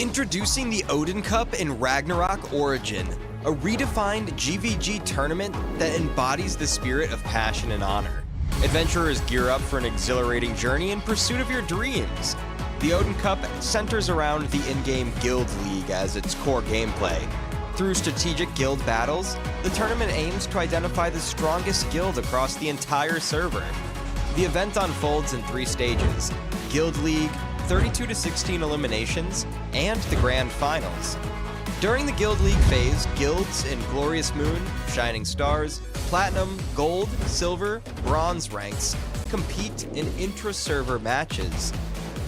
Introducing the Odin Cup in Ragnarok Origin, a redefined GVG tournament that embodies the spirit of passion and honor. Adventurers gear up for an exhilarating journey in pursuit of your dreams. The Odin Cup centers around the in-game Guild League as its core gameplay. Through strategic guild battles, the tournament aims to identify the strongest guild across the entire server. The event unfolds in 3 stages: Guild League, 32-16 eliminations, and the Grand Finals. During the Guild League phase, guilds in Glorious Moon, Shining Stars, Platinum, Gold, Silver, Bronze ranks compete in intra-server matches.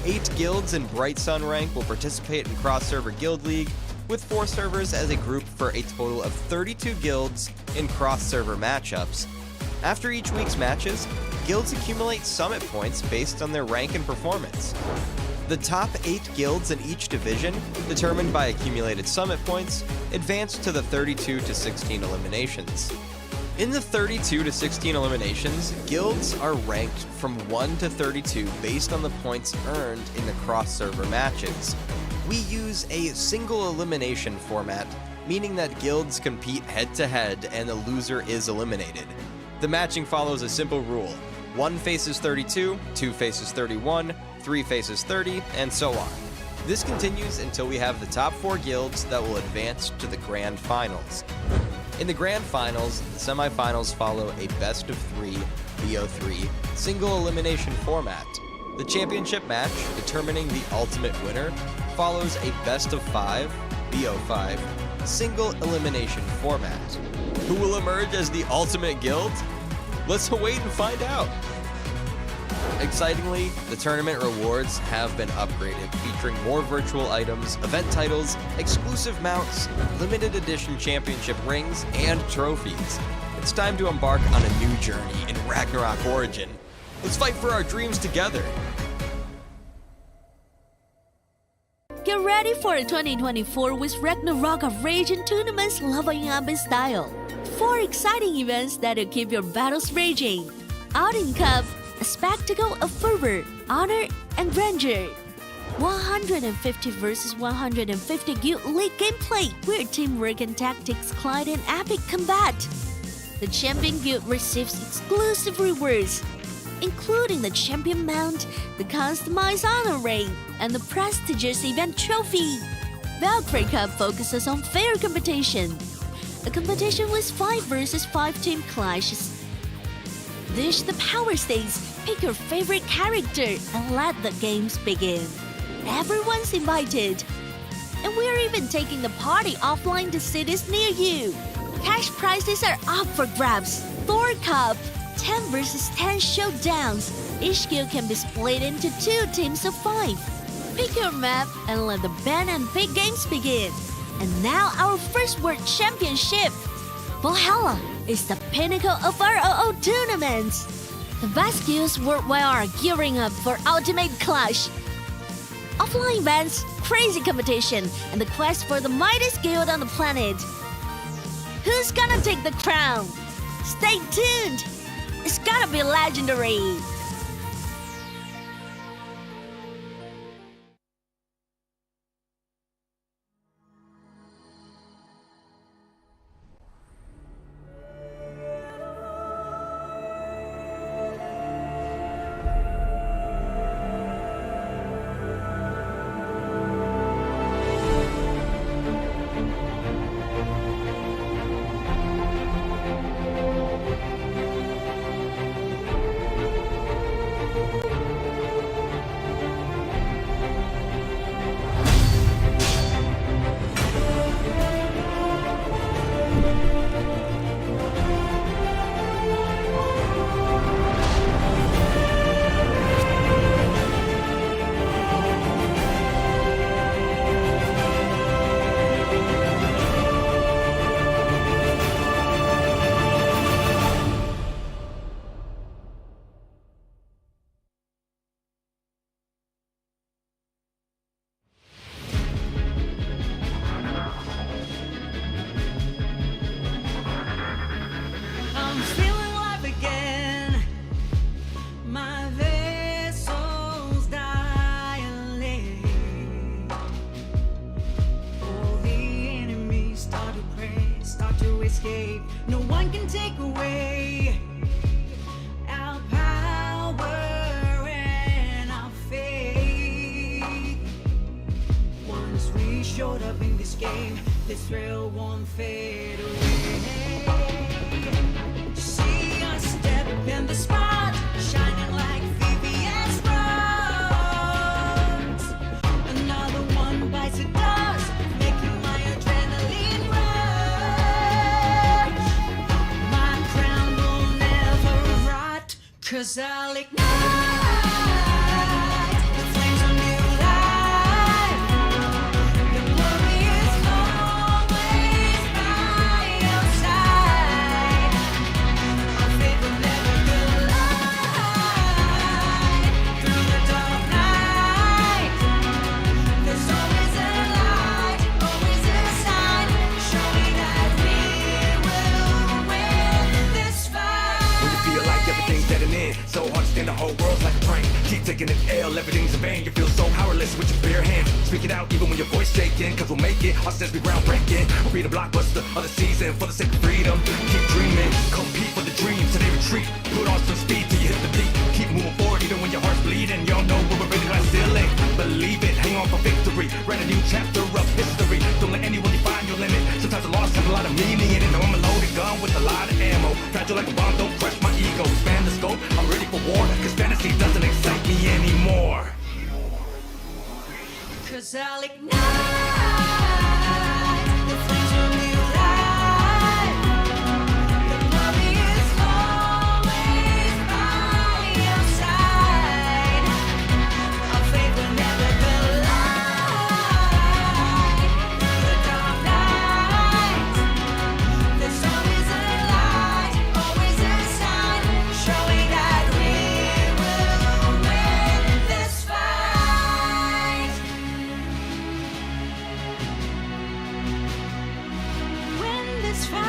8 guilds in Bright Sun rank will participate in Cross-Server Guild League, with 4 servers as a group for a total of 32 guilds in cross-server matchups. After each week's matches, guilds accumulate summit points based on their rank and performance. The top 8 guilds in each division, determined by accumulated summit points, advance to the 32-16 eliminations. In the 32-16 eliminations, guilds are ranked from 1 to 32 based on the points earned in the cross-server matches. We use a single elimination format, meaning that guilds compete head-to-head and the loser is eliminated. The matching follows a simple rule: 1 faces 32, 2 faces 31, 3 faces 30, and so on. This continues until we have the top 4 guilds that will advance to the Grand Finals. In the Grand Finals, the semifinals follow a best-of-3 BO3 single elimination format. The championship match, determining the ultimate winner, follows a best-of-5 BO5 single elimination format. Who will emerge as the ultimate guild? Let's wait and find out. Excitingly, the tournament rewards have been upgraded, featuring more virtual items, event titles, exclusive mounts, limited edition championship rings, and trophies. It's time to embark on a new journey in Ragnarok Origin. Let's fight for our dreams together. Get ready for 2024 with Ragnarok Origin tournaments leveling up in style. 4 exciting events that'll keep your battles raging. Odin Cup, a spectacle of fervor, honor, and grandeur. 150 versus 150 Guild League gameplay, where teamwork and tactics collide in epic combat. The Champion Guild receives exclusive rewards, including the Champion Mount, the customized honor ring, and the prestigious event trophy. Valkyrie Cup focuses on fair competition, a competition with 5 versus 5 team clashes. Dish the power stakes, pick your favorite character, and let the games begin. Everyone's invited. And we're even taking the party offline to cities near you. Cash prizes are up for grabs. Thor Cup, 10 versus 10 showdowns. Each guild can be split into 2 teams of 5. Pick your map and let the ban and pick games begin. And now our first World Championship. Valhalla is the pinnacle of ROO tournaments. The best guilds worldwide are gearing up for ultimate clash. Offline events, crazy competition, and the quest for the mightiest guild on the planet. Who's gonna take the crown? Stay tuned! It's gonna be legendary! escape. No one can take away our power and our faith. Once we showed up in this game, this thrill won't fade away. See us step in the spot, shining like VVS stars. Another one bites the dust, making my adrenaline rush. My crown will never rot, 'cause I'll ignite the flames of new life. The glory is always by your side. Our faith will never collide. Through the dark night, there's always a light, always a sign, showing that we will win this fight. When you feel like everything's dead and in, so hard to stand, the whole world's like a prank. Keep taking an L, everything's in vain. You feel so powerless with your bare hands. Speak it out even when your voice shaking, 'cause we'll make it. Our steps be groundbreaking. We'll be the blockbuster of the season for the sake of freedom. Keep dreaming, compete for the dreams, so they retreat. Put on some speed till you hit the beat. Keep moving forward even when your heart's bleeding. Y'all know we're breaking glass ceiling. Believe it, hang on for victory. Write a new chapter of history. Don't let anyone define your limit. Sometimes the loss has a lot of meaning in it. Now I'm a loaded gun with a lot of ammo. Fragile like a bomb, don't crush my ego. Expand the scope, I'm ready for war, 'cause fantasy doesn't excite me anymore. 'Cause I'll ignite the flames of new life. The glory is always by your side. Our faith will never collide. Through the dark night, there's always a light, always a sign, showing that we will win this fight. Win this fight.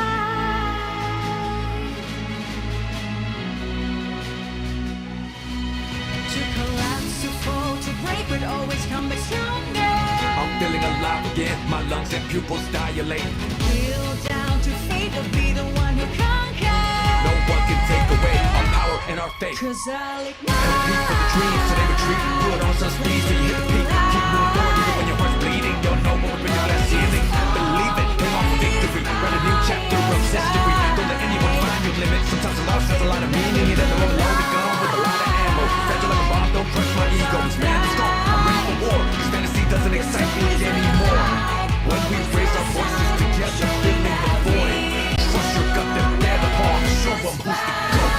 To collapse, to fall, to break, but always come back stronger. I'm feeling alive again, my lungs and pupils dilate. Kneel down to fate, to be the one who conquers. No one can take away our power and our faith. 'Cause I'll Compete for the dreams, so they retreat. Put on some speed till you hit the peak. Keep moving forward even when your heart's bleeding. Y'all know when we're breaking glass ceiling. Believe it, hang on for victory. Write a new chapter of history. Don't let anyone find your limit. Sometimes the loss has a lot of meaning. It doesn't loaded gun with a lot of ammo. Fragile like a bomb, don't crush my ego. Expand the scope, I'm ready for war, 'cause fantasy doesn't excite me anymore. When we raise our voices together, filling the void. Trust your gut, then bear the palm. Show 'em who's the GOAT.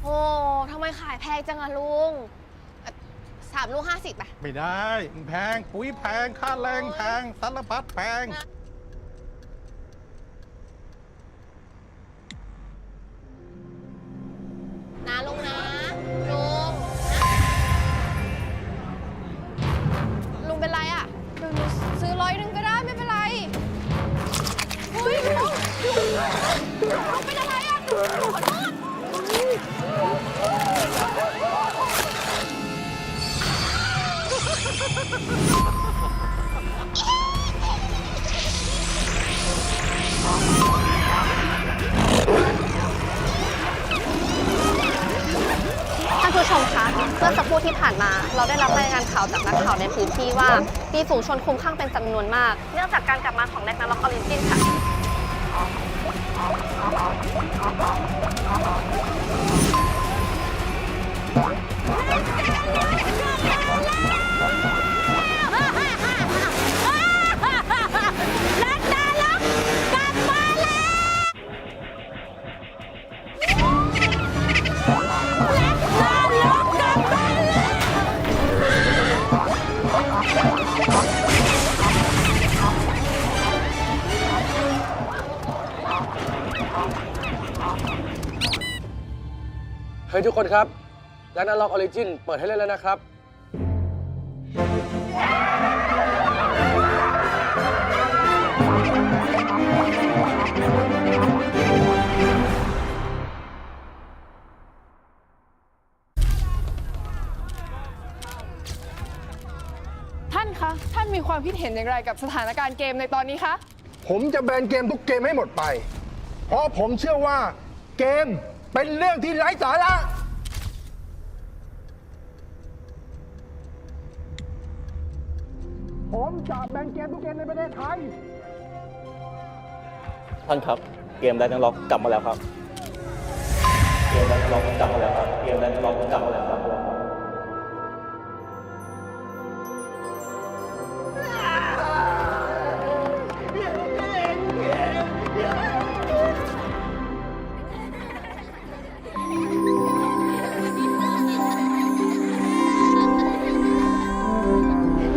โอ้ทำไมขายแพงจังอะลุง3 ลูก 50ป่ะ ไม่ได้มันแพง ปุ๋ยแพง ค่าแรงแพงสารพัดแพง นะลุงนะ ลุง ลุงเป็นไรอะลุงซื้อ100 นึงก็ได้ไม่เป็นไรเฮ้ยลุงเป็นอะไรอะขอโทษ ท่านผู้ชมคะ เมื่อสักครู่ที่ผ่านมา เราได้รับรายงานข่าวจากนักข่าวในพื้นที่ว่า มีฝูงชนคลุ้มคลั่งเป็นจำนวนมาก เนื่องจากการกลับมาของแร็กนาร็อกออริจินค่ะ เฮ้ยทุกคนครับ Ragnarok Origin เปิดให้เล่นแล้วนะครับ ท่านคะ ท่านมีความคิดเห็นอย่างไรกับสถานการณ์เกมในตอนนี้คะ ผมจะแบนเกมทุกเกมให้หมดไป เพราะผมเชื่อว่าเกมเป็นเรื่องที่ไร้สาระ ผมจะแบนเกมทุกเกมในประเทศไทย ท่านครับ เกมRagnarokกลับมาแล้วครับ เกมRagnarokกลับมาแล้วครับ เกมRagnarokกลับมาแล้วครับ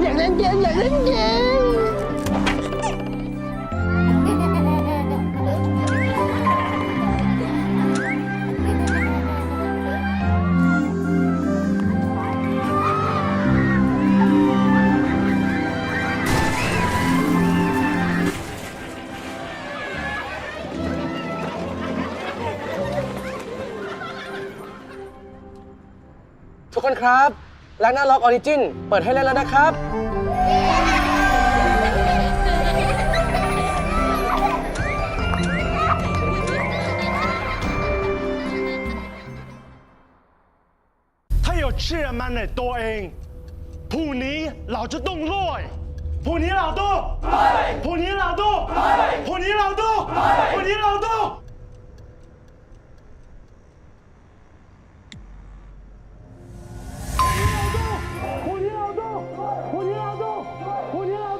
อยากเล่นเกม อยากเล่นเกม ทุกคนครับ Ragnarok Origin เปิดให้เล่นแล้วนะครับ จตัวเองพรุ่งนี้เราจะต้องรวยพรุ่งนี้เราต้องพรุ่งนี้เราต้องพรุ่งนี้เราต้องพรุ่งนี้เราต้อง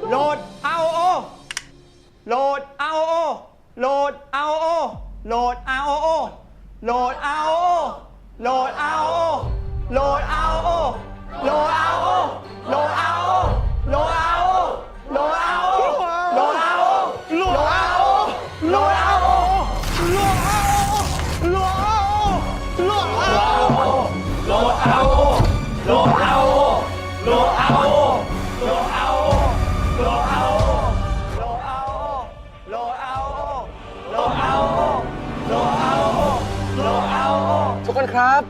โหลด ROO โหลด ROO โหลด ROO โหลด ROO โหลด ROO โหลด ROO โหลด ROO โหลด ROO โหลด ROO โหลด ROO โหลด ROO โหลด ROO โหลด ROO โหลด ROO ทุกคนครับ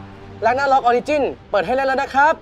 Ragnarok Origin เปิดให้เล่นแล้วนะครับ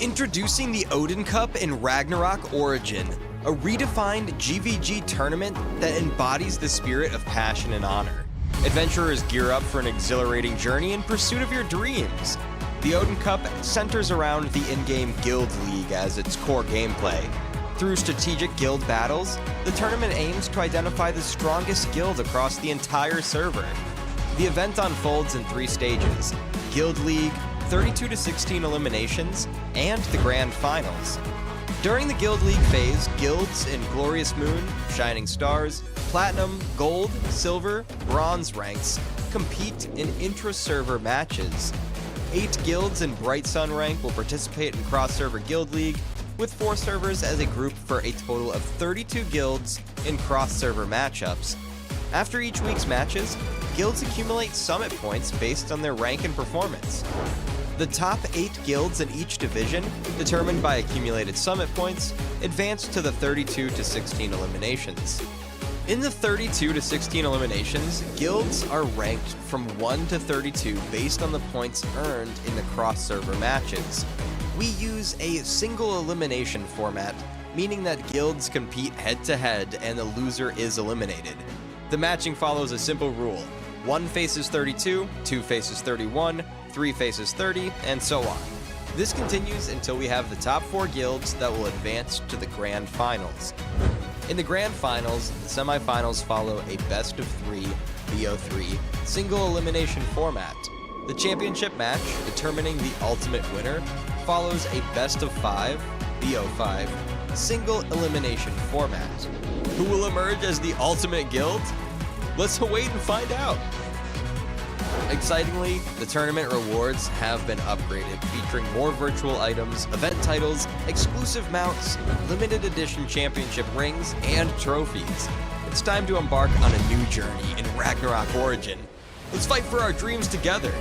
Introducing the Odin Cup in Ragnarok Origin, a redefined GVG tournament that embodies the spirit of passion and honor. Adventurers gear up for an exhilarating journey in pursuit of your dreams. The Odin Cup centers around the in-game Guild League as its core gameplay. Through strategic guild battles, the tournament aims to identify the strongest guild across the entire server. The event unfolds in 3 stages: Guild League, 32 to 16 eliminations, and the grand finals. During the Guild League phase, guilds in Glorious Moon, Shining Stars, Platinum, Gold, Silver, Bronze ranks compete in intra-server matches. 8 guilds in Bright Sun rank will participate in cross-server Guild League, with 4 servers as a group for a total of 32 guilds in cross-server matchups. After each week's matches, guilds accumulate summit points based on their rank and performance. The top 8 guilds in each division, determined by accumulated summit points, advance to the 32 to 16 eliminations. In the 32 to 16 eliminations, guilds are ranked from 1 to 32 based on the points earned in the cross-server matches. We use a single elimination format, meaning that guilds compete head-to-head and the loser is eliminated. The matching follows a simple rule: 1 faces 32, 2 faces 31, 3 faces 30, and so on. This continues until we have the top 4 guilds that will advance to the grand finals. In the grand finals, the semifinals follow a best of 3 BO3 single elimination format. The championship match, determining the ultimate winner, follows a best of 5 BO5 single elimination format. Who will emerge as the ultimate guild? Let's wait and find out. Excitingly, the tournament rewards have been upgraded, featuring more virtual items, event titles, exclusive mounts, limited edition championship rings, and trophies. It's time to embark on a new journey in Ragnarok Origin. Let's fight for our dreams together.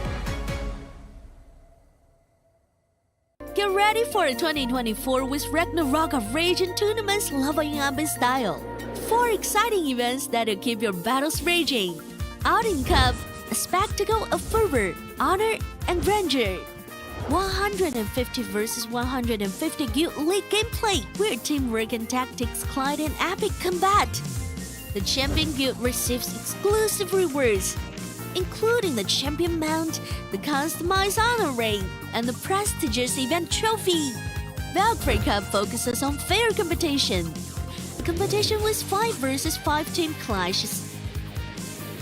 Get ready for 2024 with Ragnarok of Raging Tournaments Lava Yambi style. 4 exciting events that'll keep your battles raging. Odin Cup, a spectacle of fervor, honor, and grandeur. 150 versus 150 Guild League gameplay, where teamwork and tactics collide in epic combat. The Champion Guild receives exclusive rewards, including the Champion Mount, the customized honor ring, and the prestigious event trophy. Valkyrie Cup focuses on fair competition. The competition with 5 versus 5 team clashes.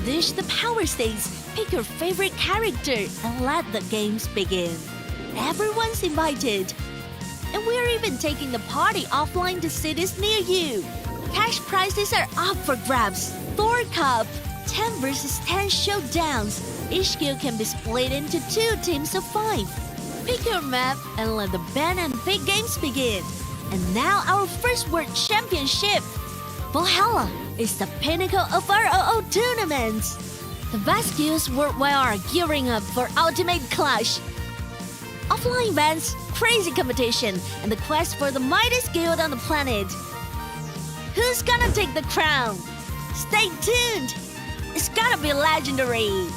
Dish the power stakes, pick your favorite character, and let the games begin. Everyone's invited. And we're even taking the party offline to cities near you. Cash prizes are up for grabs. Thor Cup, 10 versus 10 showdowns. Each guild can be split into 2 teams of 5. Pick your map and let the band and big games begin. And now our first World Championship. Valhalla is the pinnacle of ROO tournaments. The best guilds worldwide are gearing up for Ultimate Clash. Offline events, crazy competition, and the quest for the mightiest guild on the planet. Who's gonna take the crown? Stay tuned! It's gonna be legendary!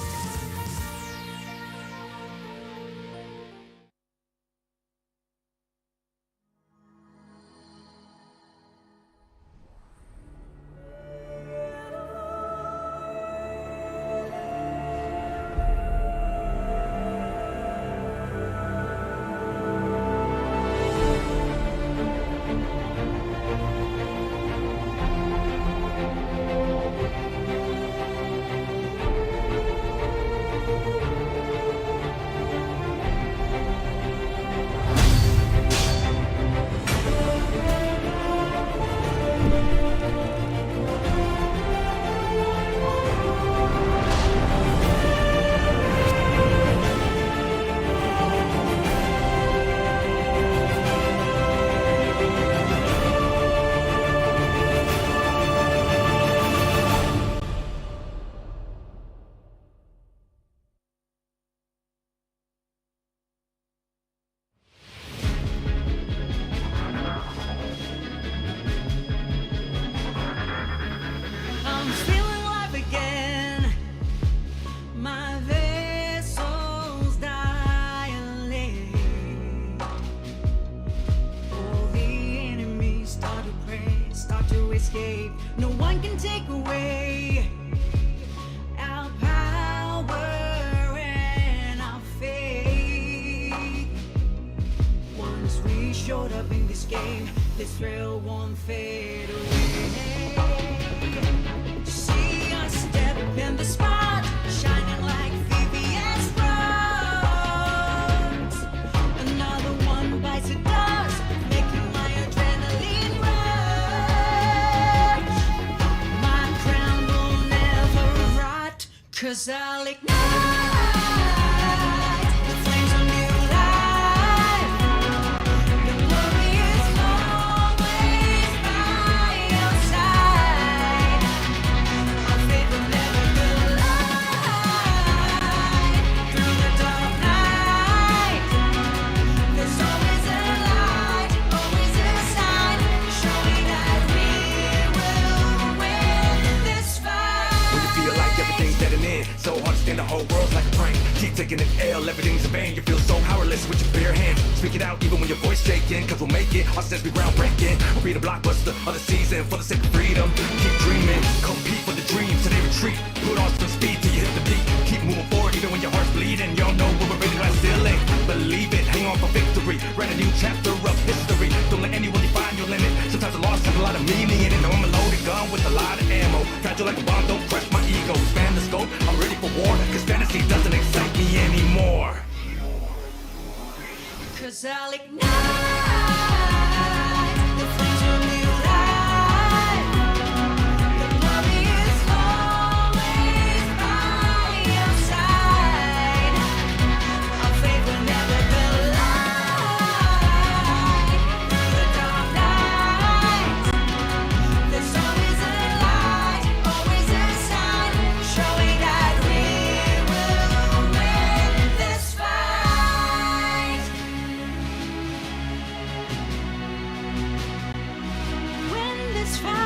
I'm feeling alive again. My vessel's dilate. All the enemies start to pray, start to escape. No one can take away our power and our faith. Once we showed up in this game, this thrill won't fade away. See us step in the spot, shining like VVS Pro. 'Cause I'll ignite the flames of new life. The glory is always by your side. Our faith will never collide through the dark night. There's always a light, always a sign, showing that we will win this fight. When you feel like everything's dead and in, so hard to stand, the whole world's like a prank. Keep taking an L, everything's in vain. You feel so powerless with your bare hands. Speak it out even when your voice shaking, cause we'll make it. Our steps be groundbreaking. We'll be the blockbuster of the season for the sake of freedom. Keep dreaming, compete for the dreams till they retreat. Put on some speed till you hit the beat. Keep moving forward even when your heart's bleeding. Y'all know we're raising glass ceiling. Believe it, hang on for victory. Write a new chapter of history. Don't let anyone define your limit. Sometimes the loss has a lot of meaning in it. Now I'm a loaded gun with a lot of ammo. Fragile like a bomb, don't crush my ego. Expand the scope, I'm ready for war. Cause fantasy doesn't excite me anymore. 'Cause I'll ignite the flames of new life. The glory is always by your side. Our faith will never collide through the dark night. There's always a light, always a sign, showing that we will win this fight. Win this fight.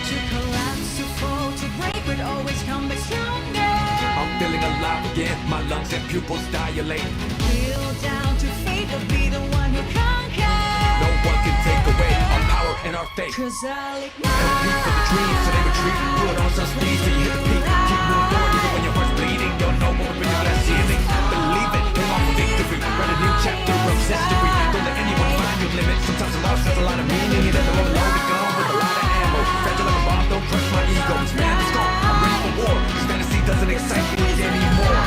To collapse, to fall, to break, but always come back stronger. I'm feeling alive again, my lungs and pupils dilate. Kneel down to fate, or be the one who conquers. No one can take away our power and our faith. 'Cause I'll Compete for the dreams till they retreat. Put on some speed till you hit the peak. Keep moving forward even when your heart's bleeding. You'll know when we're breaking glass ceiling. Believe it, hang on for victory. Write a new chapter of history. Don't let anyone find your limit. Sometimes the loss has a lot of meaning. It doesn't load the gun with a lot of ammo. Fragile like a bomb, don't crush my ego. Expand the scope, I'm ready for war. Cause fantasy doesn't excite me anymore.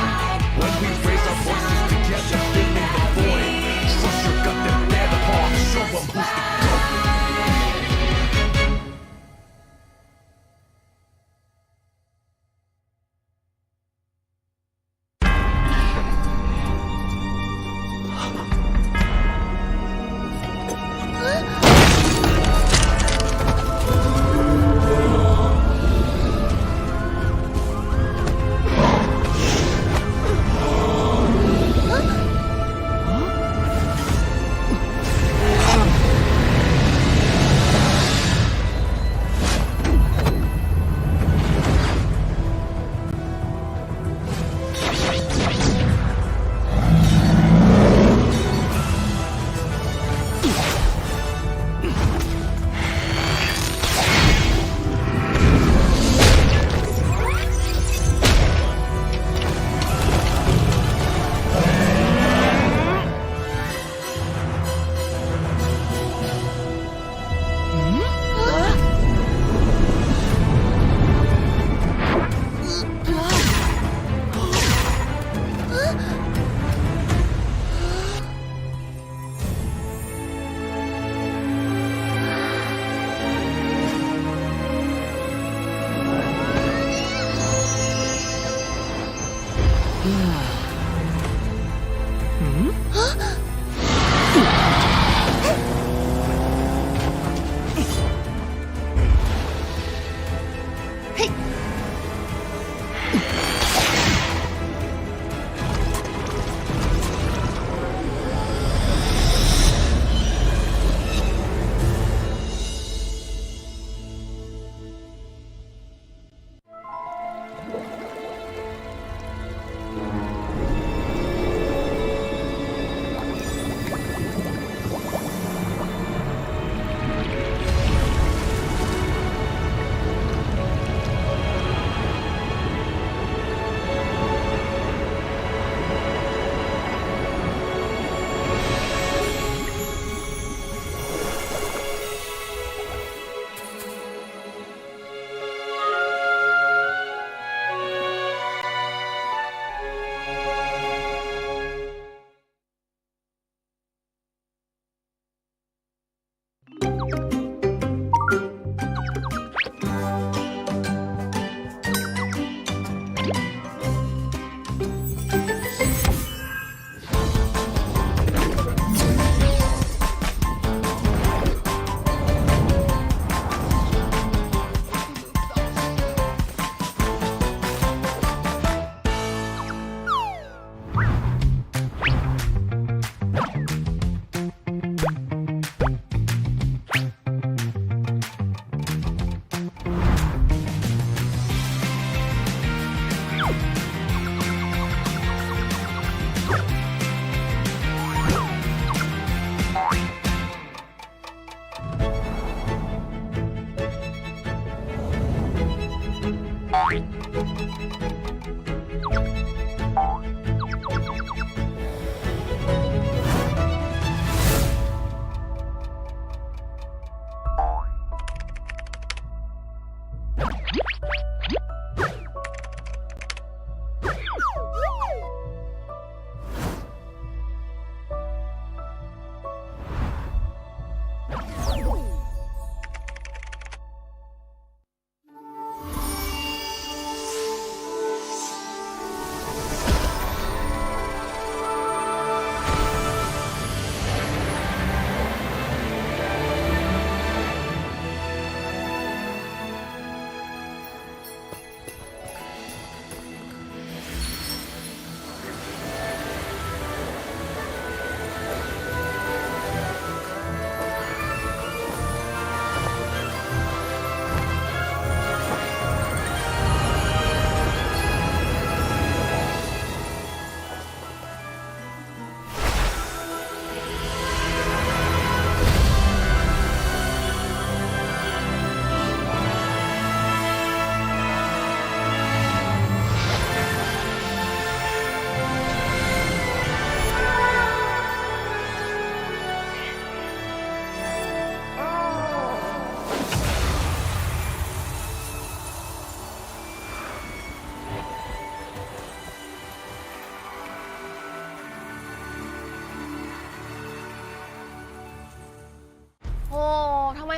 When we raise our voices together, filling the void. Trust your gut, then bear the palm. Show them who's the GOAT.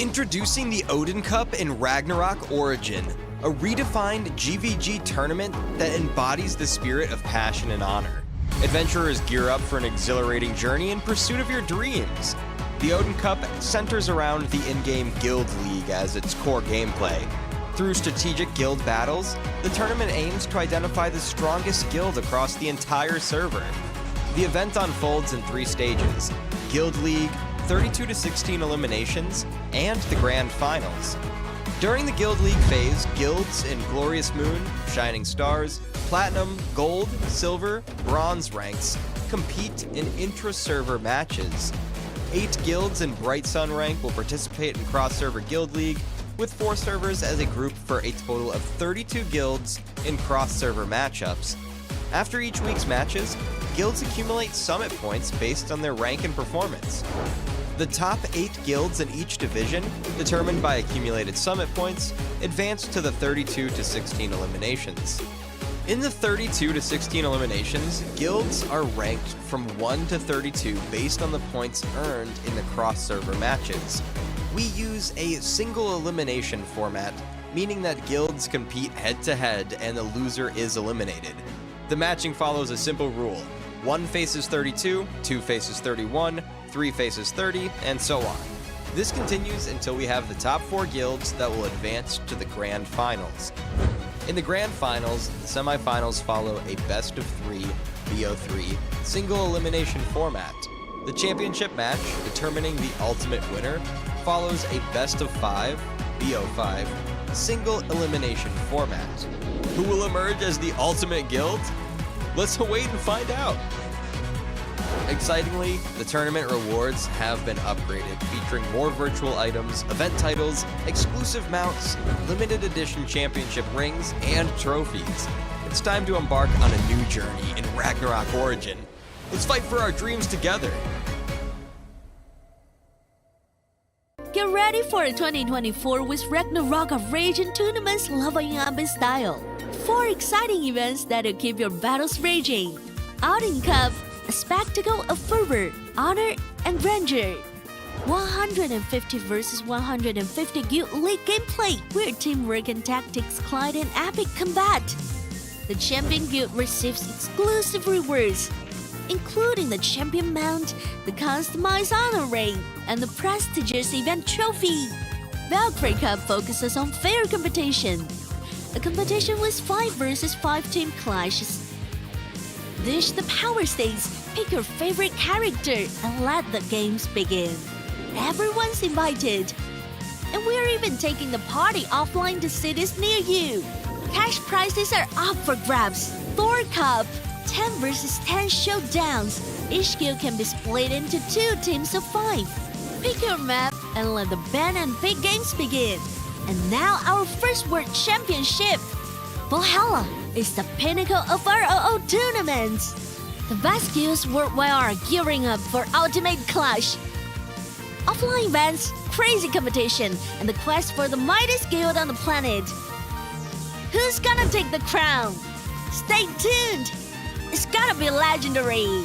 Introducing the Odin Cup in Ragnarok Origin, a redefined GVG tournament that embodies the spirit of passion and honor. Adventurers gear up for an exhilarating journey in pursuit of your dreams. The Odin Cup centers around the in-game Guild League as its core gameplay. Through strategic guild battles, the tournament aims to identify the strongest guild across the entire server. The event unfolds in 3 stages: Guild League, 32-16 eliminations, and the Grand Finals. During the Guild League phase, guilds in Glorious Moon, Shining Stars, Platinum, Gold, Silver, Bronze ranks compete in intra-server matches. 8 guilds in Bright Sun rank will participate in cross-server Guild League, with 4 servers as a group for a total of 32 guilds in cross-server matchups. After each week's matches, guilds accumulate summit points based on their rank and performance. The top 8 guilds in each division, determined by accumulated summit points, advance to the 32-16 eliminations. In the 32-16 eliminations, guilds are ranked from 1 to 32 based on the points earned in the cross-server matches. We use a single elimination format, meaning that guilds compete head-to-head and the loser is eliminated. The matching follows a simple rule: 1 faces 32, 2 faces 31, 3 faces 30, and so on. This continues until we have the top 4 guilds that will advance to the Grand Finals. In the Grand Finals, the semifinals follow a best-of-3 BO3 single elimination format. The championship match, determining the ultimate winner, follows a best-of-5 BO5 single elimination format. Who will emerge as the ultimate guild? Let's wait and find out. Excitingly, the tournament rewards have been upgraded, featuring more virtual items, event titles, exclusive mounts, limited edition championship rings, and trophies. It's time to embark on a new journey in Ragnarok Origin. Let's fight for our dreams together. Get ready for 2024 with Ragnarok of Raging Tournaments leveling up in style. 4 exciting events that'll keep your battles raging. Odin Cup, a spectacle of fervor, honor, and grandeur. 150 versus 150 Guild League gameplay, where teamwork and tactics collide in epic combat. The Champion Guild receives exclusive rewards, including the Champion Mount, the customized honor ring, and the prestigious event trophy. Valkyrie Cup focuses on fair competition, a competition with 5 versus 5 team clashes. Dish the power stakes, pick your favorite character, and let the games begin. Everyone's invited. And we're even taking the party offline to cities near you. Cash prizes are up for grabs. Thor Cup, 10 versus 10 showdowns. Each guild can be split into 2 teams of 5. Pick your map and let the ban and big games begin. And now our first World Championship. Valhalla is the pinnacle of ROO tournaments. The best guilds worldwide are gearing up for ultimate clash. Offline events, crazy competition, and the quest for the mightiest guild on the planet. Who's gonna take the crown? Stay tuned! It's gonna be legendary!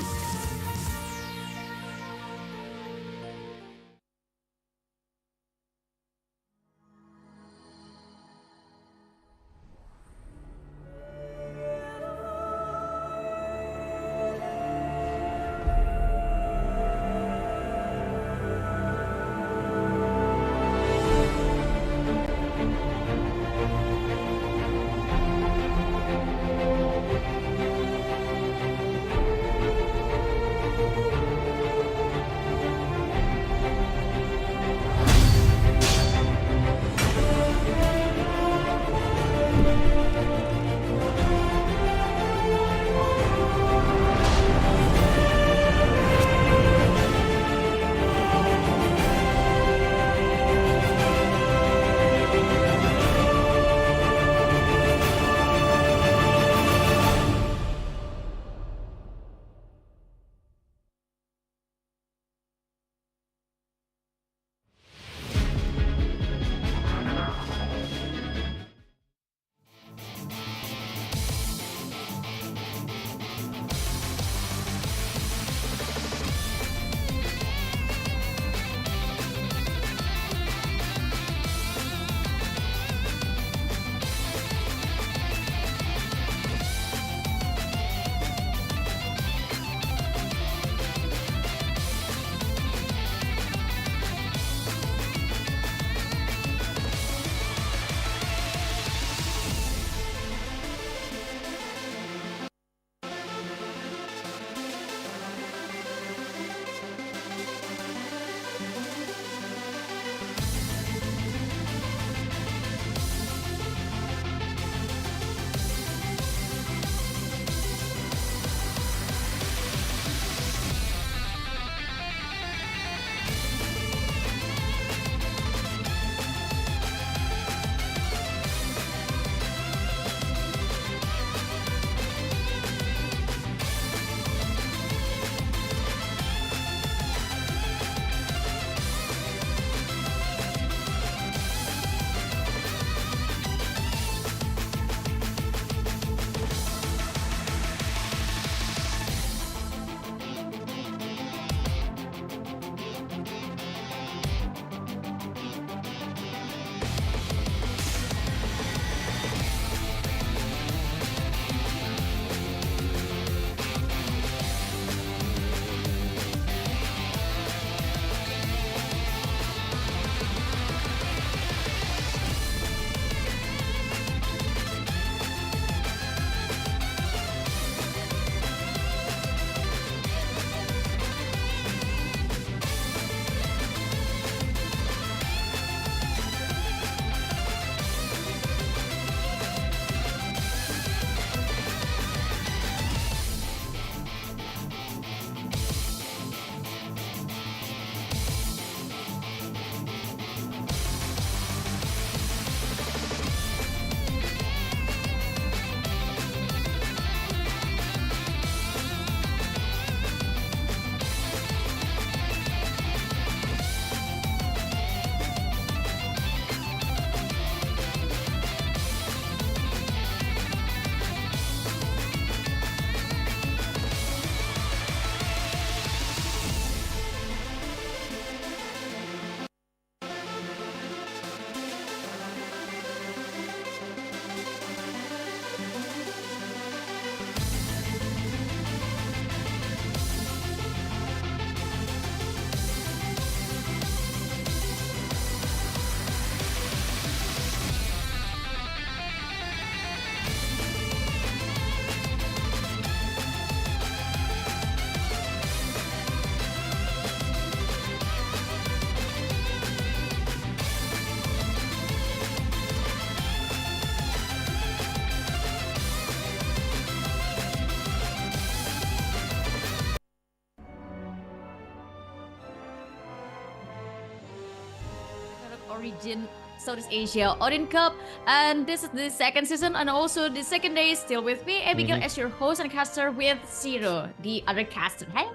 Origin Southeast Asia Odin Cup, and this is the second season and also the second day. Still with me, Abigail, as your host and caster, with Zero, the other caster. Hey,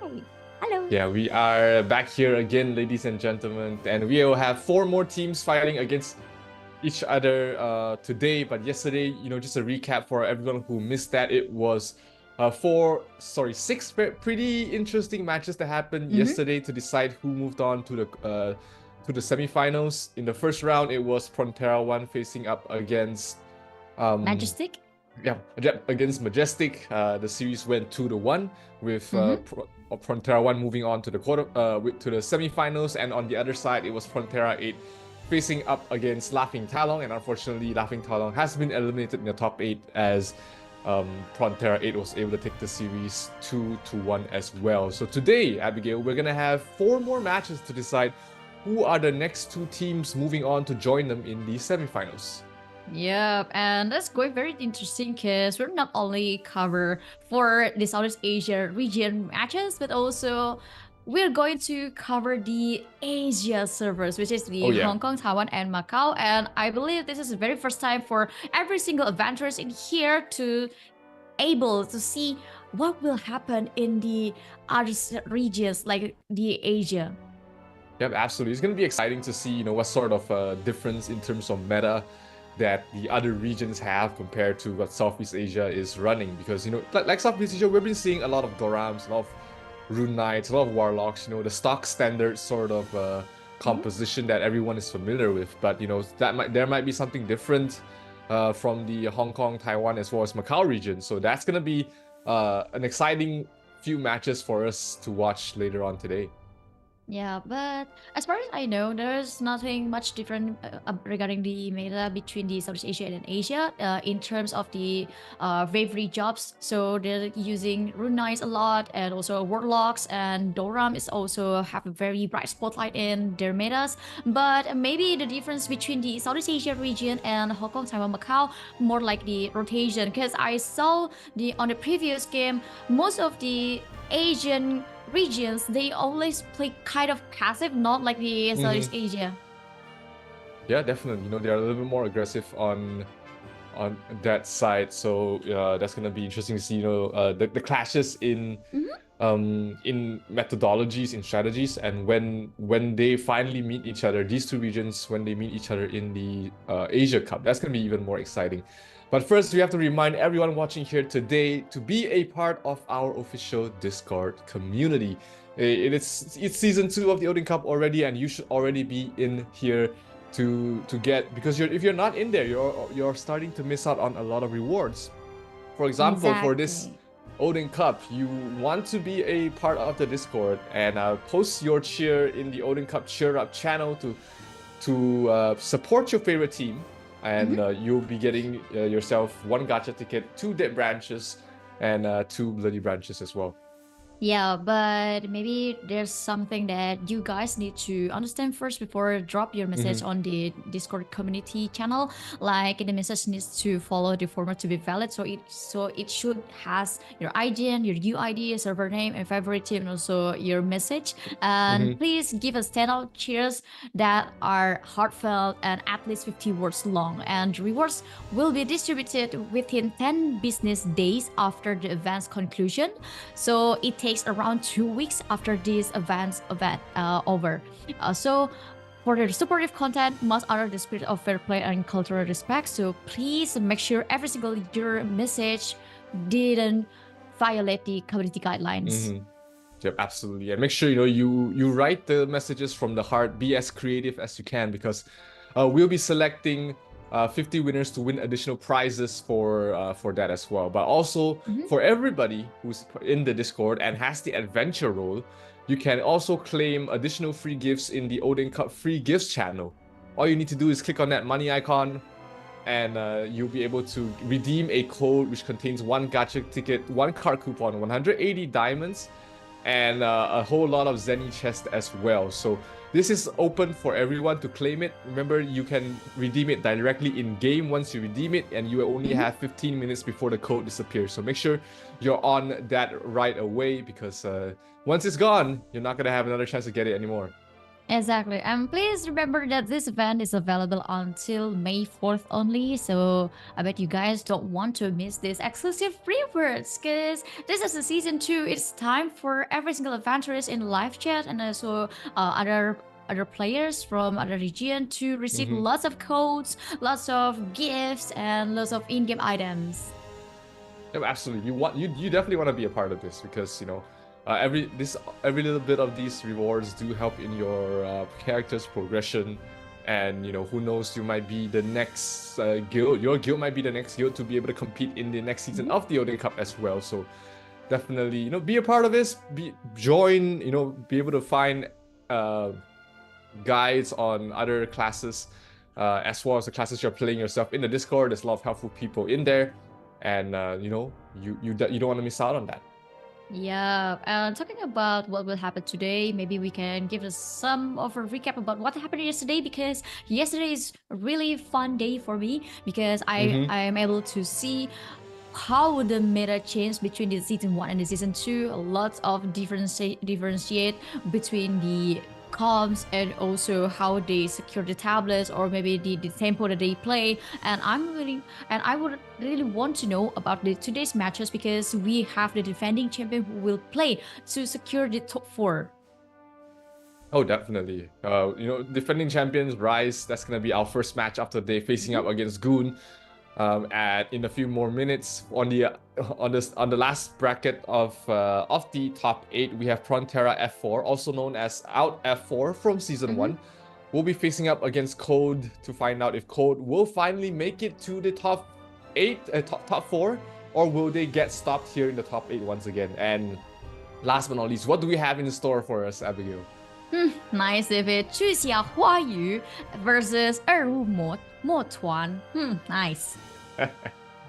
hello. Yeah, we are back here again, ladies and gentlemen, and we will have 4 more teams fighting against each other today. But yesterday, just a recap for everyone who missed that, it was 6 pretty interesting matches that happened yesterday to decide who moved on to the semifinals. In the first round, it was Prontera 1 facing up against Majestic. Yeah, against Majestic. The series went 2-1 with Prontera 1 moving on to the to the semifinals, and on the other side, it was Prontera 8 facing up against Laughing Talong, and unfortunately, Laughing Talong has been eliminated in the top 8 as Prontera 8 was able to take the series 2-1 as well. So today, Abigail, we're gonna have 4 more matches to decide who are the next 2 teams moving on to join them in the semifinals. Yep, and that's going very interesting because we're not only cover for the Southeast Asia region matches, but also we're going to cover the Asia servers, which is the Hong Kong, Taiwan, and Macau. And I believe this is the very first time for every single adventurers in here to able to see what will happen in the other regions like the Asia. Yep, absolutely. It's going to be exciting to see, what sort of difference in terms of meta that the other regions have compared to what Southeast Asia is running. Because, like Southeast Asia, we've been seeing a lot of Dorams, a lot of Rune Knights, a lot of Warlocks, the stock standard sort of composition that everyone is familiar with. But, there might be something different from the Hong Kong, Taiwan, as well as Macau region. So that's going to be an exciting few matches for us to watch later on today. Yeah, but as far as I know, there's nothing much different regarding the meta between the Southeast Asia and Asia in terms of the bravery jobs. So they're using Rune Knights a lot, and also Warlocks, and Doram is also have a very bright spotlight in their metas. But maybe the difference between the Southeast Asia region and Hong Kong, Taiwan, Macau, more like the rotation. Because I saw on the previous game, most of the Asian regions, they always play kind of passive, not like the Southeast Asia. Yeah, definitely. They're a little bit more aggressive on that side. So that's gonna be interesting to see. The clashes in methodologies, in strategies, and when they finally meet each other, these 2 regions, when they meet each other in the Asia Cup, that's gonna be even more exciting. But first, we have to remind everyone watching here today to be a part of our official Discord community. It's season 2 of the Odin Cup already, and you should already be in here to get, because if you're not in there, you're starting to miss out on a lot of rewards. For example, for this Odin Cup, you want to be a part of the Discord and post your cheer in the Odin Cup Cheer Up channel to support your favorite team. And you'll be getting yourself 1 gacha ticket, 2 dead branches, and 2 bloody branches as well. Yeah, but maybe there's something that you guys need to understand first before drop your message on the Discord community channel. Like, the message needs to follow the format to be valid, so it should has your IGN, your UID, server name, and favorite team, and also your message. And please give us 10 out cheers that are heartfelt and at least 50 words long. And rewards will be distributed within 10 business days after the event's conclusion. So it takes around 2 weeks after this event over. So for the supportive content must honor the spirit of fair play and cultural respect. So please make sure every single your message didn't violate the community guidelines. Yep, absolutely. And make sure you write the messages from the heart. Be as creative as you can, because we'll be selecting 50 winners to win additional prizes for that as well. But also for everybody who's in the Discord and has the adventure role, you can also claim additional free gifts in the Odin Cup free gifts channel. All you need to do is click on that money icon, and you'll be able to redeem a code which contains 1 gacha ticket, 1 card coupon, 180 diamonds, and a whole lot of Zenny chest as well. So this is open for everyone to claim it. Remember, you can redeem it directly in game once you redeem it, and you only have 15 minutes before the code disappears. So make sure you're on that right away, because once it's gone, you're not gonna have another chance to get it anymore. Exactly. And please remember that this event is available until May 4th only. So I bet you guys don't want to miss these exclusive rewards because this is the season 2. It's time for every single adventurers in live chat and also other players from other region to receive lots of codes, lots of gifts, and lots of in-game items. Yeah, absolutely. You definitely want to be a part of this because every little bit of these rewards do help in your character's progression, and who knows, you might be the next guild. Your guild might be the next guild to be able to compete in the next season of the Odin Cup as well. So definitely be a part of this. Join. Be able to find guides on other classes as well as the classes you're playing yourself in the Discord. There's a lot of helpful people in there, and you don't want to miss out on that. Yeah, and talking about what will happen today, maybe we can give us some of a recap about what happened yesterday because yesterday is a really fun day for me because I am able to see how the meta changed between the season 1 and the season 2. Lots of differentiate between the comms and also how they secure the tablets or maybe the tempo that they play. And I would really want to know about today's matches because we have the defending champion who will play to secure the top 4. Oh, definitely. Defending champions Rise. That's gonna be our first match after they facing up against Goon. In a few more minutes on the last bracket of the top 8, we have Prontera F4, also known as Out F4 from season 1. We'll be facing up against Code to find out if Code will finally make it to the top 4, or will they get stopped here in the top 8 once again. And last but not least, what do we have in store for us, Abigail? Nice if it 巨响花语 versus 二雾墨团. Nice.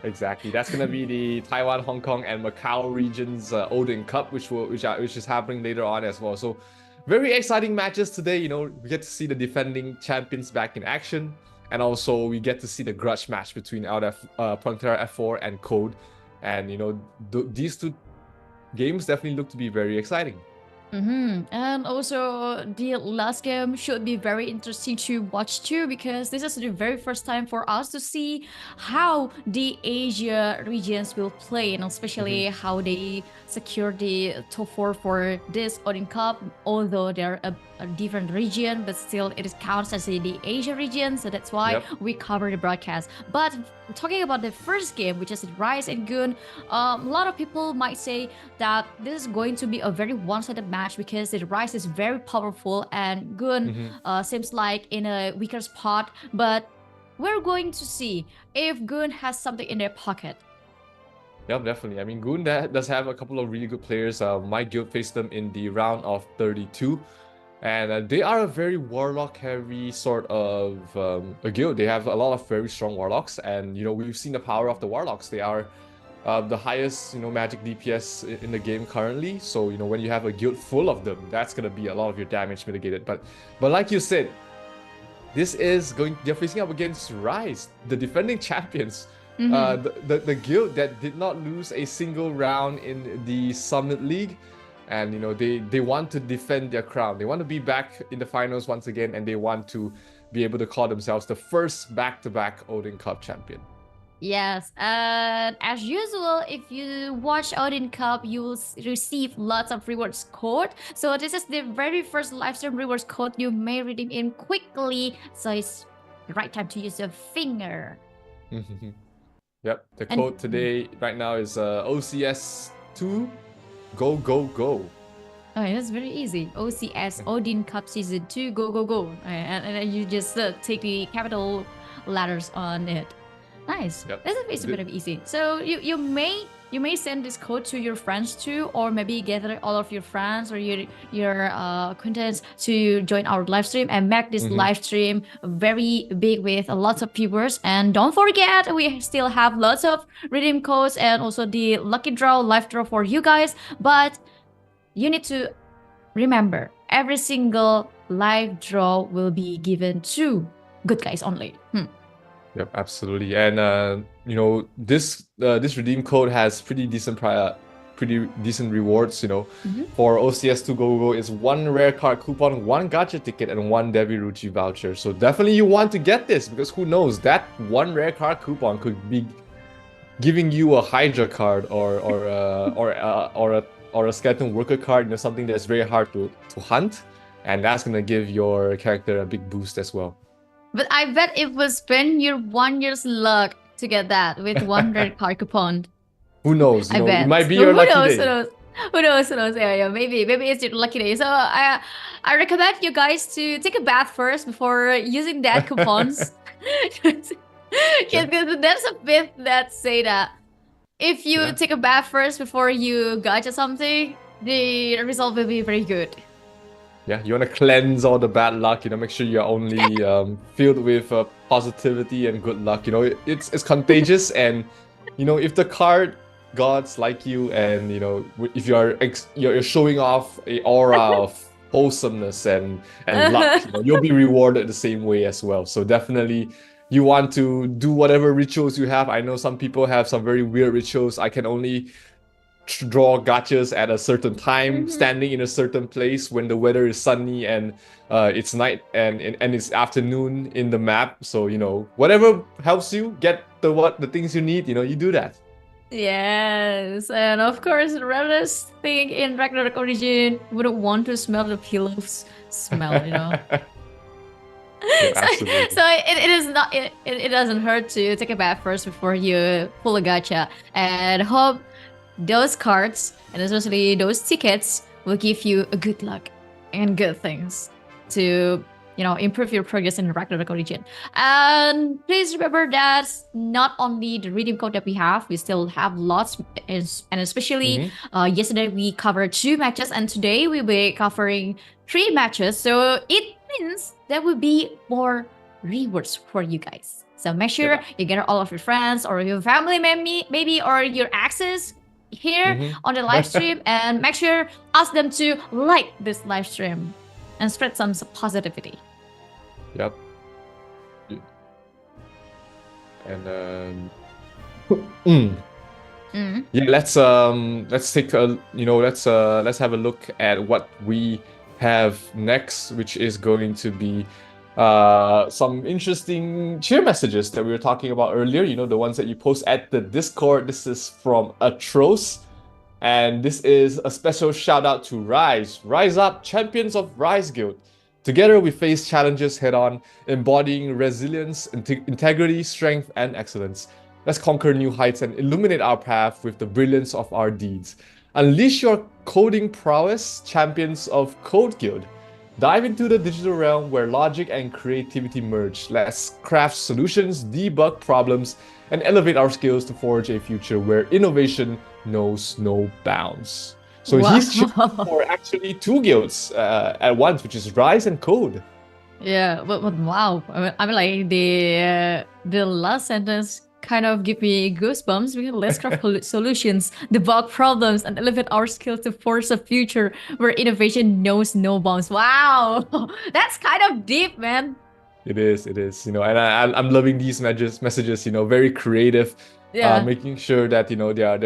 Exactly. That's gonna be the Taiwan, Hong Kong, and Macau regions Odin Cup, which is happening later on as well. So very exciting matches today. We get to see the defending champions back in action, and also we get to see the grudge match between Prontera F4 and Code, and these two games definitely look to be very exciting. And also the last game should be very interesting to watch too because this is the very first time for us to see how the Asia regions will play and especially how they secure the top 4 for this Odin Cup. Although they're a different region, but still it counts as the Asia region, so that's why we cover the broadcast. But talking about the first game, which is Rise and Goon, a lot of people might say that this is going to be a very one-sided match because the Rise is very powerful and Goon seems like in a weaker spot, but we're going to see if Goon has something in their pocket. Yep, definitely. I mean, Goon does have a couple of really good players. My guild faced them in the round of 32. And they are a very warlock-heavy sort of a guild. They have a lot of very strong warlocks, and we've seen the power of the warlocks. They are the highest magic DPS in the game currently. So when you have a guild full of them, that's gonna be a lot of your damage mitigated. But like you said, they're facing up against Rise, the defending champions. The guild that did not lose a single round in the Summit League. And they want to defend their crown. They want to be back in the finals once again, and they want to be able to call themselves the first back-to-back Odin Cup champion. Yes, and as usual, if you watch Odin Cup, you will receive lots of rewards code. So this is the very first livestream rewards code you may redeem in quickly. So it's the right time to use your finger. Yep, the code today right now is OCS2. Go, go, go. Oh, that's very easy. OCS, Odin Cup Season 2, go, go, go. And then you just take the capital letters on it. Nice. Yep. It's a bit of easy. So you may send this code to your friends too, or maybe gather all of your friends or your acquaintance to join our live stream and make this live stream very big with lots of viewers. And don't forget, we still have lots of redeem codes and also the lucky draw, live draw for you guys. But you need to remember, every single live draw will be given to good guys only. Yep, absolutely. And this redeem code has pretty decent pretty decent rewards. Mhm. For OCS2 Go, it's 1 rare card coupon, 1 gacha ticket, and 1 Devi Ruchi voucher. So definitely you want to get this, because who knows, that 1 rare card coupon could be giving you a Hydra card or a skeleton worker card, something that's very hard to hunt, and that's gonna give your character a big boost as well. But I bet it will spend your 1 year's luck to get that with 1 red card coupon. Who knows? I bet. It might be your lucky day. Who knows? Who knows? Who knows? Yeah, maybe it's your lucky day. So I recommend you guys to take a bath first before using that coupons. Yeah, there's a myth that say that if you take a bath first before you gacha something, the result will be very good. Yeah, you want to cleanse all the bad luck. Make sure you're only filled with positivity and good luck. It's contagious, and if the card gods like you, and if you're showing off a aura of wholesomeness and luck, you'll be rewarded the same way as well. So definitely, you want to do whatever rituals you have. I know some people have some very weird rituals. I can only draw gachas at a certain time, standing in a certain place when the weather is sunny and it's night and it's afternoon in the map. So whatever helps you get the things you need, you do that. Yes, and of course, the rarest thing in Ragnarok Origin wouldn't want to smell the pillows smell, Yeah, absolutely. So it is not it doesn't hurt to take a bath first before you pull a gacha, and hope those cards and especially those tickets will give you a good luck and good things to improve your progress in Ragnarok Origin. And please remember that not only the redeem code that we have, we still have lots, and especially yesterday we covered 2 matches, and today we'll be covering 3 matches. So it means there will be more rewards for you guys. So make sure you get all of your friends or your family maybe or your exes here on the live stream, and make sure ask them to like this live stream and spread some positivity. Yep. And yeah, let's take a let's have a look at what we have next, which is going to be some interesting cheer messages that we were talking about earlier, the ones that you post at the Discord. This is from Atros, and this is a special shout out to Rise Up, champions of Rise Guild. Together we face challenges head on, embodying resilience, integrity, strength, and excellence. Let's conquer new heights and illuminate our path with the brilliance of our deeds. Unleash your coding prowess, champions of Code Guild. Dive into the digital realm where logic and creativity merge. Let's craft solutions, debug problems, and elevate our skills to forge a future where innovation knows no bounds. So he's cheering for actually 2 guilds at once, which is Rise and Code. Yeah, but wow. I mean like the last sentence kind of give me goosebumps. We can let's craft solutions, debug problems, and elevate our skills to forge a future where innovation knows no bounds. Wow, that's kind of deep, man. It is, and I'm loving these messages, very creative, making sure that, they're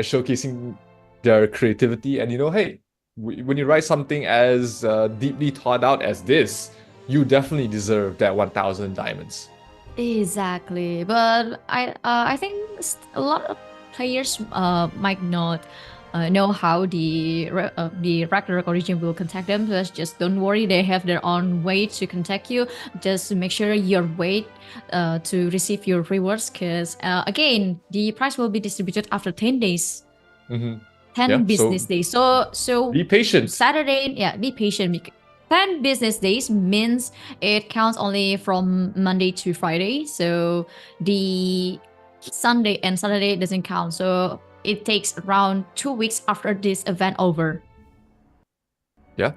showcasing their creativity, and, hey, when you write something as deeply thought out as this, you definitely deserve that 1,000 diamonds. Exactly, but I think a lot of players might not know how the Ragnarok Origin will contact them. So just don't worry, they have their own way to contact you. Just make sure you're wait to receive your rewards, because again, the prize will be distributed after 10 days. 10 business days. So be patient. Saturday, be patient. 10 business days means it counts only from Monday to Friday. So the Sunday and Saturday doesn't count. So it takes around 2 weeks after this event over. Yeah.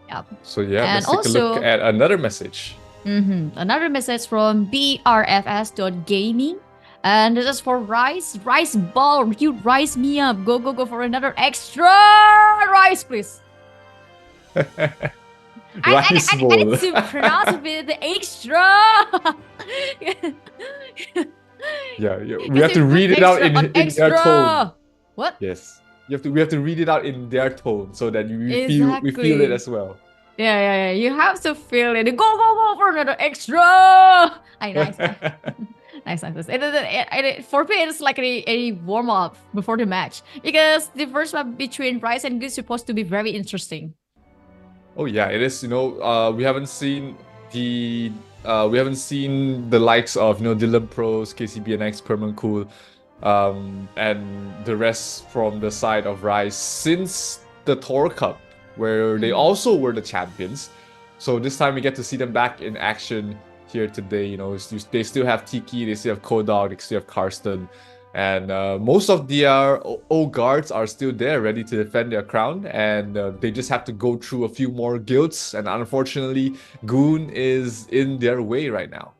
Yeah. So let's take a look at another message. Another message from brfs.gaming. And this is for Rise Ball. You rise me up. Go for another extra rice, please. I need to pronounce with the extra. Yeah, we have to read it out in their tone. What? Yes. we have to read it out in their tone so that we feel it Exactly. as well. Yeah. You have to feel it. Go for another extra. Nice. Nice. For me, it's like a warm up before the match because the first one between Rice and Good is supposed to be very interesting. Oh yeah, it is. We haven't seen the likes of Dylan Pros, KCBNX, Permancool, and the rest from the side of Rise since the Tour Cup, where they also were the champions. So this time we get to see them back in action here today. They still have Tiki, they still have Kodog, they still have Karsten, and most of their old guards are still there, ready to defend their crown, and they just have to go through a few more guilds, and unfortunately, Goon is in their way right now.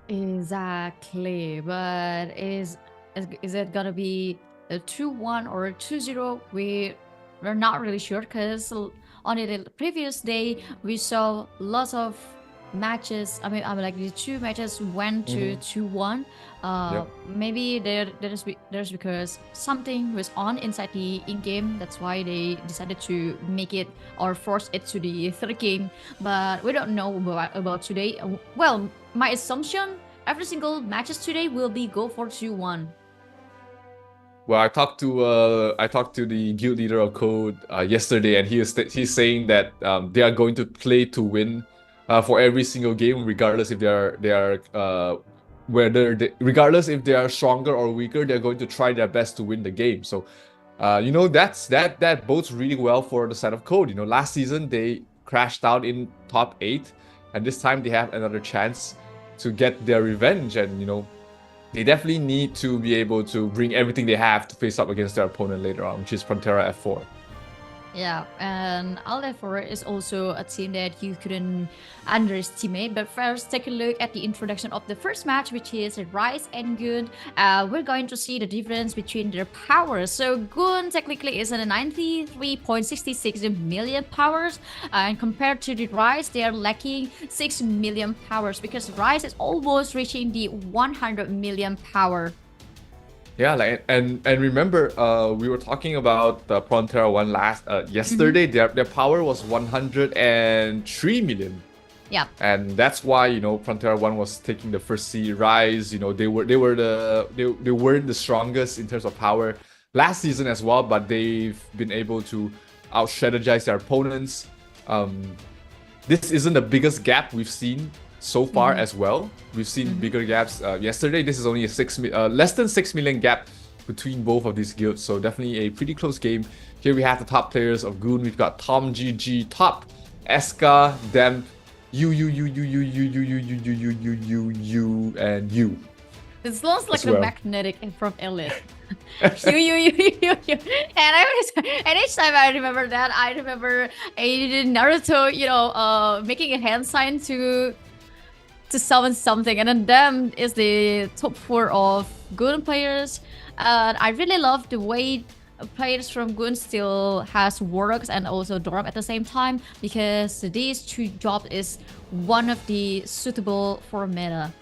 Exactly, but is it gonna be a 2-1 or a 2-0? We're not really sure because on the previous day we saw lots of matches. I mean, like the two matches went to 2-1. Maybe there's because something was on inside the in-game. That's why they decided to make it or force it to the third game. But we don't know about today. Well, my assumption, every single matches today will be go for 2-1. Well, I talked to the guild leader of Code yesterday, and he's saying that they are going to play to win for every single game, regardless if regardless if they are stronger or weaker, they're going to try their best to win the game. So, that bodes really well for the side of Code. Last season they crashed out in top 8, and this time they have another chance to get their revenge, and they definitely need to be able to bring everything they have to face up against their opponent later on, which is Prontera F4. Yeah, and F4 is also a team that you couldn't underestimate. But first, take a look at the introduction of the first match, which is Rise and Goon. We're going to see the difference between their powers. So Goon technically is at 93.66 million powers, and compared to the Rise, they are lacking 6 million powers because Rise is almost reaching the 100 million power. Yeah, and remember, we were talking about the Prontera one yesterday. Their power was 103 million. Yeah. And that's why Prontera 1 was taking the first seed. Rise, they weren't the strongest in terms of power last season as well, but they've been able to out-strategize their opponents. This isn't the biggest gap we've seen so far as well. We've seen bigger gaps. Yesterday, this is only a less than 6 million gap between both of these guilds, so definitely a pretty close game. Here we have the top players of Goon. We've got Tom GG top, Eska, Demp, you, and you. It sounds like the magnetic from Elite. you. And each time I remember that, I remember Naruto, making a hand sign to summon something, and then them is the top 4 of Goon players. I really love the way players from Goon still has Warlocks and also Dorm at the same time, because these two jobs is one of the suitable for meta.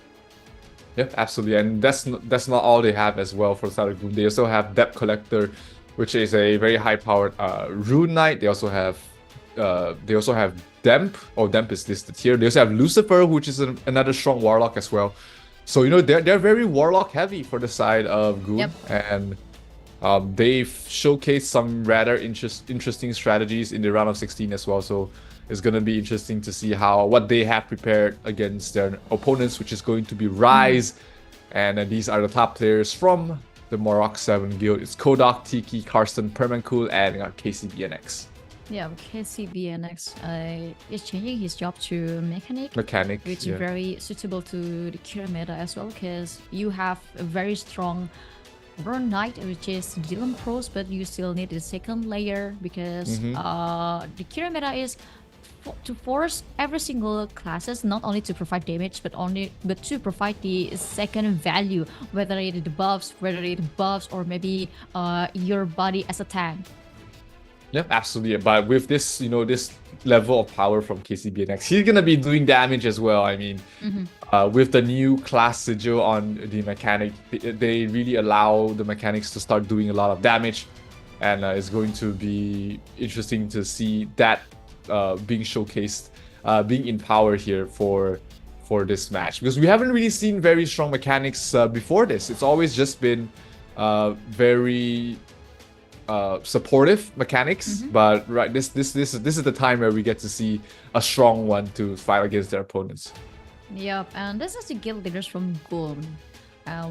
Yep, absolutely, and that's not all they have as well for the side of Goon. They also have Debt Collector, which is a very high-powered Rune Knight. They also have Demp. Demp is listed here. They also have Lucifer, which is another strong Warlock as well. So they're very Warlock heavy for the side of Goon, and they've showcased some rather interesting strategies in the round of 16 as well. So it's gonna be interesting to see what they have prepared against their opponents, which is going to be Rise, and these are the top players from the Morok 7 guild. It's Kodok, Tiki, Karsten, Permancool, and KCBNX. Yeah, KCBNX is changing his job to mechanic, which is very suitable to the Kira meta as well, because you have a very strong Rune Knight, which is Dylan Pros, but you still need the second layer because the Kira meta is to force every single classes not only to provide damage but to provide the second value, whether it buffs, or maybe your body as a tank. Yep, absolutely. But with this, this level of power from KCBNX, he's gonna be doing damage as well. I mean, with the new class sigil on the mechanic, they really allow the mechanics to start doing a lot of damage. and it's going to be interesting to see that being showcased, being in power here for this match, because we haven't really seen very strong mechanics before this. It's always just been very supportive mechanics, but right, this is the time where we get to see a strong one to fight against their opponents. Yep, and this is the guild leaders from Goon,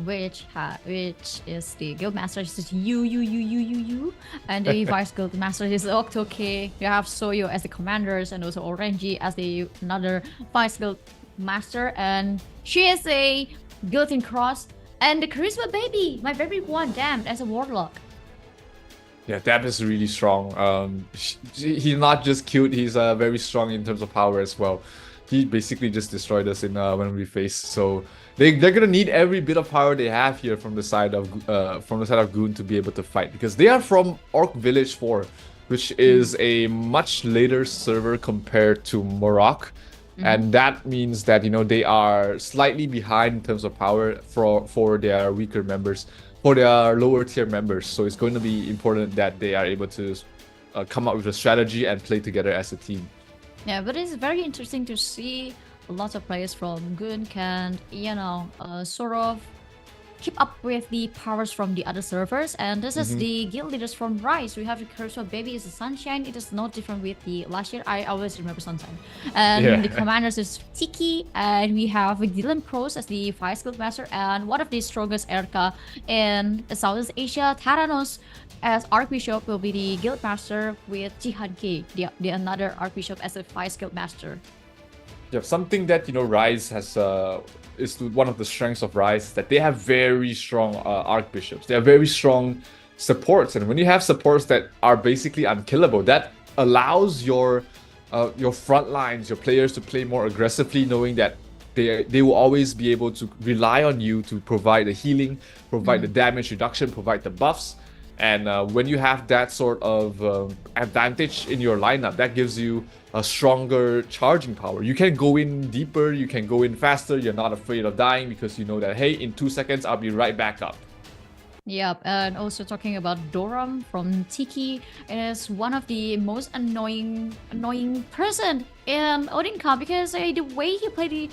which is the guild master is you, and the vice guild master is Octoke. You have Soyo as the commanders, and also Orangi as the another vice guild master, and she is a guillotine cross, and the charisma baby, my favorite one, Damned, as a warlock. Yeah, Dab is really strong. He's not just cute, he's very strong in terms of power as well. He basically just destroyed us in when we faced. So they're gonna need every bit of power they have here from the side of Goon to be able to fight, because they are from Orc Village 4, which is a much later server compared to Morok. And that means that, you know, they are slightly behind in terms of power for their weaker members, for their lower tier members. So it's going to be important that they are able to come up with a strategy and play together as a team. Yeah, but it's very interesting to see lots of players from Goon can, you know, sort of keep up with the powers from the other servers. And this is the guild leaders from Rise. We have the Charisma Baby is the Sunshine. It is not different with the last year. I always remember Sunshine. And the commanders is Tiki, and we have Dylan Pros as the Vice Guild Master, and one of the strongest Erka in Southeast Asia, Taranos as Archbishop will be the Guild Master, with Jihan K, the another Archbishop as a Vice Guild Master. Yeah, something that, you know, Rise has is one of the strengths of Rise, that they have very strong archbishops. They have very strong supports, and when you have supports that are basically unkillable, that allows your front lines, your players to play more aggressively, knowing that they will always be able to rely on you to provide the healing, provide the damage reduction, provide the buffs. And when you have that sort of advantage in your lineup, that gives you a stronger charging power. You can go in deeper, you can go in faster, you're not afraid of dying, because you know that, hey, in 2 seconds, I'll be right back up. Yep, and also talking about Doram from Tiki, it is one of the most annoying person in Odin Cup, because the way he played the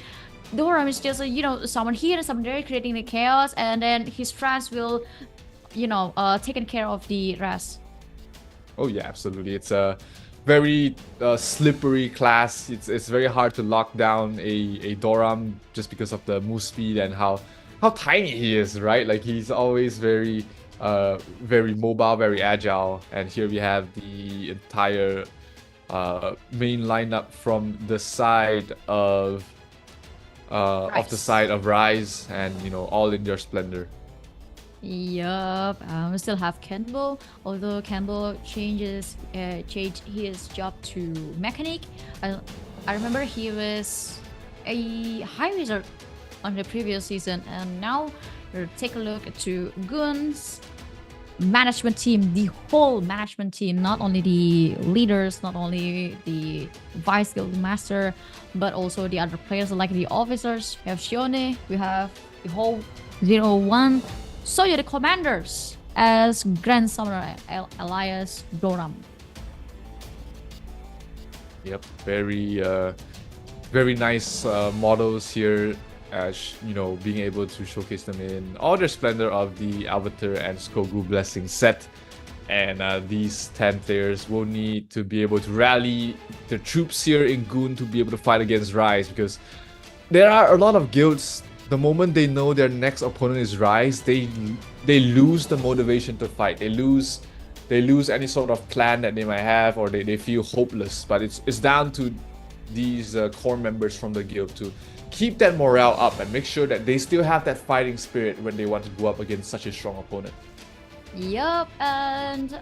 Doram is just, you know, someone here and someone there creating the chaos, and then his friends will, you know, taking care of the rest. Oh yeah, absolutely. It's a very slippery class. It's very hard to lock down a Doram just because of the move speed and how tiny he is, right? Like, he's always very mobile, very agile. And here we have the entire main lineup from the side of Rise, and, you know, all in their splendor. Yup, we still have Kenbo, although Kenbo changed his job to mechanic. I remember he was a high wizard on the previous season, and now we'll take a look to Goon's management team, the whole management team, not only the leaders, not only the vice guild master, but also the other players like the officers. We have Shione, we have the whole 01. So you're the commanders as Grand Summoner Elias Doram. Yep, very nice models here, as you know, being able to showcase them in all their splendor of the Avatar and Skogu Blessing set. And these 10 players will need to be able to rally their troops here in Goon to be able to fight against Rise, because there are a lot of guilds. The moment they know their next opponent is Rise, they lose the motivation to fight. They lose any sort of plan that they might have, or they feel hopeless. But it's down to these core members from the guild to keep that morale up and make sure that they still have that fighting spirit when they want to go up against such a strong opponent. Yup, and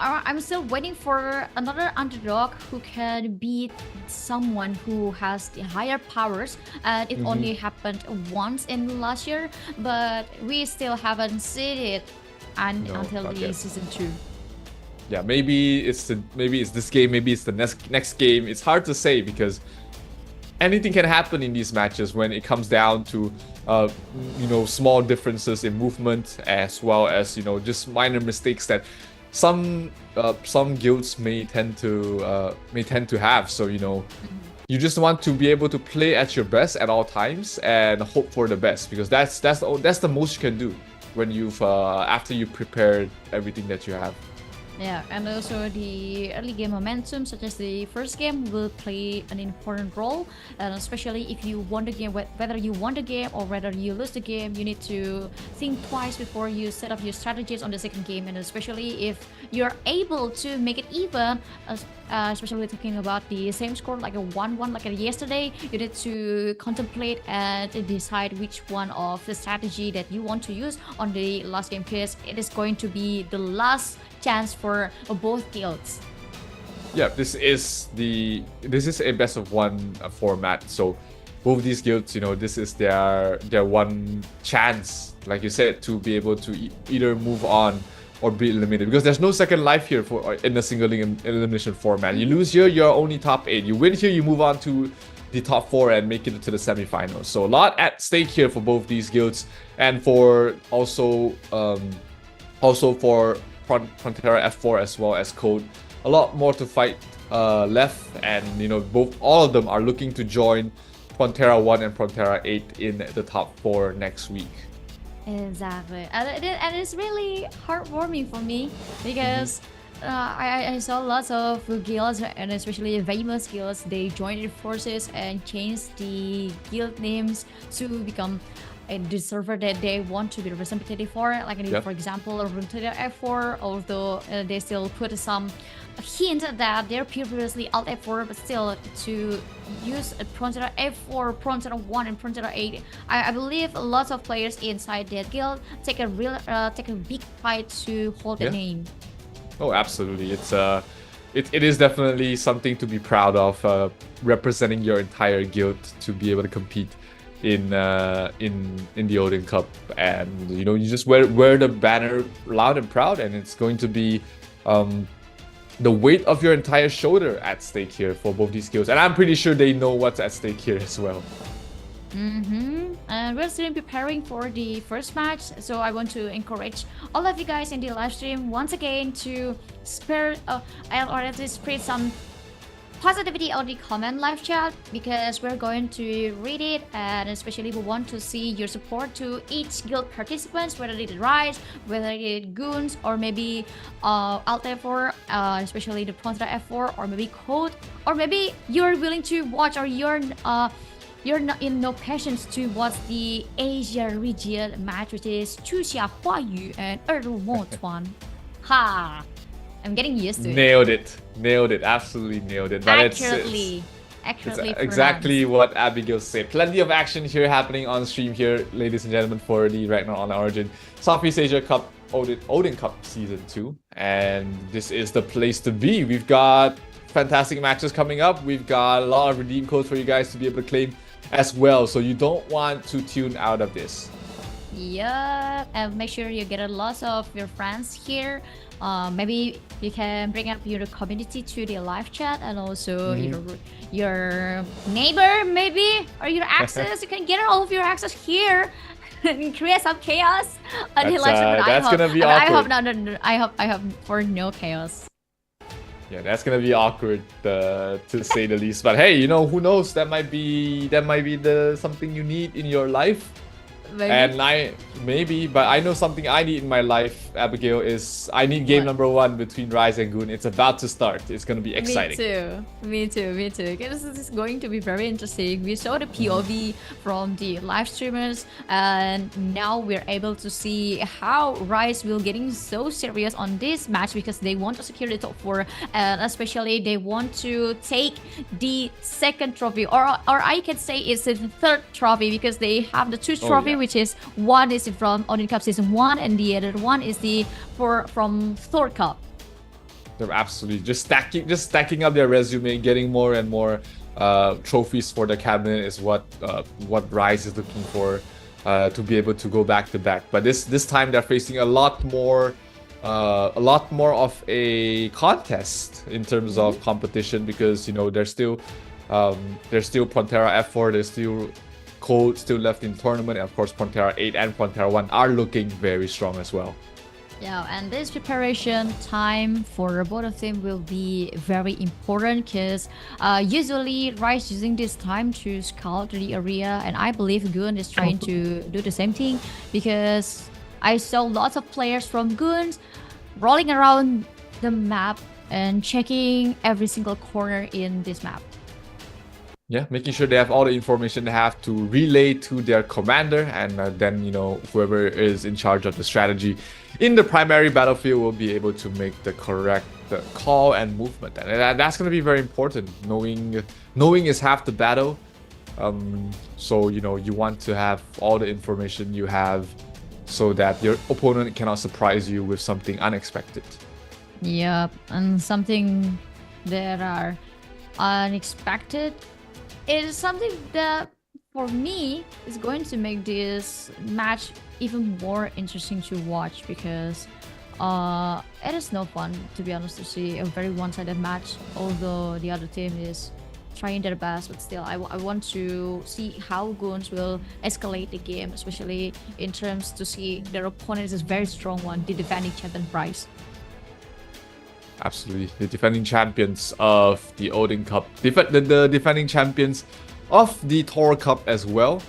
I'm still waiting for another underdog who can beat someone who has the higher powers, and it only happened once in last year, but we still haven't seen it until the season 2. Yeah, maybe it's this game, maybe it's the next game. It's hard to say, because anything can happen in these matches when it comes down to you know, small differences in movement, as well as, you know, just minor mistakes that some guilds may tend to have. So you just want to be able to play at your best at all times and hope for the best, because that's the most you can do when you've after you prepared everything that you have. Yeah, and also the early game momentum, such as the first game, will play an important role. And especially if you won the game, whether you won the game or whether you lose the game, you need to think twice before you set up your strategies on the second game. And especially if you're able to make it even, especially talking about the same score, like a 1-1 like yesterday, you need to contemplate and decide which one of the strategy that you want to use on the last game, because it is going to be the last chance for both guilds. Yeah, this is a best of one format. So both these guilds, this is their one chance, like you said, to be able to either move on or be eliminated, because there's no second life here in a single elimination format. You lose here, you're only top 8. You win here, you move on to the top 4 and make it to the semifinals. So a lot at stake here for both these guilds, and for also for Prontera F4 as well as Code. A lot more to fight left, and all of them are looking to join Prontera 1 and Prontera 8 in the top 4 next week. Exactly, and it's really heartwarming for me, because I saw lots of guilds, and especially famous guilds, they joined forces and changed the guild names to become the server that they want to be representative for. Like, for example, Prontera F4, although they still put some hint that they're previously Alt F4, but still to use Prontera F4, Prontera 1, and Prontera 8. I believe lots of players inside that guild take a big fight to hold the name. Oh, absolutely. It is definitely something to be proud of, representing your entire guild to be able to compete in the Odin Cup, and you just wear the banner loud and proud, and it's going to be the weight of your entire shoulder at stake here for both these guilds, and I'm pretty sure they know what's at stake here as well. And we're still preparing for the first match, so I want to encourage all of you guys in the live stream once again to spare or at least spread some positivity on the comment live chat, because we're going to read it, and especially we want to see your support to each guild participants, whether it is Rise, whether it is Goons, or maybe Alt F4, especially the Prontera F4, or maybe Code, or maybe you're willing to watch, or you're not in no patience to watch the Asia region match, which is Chuxia Huayu and Erru Motuan. Ha! I'm getting used to it. Nailed it, absolutely nailed it. But accurately exactly what Abigail said. Plenty of action here happening on stream here, ladies and gentlemen, for the Ragnarok on Origin Southeast Asia Cup Odin Cup Season 2, and this is the place to be. We've got fantastic matches coming up. We've got a lot of redeem codes for you guys to be able to claim as well, so you don't want to tune out of this. Yeah, and make sure you get a lot of your friends here. Maybe you can bring up your community to the live chat, and also your neighbor, maybe, or your access. You can get all of your access here and create some chaos on the live stream. That's gonna be awkward. I hope for no chaos. Yeah, that's gonna be awkward to say the least. But hey, who knows? That might be the something you need in your life. Maybe. And but I know something I need in my life, Abigail, is I need game number 1 between Rise and Goon. It's about to start. It's gonna be exciting. Me too. This is going to be very interesting. We saw the POV from the live streamers, and now we're able to see how Rise will getting so serious on this match, because they want to secure the top 4, and especially they want to take the second trophy, or I can say it's the third trophy, because they have the 2 trophy, which is one is from Odin Cup Season 1, and the other one is from Thor Cup. They're absolutely just stacking up their resume, getting more and more trophies for the cabinet is what Rise is looking for, to be able to go back to back. But this time they're facing a lot more of a contest in terms of competition, because there's still Prontera F4, there's still Code still left in tournament, and of course Prontera 8 and Prontera 1 are looking very strong as well. Yeah, and this preparation time for both of them will be very important because usually Rise using this time to scout the area, and I believe Goon is trying to do the same thing because I saw lots of players from Goons rolling around the map and checking every single corner in this map. Yeah, making sure they have all the information they have to relay to their commander, and then, you know, whoever is in charge of the strategy in the primary battlefield will be able to make the correct call and movement. And that's going to be very important. Knowing is half the battle. So, you know, you want to have all the information you have so that your opponent cannot surprise you with something unexpected. Yep, and something that are unexpected is something that for me is going to make this match even more interesting to watch because it is no fun, to be honest, to see a very one-sided match, although the other team is trying their best, but still I want to see how Goons will escalate the game, especially in terms to see their opponent is a very strong one, the defending champion Bryce. Absolutely, the defending champions of the Odin Cup, the defending champions of the Thor Cup as well,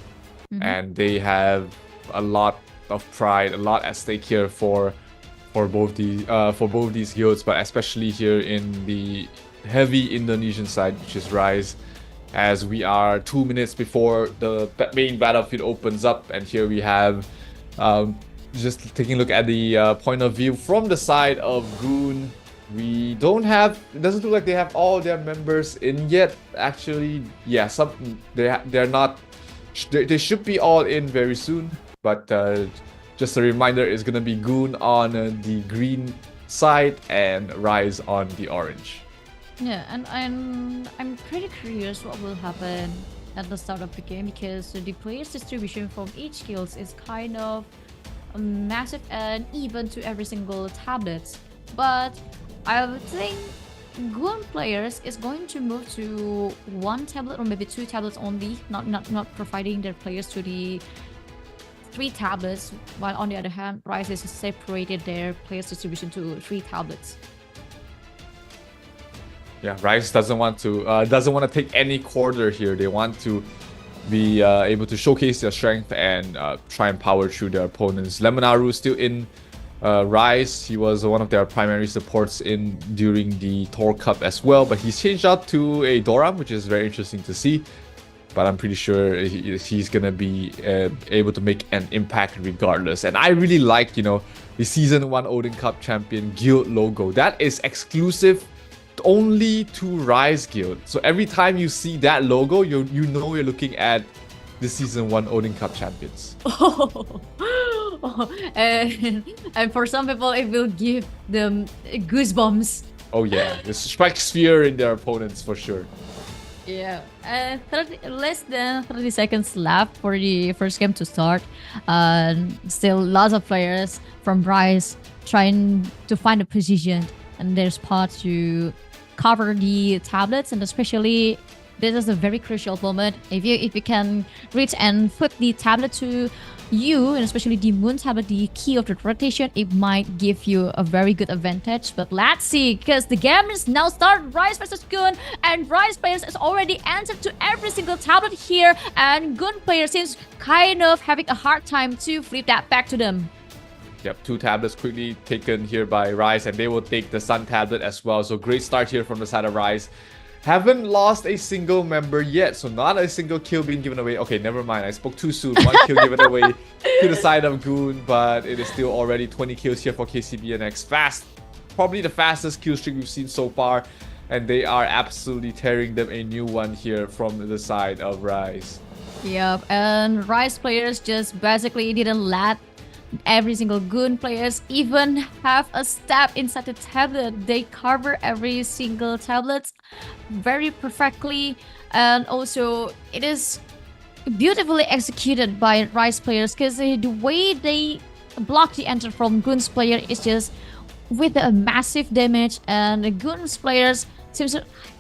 and they have a lot of pride, a lot at stake here for both these guilds, but especially here in the heavy Indonesian side, which is Rise, as we are 2 minutes before the main battlefield opens up, and here we have just taking a look at the point of view from the side of Goon. We don't have, it doesn't look like they have all their members in yet. Actually, yeah, they're not, they should be all in very soon. But just a reminder, it's gonna be Goon on the green side and Rise on the orange. Yeah, and I'm pretty curious what will happen at the start of the game because the players distribution from each guild is kind of massive and even to every single tablet. But I would think Goon players is going to move to one tablet or maybe two tablets only, not providing their players to the 3 tablets, while on the other hand, Rise has separated their players distribution to 3 tablets. Yeah, Rise doesn't want to take any quarter here. They want to be able to showcase their strength and try and power through their opponents. Lemonaru still in Rise. He was one of their primary supports during the Thor Cup as well, but he's changed out to a Doram, which is very interesting to see. But I'm pretty sure he's gonna be able to make an impact regardless. And I really like, you know, the Season 1 Odin Cup Champion Guild logo. That is exclusive only to Rise Guild. So every time you see that logo, you know you're looking at the Season 1 Odin Cup Champions. And for some people, it will give them goosebumps. Oh yeah, the strikes fear in their opponents for sure. Yeah, less than 30 seconds left for the first game to start. Still lots of players from Rise trying to find a position and their spot to cover the tablets, and especially this is a very crucial moment. If you can reach and put the tablet to you, and especially the moon tablet, the key of the rotation, it might give you a very good advantage. But let's see, because the game is now started. Rise versus Goon, and Rise players has already answered to every single tablet here, and Goon player seems kind of having a hard time to flip that back to them. Yep, 2 tablets quickly taken here by Rise, and they will take the Sun tablet as well. So great start here from the side of Rise. Haven't lost a single member yet, so not a single kill being given away. Okay, never mind, I spoke too soon. 1 kill given away to the side of Goon, but it is still already 20 kills here for KCBNX. Fast, probably the fastest kill streak we've seen so far, and they are absolutely tearing them a new one here from the side of Rise. Yep, and Rise players just basically didn't let every single Goon players even have a step inside the tablet. They cover every single tablet very perfectly, and also it is beautifully executed by Rise players because the way they block the enter from Goon's player is just with a massive damage, and the Goon's players seems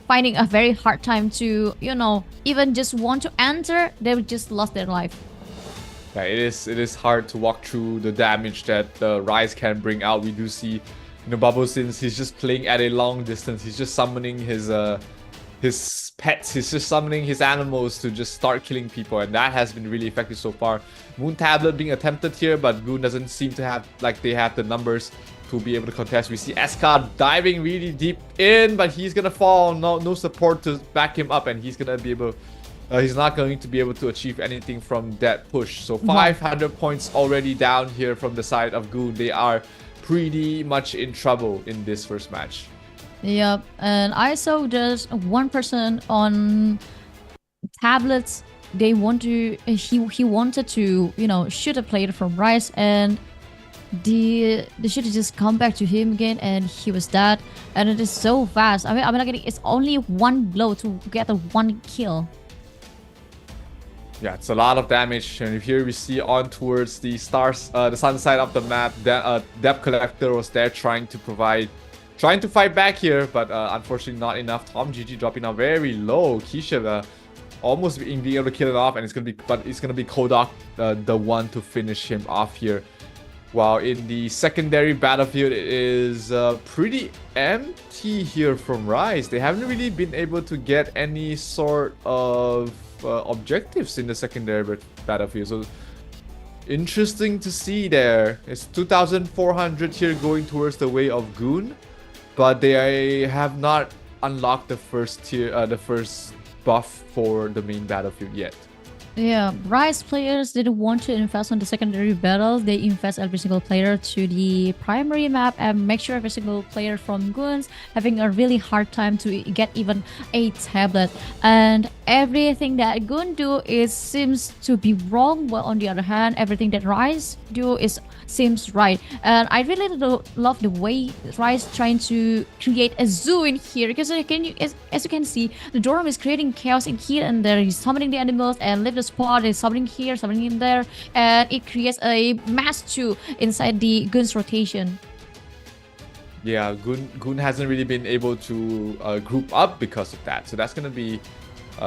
finding a very hard time to, you know, even just want to enter. They just lost their life. Yeah, it is hard to walk through the damage that Rise can bring out. We do see, Bubble, since he's just playing at a long distance, he's just summoning his pets, he's just summoning his animals to just start killing people, and that has been really effective so far. Moon Tablet being attempted here, but Goon doesn't seem to have, they have the numbers to be able to contest. We see Escard diving really deep in, but he's gonna fall. No support to back him up, and he's gonna be able. He's not going to be able to achieve anything from that push. So 500 points already down here from the side of Goon. They are pretty much in trouble in this first match. Yep, and I saw just one person on tablets. They want to. He wanted to, shoot a player from Rise, and the shooter just come back to him again, and he was dead. And it is so fast. I mean, it's only one blow to get a one kill. Yeah, it's a lot of damage, and here we see on towards the the sun side of the map. Depth Collector was there trying to fight back here, but unfortunately not enough. Tom GG dropping out very low. Keisha almost being able to kill it off, and it's gonna be Kodok the one to finish him off here. While in the secondary battlefield, it is pretty empty here from Rise. They haven't really been able to get any sort of objectives in the secondary battlefield. So interesting to see there. It's 2,400 here going towards the way of Goon, but they have not unlocked the first tier, the first buff for the main battlefield yet. Yeah, Rise players didn't want to invest on the secondary battle. They invest every single player to the primary map and make sure every single player from Goons having a really hard time to get even a tablet. And everything that Goon do seems to be wrong, while on the other hand, everything that Rise do seems right. And I really love the way Rise trying to create a zoo in here, because as you can see, the Dorum is creating chaos in here and there. He's summoning the animals and leave the spot, is summoning here, summoning in there, and it creates a mass too inside the Goon's rotation. Yeah, Goon hasn't really been able to group up because of that. So that's going to be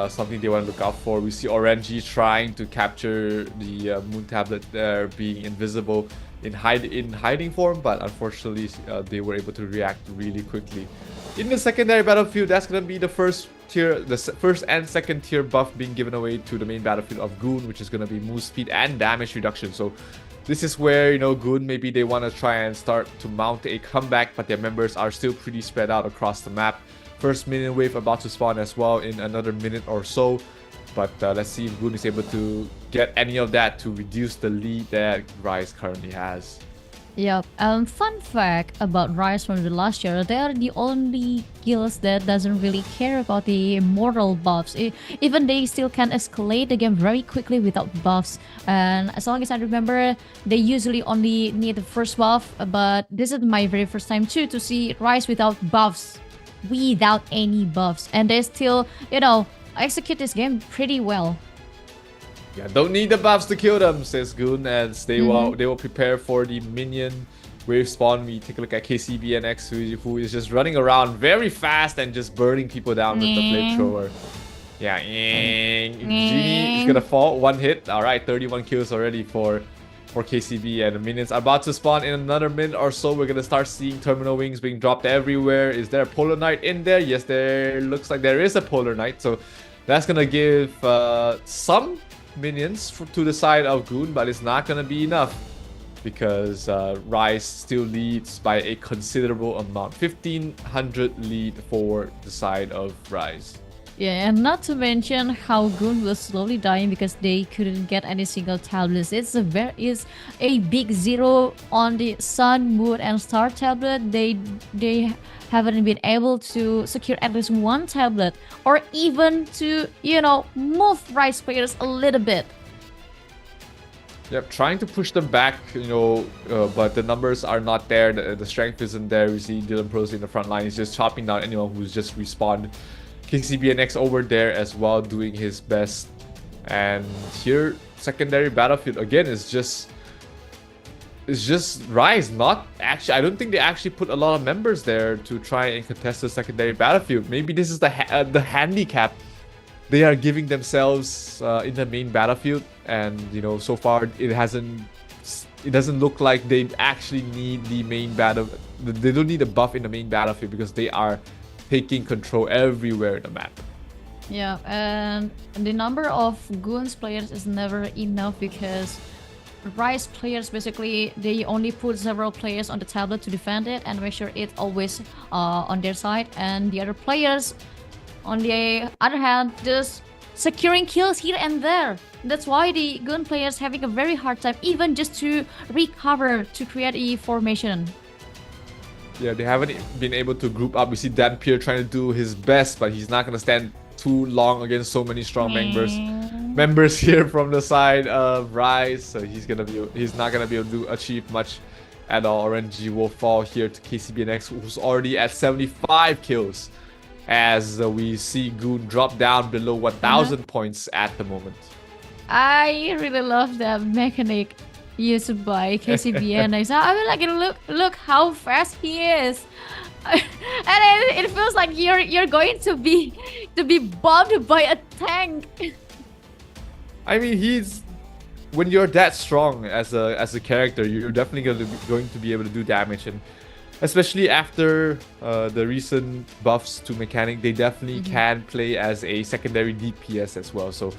something they want to look out for. We see Orangi trying to capture the Moon Tablet there, being invisible in hiding form, but unfortunately they were able to react really quickly. In the secondary battlefield, that's going to be the first and second tier buff being given away to the main battlefield of Goon, which is going to be move speed and damage reduction. So this is where, Goon, maybe they want to try and start to mount a comeback, but their members are still pretty spread out across the map. First minion wave about to spawn as well in another minute or so. But let's see if Goon is able to get any of that to reduce the lead that Rise currently has. Yep. Fun fact about Rise from the last year, they are the only guilds that doesn't really care about the mortal buffs. Even they still can escalate the game very quickly without buffs. And as long as I remember, they usually only need the first buff. But this is my very first time too to see Rise without buffs. Without any buffs. And they still, execute this game pretty well. Yeah, don't need the buffs to kill them, says Goon, as they will prepare for the minion wave spawn. We take a look at KCBNX, who is just running around very fast and just burning people down with the flamethrower. Yeah, Genie is gonna fall, one hit. Alright, 31 kills already for KCB, and the minions are about to spawn in another minute or so. We're gonna start seeing terminal wings being dropped everywhere. Is there a Polar Knight in there? Yes, there looks like there is a Polar Knight, so that's gonna give some minions to the side of Goon, but it's not gonna be enough because Rise still leads by a considerable amount. 1,500 lead for the side of Rise. Yeah, and not to mention how Goon was slowly dying because they couldn't get any single tablets. It's a big zero on the Sun, Moon, and Star tablet. They haven't been able to secure at least one tablet, or even to move Rise players a little bit. Yep, trying to push them back, but the numbers are not there. The strength isn't there. We see Dylan Pros in the front line. He's just chopping down anyone who's just respawned. KCBNX over there as well, doing his best. And here, secondary battlefield again is just Rise. Not actually, I don't think they actually put a lot of members there to try and contest the secondary battlefield. Maybe this is the handicap they are giving themselves in the main battlefield, and so far it doesn't look like they actually need the main battle. They don't need a buff in the main battlefield because they are taking control everywhere in the map. Yeah, and the number of Goons players is never enough because Rise players basically they only put several players on the tablet to defend it and make sure it's always on their side, and the other players on the other hand just securing kills here and there. That's why the Goon players having a very hard time even just to recover to create a formation. Yeah, they haven't been able to group up. We see Dan Pierre trying to do his best, but he's not gonna stand too long against so many strong members here from the side of Rise. So he's not gonna be able to achieve much at all. RNG will fall here to KCBNX, who's already at 75 kills, as we see Goon drop down below 1,000 points at the moment. I really love that mechanic used by KCBNX. I mean, like, look how fast he is. And it feels like you're going to be bombed by a tank. I mean, when you're that strong as a character, you're definitely going to be able to do damage, and especially after the recent buffs to mechanic, they definitely can play as a secondary DPS as well. So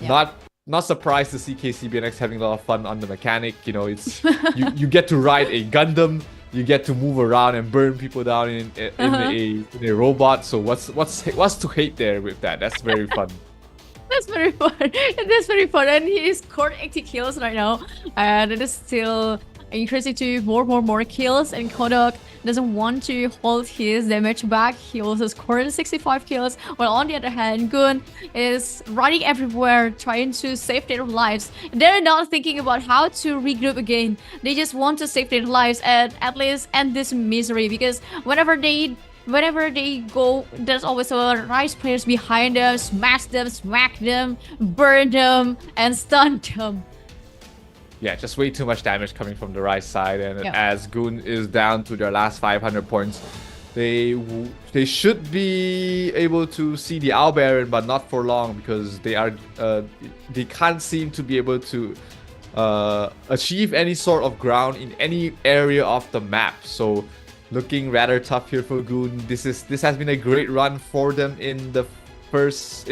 not surprised to see KCBNX having a lot of fun on the mechanic. It's you get to ride a Gundam. You get to move around and burn people down in a robot. So what's to hate there with that? That's very fun. That's very fun. That's very fun. And he scored 80 kills right now, and it is still increasing to more kills. And Kodok doesn't want to hold his damage back. He also scored 65 kills. While on the other hand, Goon is running everywhere trying to save their lives. They're not thinking about how to regroup again. They just want to save their lives and at least end this misery, because whenever they go, there's always a Rise players behind them, smash them, smack them, burn them, and stun them. Yeah, just way too much damage coming from the Rise side, and as Goon is down to their last 500 points, they should be able to see the Owl Baron, but not for long, because they can't seem to be able to achieve any sort of ground in any area of the map. So looking rather tough here for Goon. This has been a great run for them in their first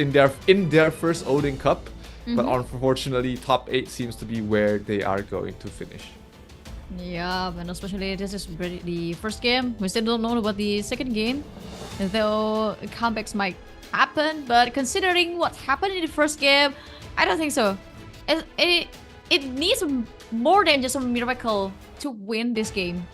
Odin Cup. But unfortunately, top 8 seems to be where they are going to finish. Yeah, and especially this is the first game. We still don't know about the second game, though comebacks might happen. But considering what happened in the first game, I don't think so. It needs more than just a miracle to win this game.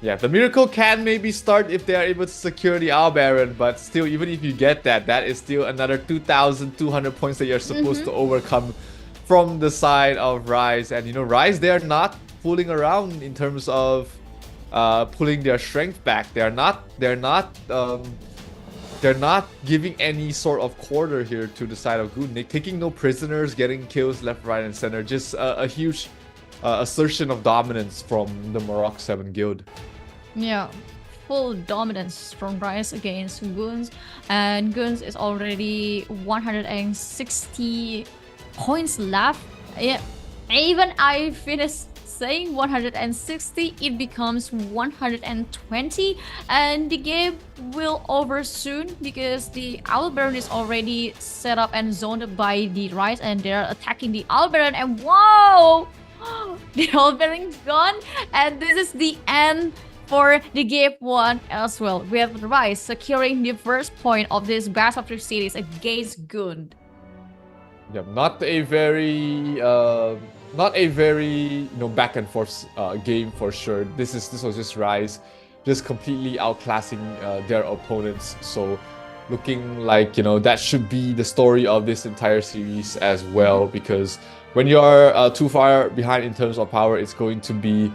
Yeah, the miracle can maybe start if they are able to secure the Owl Baron, but still, even if you get that is still another 2,200 points that you're supposed to overcome from the side of Rise. And Rise, they are not fooling around in terms of pulling their strength back. They're not giving any sort of quarter here to the side of Goon. They're taking no prisoners, getting kills left, right, and center. Just a huge assertion of dominance from the Marok 7 guild. Yeah, full dominance from Rise against Goons, and Goons is already 160 points left. Yeah, even I finished saying 160, it becomes 120, and the game will over soon because the Owl Baron is already set up and zoned by the Rise, and they're attacking the Owl Baron, and wow! The Owl Baron's gone, and this is the end for the game 1 as well, with Rise securing the first point of this best of 3 series against Goon. Yeah, not a very back and forth game for sure. This was just Rise just completely outclassing their opponents. So looking like that should be the story of this entire series as well, because when you're too far behind in terms of power, it's going to be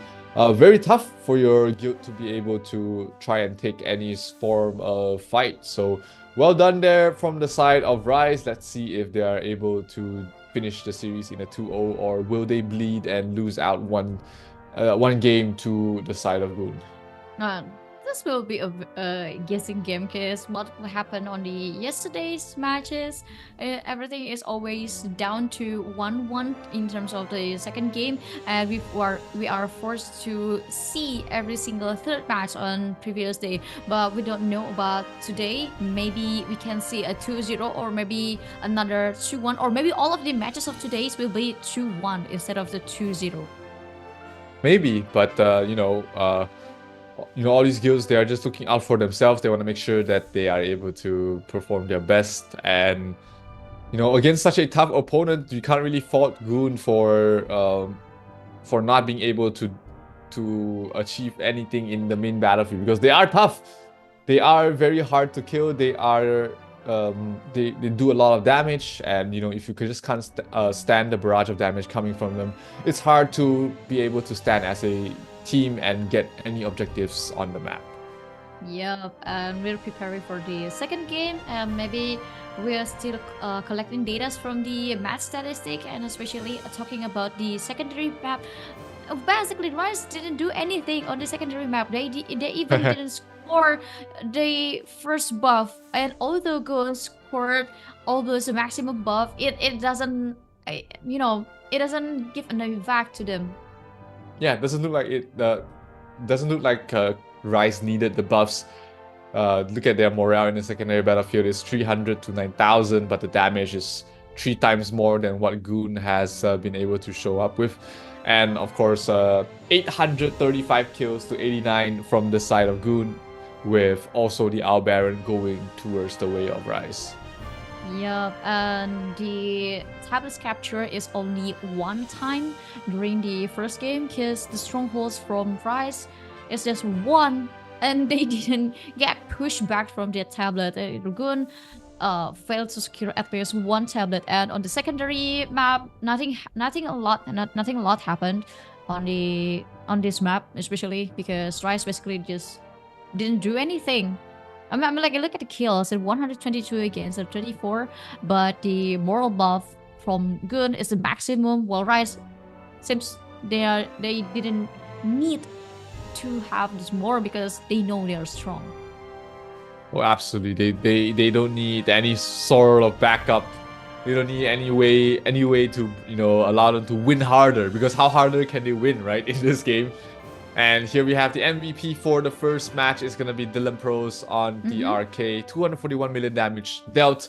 very tough for your guild to be able to try and take any form of fight. So well done there from the side of Rise. Let's see if they are able to finish the series in a 2-0, or will they bleed and lose out one game to the side of Goon. The this will be a guessing game because what happened on the yesterday's matches, everything is always down to 1-1 in terms of the second game, and we are forced to see every single third match on previous day, but we don't know about today. Maybe we can see a 2-0 or maybe another 2-1, or maybe all of the matches of today's will be 2-1 instead of the 2-0. Maybe, but all these guilds, they are just looking out for themselves. They want to make sure that they are able to perform their best. And against such a tough opponent, you can't really fault Goon for not being able to achieve anything in the main battlefield, because they are tough. They are very hard to kill. They are they do a lot of damage, and if you just can't stand the barrage of damage coming from them, it's hard to be able to stand as a team and get any objectives on the map. Yep, and we're preparing for the second game, and maybe we are still collecting data from the match statistic, and especially talking about the secondary map. Basically, Rise didn't do anything on the secondary map. They even didn't score the first buff, and although Goon scored almost a maximum buff, it doesn't it doesn't give an impact to them. Yeah, it doesn't look like it. Doesn't look like Rise needed the buffs. Look at their morale in the secondary battlefield. It's 300 to 9,000, but the damage is 3 times more than what Goon has been able to show up with. And of course, 835 kills to 89 from the side of Goon, with also the Owl Baron going towards the way of Rise. Yep, and the tablets capture is only 1 time during the first game, because the strongholds from Rise is just 1, and they didn't get pushed back from their tablet. Goon failed to secure at least 1 tablet, and on the secondary map, nothing a lot happened on this map, especially because Rise basically just didn't do anything. I mean, like, look at the kills at 122 against 34, but the moral buff from Goon is the maximum, while Rise seems they didn't need to have this more because they know they are strong. Oh, absolutely. They don't need any sort of backup. They don't need any way to allow them to win harder, because how harder can they win, right, in this game? And here we have the MVP for the first match. Is going to be Dylan Pros on DRK. 241 million damage dealt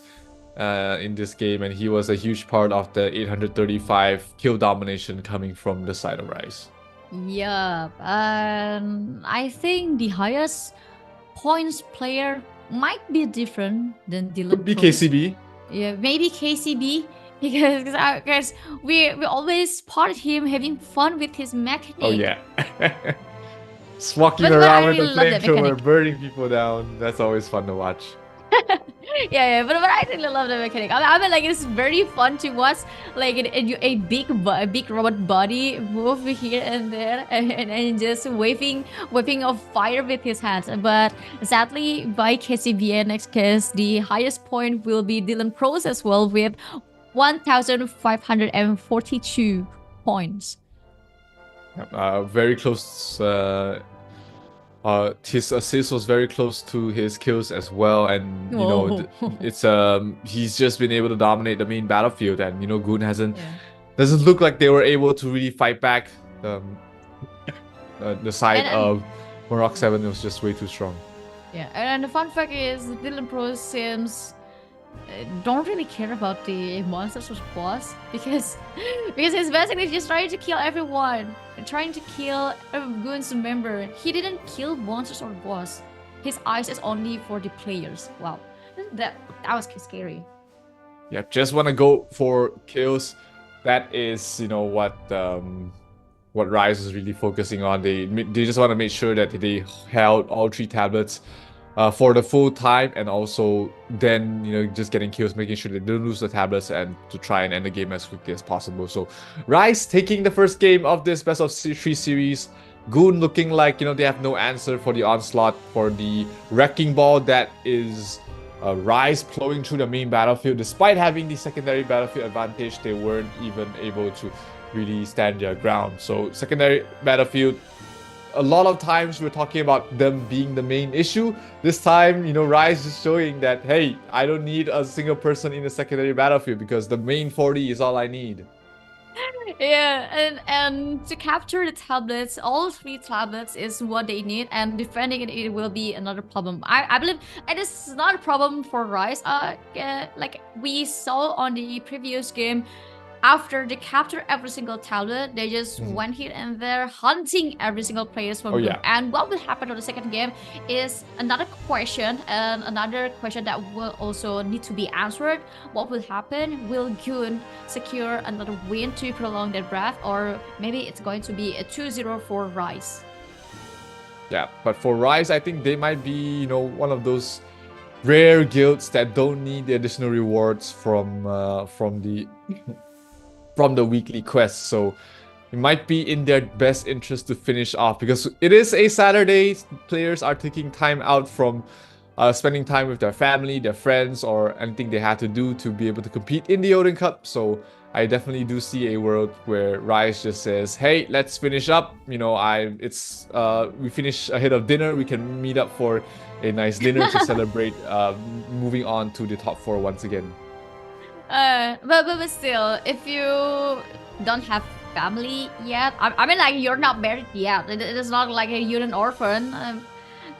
in this game, and he was a huge part of the 835 kill domination coming from the side of Rise. Yeah, I think the highest points player might be different than Dylan. Could be Pros. KCB. Yeah, maybe KCB. Because we always spot him having fun with his mechanic. Oh yeah. Just walking But around I with really a love that flamethrower, mechanic. burning people down. That's always fun to watch. Yeah, but I really love the mechanic. I mean, like, it's very fun to watch, like, a big robot body move here and there, and just waving of fire with his hands. But sadly, by KCBN next case, the highest point will be Dylan Pros as well, with 1,542 points. Very close. His assist was very close to his kills as well, and it's he's just been able to dominate the main battlefield, and Goon doesn't look like they were able to really fight back. The side of Morok 7 was just way too strong. Yeah, and the fun fact is Dylan Pro seems don't really care about the monsters or boss, because he's basically just trying to kill everyone, trying to kill Goon's member. He didn't kill monsters or boss. His eyes is only for the players. Wow, that was scary. Yeah, just want to go for kills. That is, what Rise is really focusing on. They just want to make sure that they held all 3 tablets for the full time, and also then just getting kills, making sure they don't lose the tablets, and to try and end the game as quickly as possible. So Rise taking the first game of this best of 3 series. Goon looking like they have no answer for the onslaught, for the wrecking ball that is Rise plowing through the main battlefield. Despite having the secondary battlefield advantage, they weren't even able to really stand their ground. So secondary battlefield, a lot of times we're talking about them being the main issue. This time, Rise is showing that, hey, I don't need a single person in the secondary battlefield because the main 40 is all I need. Yeah, and to capture the tablets, all 3 tablets is what they need, and defending it will be another problem. I believe it is not a problem for Rise. Like we saw on the previous game, after they capture every single tablet, they just went here and there hunting every single players from Oh, Goon. yeah. And what will happen on the second game is another question, and another question that will also need to be answered. What will happen? Will Goon secure another win to prolong their breath, or maybe it's going to be a 2-0 for Rise? Yeah, but for Rise, I think they might be, one of those rare guilds that don't need the additional rewards from the from the weekly quests. So it might be in their best interest to finish off, because it is a Saturday. Players are taking time out from spending time with their family, their friends, or anything they had to do to be able to compete in the Odin Cup. So I definitely do see a world where Rise just says, hey, let's finish up. We finish ahead of dinner. We can meet up for a nice dinner to celebrate moving on to the top 4 once again. But still, if you don't have family yet, I mean, like, you're not married yet. It is not like you're an orphan.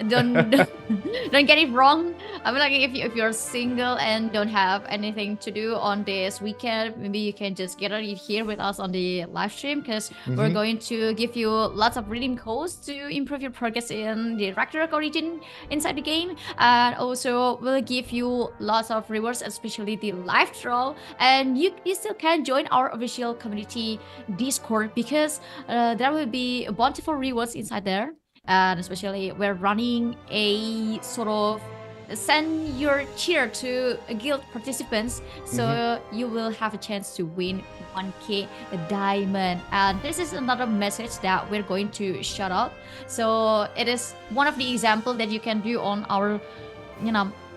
Don't get it wrong. I mean, like, if you're single and don't have anything to do on this weekend, maybe you can just get it here with us on the live stream, because we're going to give you lots of redeem codes to improve your progress in the Ragnarok origin inside the game, and also we'll give you lots of rewards, especially the live draw. And you still can join our official community Discord, because there will be bountiful rewards inside there. And especially we're running a sort of send your cheer to guild participants, so you will have a chance to win 1k diamond. And this is another message that we're going to shout out. So it is one of the examples that you can do on our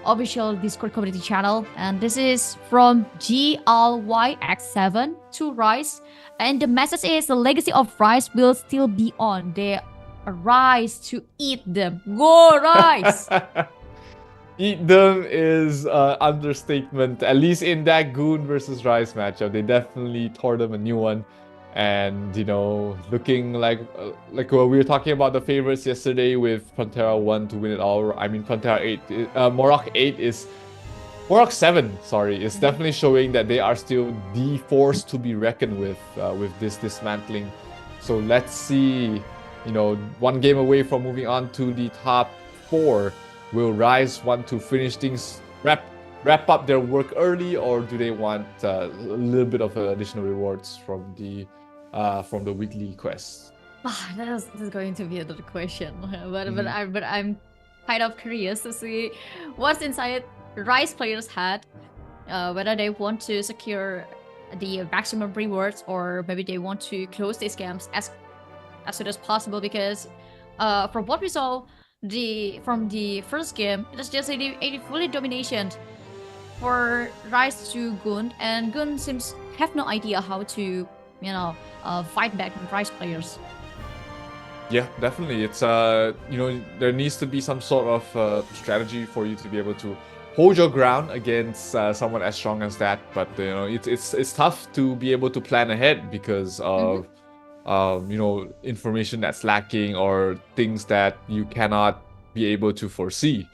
official Discord community channel. And this is from GLYX7 to Rise, and the message is the legacy of Rise will still be on. They Rise to eat them. Go Rise! Eat them is understatement. At least in that Goon versus Rise matchup, they definitely tore them a new one. And looking like we were talking about the favorites yesterday with Prontera 1 to win it all. I mean, Prontera 8, Morok 7, sorry, is definitely showing that they are still the force to be reckoned with this dismantling. So let's see. One game away from moving on to the top 4. Will Rise want to finish things, wrap up their work early, or do they want a little bit of additional rewards from the weekly quests? That is going to be another question, but I'm kind of curious to see what's inside Rise players' head, whether they want to secure the maximum rewards, or maybe they want to close these games as soon as possible, because from what we saw from the first game, it is just a fully domination for Rise to Goon, and Goon seems have no idea how to fight back with Rise players. Yeah, definitely. It's there needs to be some sort of strategy for you to be able to hold your ground against someone as strong as that. But it's tough to be able to plan ahead because of information that's lacking or things that you cannot be able to foresee.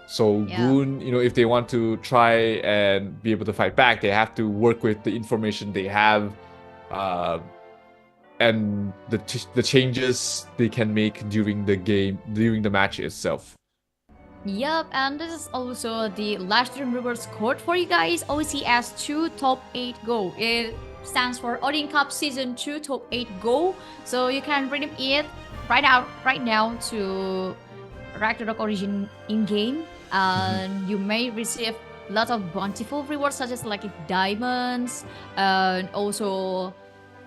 So Goon, if they want to try and be able to fight back, they have to work with the information they have, and the changes they can make during the match itself. Yep, and this is also the last stream rewards code for you guys. OCS 2 Top 8 Go. It stands for Odin Cup Season 2 Top 8 Go. So you can redeem it right now to Ragnarok Origin in-game. And you may receive lots of bountiful rewards such as like diamonds, and also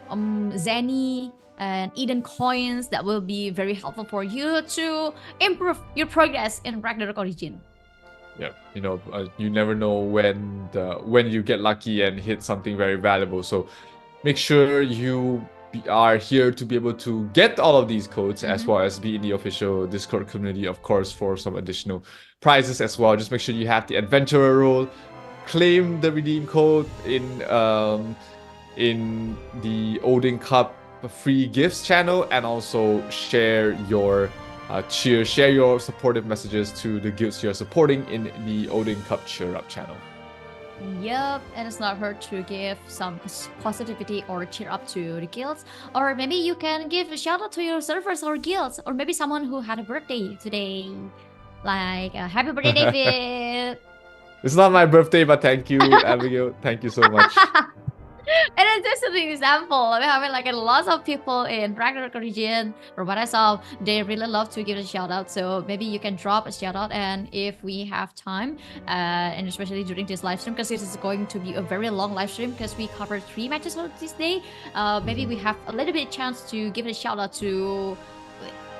Zenny and Eden coins that will be very helpful for you to improve your progress in Ragnarok Origin. Yeah, you never know when you get lucky and hit something very valuable. So make sure you are here to be able to get all of these codes as well as be in the official Discord community, of course, for some additional prizes as well. Just make sure you have the adventurer role, claim the redeem code in the Odin Cup free gifts channel, and also share your share your supportive messages to the guilds you're supporting in the Odin Cup cheer up channel. Yep, and it's not hurt to give some positivity or cheer up to the guilds, or maybe you can give a shout out to your servers or guilds, or maybe someone who had a birthday today, like happy birthday, David. It's not my birthday, but thank you, Abigail. Thank you so much. And it's just an example. I mean, like lots of people in Ragnarok region, from what I saw, they really love to give a shout out. So maybe you can drop a shout out, and if we have time, and especially during this live stream, because this is going to be a very long live stream, because we covered 3 matches on this day, maybe we have a little bit chance to give a shout out to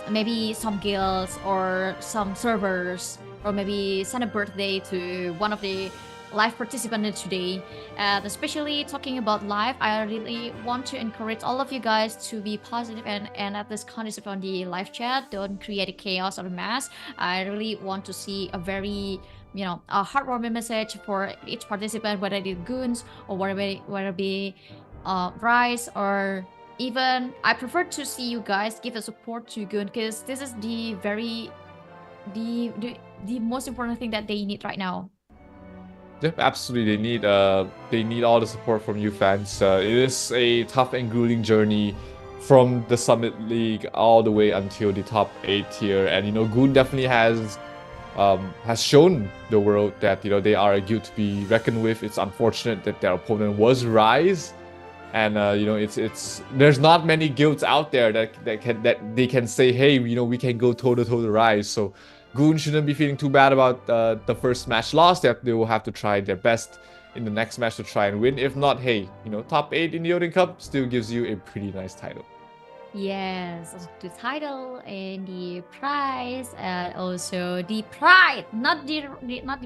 maybe some guilds or some servers, or maybe send a birthday to one of the live participants today. And especially talking about live, I really want to encourage all of you guys to be positive and at this concept on the live chat. Don't create a chaos or a mess. I really want to see a very, you know, a heartwarming message for each participant, whether it be Goons or whether it be Rise, or even I prefer to see you guys give a support to Goon, because this is the very the most important thing that they need right now. Yep, absolutely. They need all the support from you fans. It is a tough and grueling journey from the Summit League all the way until the top 8 tier, and you know, Goon definitely has shown the world that, you know, they are a guild to be reckoned with. It's unfortunate that their opponent was Rise, and you know, it's there's not many guilds out there that they can say, hey, you know, we can go toe to toe to Rise. So Goon shouldn't be feeling too bad about the first match loss. That they will have to try their best in the next match to try and win. If not, hey, you know, top 8 in the Odin Cup still gives you a pretty nice title. Yes, the title and the prize, and also the pride. Not the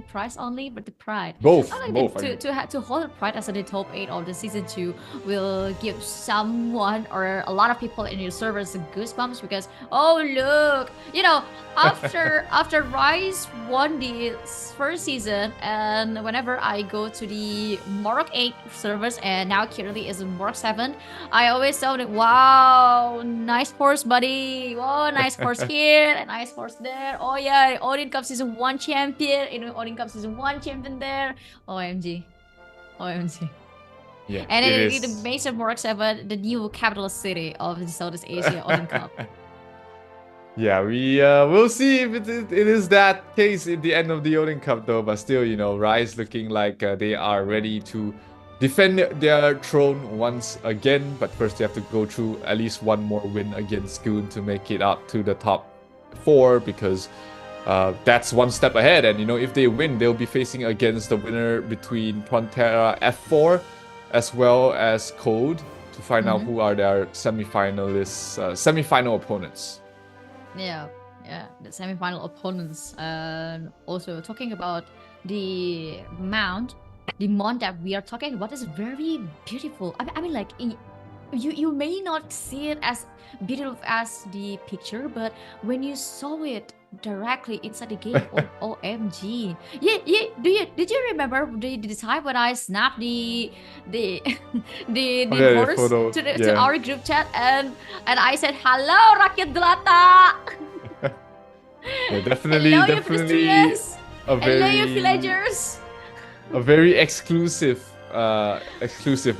prize only, but the pride. Both. I like both. to hold the pride as the top 8 of the season 2 will give someone or a lot of people in your servers goosebumps, because oh look, you know, after Rise won the first season, and whenever I go to the Morok 8 servers, and now currently is in Morok 7, I always saw that, wow, nice horse, buddy. Oh, nice horse here, and nice horse there. Oh yeah, Odin Cup Season 1 champion. You know, Odin Cup Season 1 champion there. OMG. OMG. Yeah, and it makes Morok 7 the new capital city of the Southeast Asia Odin Cup. Yeah, we'll see if it is that case in the end of the Odin Cup though, but still, you know, Rise looking like they are ready to defend their throne once again, but first they have to go through at least one more win against Goon to make it up to the top 4, because that's one step ahead. And you know, if they win, they'll be facing against the winner between Prontera F4 as well as Code to find out who are their semi-final opponents. Yeah, the semi-final opponents. And also talking about the mount that we are talking about is very beautiful. I mean, like, you may not see it as beautiful as the picture, but when you saw it directly inside the game, OMG. Yeah. Did you remember the time when I snapped the horse photo. to our group chat, and I said, "Hello, Rakyat Delata." Yeah, definitely Hello, a you villagers. A very exclusive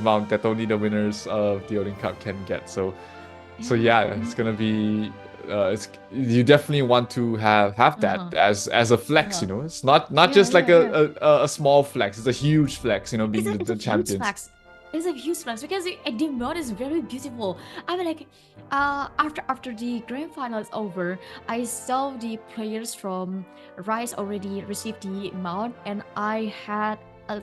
mount that only the winners of the Odin Cup can get. So yeah, it's gonna be you definitely want to have that as a flex. You know, it's not just like a small flex. It's a huge flex. You know, being the champions. It's a huge flex because the mount is very beautiful. I mean, like, after the grand final is over, I saw the players from Rise already received the mount, and I had a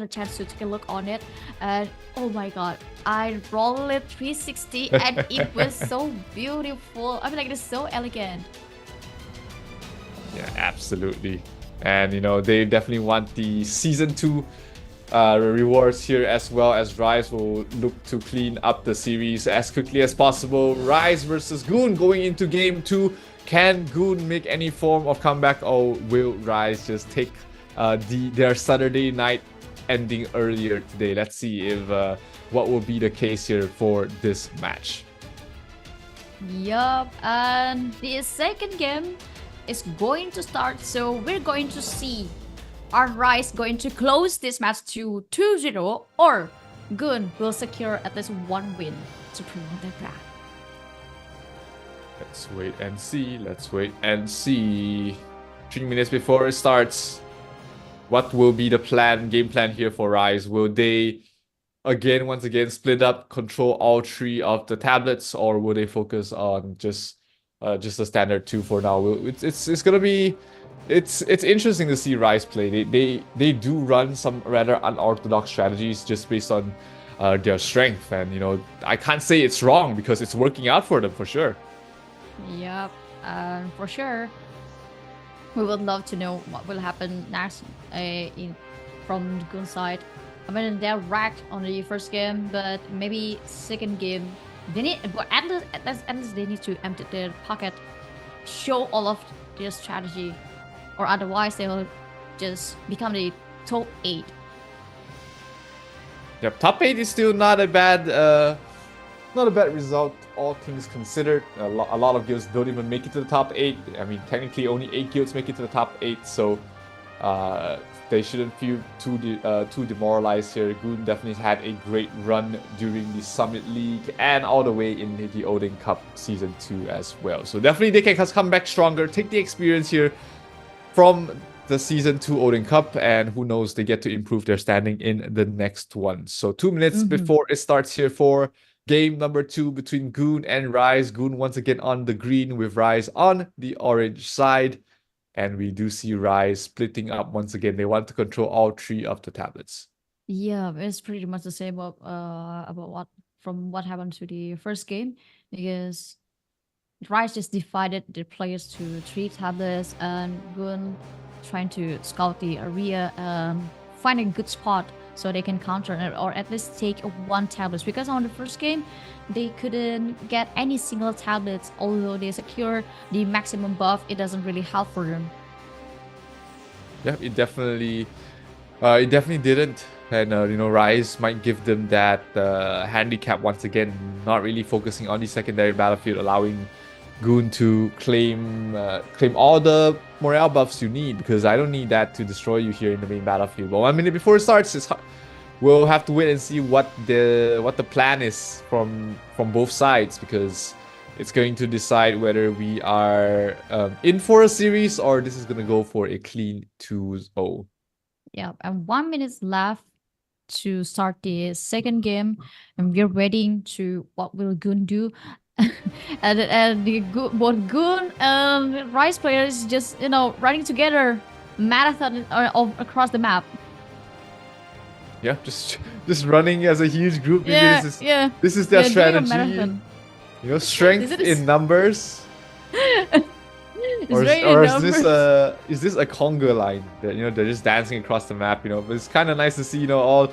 chance to take a look on it, and oh my god, I rolled it 360 and it was so beautiful. I mean, like, it's so elegant. Yeah, absolutely. And you know, they definitely want the season 2 rewards here, as well as Rise will look to clean up the series as quickly as possible. Rise versus Goon going into game 2. Can Goon make any form of comeback, or will Rise just take their Saturday night ending earlier today? Let's see if what will be the case here for this match. Yup, and the second game is going to start, so we're going to see, are Rise going to close this match to 2-0, or Goon will secure at least one win to prolong their path? Let's wait and see. Let's wait and see. 3 minutes before it starts, what will be the game plan here for Rise? Will they once again split up, control all 3 of the tablets, or will they focus on just the standard 2 for now? It's gonna be it's interesting to see Rise play. They do run some rather unorthodox strategies just based on their strength, and I can't say it's wrong because it's working out for them for sure. Yep, for sure. We would love to know what will happen next from the Goon side. I mean, they're racked on the first game, but maybe second game they need, but at least they need to empty their pocket, show all of their strategy, or otherwise they will just become the top 8. Yep, top 8 is still not a bad result, all things considered. A lot of guilds don't even make it to the top 8. I mean, technically only 8 guilds make it to the top 8, so they shouldn't feel too demoralized here. Goon definitely had a great run during the Summit League and all the way in the Odin Cup Season 2 as well. So definitely they can come back stronger, take the experience here from the Season 2 Odin Cup, and who knows, they get to improve their standing in the next one. So 2 minutes before it starts here for game number 2 between Goon and Rise. Goon once again on the green with Rise on the orange side. And we do see Rise splitting up once again. They want to control all 3 of the tablets. Yeah, it's pretty much the same about what happened to the first game, because Rise just divided the players to 3 tablets, and Goon trying to scout the area, find a good spot so they can counter it, or at least take 1 tablet, because on the first game they couldn't get any single tablets. Although they secure the maximum buff, it doesn't really help for them. Yeah, it definitely didn't, and Rise might give them that handicap once again, not really focusing on the secondary battlefield, allowing Goon to claim all the morale buffs you need, because I don't need that to destroy you here in the main battlefield. But 1 minute before it starts, we'll have to wait and see what the plan is from both sides, because it's going to decide whether we are in for a series or this is gonna go for a clean 2-0. Yeah, and 1 minute left to start the second game, and we're waiting to what will Goon do. and both Goon and Rise players just running together, marathon across the map. Yeah, just running as a huge group. Maybe Yeah, this is their doing a strategy. marathon. Strength in numbers. Or is this a conga line that they're just dancing across the map? But it's kind of nice to see all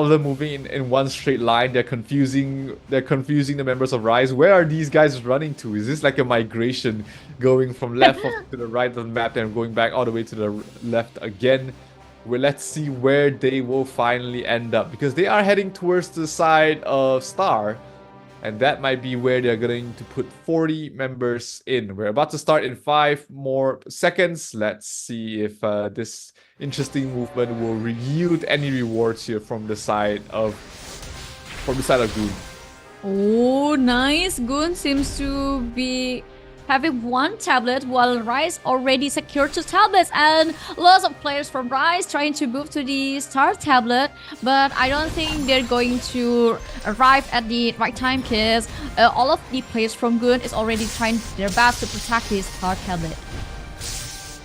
of them moving in one straight line. They're confusing the members of Rise. Where are these guys running to? Is this like a migration going from left to the right of the map and going back all the way to the left again? Well, let's see where they will finally end up, because they are heading towards the side of Star, and that might be where they're going to put 40 members in. We're about to start in 5 more seconds. Let's see if this interesting movement will yield any rewards here from the side of Goon. Oh, nice. Goon seems to be having 1 tablet, while Rise already secured 2 tablets, and lots of players from Rise trying to move to the Star tablet, but I don't think they're going to arrive at the right time, because all of the players from Goon is already trying their best to protect the Star tablet.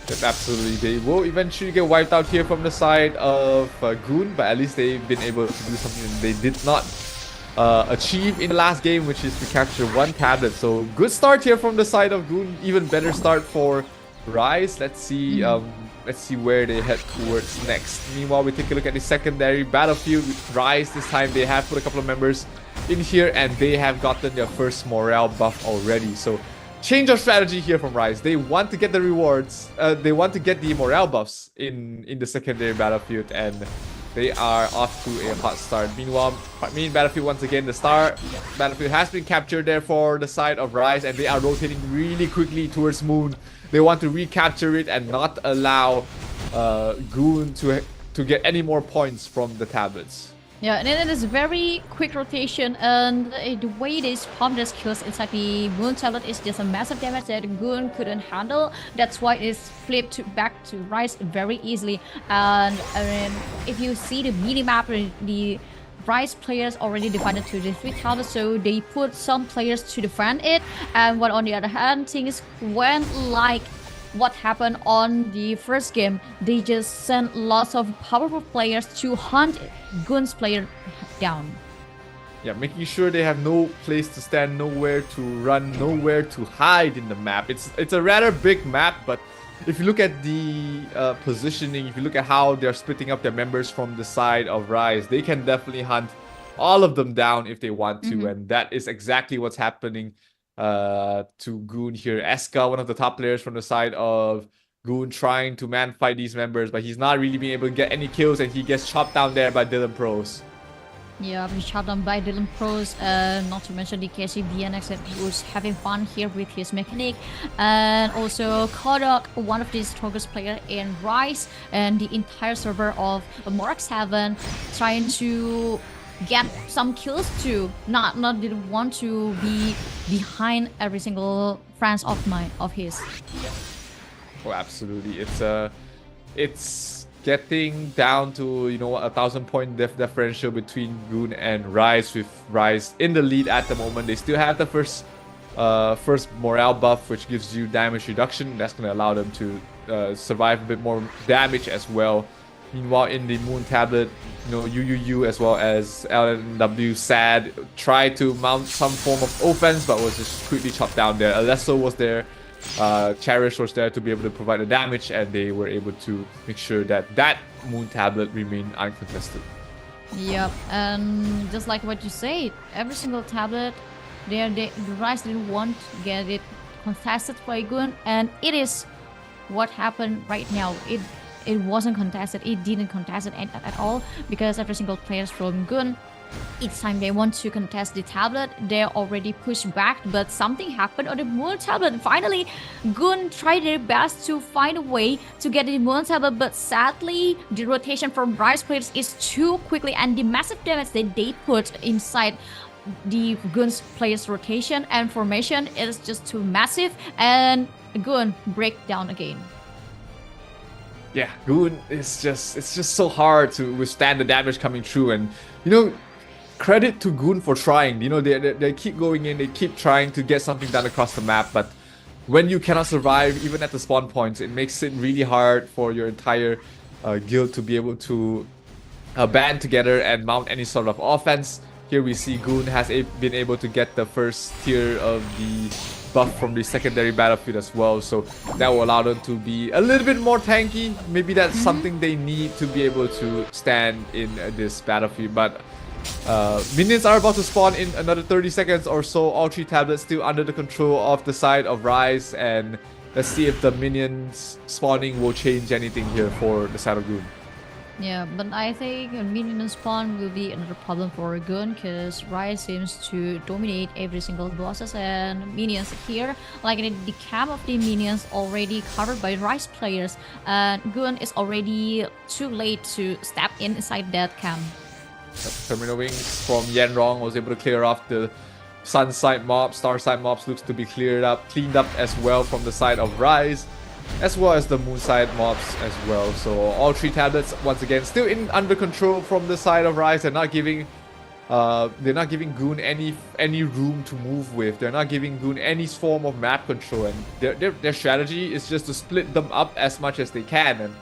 Yep, absolutely. They will eventually get wiped out here from the side of Goon, but at least they've been able to do something that they did not achieve in the last game, which is to capture 1 tablet. So good start here from the side of Goon, even better start for Rise. Let's see Let's see where they head towards next. Meanwhile, we take a look at the secondary battlefield with Rise. This time they have put a couple of members in here and they have gotten their first morale buff already. So change of strategy here from Rise. They want to get the rewards. They want to get the morale buffs in the secondary battlefield, and they are off to a hot start. Meanwhile, main battlefield once again, the star battlefield has been captured there for the side of Rise, and they are rotating really quickly towards Moon. They want to recapture it and not allow Goon to get any more points from the tablets. Yeah, and it is very quick rotation, and the way they spam their skills inside the Moon tablet is just a massive damage that Goon couldn't handle. That's why it's flipped back to Rise very easily. And if you see the minimap, the Rise players already divided to the 3 tablets, so they put some players to defend it. And what on the other hand, things went like what happened on the first game. They just sent lots of powerful players to hunt Goon's player down. Yeah, making sure they have no place to stand, nowhere to run, nowhere to hide in the map. It's a rather big map, but if you look at the positioning, if you look at how they're splitting up their members from the side of Rise, they can definitely hunt all of them down if they want to, and that is exactly what's happening to Goon here. Eska, one of the top players from the side of Goon, trying to man fight these members, but he's not really being able to get any kills, and he gets chopped down there by Dylan Pros. Yeah, he's chopped down by Dylan Pros, not to mention the KC BNX that was having fun here with his mechanic, and also Kodok, one of the strongest players in Rise, and the entire server of Morax 7 trying to get some kills too. Not didn't want to be behind every single friends of his. Oh, absolutely. It's getting down to 1,000-point differential between Goon and Rise, with Rise in the lead at the moment. They still have the first morale buff, which gives you damage reduction. That's going to allow them to survive a bit more damage as well. Meanwhile, in the Moon tablet, UUU as well as LNW Sad tried to mount some form of offense, but was just quickly chopped down there. Alesso was there, Cherish was there to be able to provide the damage, and they were able to make sure that Moon tablet remained uncontested. Yep, and just like what you say, every single tablet, the Rise didn't want to get it contested by Goon, and it is what happened right now. It wasn't contested. It didn't contest it at all, because every single player from Goon, each time they want to contest the tablet, they're already pushed back, but something happened on the Moon tablet. Finally, Goon tried their best to find a way to get the Moon tablet, but sadly, the rotation from Rise players is too quickly, and the massive damage that they put inside the Goon's players' rotation and formation is just too massive, and Goon break down again. Yeah, Goon is it's just so hard to withstand the damage coming through, and credit to Goon for trying. They keep going in, they keep trying to get something done across the map, but when you cannot survive even at the spawn points, it makes it really hard for your entire guild to be able to band together and mount any sort of offense. Here we see Goon has been able to get the first tier of the buff from the secondary battlefield as well, so that will allow them to be a little bit more tanky. Maybe that's something they need to be able to stand in this battlefield, but minions are about to spawn in another 30 seconds or so. All 3 tablets still under the control of the side of Rise, and let's see if the minions spawning will change anything here for the side of Goon. Yeah, but I think a minion spawn will be another problem for Goon, because Rise seems to dominate every single bosses and minions here. Like the camp of the minions already covered by Rise players, and Goon is already too late to step inside that camp. Terminal Wings from Yanrong was able to clear off the Sun side mobs. Star side mobs looks to be cleaned up as well from the side of Rise, as well as the Moon side mobs as well. So all 3 tablets once again still under control from the side of Rise. They're not giving Goon any room to move with. They're not giving Goon any form of map control, and their strategy is just to split them up as much as they can and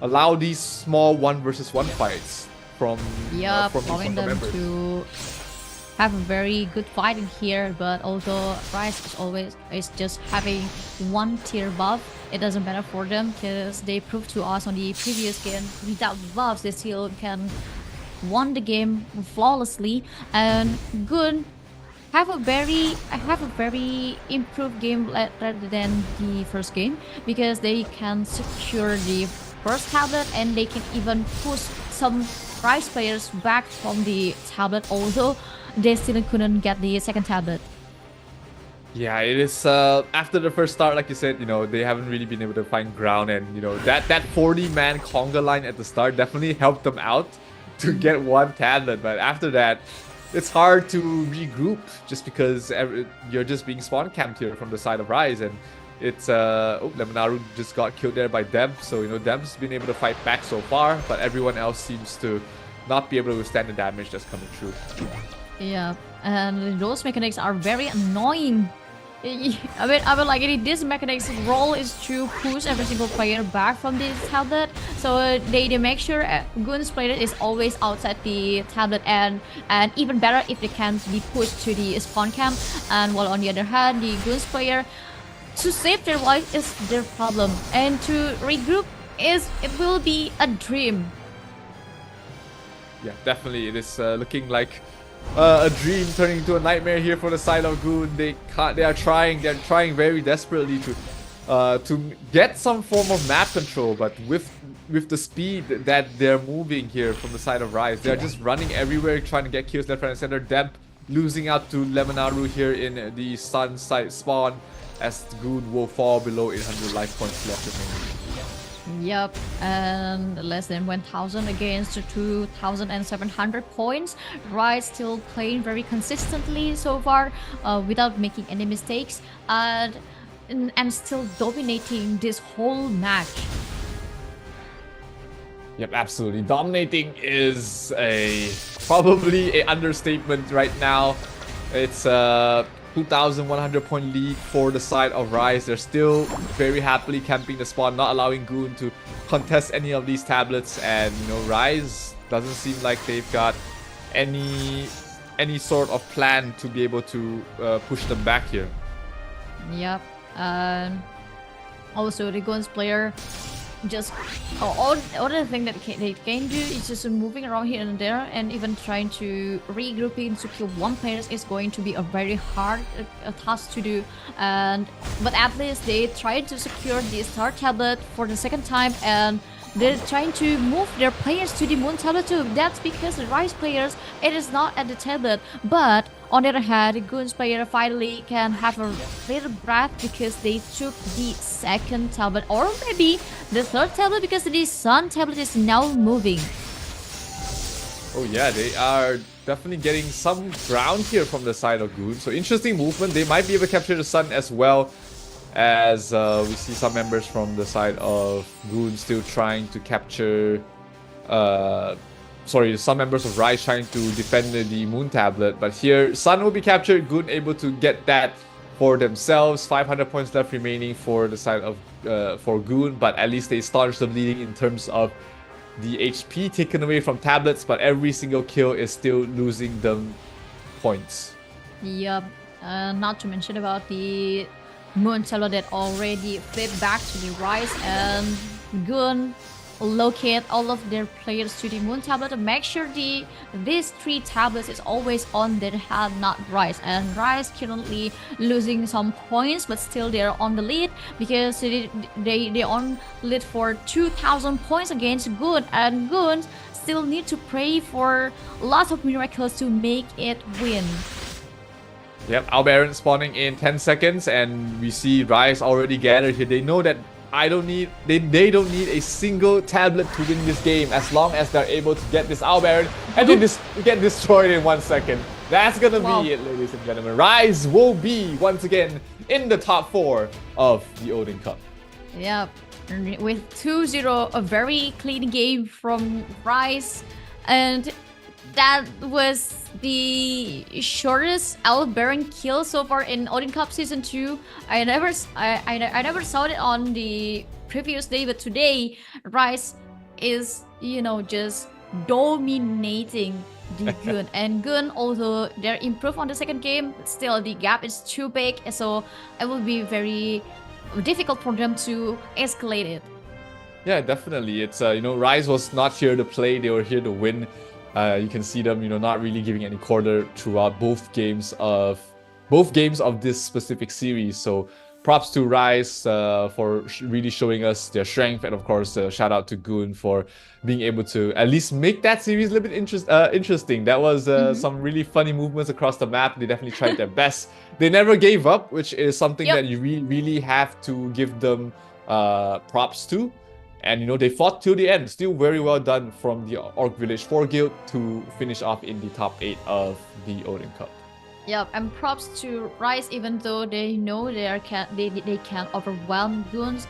allow these small 1 versus 1 fights from each of the members. have a very good fight in here, but although Rise is just having one tier buff, it doesn't matter for them because they proved to us on the previous game without buffs they still can won the game flawlessly. And Goon have a very improved game rather than the first game because they can secure the first tablet and they can even push some Rise players back from the tablet, although they still couldn't get the second tablet. Yeah, it is after the first start, like you said, they haven't really been able to find ground, and that 40-man conga line at the start definitely helped them out to get one tablet. But after that, it's hard to regroup just because you're just being spawn camped here from the side of Rise, and it's Lemonaru just got killed there by Dem, so Dem's been able to fight back so far, but everyone else seems to not be able to withstand the damage that's coming through. Yeah, and those mechanics are very annoying. I mean, like this mechanic's role is to push every single player back from this tablet. So they make sure Goon's player is always outside the tablet, and even better if they can be pushed to the spawn camp. And while on the other hand, the Goon's player, to save their life is their problem, and to regroup it will be a dream. Yeah, definitely, it is looking like a dream turning into a nightmare here for the side of Goon. They're trying very desperately to get some form of map control, but with the speed that they're moving here from the side of Rise, they're just running everywhere trying to get kills left, right, and center. Demp losing out to Lemonaru here in the sun side spawn as Goon will fall below 800 life points left remaining. Yep, and less than 1,000 against 2,700 points. Rise still playing very consistently so far without making any mistakes, and still dominating this whole match. Yep, absolutely. Dominating is probably an understatement right now. It's 2,100 point lead for the side of Rise. They're still very happily camping the spawn, not allowing Goon to contest any of these tablets, and Rise doesn't seem like they've got any sort of plan to be able to push them back here. Yep, also the Goon's player just other thing that they can do is just moving around here and there, and even trying to regrouping to kill one player is going to be a very hard task to do. But at least they tried to secure the star tablet for the second time, and they're trying to move their players to the moon tablet too. That's because the Rise players, it is not at the tablet. But on the other hand, the Goon's player finally can have a little breath because they took the second tablet, or maybe the third tablet, because the sun tablet is now moving. Oh yeah, they are definitely getting some ground here from the side of Goon. So interesting movement. They might be able to capture the sun as well, as we see some members from the side of Goon still trying to capture some members of Rise trying to defend the moon tablet, but here sun will be captured. Goon able to get that for themselves. 500 points left remaining for the side of for Goon, but at least they staunch the bleeding in terms of the HP taken away from tablets, but every single kill is still losing them points. Yep, not to mention about the moon tablet that already flipped back to the Rise, and Goon locate all of their players to the moon tablet to make sure these three tablets is always on their hand, not Rise. And Rise currently losing some points, but still they're on the lead because they on lead for 2,000 points against Goon, and Goon still need to pray for lots of miracles to make it win. Yep, Albaran spawning in 10 seconds, and we see Rise already gathered here. They know that they don't need a single tablet to win this game as long as they're able to get this Albaran and then get destroyed in 1 second. That's gonna be it, ladies and gentlemen. Rise will be once again in the top 4 of the Odin Cup. Yep, with 2-0, a very clean game from Rise, and that was the shortest Albaran kill so far in Odin Cup Season 2. I never saw it on the previous day, but today Rise is, just dominating the Goon. And Goon, although they're improved on the second game, still the gap is too big, so it will be very difficult for them to escalate it. Yeah, definitely. It's Rise was not here to play; they were here to win. You can see them, not really giving any quarter throughout both games of this specific series. So props to Rise for really showing us their strength, and of course, shout out to Goon for being able to at least make that series a little bit interesting. That was some really funny movements across the map. They definitely tried their best. They never gave up, which is something that you really have to give them props to. And they fought till the end. Still very well done from the Orc Village 4 guild to finish off in the top 8 of the Odin Cup. Yep, and props to Rise, even though they know they can overwhelm Goons.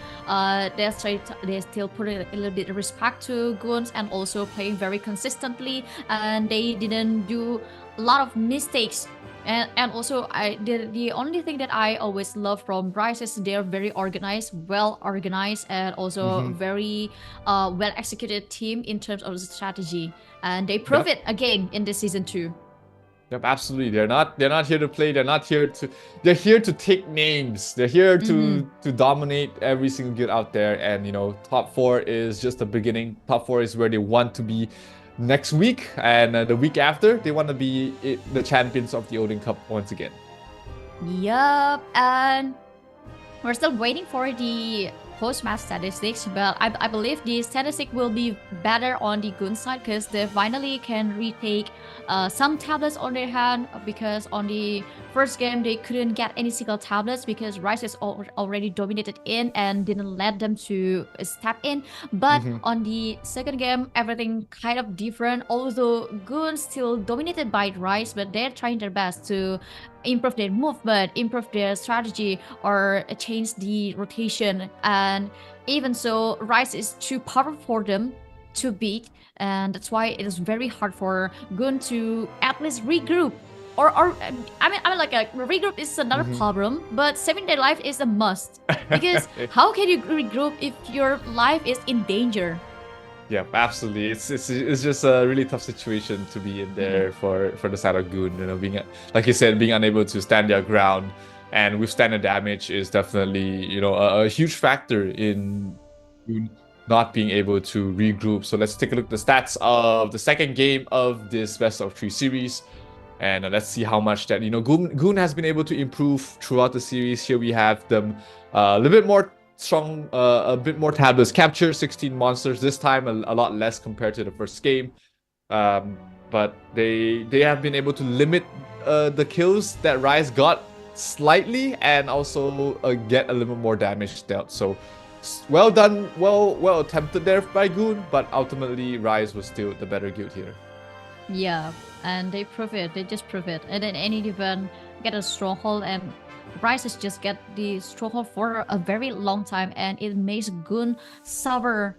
They still put a little bit of respect to Goons and also playing very consistently. And they didn't do a lot of mistakes. And also, the only thing that I always love from Rise is they're very well organized, and also very well executed team in terms of the strategy. And they prove it again in this season 2. Yep, absolutely. They're not here to play. They're here to take names. They're here to dominate every single guild out there. And top 4 is just the beginning. Top 4 is where they want to be next week, and the week after they want to be the champions of the Odin Cup once again. Yup, and we're still waiting for the post-match statistics, but I believe the statistic will be better on the Goon side, because they finally can retake some tablets on their hand, because on the first game they couldn't get any single tablets because Rise is already dominated in and didn't let them to step in. But on the second game, everything kind of different, although Goon still dominated by Rise, but they're trying their best to improve their movement, improve their strategy, or change the rotation. And even so, Rise is too powerful for them to beat, and that's why it is very hard for Goon to at least regroup. Or I mean like a regroup is another problem, but saving their life is a must. Because how can you regroup if your life is in danger? Yeah, absolutely. It's just a really tough situation to be in there for the side of Goon. Being, like you said, being unable to stand their ground and withstand the damage is definitely a huge factor in Goon not being able to regroup. So let's take a look at the stats of the second game of this best of 3 series, and let's see how much that Goon has been able to improve throughout the series. Here we have them a little bit more strong, a bit more tablets, capture 16 monsters, this time a lot less compared to the first game, but they have been able to limit the kills that Rise got slightly, and also get a little more damage dealt. So well done, well attempted there by Goon, but ultimately Rise was still the better guild here. Yeah, and they just prove it. And then any event get a stronghold, and Rise has just get the stronghold for a very long time, and it makes Goon suffer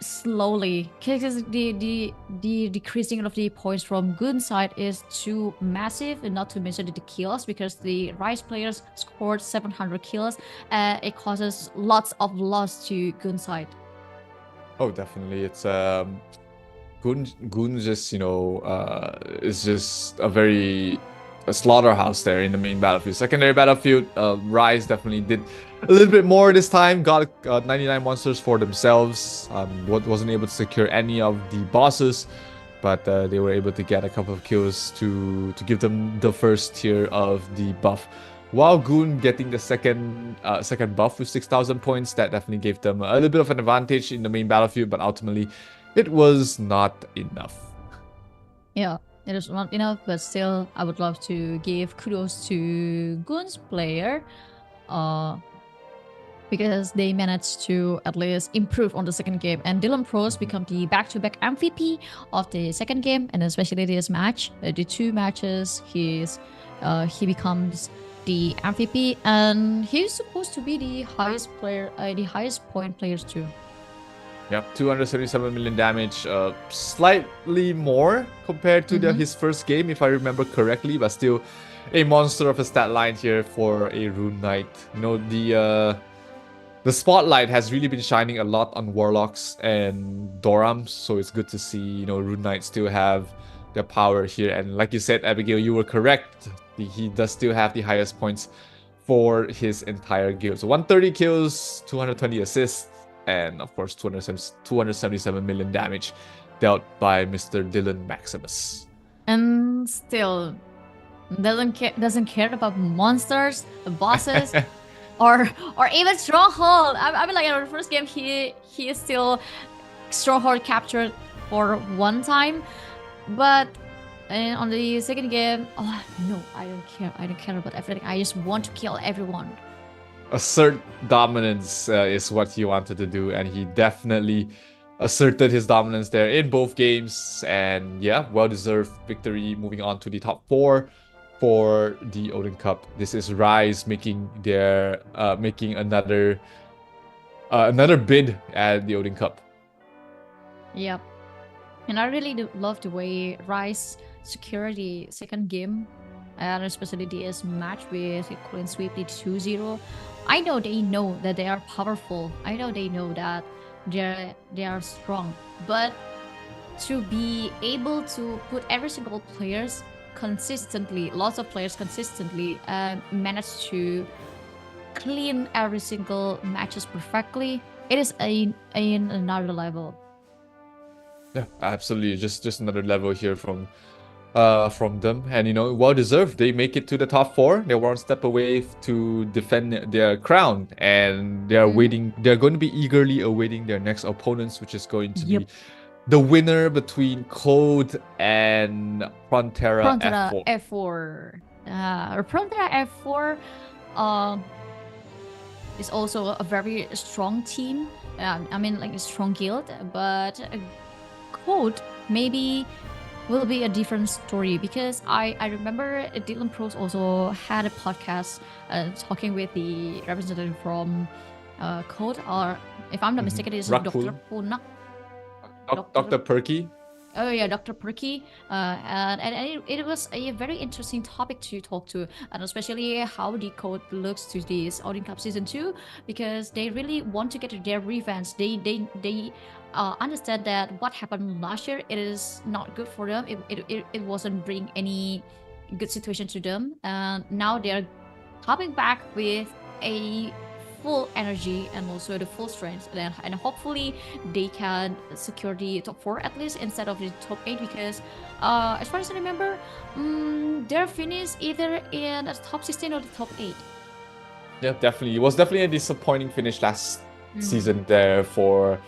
slowly, because the decreasing of the points from Goon side is too massive, and not to mention the kills, because the Rise players scored 700 kills, and it causes lots of loss to Goon side. Oh, definitely. It's Goon just is just a slaughterhouse there in the main battlefield. Secondary battlefield, Rise definitely did a little bit more this time. Got 99 monsters for themselves. Wasn't able to secure any of the bosses, but they were able to get a couple of kills to give them the first tier of the buff. While Goon getting the second buff with 6,000 points, that definitely gave them a little bit of an advantage in the main battlefield, but ultimately it was not enough. Yeah, it is not enough, but still, I would love to give kudos to Goon's player, because they managed to at least improve on the second game. And Dylan Pros become the back-to-back MVP of the second game, and especially this match, the 2 matches, he becomes the MVP, and he's supposed to be the highest point players too. Yep, 277 million damage, slightly more compared to his first game, if I remember correctly, but still a monster of a stat line here for a Rune Knight. The spotlight has really been shining a lot on Warlocks and Dorams, so it's good to see Rune Knight still have their power here. And like you said, Abigail, you were correct. He does still have the highest points for his entire guild. So 130 kills, 220 assists, and of course 277 million damage dealt by Mr. Dylan Maximus. And still doesn't care about monsters, the bosses, or even stronghold. I mean, like in the first game, he is still stronghold captured for one time, but on the second game, oh no, I don't care. I don't care about everything. I just want to kill everyone. Assert dominance is what he wanted to do, and he definitely asserted his dominance there in both games. And yeah, well-deserved victory. Moving on to the top 4 for the Odin Cup. This is Rise making their another bid at the Odin Cup. Yep. And I really do love the way Rise secure the second game, and especially this match with clean sweep the 2-0. I know they know that they are powerful. I know they know that they are strong. But to be able to put every single players consistently, lots of players consistently, manage to clean every single matches perfectly, it is in another level. Yeah, absolutely. Just another level here from them, and you know, well deserved. They make it to the top 4. They were one step away to defend their crown, and they are waiting. They're going to be eagerly awaiting their next opponents, which is going to be the winner between Code and Prontera F4. Prontera F4 is also a very strong team. I mean, like a strong guild, but Code maybe will be a different story, because I remember Dylan Pros also had a podcast talking with the representative from Code, or if I'm not mistaken, it's Dr. Punak. Dr. Perky. Oh yeah, Dr. Perky, and it was a very interesting topic to talk to, and especially how the Code looks to this Odin Cup Season 2, because they really want to get their revenge. They understand that what happened last year, it is not good for them. It wasn't bring any good situation to them, and now they're coming back with a full energy and also the full strength, and hopefully they can secure the top 4 at least instead of the top 8, because as far as I remember, they're finished either in the top 16 or the top 8. Yeah, definitely. It was definitely a disappointing finish last season there for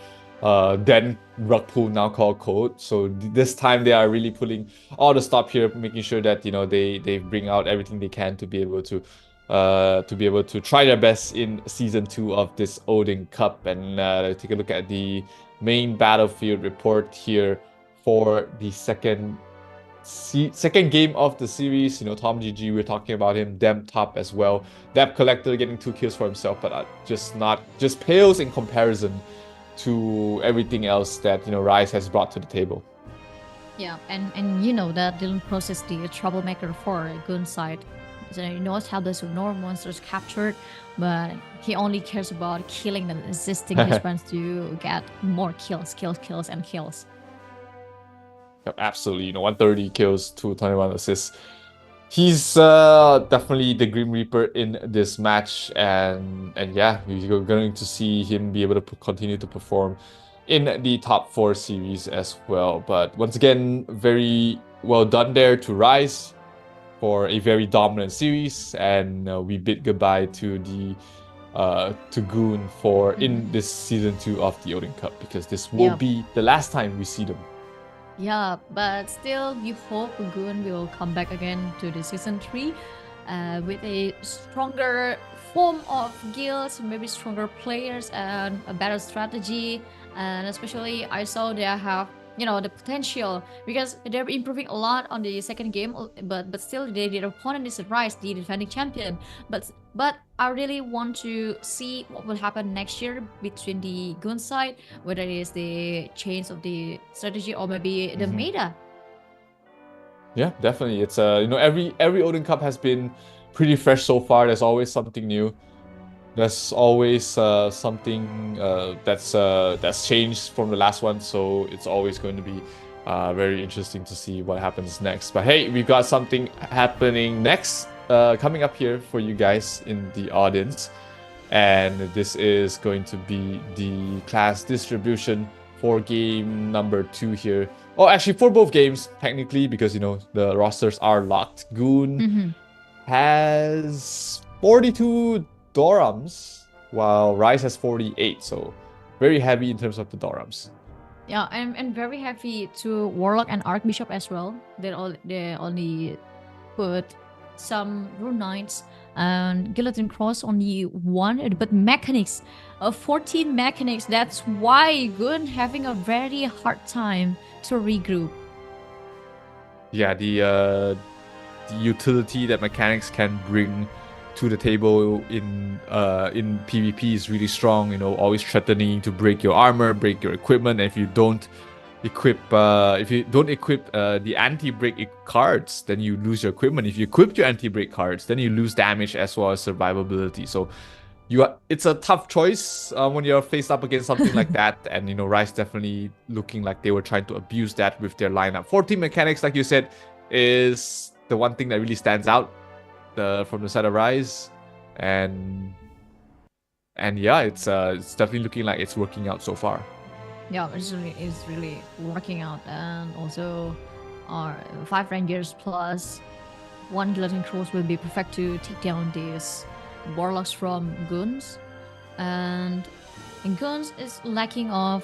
then Rugpool, now called Code. So this time they are really pulling all the stop here, making sure that, you know, they bring out everything they can to be able to try their best in Season 2 of this Odin Cup. And take a look at the main battlefield report here for the second game of the series. You know, Tom GG, we're talking about him. Dem top as well. Dep Collector getting 2 kills for himself, but just pales in comparison to everything else that, you know, Rise has brought to the table. Yeah, and you know that Dylan Pros is the troublemaker for Goon side. So he knows how to ignore monsters captured, but he only cares about killing them, assisting his friends to get more kills. Absolutely, you know, 130 kills, 221 assists. He's definitely the Grim Reaper in this match, and yeah, you're going to see him be able to continue to perform in the top 4 series as well. But once again, very well done there to Rise for a very dominant series, and we bid goodbye to Goon for in this Season 2 of the Odin Cup, because this will be the last time we see them. Yeah, but still, we hope Goon will come back again to the Season 3 with a stronger form of guilds, maybe stronger players and a better strategy. And especially, I saw they have, you know, the potential, because they're improving a lot on the second game, but still their opponent is Rise, the defending champion. But I really want to see what will happen next year between the Goon side, whether it is the change of the strategy or maybe the meta. Yeah, definitely. It's you know, every Odin Cup has been pretty fresh so far. There's always something new. There's always something that's changed from the last one, so it's always going to be Very interesting to see what happens next. But hey, we've got something happening next, coming up here for you guys in the audience. And this is going to be the class distribution for game number 2 here. Oh, actually for both games, technically, because, you know, the rosters are locked. Goon has 42 Dorams, while Rise has 48. So very heavy in terms of the Dorams. Yeah, and very heavy to Warlock and Archbishop as well. They only put some Rune Knights and Guillotine Cross only 1, but mechanics, 14 mechanics. That's why Goon having a very hard time to regroup. Yeah, the utility that mechanics can bring to the table in PvP is really strong. You know, always threatening to break your armor, break your equipment. And if you don't equip the anti-break cards, then you lose your equipment. If you equip your anti-break cards, then you lose damage as well as survivability. So it's a tough choice when you're faced up against something like that. And, you know, Rise definitely looking like they were trying to abuse that with their lineup. 14 mechanics, like you said, is the one thing that really stands out from the side of Rise. And yeah, it's definitely looking like it's working out so far. Yeah, it's really working out. And also our 5 Rangers plus 1 Guillotine Cross will be perfect to take down these Warlocks from Goons. And Goons is lacking of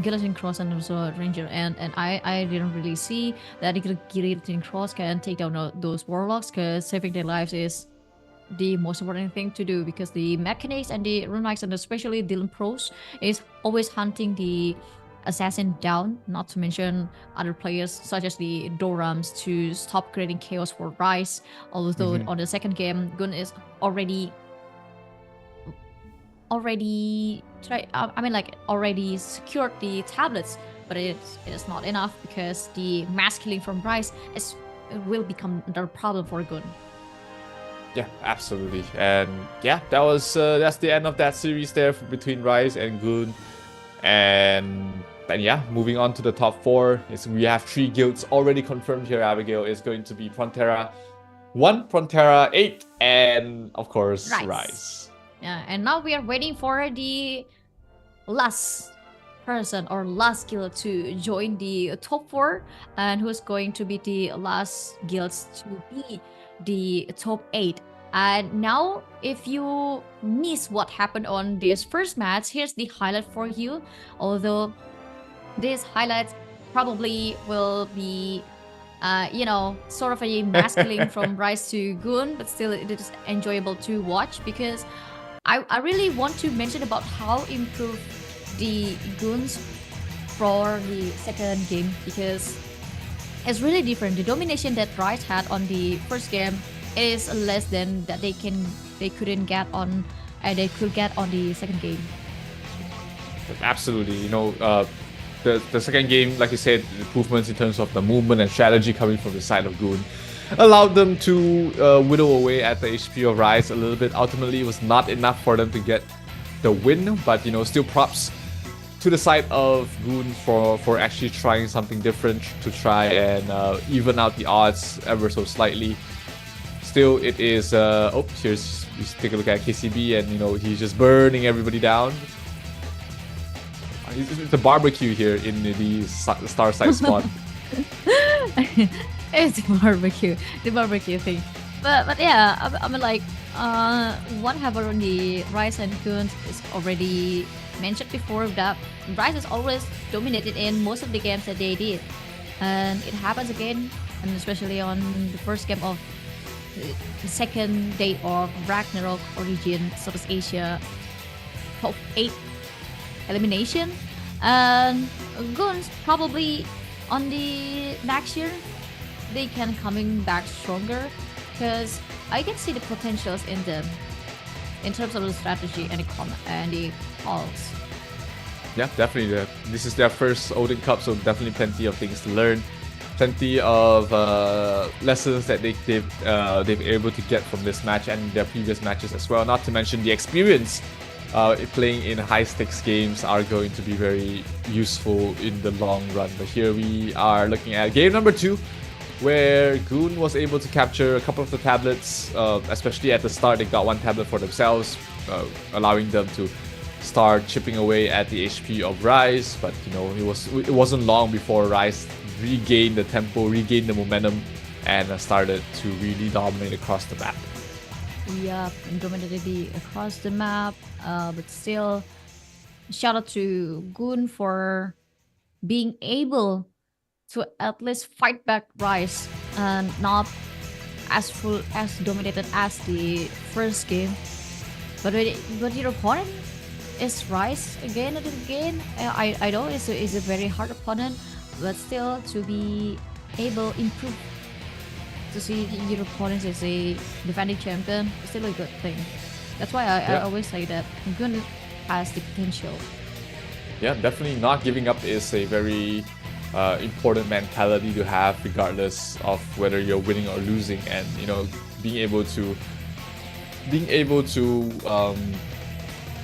Guillotine Cross and also Ranger, and I didn't really see that Guillotine Cross can take down those Warlocks, because saving their lives is the most important thing to do, because the mechanics and the Rune Knights and especially Dylan Pros is always hunting the assassin down, not to mention other players such as the Dorams to stop creating chaos for Rise. Although on the second game, Goon is already secured the tablets, but it is not enough, because the mass killing from Rise will become another problem for Goon. Yeah, absolutely. And yeah, that's the end of that series there between Rise and Goon. And yeah, moving on to the top 4, we have 3 guilds already confirmed here. Abigail is going to be Prontera 1, Prontera 8, and of course Rise. Yeah, and now we are waiting for the last person or last guild to join the top 4, and who's going to be the last guilds to be the top 8. And now, if you miss what happened on this first match, here's the highlight for you. Although this highlight probably will be sort of a mass killing from Rise to Goon, but still it is enjoyable to watch, because I really want to mention about how improved the Goons for the second game, because it's really different. The domination that Rise had on the first game is less than that they could get on the second game. Absolutely, you know, the second game, like you said, improvements in terms of the movement and strategy coming from the side of Goon allowed them to whittle away at the HP of Rise a little bit. Ultimately, it was not enough for them to get the win, but, you know, still props to the side of Goon for actually trying something different to try and even out the odds ever so slightly. Still, it is here's take a look at KCB, and, you know, he's just burning everybody down. It's a barbecue here in the star side spot. It's the barbecue thing. But yeah, I mean, like, what happened on the Rise and Goon is already mentioned before, that Rise is always dominated in most of the games that they did, and it happens again, and especially on the first game of the second day of Ragnarok Origin Southeast Asia top 8 elimination. And Goons probably on the next year they can coming back stronger, because I can see the potentials in them in terms of the strategy and the calls. Yeah, definitely. This is their first Odin Cup, so definitely plenty of things to learn, plenty of lessons that they've been able to get from this match and their previous matches as well. Not to mention the experience playing in high-stakes games are going to be very useful in the long run. But here we are looking at game number 2, where Goon was able to capture a couple of the tablets, especially at the start. They got one tablet for themselves, allowing them to start chipping away at the HP of Rise. But you know, it wasn't long before Rise regained the tempo, regained the momentum, and started to really dominate across the map. Yeah, dominated across the map, but still, shout out to Goon for being able to at least fight back Rise and not as dominated as the first game. But your opponent is Rise again and again. I know it's a very hard opponent, but still to be able improve to see your opponent as a defending champion is still a good thing. That's why I always say that Goon has the potential. Yeah, definitely not giving up is a very important mentality to have, regardless of whether you're winning or losing. And you know, being able to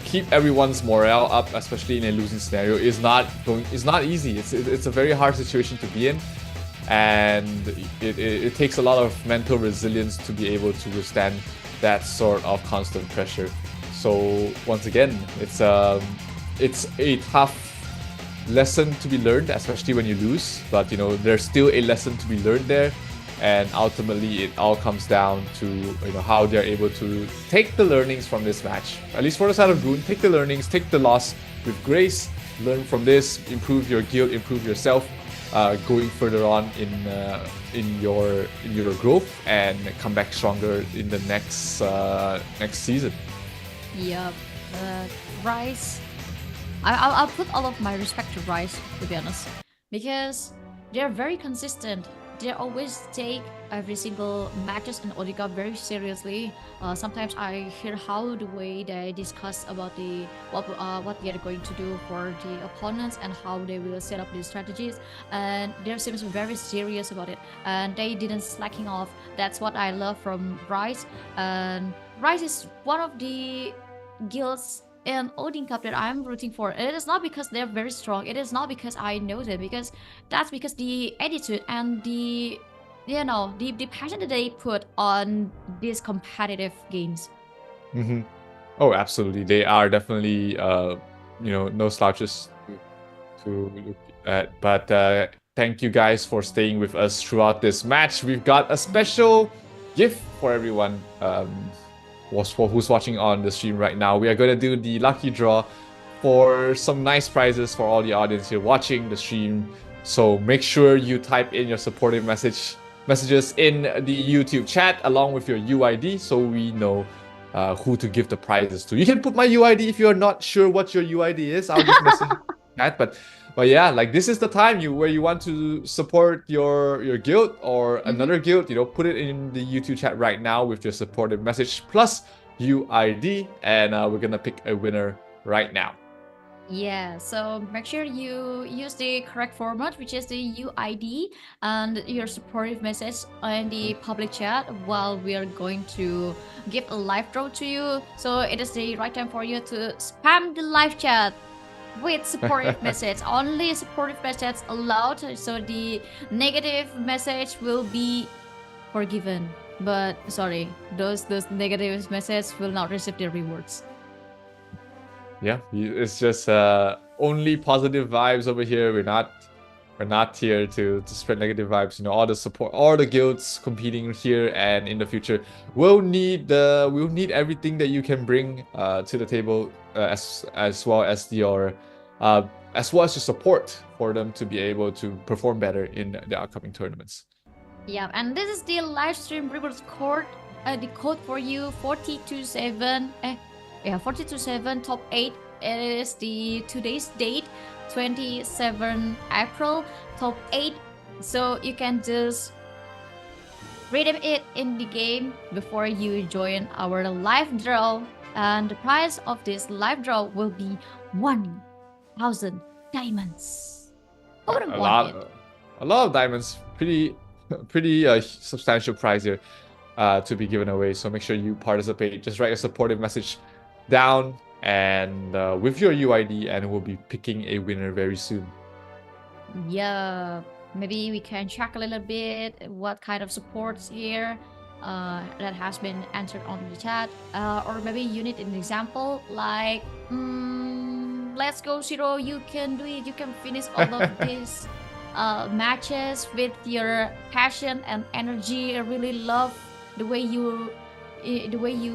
keep everyone's morale up, especially in a losing scenario, is not easy. It's a very hard situation to be in, and it takes a lot of mental resilience to be able to withstand that sort of constant pressure. So once again, it's a tough lesson to be learned, especially when you lose. But you know, there's still a lesson to be learned there, and ultimately it all comes down to, you know, how they're able to take the learnings from this match. At least for the side of Goon, take the learnings, take the loss with grace, learn from this, improve your guild, improve yourself, going further on in your growth, and come back stronger in the next season. Yep, Rise. I'll put all of my respect to Rise, to be honest, because they're very consistent. They always take every single matches in Odin Cup very seriously. Sometimes I hear how the way they discuss about what they are going to do for the opponents and how they will set up the strategies, and they seems very serious about it, and they didn't slacking off. That's what I love from Rise. And Rise is one of the guilds in Odin Cup that I'm rooting for. It is not because they're very strong. It is not because I know them, because that's because the attitude and the passion that they put on these competitive games. Mm-hmm. Oh, absolutely. They are definitely no slouches to look at. But thank you guys for staying with us throughout this match. We've got a special gift for everyone. Who's watching on the stream right now. We are going to do the lucky draw for some nice prizes for all the audience here watching the stream. So make sure you type in your supportive messages in the YouTube chat along with your UID, so we know who to give the prizes to. You can put my UID if you're not sure what your UID is. I'll just message that. But yeah, like, this is the time where you want to support your guild or another guild. You know, put it in the YouTube chat right now with your supportive message plus UID, and we're gonna pick a winner right now. Yeah, so make sure you use the correct format, which is the UID, and your supportive message in the public chat while we are going to give a live draw to you. So it is the right time for you to spam the live chat with supportive message. Only supportive message allowed, so the negative message will be forgiven. But sorry, those negative messages will not receive their rewards. Yeah, it's just only positive vibes over here. We're not here to spread negative vibes. You know, all the support, all the guilds competing here and in the future we'll need everything that you can bring to the table, as well as your support for them to be able to perform better in the upcoming tournaments. Yeah, and this is the live stream rewards code. The code for you 427. 427 top 8. It is the today's date, 27 April, top 8. So you can just redeem it in the game before you join our live draw. And the price of this live draw will be 1,000 diamonds. Who wouldn't want it? A lot of diamonds. Pretty substantial prize here to be given away. So make sure you participate. Just write a supportive message down and with your UID, and we'll be picking a winner very soon. Yeah, maybe we can check a little bit what kind of supports here that has been entered on the chat, or maybe you need an example like, let's go Zero, you can do it, you can finish all of these matches with your passion and energy. I really love the way you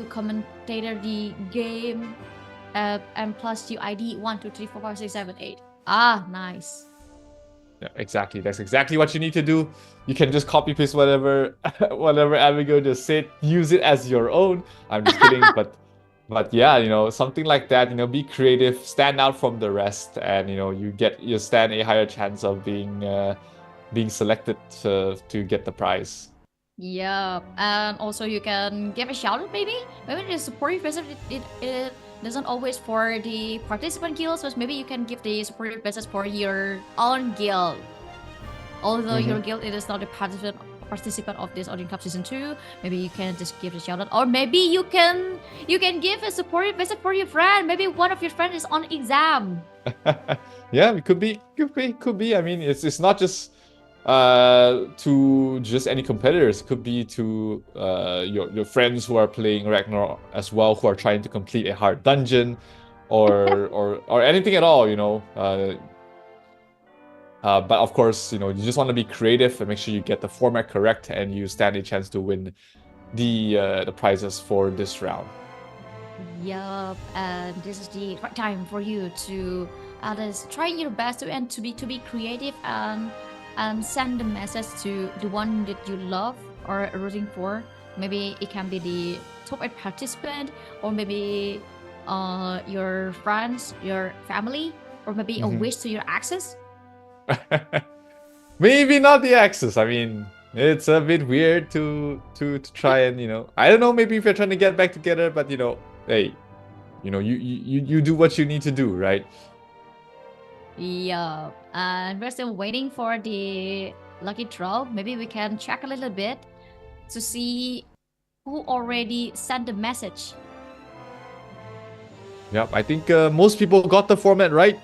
commentated the game, and plus you ID 1 2 3 4 5 6 7 8. Ah, nice. Yeah, exactly. That's exactly what you need to do. You can just copy paste whatever Abigail just said, use it as your own. I'm just kidding, but yeah, something like that. Be creative, stand out from the rest, and you stand a higher chance of being selected to get the prize. Yeah, and also you can give a shout out maybe the supportive message it doesn't always for the participant guilds, so maybe you can give the supportive message for your own guild. Although your guild it is not a participant of this Odin Cup Season 2, maybe you can just give a shout out, or maybe you can give a supportive message for your friend. Maybe one of your friends is on exam. Yeah, it could be. I mean, it's not just to just any competitors. It could be to your friends who are playing Ragnarok as well, who are trying to complete a hard dungeon, or anything at all. But of course, you just want to be creative and make sure you get the format correct, and you stand a chance to win the prizes for this round. Yup, and this is the right time for you to try your best to be creative and send the message to the one that you love or rooting for. Maybe it can be the top 8 participant, or maybe your friends, your family, or maybe a wish to your exes. Maybe not the axis. I mean, it's a bit weird to try and I don't know. Maybe if you're trying to get back together, but hey, you do what you need to do, right? Yeah, and we're still waiting for the lucky draw. Maybe we can check a little bit to see who already sent the message. Yep, I think most people got the format right.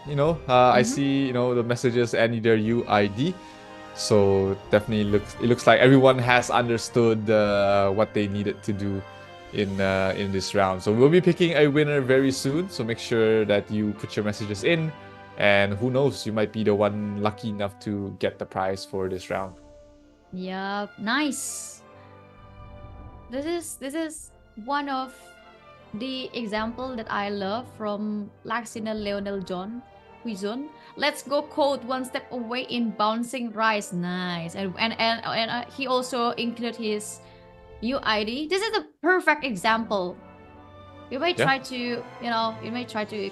I see the messages and their UID, so definitely it looks like everyone has understood what they needed to do in this round. So we'll be picking a winner very soon. So make sure that you put your messages in, and who knows, you might be the one lucky enough to get the prize for this round. Yep, nice. This is one of the example that I love from Laxina Leonel John Huizon. Let's go code one step away in bouncing rise. Nice. And he also include his UID. This is a perfect example. You may try to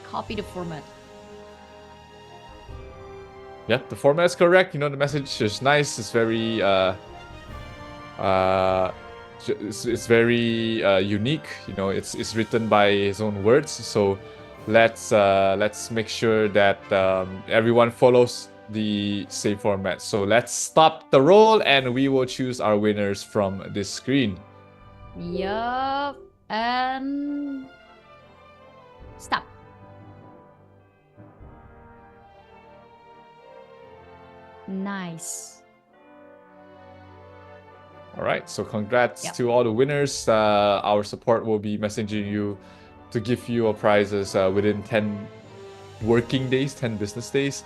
copy the format. Yeah, the format is correct. The message is nice. It's very it's very unique. It's written by his own words. So let's make sure that everyone follows the same format. So let's stop the roll, and we will choose our winners from this screen. Yup, and stop. Nice. All right, so congrats to all the winners. Our support will be messaging you to give you prizes within 10 working days, 10 business days.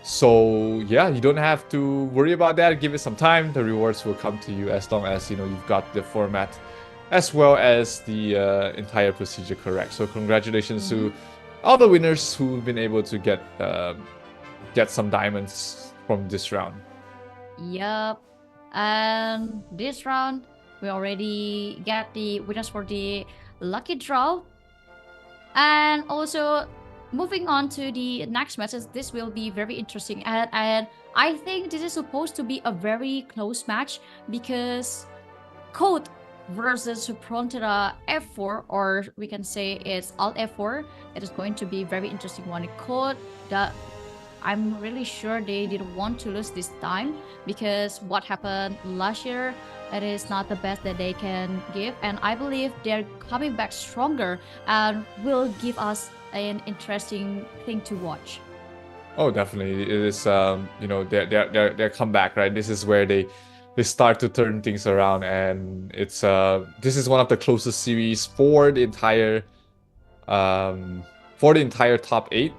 So yeah, you don't have to worry about that. Give it some time. The rewards will come to you as long as you've got the format as well as the entire procedure correct. So congratulations to all the winners who've been able to get some diamonds from this round. Yup. And this round, we already get the winners for the lucky draw. And also, moving on to the next matches, this will be very interesting. And I think this is supposed to be a very close match, because Code versus Prontera F4, or we can say it's Alt F4. It is going to be a very interesting one. Code that I'm really sure they didn't want to lose this time, because what happened last year, it is not the best that they can give. And I believe they're coming back stronger and will give us an interesting thing to watch. Oh, definitely. It is, you know, their comeback, right? This is where they start to turn things around, and it's this is one of the closest series for the entire top 8.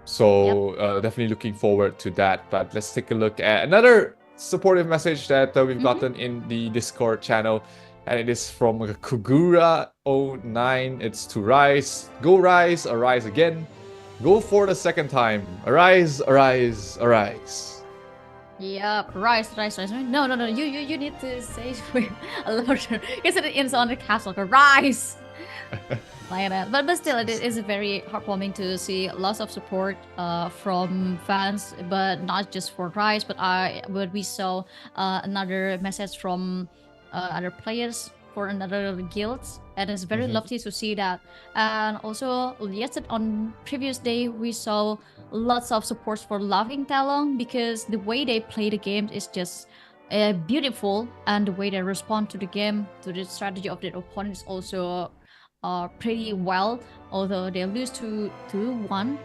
So definitely looking forward to that. But let's take a look at another supportive message that we've gotten in the Discord channel, and it is from Kugura09. It's to Rise. Go Rise, arise again. Go for the second time. Arise, arise, arise. Yep, rise. No. You need to say it with a louder because it is on the castle. Rise. Like that. But still, it is very heartwarming to see lots of support from fans, but not just for Rise, but we saw another message from other players for another guilds, and it's very lovely to see that. And also, yesterday on previous day, we saw lots of support for Laughing Talon, because the way they play the game is just beautiful, and the way they respond to the game, to the strategy of their opponents, also pretty well. Although they lose to 2-1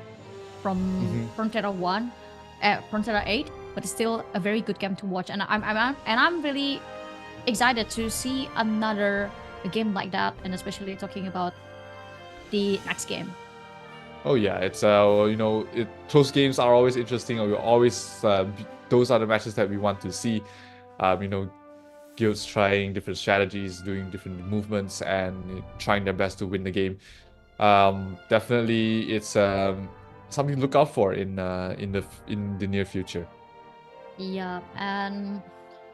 from Prontera 8, but it's still a very good game to watch, and I'm really excited to see another game like that, and especially talking about the next game. Oh yeah, it's you know, close games are always interesting. Or we always those are the matches that we want to see. You know, guilds trying different strategies, doing different movements, and trying their best to win the game. Definitely, it's something to look out for in the near future. Yeah, and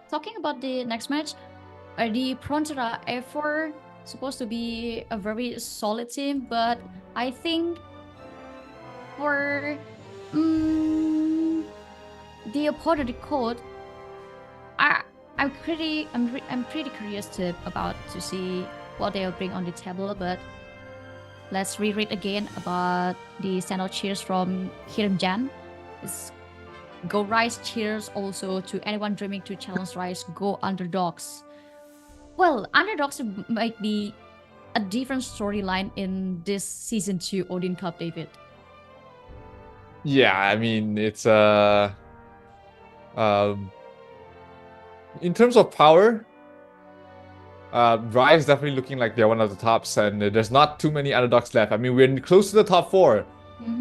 talking about the next match, the Prontera F4 supposed to be a very solid team, but I think for the opponent code, I'm pretty curious to see what they'll bring on the table. But let's reread again about the standout cheers from Hiram Jan. It's Go Rise cheers also to anyone dreaming to challenge Rise. Go Underdogs. Well, Underdogs might be a different storyline in this season 2 Odin Cup, David. Yeah, I mean, it's in terms of power, Rise definitely looking like they're one of the tops, and there's not too many underdogs left. I mean, we're close to the top 4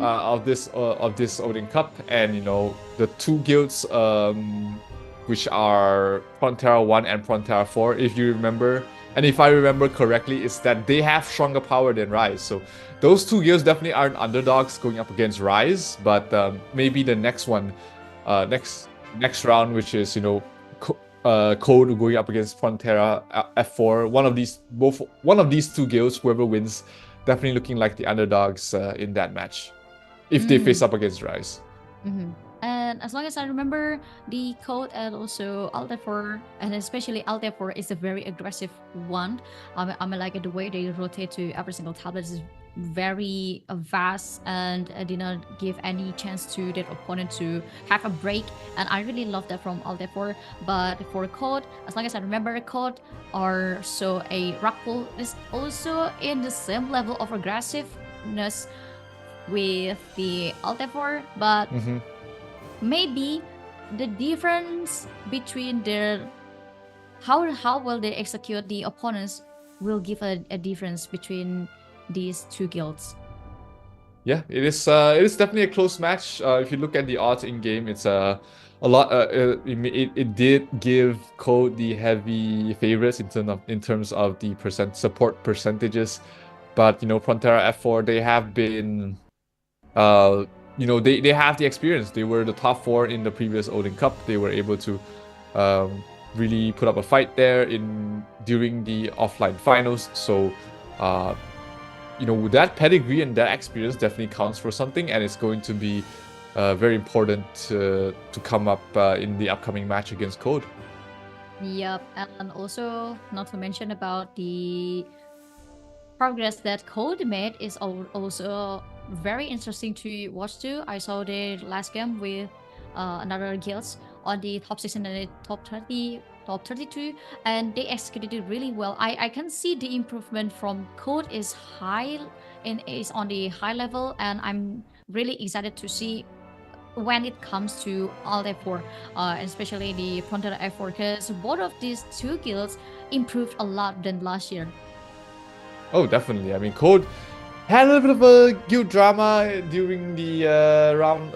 of this Odin Cup, and you know, the 2 guilds which are Prontera 1 and Prontera 4, if you remember, and if I remember correctly, is that they have stronger power than Rise. So those 2 guilds definitely aren't underdogs going up against Rise, but maybe the next one, next round, which is, you know, Code going up against Prontera F4. One of these 2 guilds, whoever wins, definitely looking like the underdogs in that match, if they face up against Rise. And as long as I remember, the Code and also Alta4, and especially Alta4, is a very aggressive one. I like the way they rotate to every single tablet is very vast, and did not give any chance to their opponent to have a break, and I really love that from Alta4. But for Code, as long as I remember, Code are so a Rockpool is also in the same level of aggressiveness with the Alta4, but maybe the difference between their how well they execute the opponents will give a difference between these 2 guilds. Yeah, it is definitely a close match. If you look at the odds in game, it's a lot. It did give Code the heavy favorites in terms of the support percentages, but you know, Prontera F4, they have been you know, they have the experience. They were the top 4 in the previous Odin Cup. They were able to really put up a fight there during the offline finals. So you know, that pedigree and that experience definitely counts for something, and it's going to be very important to come up in the upcoming match against Code. Yep, and also not to mention about the progress that Code made is also very interesting to watch too. I saw the last game with another guilds. on the top 16 and the top 30, top 32, and they executed it really well. I can see the improvement from Code is high and is on the high level, and I'm really excited to see when it comes to all F4, especially the Prontera F4, because both of these two guilds improved a lot than last year. Oh, definitely. I mean, Code had a little bit of a guild drama during the round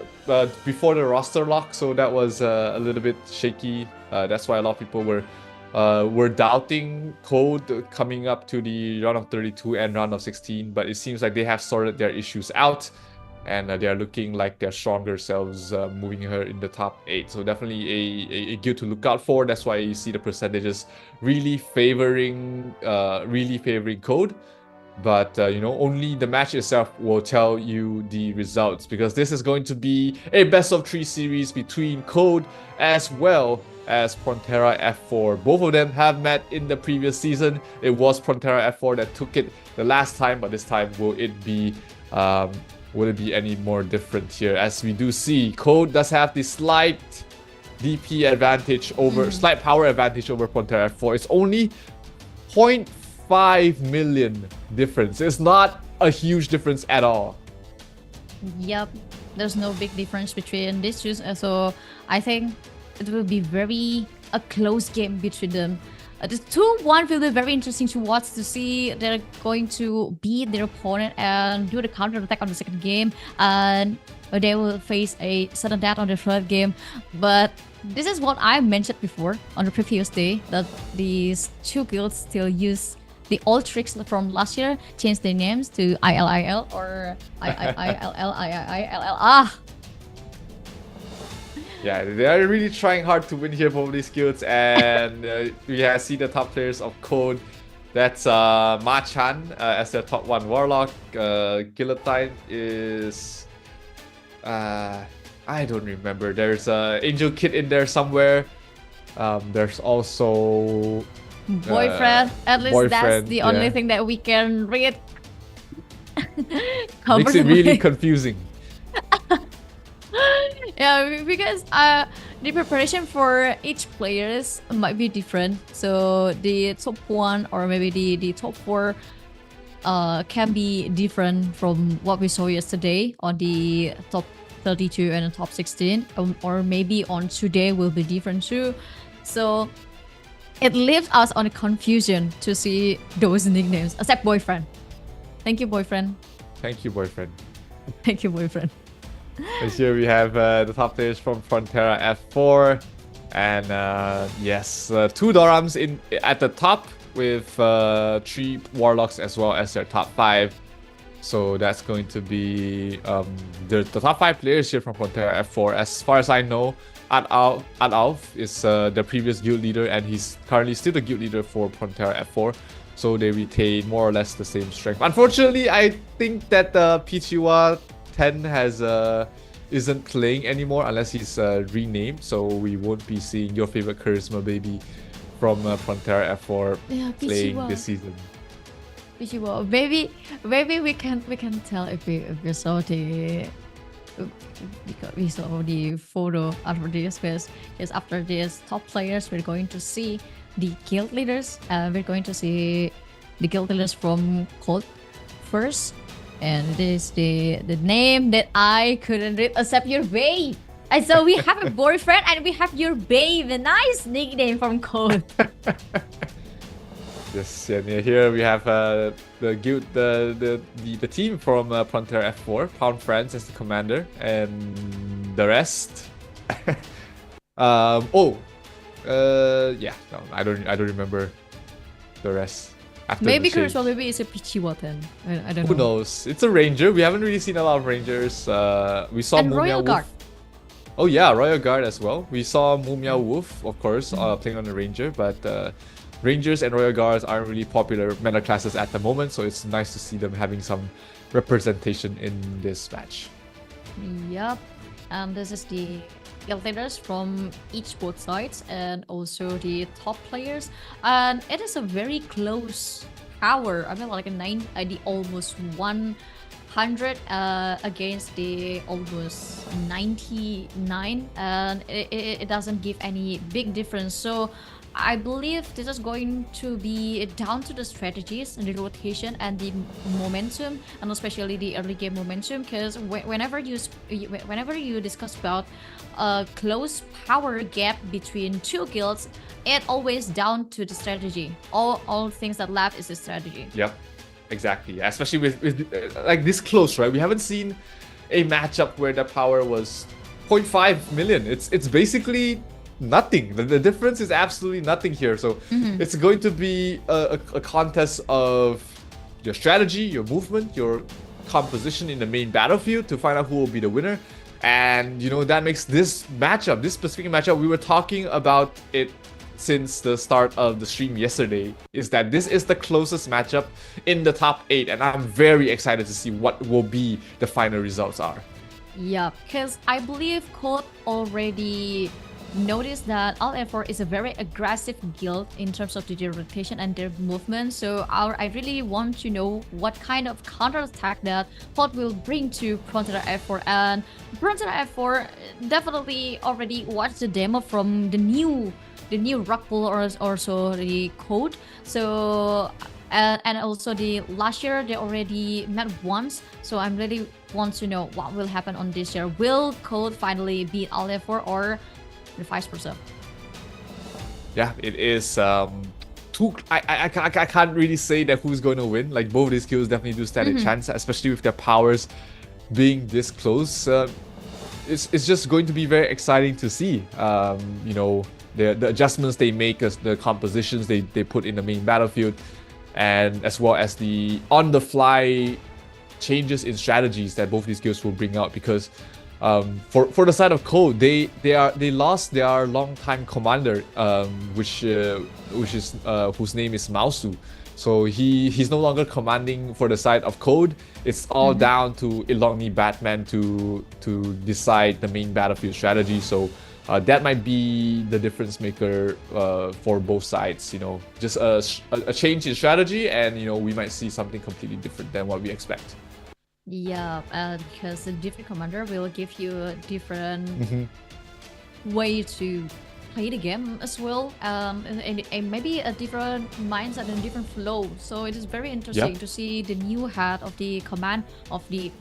before the roster lock, so that was a little bit shaky. That's why a lot of people were doubting Code coming up to the round of 32 and round of 16, but it seems like they have sorted their issues out, and they are looking like their stronger selves, moving her in the top 8. So definitely a guild to look out for. That's why you see the percentages really favoring Code. But only the match itself will tell you the results, because this is going to be a best of 3 series between Code as well as Prontera F4. Both of them have met in the previous season. It was Prontera F4 that took it the last time, but this time will it be any more different here? As we do see, Code does have the slight DP advantage over, slight power advantage over Prontera F4. It's only 0.5 million difference. It's not a huge difference at all. Yep, there's no big difference between these two, so I think it will be a close game between them. The 2-1 will be very interesting to watch, to see they're going to beat their opponent and do the counter attack on the second game, and they will face a sudden death on the third game. But this is what I mentioned before on the previous day, that these two guilds still use the old tricks from last year, change their names to ILIL or IIILL. Yeah, they are really trying hard to win here for these guilds, and we have seen the top players of Code. That's Ma-chan as their top 1 Warlock. Guillotine is... I don't remember. There's Angel Kid in there somewhere. There's also... Boyfriend. At least that's the only thing that we can read. Makes it really confusing. Yeah, because the preparation for each players might be different. So the top 1 or maybe the top 4 can be different from what we saw yesterday on the top 32 and the top 16, or maybe on today will be different too. So it leaves us on a confusion to see those nicknames, except Boyfriend. Thank you, Boyfriend. Thank you, Boyfriend. Thank you, Boyfriend. And here we have the top players from Prontera F4, and yes, 2 Dorams at the top with 3 Warlocks as well as their top 5. So that's going to be the top 5 players here from Prontera F4. As far as I know, Adolf is the previous guild leader, and he's currently still the guild leader for Prontera F4. So they retain more or less the same strength. Unfortunately, I think that Pichiwa 10 isn't playing anymore unless he's renamed. So we won't be seeing your favorite charisma baby from Prontera F4 playing this season. Pichiwa. Maybe we can tell if we saw the photo after this, because after this top players we're going to see the guild leaders. We're going to see the guild leaders from Code first, and this is the name that I couldn't read except your babe. And so we have a Boyfriend and we have your babe, a nice nickname from Code. Yes, and here we have the guild, the team from Prontera F4, Pound France as the commander, and the rest. Yeah, no, I don't remember the rest. Maybe Charisma, maybe it's a Pichiwa then. I don't know. Who knows? It's a ranger. We haven't really seen a lot of rangers. We saw and Mumia Royal Wolf. Guard. Oh yeah, Royal Guard as well. We saw Mumia Wolf, of course, playing on the ranger, but Rangers and Royal Guards aren't really popular meta classes at the moment, so it's nice to see them having some representation in this match. Yup, and this is the guild leaders from each both sides, and also the top players. And it is a very close power. I mean, like the almost 1 100 against the almost 99, and it doesn't give any big difference. So I believe this is going to be down to the strategies and the rotation and the momentum, and especially the early game momentum. Because whenever you discuss about a close power gap between two guilds, it always down to the strategy. All things that left is the strategy. Yep, exactly. Especially with like this close, right? We haven't seen a matchup where the power was 0.5 million. It's basically nothing. The difference is absolutely nothing here. So it's going to be a contest of your strategy, your movement, your composition in the main battlefield to find out who will be the winner. And you know, that makes this matchup, this specific matchup, we were talking about it since the start of the stream yesterday, is that this is the closest matchup in the top 8, and I'm very excited to see what will be the final results are. Yeah, because I believe Code already noticed that Alt F4 is a very aggressive guild in terms of their rotation and their movement. So I really want to know what kind of counterattack that Code will bring to Prontera F4. And Prontera F4 definitely already watched the demo from the new rock pool or also the Code. So and also the last year they already met once. So I'm really want to know what will happen on this year. Will Code finally beat Alt F4 or the vice versa? Yeah, it is I can't really say that who's going to win. Like, both of these skills definitely do stand a chance, especially with their powers being this close. It's just going to be very exciting to see. You know, the adjustments they make, as the compositions they put in the main battlefield, and as well as the on-the-fly changes in strategies that both these skills will bring out. Because for the side of Code, they lost their longtime commander, whose name is Mausu. So he's no longer commanding for the side of Code. It's all down to Elongni Batman to decide the main battlefield strategy. So that might be the difference maker for both sides. You know, just a change in strategy, and you know, we might see something completely different than what we expect. Yeah, because a different commander will give you a different way to play the game as well, and maybe a different mindset and different flow. So it is very interesting to see the new head of the command of the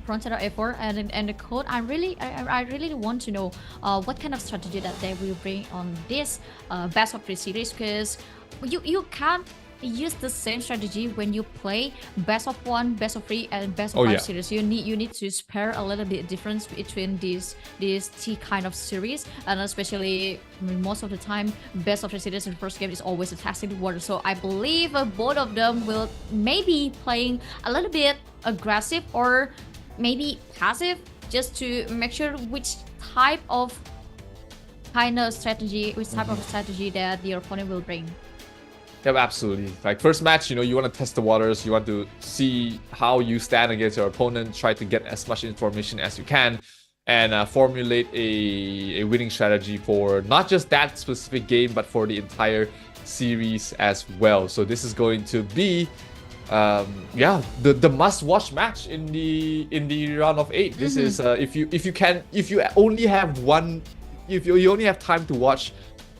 Prontera F4 and the Code. I really want to know what kind of strategy that they will bring on this best of 3 series, because you can't use the same strategy when you play best of 1, best of 3, and best of 5 series. You need to spare a little bit difference between these T kind of series, and especially most of the time best of 3 series in the first game is always a testing water. So I believe both of them will maybe playing a little bit aggressive or maybe passive, just to make sure which type of strategy that the opponent will bring. Yep, absolutely. Like, first match, you know, you want to test the waters, you want to see how you stand against your opponent, try to get as much information as you can, and formulate a winning strategy for not just that specific game, but for the entire series as well. So this is going to be the must-watch match in the round of 8. This is if you only have time to watch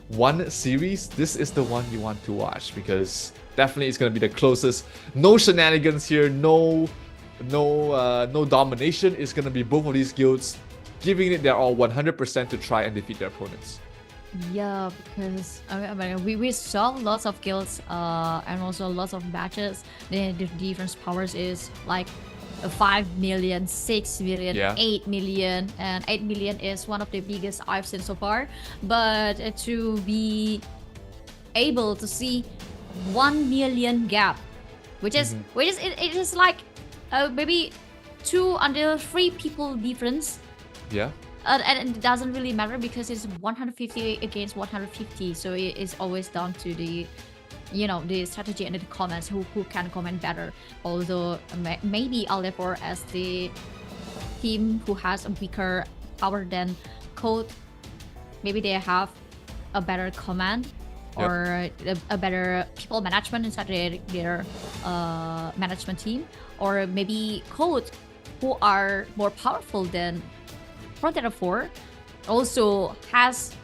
one series, this is the one you want to watch, because definitely it's going to be the closest. No shenanigans here, no domination. It's going to be both of these guilds giving it their all 100% to try and defeat their opponents. Yeah, because I mean, we saw lots of guilds and also lots of matches. The difference powers is like 5 million, 6 million, 8 million, and 8 million is one of the biggest I've seen so far. But to be able to see 1 million gap, which is it is like maybe 2 until 3 people difference. Yeah. And it doesn't really matter because it's 150 against 150, so it's always down to the, you know, the strategy and the comments, who can comment better. Although maybe Alt F4 as the team who has a weaker power than Code, maybe they have a better command or a better people management inside their management team, or maybe Code, who are more powerful than Prontera F4, also has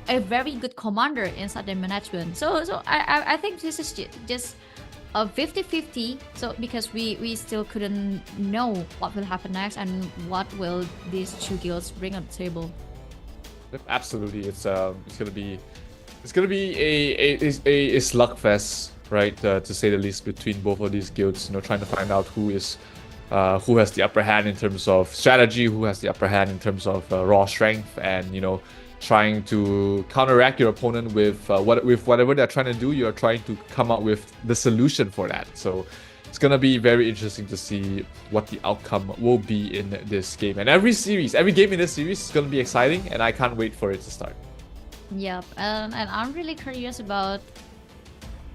a very good commander inside the management. So I think this is just a 50-50. So because we still couldn't know what will happen next and what will these two guilds bring on the table. Yep, absolutely, it's gonna be a slugfest, right? To say the least, between both of these guilds. Trying to find out who has the upper hand in terms of strategy, who has the upper hand in terms of raw strength, and trying to counteract your opponent with whatever they're trying to do. You're trying to come up with the solution for that. So it's gonna be very interesting to see what the outcome will be in this game. And every game in this series is gonna be exciting, and I can't wait for it to start. Yep, and I'm really curious about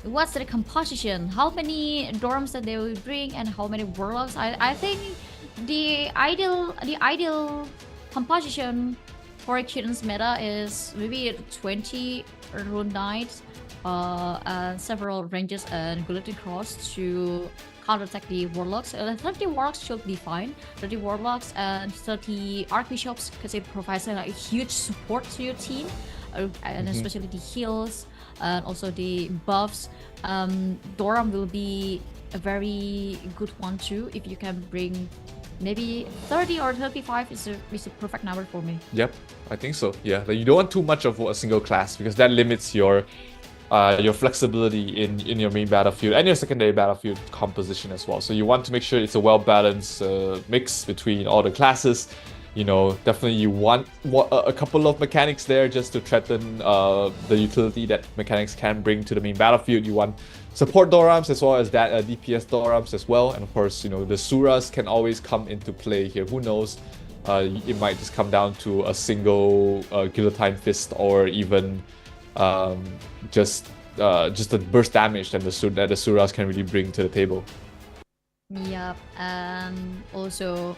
what's the composition, how many dorms that they will bring, and how many warlocks. I think the ideal composition for a Kiran's meta is maybe 20 rune knights, and several ranges and gluten cross to counterattack the warlocks. 30 warlocks should be fine. 30 warlocks and 30 archbishops, because it provides a huge support to your team, and especially the heals and also the buffs. Doram will be a very good one too. If you can bring maybe 30 or 35 is a perfect number for me. Yep, I think so. Yeah, you don't want too much of a single class, because that limits your flexibility in your main battlefield and your secondary battlefield composition as well. So you want to make sure it's a well-balanced mix between all the classes. Definitely you want a couple of mechanics there just to threaten the utility that mechanics can bring to the main battlefield. You want support Dorams as well as that DPS Dorams as well. And of course, the Suras can always come into play here. Who knows? It might just come down to a single Guillotine Fist, or even just the burst damage that the Suras can really bring to the table. Yep, and also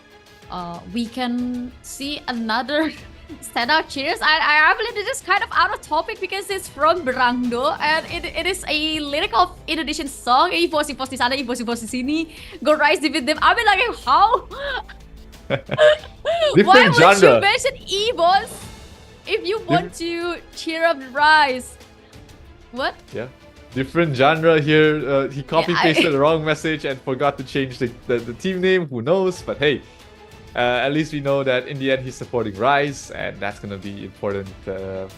we can see another standout cheers. I believe this is kind of out of topic because it's from Brando, and it is a lyric of Indonesian song. Evos di sana, evos di sini, go rise with them. I mean, like, how? Why would genre. you mention Evos if you want to cheer up Rise? What? Yeah, different genre here. He copy-pasted the wrong message and forgot to change the team name. Who knows? But hey, at least we know that in the end he's supporting Rise, and that's gonna be important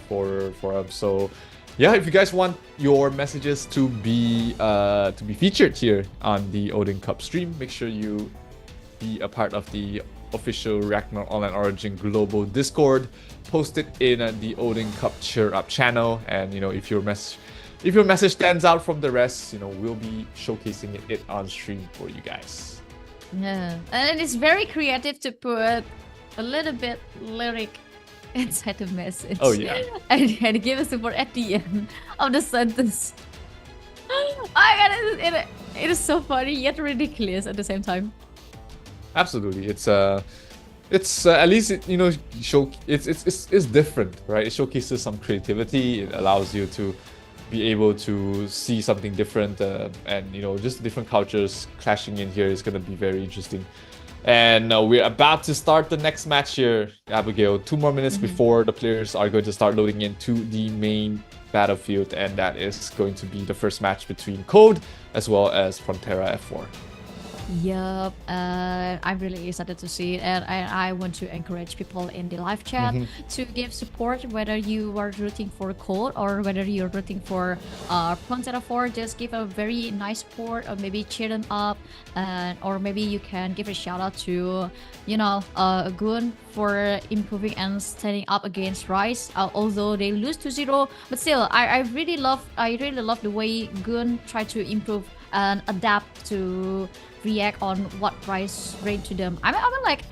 for him. So yeah, if you guys want your messages to be featured here on the Odin Cup stream, make sure you be a part of the official Ragnarok Online Origin Global Discord. Post it in the Odin Cup Cheer Up channel, and if your message stands out from the rest, we'll be showcasing it on stream for you guys. Yeah, and it's very creative to put a little bit lyric inside the message. Oh yeah, and give us support at the end of the sentence. It is so funny yet ridiculous at the same time. Absolutely, it's at least it's different, right? It showcases some creativity. It allows you to be able to see something different, and just different cultures clashing in here is going to be very interesting. And we're about to start the next match here, Abigail. 2 more minutes before the players are going to start loading into the main battlefield, and that is going to be the first match between Code as well as Prontera F4. Yup, I'm really excited to see it, and I want to encourage people in the live chat to give support, whether you are rooting for Code or whether you're rooting for Prontera F4. Just give a very nice support, or maybe cheer them up, or maybe you can give a shout out to Goon for improving and standing up against Rise, although they lose 2-0, but still I really love the way Goon tried to improve and adapt to react on what Rise bring to them. I mean, like,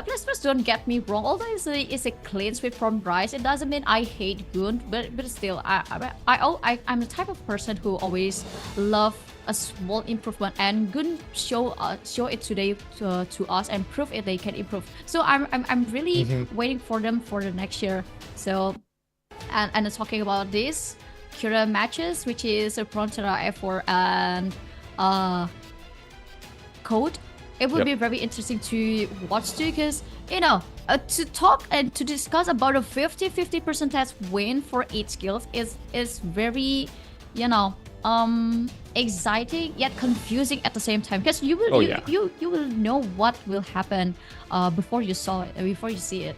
please don't get me wrong. Although it's a clean sweep from Rise, it doesn't mean I hate Goon. But still, I'm the type of person who always love a small improvement, and Goon show it today to us and prove it they can improve. So I'm really waiting for them for the next year. So, and talking about this, killer matches, which is Prontera F4 and Code. It would be very interesting to watch too, because to talk and to discuss about a 50% win for each guild is very exciting yet confusing at the same time, because you will you will know what will happen before you see it.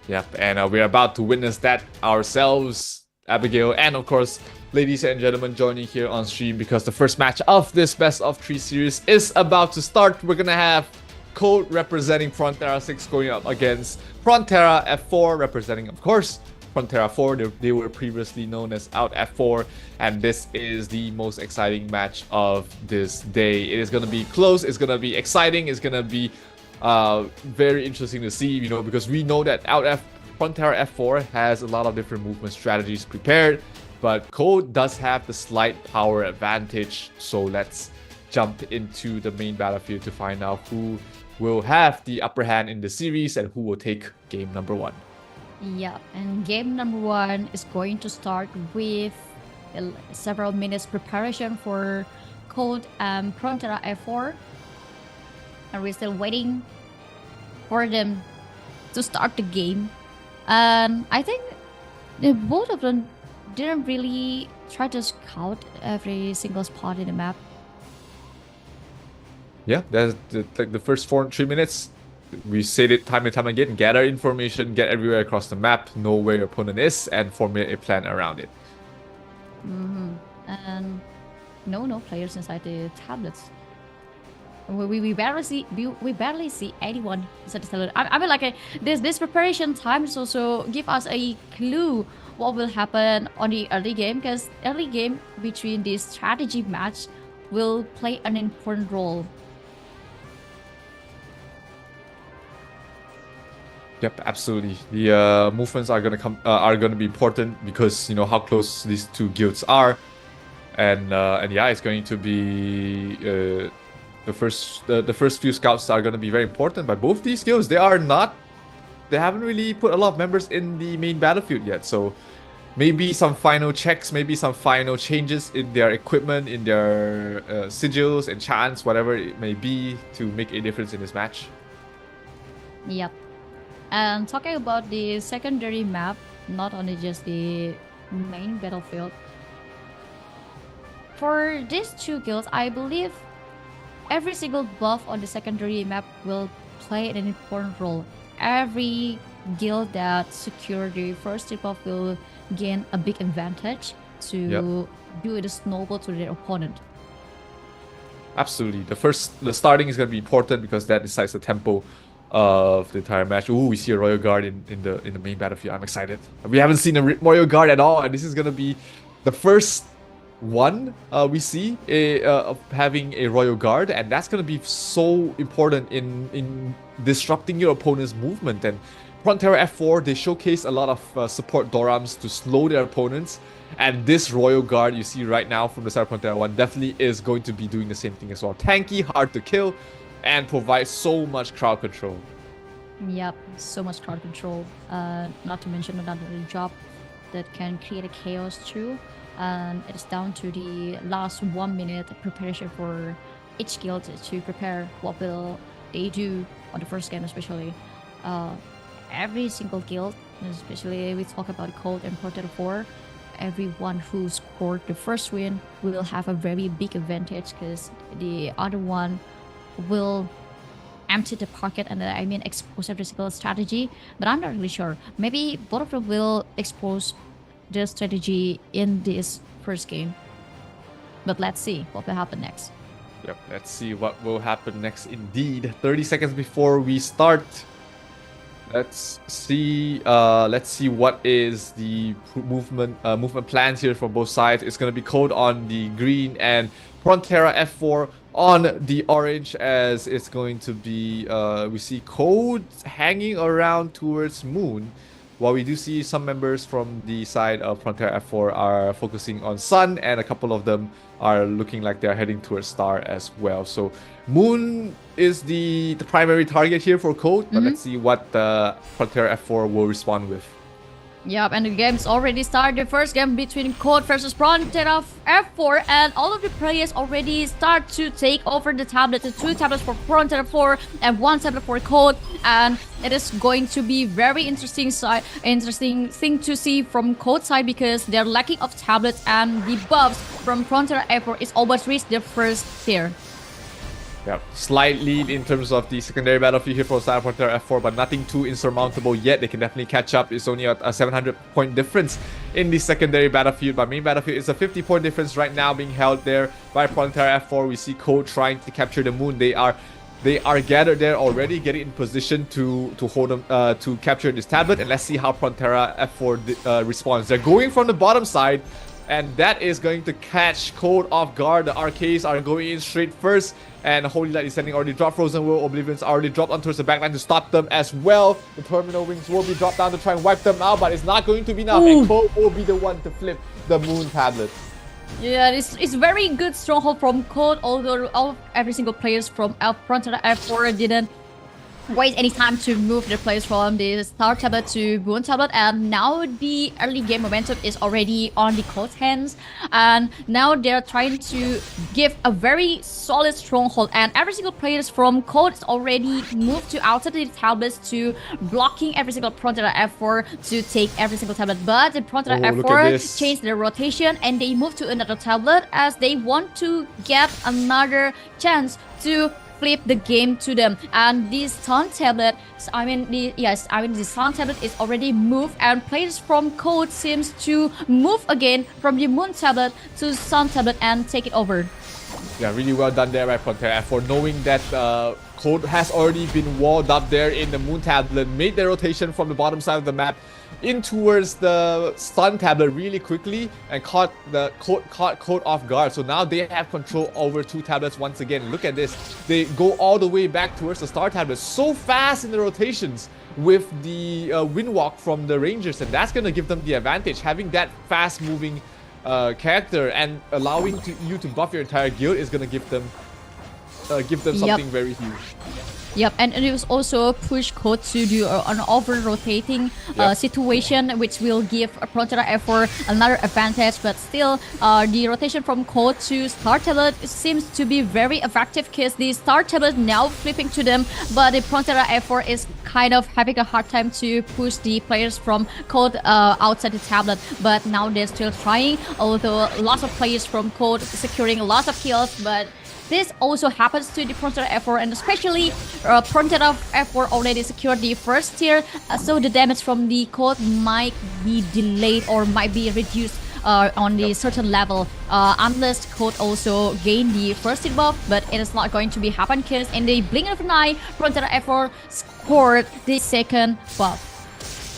Yep, and we're about to witness that ourselves, Abigail, and of course, ladies and gentlemen, joining here on stream, because the first match of this best of 3 series is about to start. We're gonna have Code representing Prontera 6 going up against Prontera F4 representing, of course, Prontera 4. They were previously known as Out F4, and this is the most exciting match of this day. It is going to be close, it's going to be exciting, it's going to be very interesting to see, because we know that Prontera F4 has a lot of different movement strategies prepared, but Code does have the slight power advantage. So let's jump into the main battlefield to find out who will have the upper hand in the series and who will take game number 1. Yeah, and game number 1 is going to start with several minutes preparation for Code and Prontera F4. And we're still waiting for them to start the game. And I think both of them didn't really try to scout every single spot in the map. Yeah, that's the first 3 minutes. We said it time and time again: gather information, get everywhere across the map, know where your opponent is, and formulate a plan around it. And no players inside the tablets. We barely see anyone inside the tablet. I mean, like this preparation time is also give us a clue what will happen on the early game, because early game between this strategy match will play an important role. Yep, absolutely. The movements are gonna be important, because how close these two guilds are, and yeah, it's going to be the first few scouts are gonna be very important. But both these guilds, they haven't really put a lot of members in the main battlefield yet. So maybe some final checks, maybe some final changes in their equipment, in their sigils, enchants, whatever it may be, to make a difference in this match. Yep. And talking about the secondary map, not only just the main battlefield. For these two guilds, I believe every single buff on the secondary map will play an important role. Every guild that secure the first tip buff will gain a big advantage to do the snowball to their opponent. Absolutely. The starting is going to be important, because that decides the tempo of the entire match. Ooh, we see a Royal Guard in the main battlefield. I'm excited. We haven't seen a Royal Guard at all, and this is gonna be the first one we see of having a Royal Guard, and that's gonna be so important in disrupting your opponent's movement. And Prontera F4, they showcase a lot of support Dorams to slow their opponents, and this Royal Guard you see right now from the side of Prontera 1 definitely is going to be doing the same thing as well. Tanky, hard to kill, and provides so much crowd control. Yep, so much crowd control. Not to mention another job that can create a chaos too. And it's down to the last 1 minute preparation for each guild to prepare what will they do on the first game, especially. Every single guild, especially we talk about Code and Prontera 4, everyone who scored the first win will have a very big advantage, because the other one will empty the pocket and expose every single strategy. But I'm not really sure. Maybe both of them will expose their strategy in this first game. But let's see what will happen next. Yep, let's see what will happen next indeed. 30 seconds before we start. Let's see what is the movement plans here from both sides. It's gonna be Code on the green and Prontera F4 on the orange, as it's going to be we see Code hanging around towards Moon, while we do see some members from the side of Prontera F4 are focusing on Sun, and a couple of them are looking like they're heading towards Star as well. So Moon is the primary target here for Code, but let's see what the Prontera F4 will respond with. Yep, and the game's already started. The first game between Code versus Prontera F4, and all of the players already start to take over the tablet. The 2 tablets for Prontera F4 and 1 tablet for Code, and it is going to be very interesting thing to see from Code side because they're lacking of tablets, and the buffs from Prontera F4 is almost reached their first tier. Yep, slight lead in terms of the secondary battlefield here for Prontera F4, but nothing too insurmountable yet. They can definitely catch up. It's only a 700-point difference in the secondary battlefield, but main battlefield is a 50-point difference right now being held there by Prontera F4. We see Code trying to capture the moon. They are gathered there already, getting in position to hold them to capture this tablet, and let's see how Prontera F4 responds. They're going from the bottom side, and that is going to catch Code off guard. The arcades are going in straight first, and Holy Light is sending already dropped Frozen Will. Oblivion's already dropped onto the backline to stop them as well. The Terminal Wings will be dropped down to try and wipe them out, but it's not going to be enough, and Code will be the one to flip the moon tablet. Yeah, it's very good stronghold from Code, although every single players from Prontera F4 didn't waste any time to move their players from the Star Tablet to Goon Tablet, and now the early game momentum is already on the Code's hands, and now they're trying to give a very solid stronghold, and every single players from Code is already moved to outside the tablets to blocking every single Prontera F4 to take every single tablet, but the Prontera F4 changed their rotation and they moved to another tablet as they want to get another chance to flip the game to them. And this Sun tablet, the Sun tablet is already moved, and players from Code seems to move again from the Moon tablet to Sun tablet and take it over. Yeah, really well done there by Prontera F4, knowing that Code has already been walled up there in the Moon tablet, made the rotation from the bottom side of the map in towards the Sun tablet really quickly, and caught Code off guard. So now they have control over 2 tablets once again. Look at this. They go all the way back towards the Star tablet so fast in the rotations with the Windwalk from the Rangers, and that's going to give them the advantage. Having that fast moving character and allowing you to buff your entire guild is going to give them something very huge. Yep, and it was also push Code to do an over-rotating situation, which will give Prontera F4 another advantage. But still, the rotation from Code to Star Tablet seems to be very effective because the Star Tablet now flipping to them, but the Prontera F4 is kind of having a hard time to push the players from Code outside the tablet. But now they're still trying, although lots of players from Code securing lots of kills, but this also happens to the Prontera F4, and especially Prontera F4 already secured the first tier, so the damage from the Code might be delayed or might be reduced on the certain level, unless Code also gain the first hit buff, but it is not going to be happen because in the blink of an eye, Prontera F4 scored the second buff.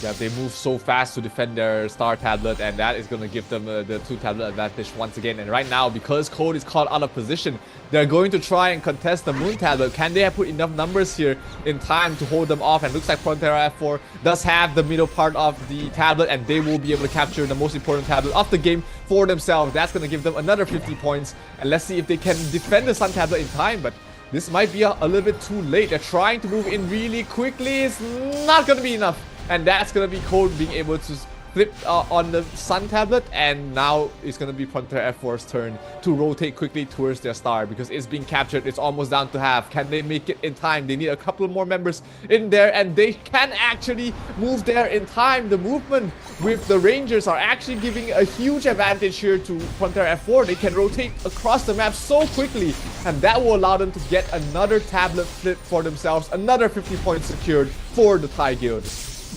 Yeah, they move so fast to defend their Star tablet, and that is going to give them the 2 tablet advantage once again. And right now, because Code is caught out of position, they're going to try and contest the Moon tablet. Can they put enough numbers here in time to hold them off? And looks like Prontera F4 does have the middle part of the tablet, and they will be able to capture the most important tablet of the game for themselves. That's going to give them another 50 points, and let's see if they can defend the Sun tablet in time. But this might be a little bit too late. They're trying to move in really quickly. It's not going to be enough. And that's going to be Code being able to flip on the Sun tablet, and now it's going to be Prontera F4's turn to rotate quickly towards their Star because it's being captured. It's almost down to half. Can they make it in time? They need a couple more members in there, and they can actually move there in time. The movement with the Rangers are actually giving a huge advantage here to Prontera F4. They can rotate across the map so quickly, and that will allow them to get another tablet flip for themselves, another 50 points secured for the Thai Guild.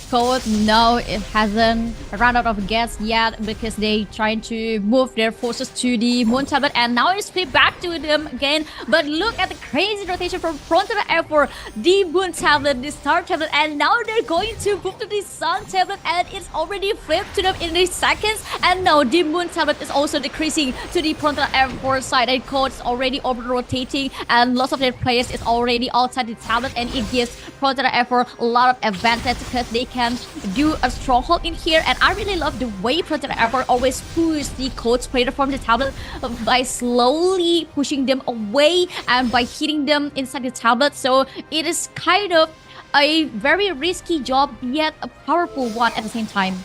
Code, no, it hasn't run out of gas yet because they trying to move their forces to the Moon tablet, and now it's flipped back to them again. But look at the crazy rotation from Prontera F4, the Moon tablet, the Star tablet, and now they're going to move to the Sun tablet, and it's already flipped to them in the seconds. And now the Moon tablet is also decreasing to the Prontera F4 side, and Code is already over rotating, and lots of their players is already outside the tablet, and it gives Prontera F4 a lot of advantage because they can do a stronghold in here. And I really love the way Prontera F4 always push the Code's player from the tablet by slowly pushing them away and by hitting them inside the tablet. So it is kind of a very risky job, yet a powerful one at the same time.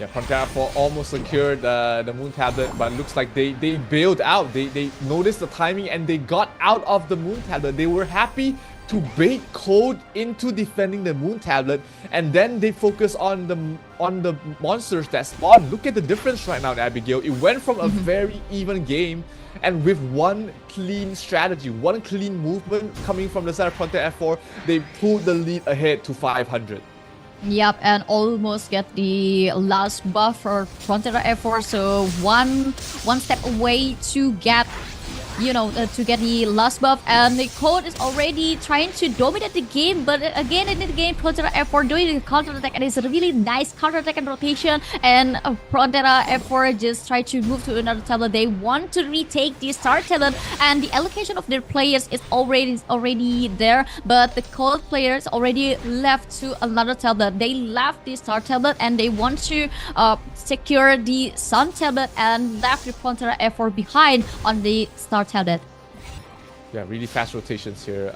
Yeah, Prontera F4 almost secured the Moon Tablet, but looks like they bailed out. They noticed the timing and they got out of the Moon Tablet. They were happy to bait Code into defending the Moon Tablet, and then they focus on the monsters that spawn. Look at the difference right now, Abigail. It went from a very even game, and with one clean strategy, one clean movement coming from the side of Prontera F4, they pulled the lead ahead to 500. Yep, and almost get the last buff for Prontera F4. So one step away to get, to get the last buff, and the Code is already trying to dominate the game. But again, in the game, Prontera F4 doing the counter attack, and it's a really nice counter attack and rotation. And Prontera F4 just try to move to another tablet. They want to retake the star tablet, and the allocation of their players is already there. But the Code players already left to another tablet. They left the star tablet, and they want to secure the sun tablet, and left the Prontera F4 behind on the star tablet. Yeah, really fast rotations here,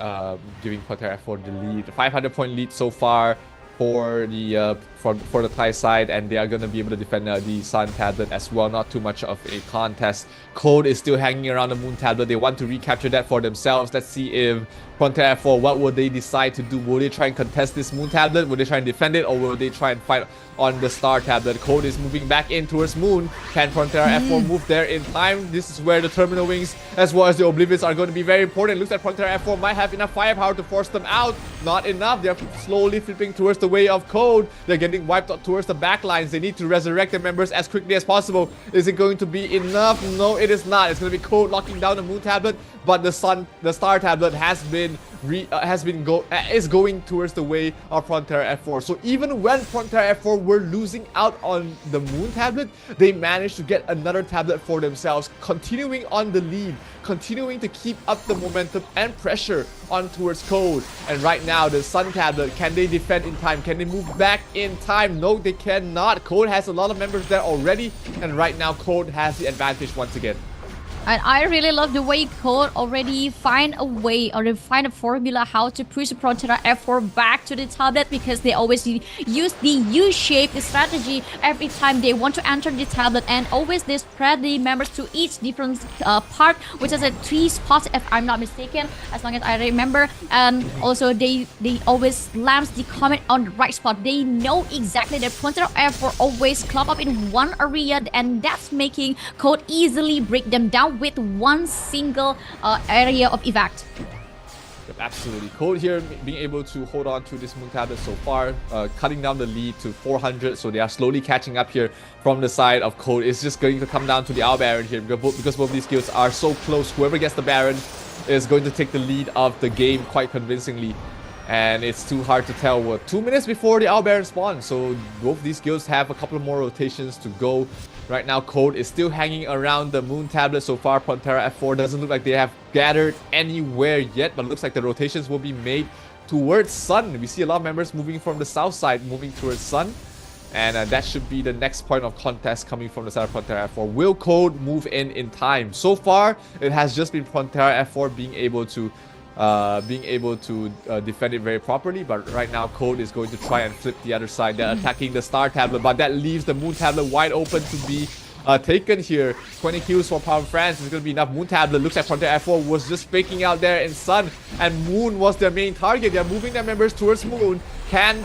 giving Prontera F4 the lead. 500-point lead so far for the for the Thai side, and they are going to be able to defend the Sun Tablet as well. Not too much of a contest. Code is still hanging around the Moon Tablet. They want to recapture that for themselves. Let's see if Prontera F4, what will they decide to do? Will they try and contest this Moon Tablet? Will they try and defend it, or will they try and fight on the Star Tablet? Code is moving back in towards Moon. Can Prontera F4 move there in time? This is where the Terminal Wings as well as the Oblivious are going to be very important. Looks like Prontera F4 might have enough firepower to force them out. Not enough. They're slowly flipping towards the way of Code. They're getting wiped out towards the back lines. They need to resurrect the members as quickly as possible. Is it going to be enough? No, it is not. It's going to be Code locking down the Moon Tablet, but the Star Tablet is going towards the way of Prontera F4. So even when Prontera F4 were losing out on the Moon Tablet, they managed to get another tablet for themselves, continuing on the lead, continuing to keep up the momentum and pressure on towards Code. And right now, the Sun Tablet, can they defend in time? Can they move back in time? No, they cannot. Code has a lot of members there already, and right now Code has the advantage once again. And I really love the way Code already find a way, or they find a formula how to push Prontera F4 back to the tablet, because they always use the U-shaped strategy every time they want to enter the tablet, and always they spread the members to each different part, which is a 3 spots if I'm not mistaken, as long as I remember. And also they always slams the comment on the right spot. They know exactly that Prontera F4 always clump up in one area, and that's making Code easily break them down with one single area of evac. Yep, absolutely. Code here being able to hold on to this Moon Tablet so far, cutting down the lead to 400. So they are slowly catching up here from the side of Code. It's just going to come down to the Owl Baron here, because both these skills are so close. Whoever gets the Baron is going to take the lead of the game quite convincingly. And it's too hard to tell what 2 minutes before the Owl Baron spawns. So both these guilds have a couple of more rotations to go. Right now, Code is still hanging around the Moon Tablet so far. Prontera F4 doesn't look like they have gathered anywhere yet, but looks like the rotations will be made towards Sun. We see a lot of members moving from the south side, moving towards Sun. And that should be the next point of contest coming from the side of Prontera F4. Will Code move in time? So far, it has just been Prontera F4 being able to defend it very properly, but right now Code is going to try and flip the other side. They're attacking the Star Tablet, but that leaves the Moon Tablet wide open to be taken here. 20 kills for Pound France is going to be enough. Moon Tablet looks like Prontera F4 was just faking out there in Sun, and Moon was their main target. They're moving their members towards Moon. Can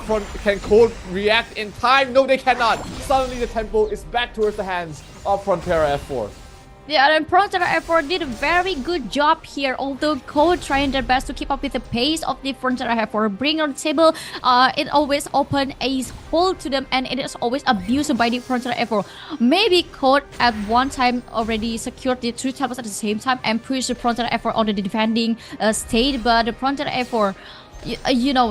Code react in time? No, they cannot. Suddenly the tempo is back towards the hands of Prontera F4. Yeah, and Prontera F4 did a very good job here, although Code trying their best to keep up with the pace of the Prontera F4. Bring on the table, it always open a hole to them, and it is always abused by the Prontera F4. Maybe Code at one time already secured the 2 tablets at the same time and pushed the Prontera F4 on the defending state, but the Prontera F4,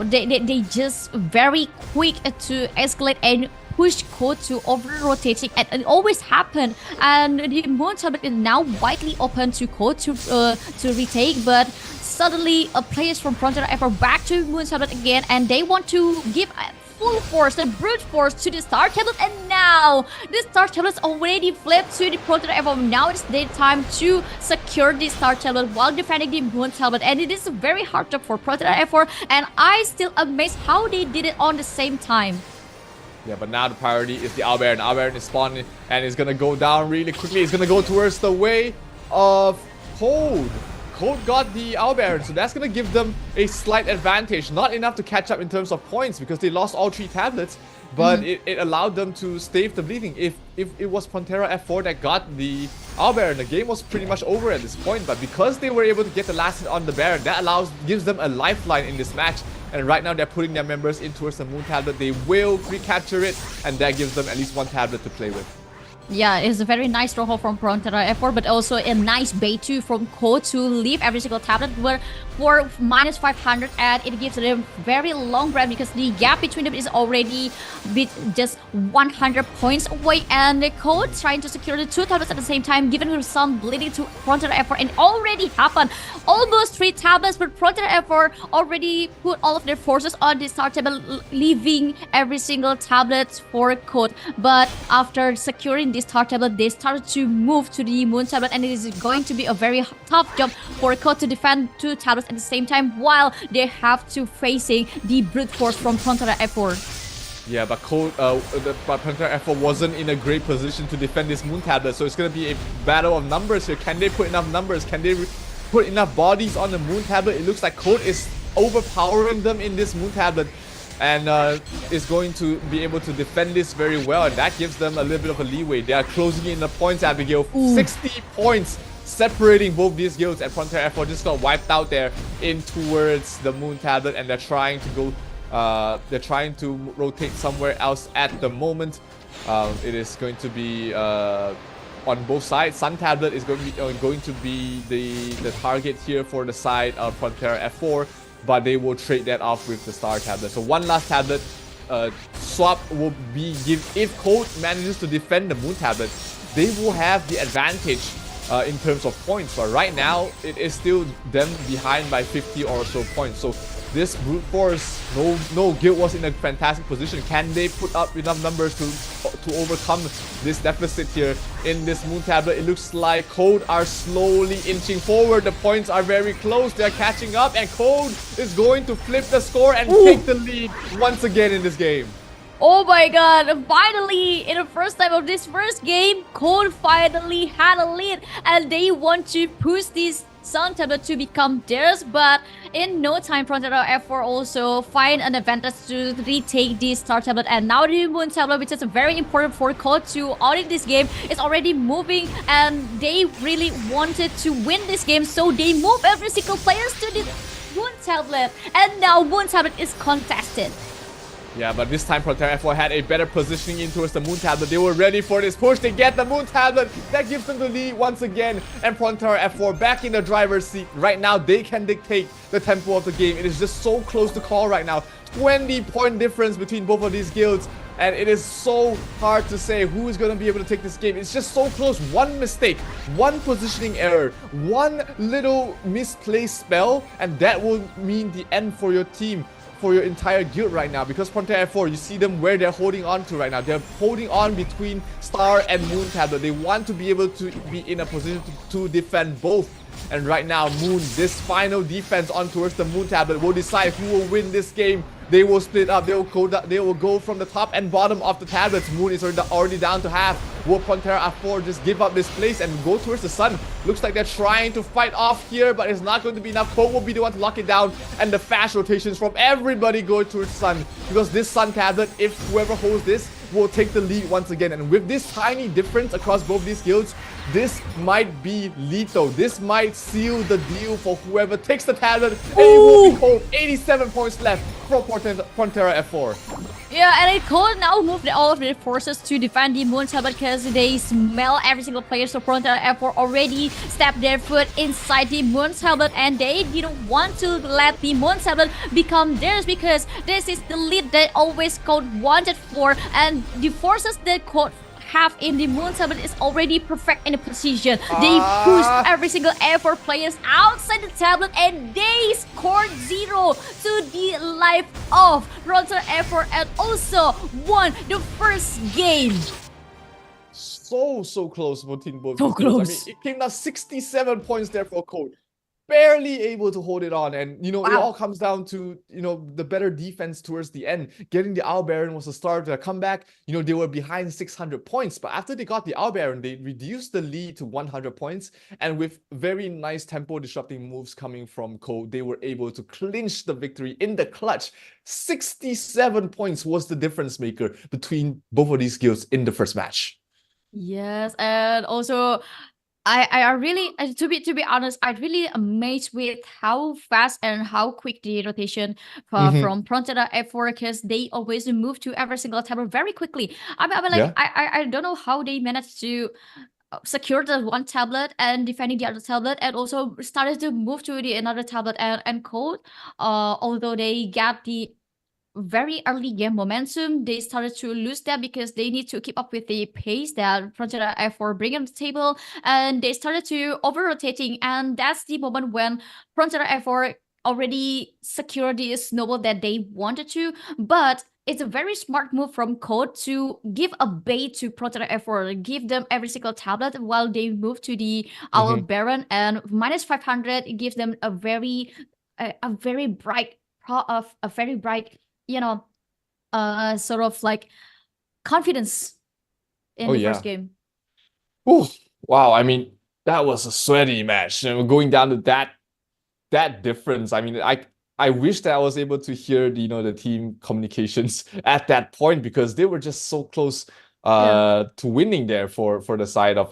they just very quick to escalate and push Code to over-rotating, and it always happened. And the Moon Tablet is now widely open to Code to retake, but suddenly players from Prontera F4 back to Moon Tablet again, and they want to give full force, the brute force to the Star Tablet, and now the Star Tablet is already flipped to the Prontera F4. Now it's their time to secure the Star Tablet while defending the Moon Tablet, and it is a very hard job for Prontera F4, and I still amazed how they did it on the same time. Yeah, but now the priority is the Owlbear. And Owlbear is spawning and it's gonna go down really quickly. It's gonna go towards the way of Code. Code got the Owlbear, so that's gonna give them a slight advantage. Not enough to catch up in terms of points because they lost all 3 tablets, but it allowed them to stave the bleeding. If it was Prontera F4 that got the Owlbear, the game was pretty much over at this point. But because they were able to get the last hit on the Baron, that gives them a lifeline in this match. And right now they're putting their members in towards the Moon tablet. They will recapture it, and that gives them at least 1 tablet to play with. Yeah, it's a very nice stronghold from Prontera F4, but also a nice Day2 from Code to leave every single tablet where for -500, and it gives them very long run because the gap between them is already just 100 points away, and the Code trying to secure the 2 tablets at the same time, giving them some bleeding to Prontera F4, and already happened. Almost 3 tablets, but Prontera F4 already put all of their forces on the start table, leaving every single tablet for Code. But after securing this start tablet, they started to move to the Moon tablet, and it is going to be a very tough job for Code to defend 2 tablets at the same time while they have to facing the brute force from Prontera F4. Yeah, but Prontera F4 wasn't in a great position to defend this Moon tablet, so it's going to be a battle of numbers here. Can they put enough numbers? Can they put enough bodies on the Moon tablet? It looks like Code is overpowering them in this Moon tablet, and is going to be able to defend this very well, and that gives them a little bit of a leeway. They are closing in the points, Abigail. 60 points separating both these guilds, and Prontera F4 just got wiped out there in towards the Moon tablet, and they're trying to go they're trying to rotate somewhere else at the moment. It is going to be on both sides. Sun tablet is going to be the target here for the side of Prontera F4, but they will trade that off with the Star tablet. So one last tablet swap will be if Code manages to defend the Moon tablet, they will have the advantage in terms of points. But right now it is still them behind by 50 or so points. So this brute force, no guild was in a fantastic position. Can they put up enough numbers to overcome this deficit here in this Moon tablet? It looks like Code are slowly inching forward. The points are very close. They're catching up, and Code is going to flip the score and take the lead once again in this game. Oh my god, finally, in the first time of this first game, Code finally had a lead, and they want to push this Sun tablet to become theirs, but in no time Prontera F4 also find an advantage to retake this Star tablet, and now the Moon tablet, which is very important for Code to audit this game, is already moving, and they really wanted to win this game, so they move every single players to the Moon tablet, and now Moon tablet is contested. Yeah, but this time Prontera F4 had a better positioning in towards the Moon tablet. They were ready for this push. They get the Moon tablet. That gives them the lead once again. And Prontera F4 back in the driver's seat. Right now, they can dictate the tempo of the game. It is just so close to call right now. 20-point difference between both of these guilds. And it is so hard to say who is going to be able to take this game. It's just so close. One mistake, one positioning error, one little misplaced spell, and that will mean the end for your team, for your entire guild right now. Because Prontera F4, you see them where they're holding on to right now. They're holding on between Star and Moon tablet. They want to be able to be in a position to defend both. And right now, Moon, this final defense on towards the Moon tablet will decide who will win this game. They will split up. They will go from the top and bottom of the tablets. Moon is already down to half. Will Prontera F4 just give up this place and go towards the Sun? Looks like they're trying to fight off here, but it's not going to be enough. Code will be the one to lock it down, and the fast rotations from everybody go towards Sun, because this Sun tablet, if whoever holds this, will take the lead once again. And with this tiny difference across both these guilds, this might be lethal. This might seal the deal for whoever takes the tablet, and it will be Code. 87 points left for Prontera F4. Yeah, and it Code now moved all of their forces to defend the Moon tablet because they smell every single player. So Prontera F4 already stepped their foot inside the Moon tablet, and they didn't want to let the Moon tablet become theirs because this is the lead that always Code wanted for, and the forces that Code have in the Moon tablet is already perfect in the position. They pushed every single F4 players outside the tablet, and they scored 0 to the life of Prontera F4 and also won the first game. So close between both. So guilds. close. I mean, it came down 67 points there for Code. barely able to hold it on. And, it Wow. all comes down to, the better defense towards the end. Getting the Owl Baron was the start of their comeback. They were behind 600 points, but after they got the Owl Baron, they reduced the lead to 100 points. And with very nice tempo disrupting moves coming from Code, they were able to clinch the victory in the clutch. 67 points was the difference maker between both of these guilds in the first match. Yes, and also I really to be honest, I'm really amazed with how fast and how quick the rotation from Prontera F4, because they always move to every single tablet very quickly. I'm like, Yeah. I don't know how they managed to secure the one tablet and defending the other tablet, and also started to move to the another tablet and Code. Although they got the very early game momentum, they started to lose that because they need to keep up with the pace that Prontera F4 bring on the table, and they started to over-rotating, and that's the moment when Prontera F4 already secured the snowball that they wanted to, but it's a very smart move from Code to give a bait to Prontera F4, give them every single tablet while they move to the Owl Baron, and minus 500 gives them a very bright sort of like confidence in the first game. Ooh, wow, I mean, that was a sweaty match. Going down to that difference. I mean, I wish that I was able to hear the team communications at that point, because they were just so close to winning there for the side of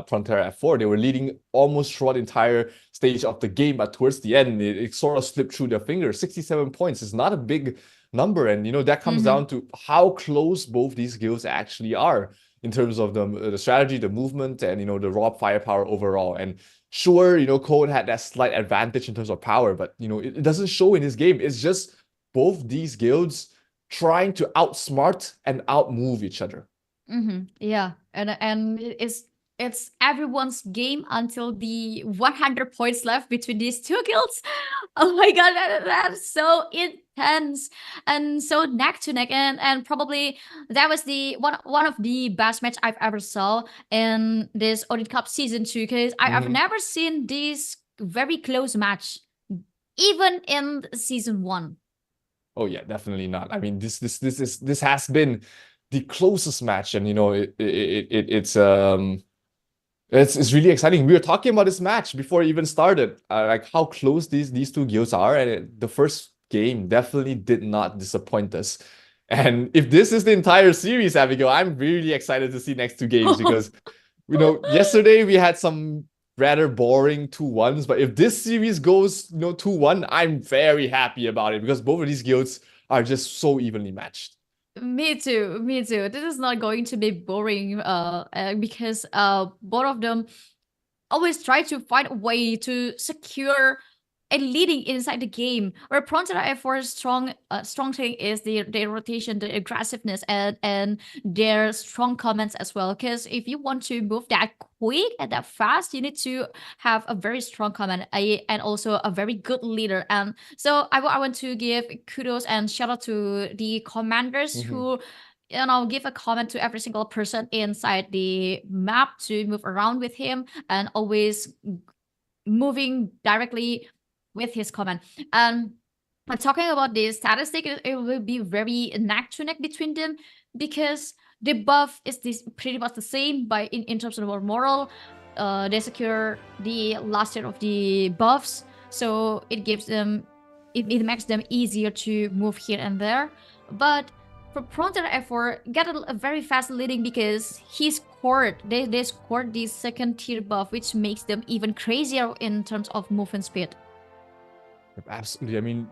Prontera F4. They were leading almost throughout the entire stage of the game, but towards the end, it sort of slipped through their fingers. 67 points is not a big number, and that comes down to how close both these guilds actually are in terms of the strategy, the movement, and the raw firepower overall. And sure, Code had that slight advantage in terms of power, but it doesn't show in this game. It's just both these guilds trying to outsmart and outmove each other. Yeah, and it's everyone's game until the 100 points left between these two guilds. Oh my god, that's so intense and so neck to neck, and probably that was the one of the best match I've ever saw in this Odin Cup season 2, because I've never seen this very close match, even in season 1. Oh yeah, definitely not. I mean, this has been the closest match, and it's really exciting. We were talking about this match before it even started, like how close these two guilds are, and the first game definitely did not disappoint us. And if this is the entire series, Abigail, I'm really excited to see next two games, because yesterday we had some rather boring 2-1s, but if this series goes 2-1, I'm very happy about it, because both of these guilds are just so evenly matched. Me too. This is not going to be boring because both of them always try to find a way to secure and leading inside the game. Where Prontera F4's strong thing is their rotation, the aggressiveness, and their strong comments as well. Because if you want to move that quick and that fast, you need to have a very strong comment and also a very good leader. And so I want to give kudos and shout out to the commanders who give a comment to every single person inside the map to move around with him and always moving directly with his comment. And talking about the statistic, it will be very neck to neck between them, because the buff is pretty much the same in terms of moral. They secure the last year of the buffs, so it gives them it makes them easier to move here and there. But for Prontera F4 got a very fast leading because they scored the second tier buff, which makes them even crazier in terms of movement speed. Absolutely. I mean,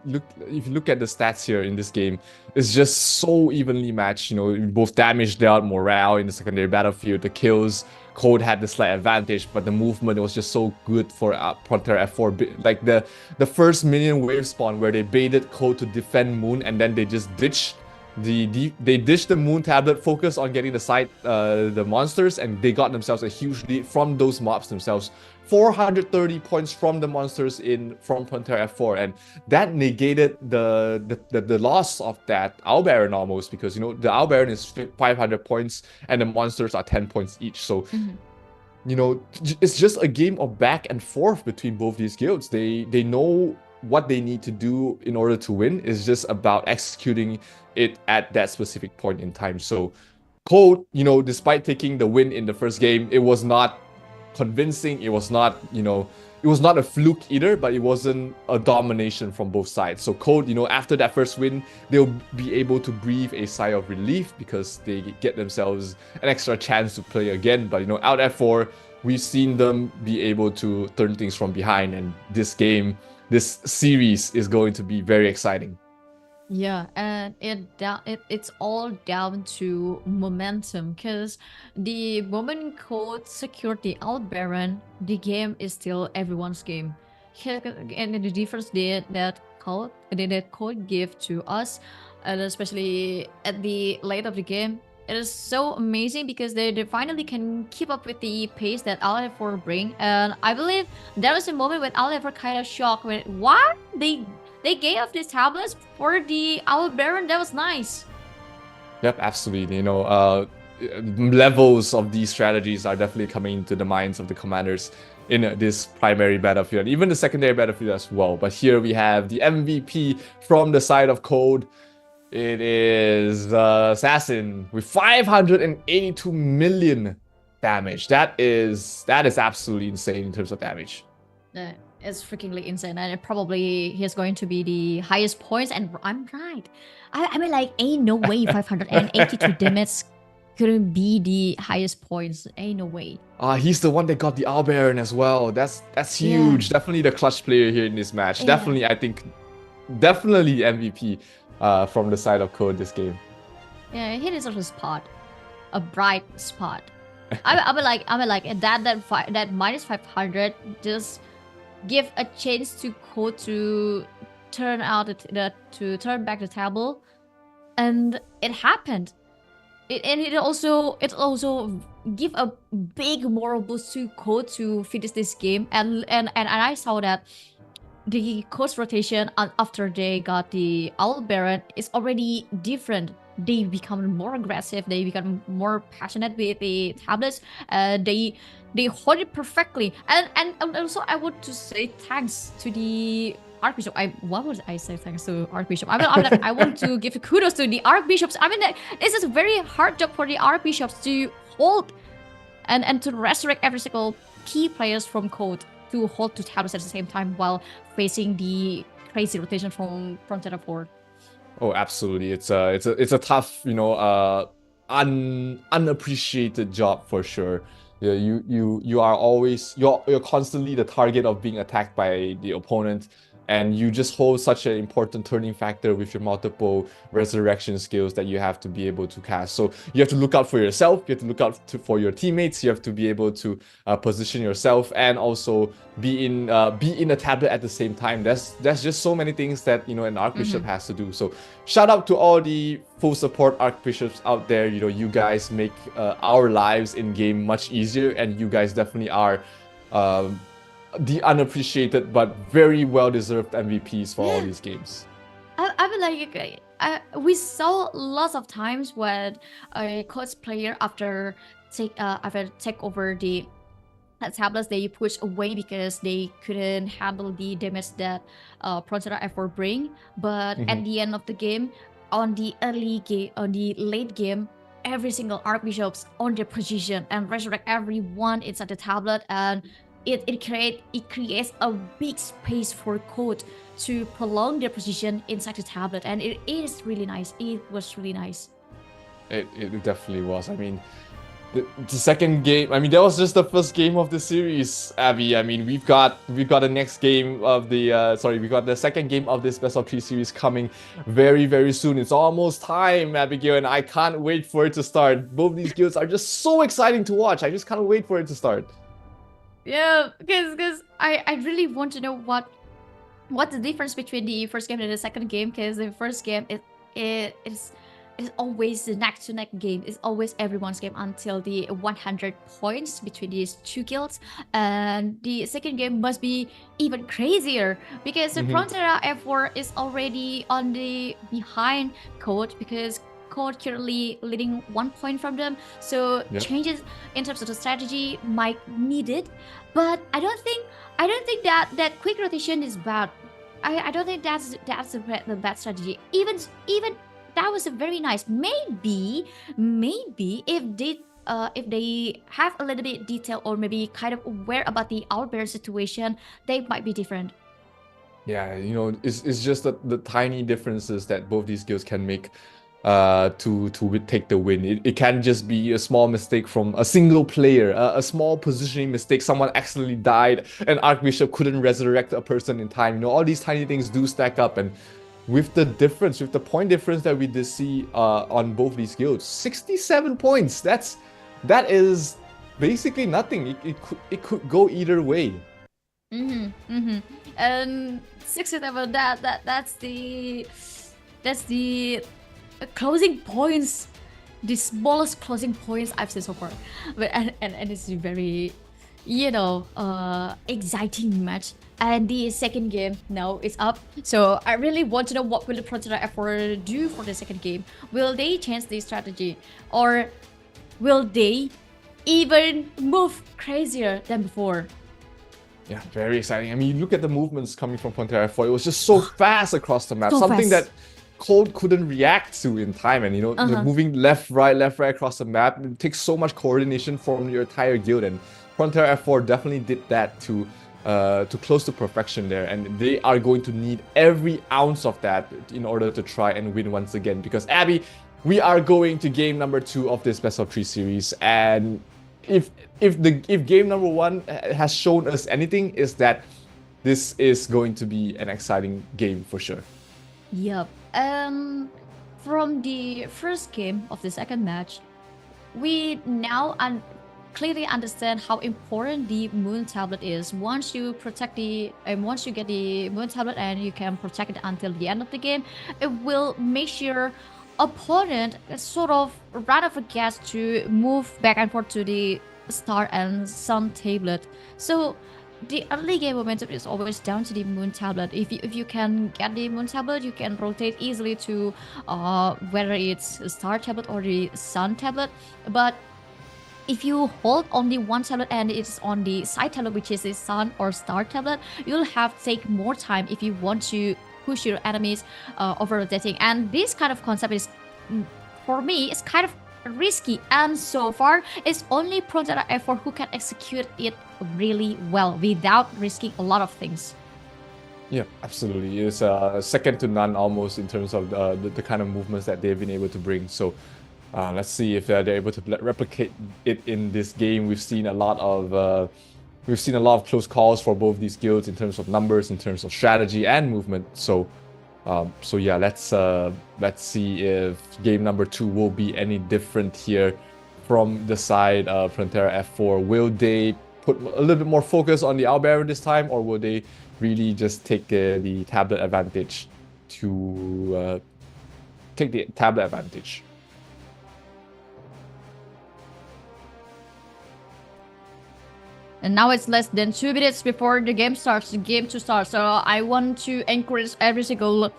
if you look at the stats here in this game, it's just so evenly matched. Both damage dealt, morale in the secondary battlefield, the kills. Code had the slight advantage, but the movement was just so good for Prontera F4. Like the first minion wave spawn where they baited Code to defend Moon, and then they just ditched they ditched the Moon tablet, focused on getting the monsters, and they got themselves a huge lead from those mobs themselves. 430 points from the monsters from Prontera F4, and that negated the loss of that Owl Baron almost, because the Owl Baron is 500 points and the monsters are 10 points each. So it's just a game of back and forth between both these guilds. They know what they need to do in order to win. It's just about executing it at that specific point in time. So Code, despite taking the win in the first game, it was not convincing. It was not, it was not a fluke either, but it wasn't a domination from both sides. So Code, after that first win, they'll be able to breathe a sigh of relief because they get themselves an extra chance to play again. But out F4, we've seen them be able to turn things from behind, and this series is going to be very exciting. Yeah, and it's all down to momentum, because the moment Code secured the Baron, the game is still everyone's game. And the difference that Code gave to us, and especially at the late of the game, it is so amazing because they finally can keep up with the pace that F4 bring. And I believe there was a moment when F4 kind of shocked when what they gave up these tablets for the Baron. That was nice. Yep, absolutely. Levels of these strategies are definitely coming into the minds of the commanders in this primary battlefield, even the secondary battlefield as well. But here we have the MVP from the side of Code. It is the Assassin with 582 million damage. That is absolutely insane in terms of damage. It's freakingly insane, and probably he's going to be the highest points. And I'm right. I mean, like, ain't no way 582 damage couldn't be the highest points. Ain't no way. He's the one that got the Baron as well. That's huge. Yeah. Definitely the clutch player here in this match. Yeah. Definitely, I think, definitely MVP from the side of Code this game. Yeah, he deserves a spot, a bright spot. I mean, like that minus 500 just give a chance to Code to turn back the table, and it happened. It also give a big moral boost to Code to finish this game, and I saw that the Code's rotation after they got the Baron is already different. They become more aggressive. They become more passionate with the tablets. They hold it perfectly. And also I want to say thanks to the Archbishop. What would I say thanks to Archbishop? I want to give kudos to the Archbishops. I mean, this is a very hard job for the Archbishops to hold and to resurrect every single key players from Code to hold two tablets at the same time while facing the crazy rotation from Prontera F4. Oh, absolutely. It's a tough, unappreciated job for sure. Yeah, you are always you're constantly the target of being attacked by the opponent, and you just hold such an important turning factor with your multiple resurrection skills that you have to be able to cast. So you have to look out for yourself, you have to look out for your teammates, you have to be able to position yourself, and also be in a tablet at the same time. There's just so many things that an Archbishop has to do. So shout out to all the full support Archbishops out there. You guys make our lives in game much easier, and you guys definitely are the unappreciated but very well-deserved MVPs for all these games. I mean, like, we saw lots of times when a cosplayer after take over the tablets, they push away because they couldn't handle the damage that Prontera F4 bring. But at the end of the game, on the late game, every single Archbishops on their position and resurrect everyone inside the tablet, and it creates a big space for Code to prolong their position inside the tablet, and it is really nice. It was really nice. It definitely was. I mean, the second game, that was just the first game of the series, Abby. I mean, we've got the next game of the we got the second game of this best of 3 series coming very, very soon. It's almost time, Abigail, and I can't wait for it to start. Both these guilds are just so exciting to watch. I just can't wait for it to start. Yeah, because I really want to know what's the difference between the first game and the second game, because the first game is always the neck-to-neck game. It's always everyone's game until the 100 points between these two guilds, and the second game must be even crazier because the Prontera F4 is already on the behind Code, because Code currently leading 1 point from them, so Yep. changes in terms of the strategy might needed. But I don't think that quick rotation is bad. I don't think that's the bad strategy. Even that was a very nice. Maybe if they have a little bit detail or maybe kind of aware about the owlbear situation, they might be different. Yeah, you know, it's just the tiny differences that both these guilds can make to take the win. It can just be a small mistake from a single player, a small positioning mistake, someone accidentally died, and Archbishop couldn't resurrect a person in time. You know, all these tiny things do stack up, and with the point difference that we did see on both these guilds, 67 points. That is basically nothing. It could go either way. 67. That's the closing points, the smallest closing points I've seen so far. But and it's a very, exciting match. And the second game now is up. So I really want to know what will the Prontera F4 do for the second game. Will they change the strategy, or will they even move crazier than before? Yeah, very exciting. I mean, look at the movements coming from Prontera F4. It was just so fast across the map. So Something fast. that Cold couldn't react to in time. And, they're moving left, right across the map. It takes so much coordination from your entire guild. And Prontera F4 definitely did that to close to perfection there. And they are going to need every ounce of that in order to try and win once again. Because, Abby, we are going to game number 2 of this best of 3 series. And if game number 1 has shown us anything, is that this is going to be an exciting game for sure. Yep. From the first game of the second match, we now clearly understand how important the Moon Tablet is. Once you get the Moon Tablet and you can protect it until the end of the game, it will make your opponent sort of run out of gas to move back and forth to the Star and Sun Tablet. So the early game momentum is always down to the Moon Tablet. If you can get the Moon Tablet, you can rotate easily to whether it's Star Tablet or the Sun Tablet. But if you hold only one tablet and it's on the side tablet, which is the Sun or Star Tablet, you'll have to take more time if you want to push your enemies over rotating. And this kind of concept is, for me, it's kind of risky, and so far it's only Prontera F4 who can execute it really well without risking a lot of things. Yeah, absolutely. It's second to none almost in terms of the kind of movements that they've been able to bring. So let's see if they're able to replicate it in this game. We've seen a lot of close calls for both these guilds in terms of numbers, in terms of strategy and movement. So yeah, let's see if game number 2 will be any different here from the side of Prontera F4. Will they put a little bit more focus on the owlbear this time, or will they really just take the tablet advantage to take the tablet advantage? And now it's less than 2 minutes before the game starts, So I want to encourage every single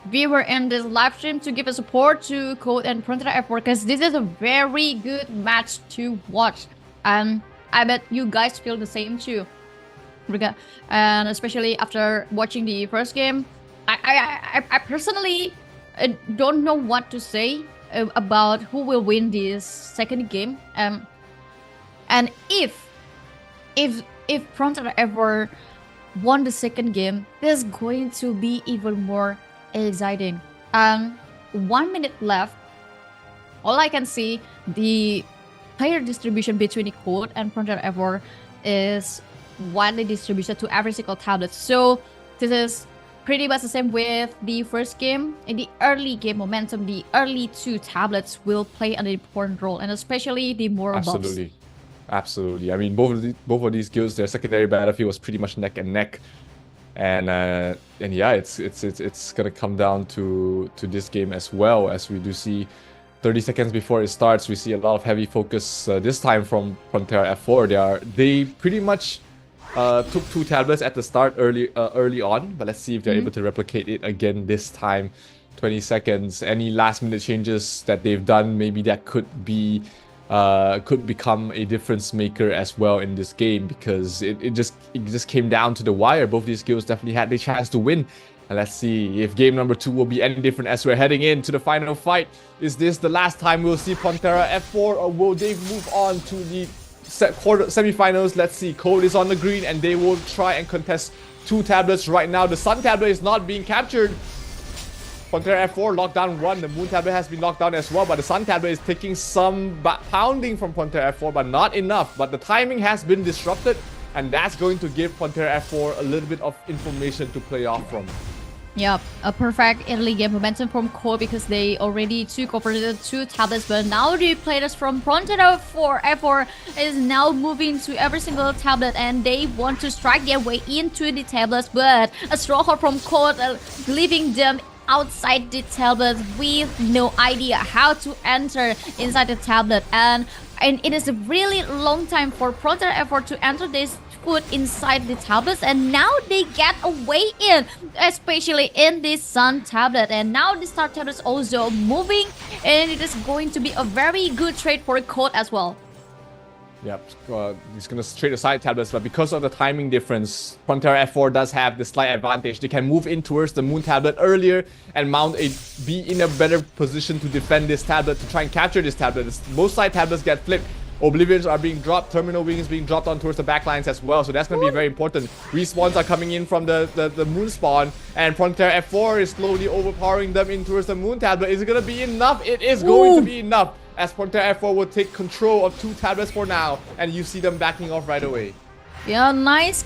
viewer in this live stream to give a support to Code and Prontera F4, because this is a very good match to watch. And I bet you guys feel the same too. And especially after watching the first game, I personally don't know what to say about who will win this second game. And if Prontera F4 won the second game, this is going to be even more exciting. 1 minute left. All I can see, the player distribution between Code and Prontera F4 is widely distributed to every single tablet. So this is pretty much the same with the first game. In the early game momentum, the early 2 tablets will play an important role, and especially the moral buffs. Absolutely. I mean, both of these guilds, their secondary battlefield was pretty much neck and neck, and yeah, it's gonna come down to this game as well. As we do see 30 seconds before it starts, we see a lot of heavy focus this time from Prontera F4. They pretty much took 2 tablets at the start early on, but let's see if they're able to replicate it again this time. 20 seconds. Any last minute changes that they've done, maybe that could become a difference maker as well in this game, because it just came down to the wire. Both these guilds definitely had the chance to win. And let's see if game number 2 will be any different as we're heading into the final fight. Is this the last time we'll see Prontera F4, or will they move on to the semifinals? Let's see. Code is on the green and they will try and contest 2 tablets right now. The Sun tablet is not being captured. Prontera F4 locked down 1. The Moon tablet has been locked down as well, but the Sun tablet is taking some pounding from Prontera F4, but not enough. But the timing has been disrupted, and that's going to give Prontera F4 a little bit of information to play off from. Yep, a perfect early game momentum from Code, because they already took over the 2 tablets, but now the players from Prontera F4 is now moving to every single tablet, and they want to strike their way into the tablets, but a stronghold from Code leaving them outside the tablet with no idea how to enter inside the tablet, and it is a really long time for Prontera F4 to enter this foot inside the tablets, and now they get a way in, especially in this Sun tablet, and now the Star tablet is also moving, and it is going to be a very good trade for Code as well. Yep, he's gonna trade the side tablets, but because of the timing difference, Prontera F4 does have the slight advantage. They can move in towards the Moon tablet earlier and be in a better position to defend this tablet, to try and capture this tablet. Both side tablets get flipped. Oblivions are being dropped, Terminal Wing is being dropped on towards the backlines as well, so that's going to be very important. Respawns are coming in from the Moon spawn, and Prontera F4 is slowly overpowering them in towards the Moon tablet. Is it going to be enough? It is going to be enough, as Prontera F4 will take control of 2 tablets for now, and you see them backing off right away. Yeah, nice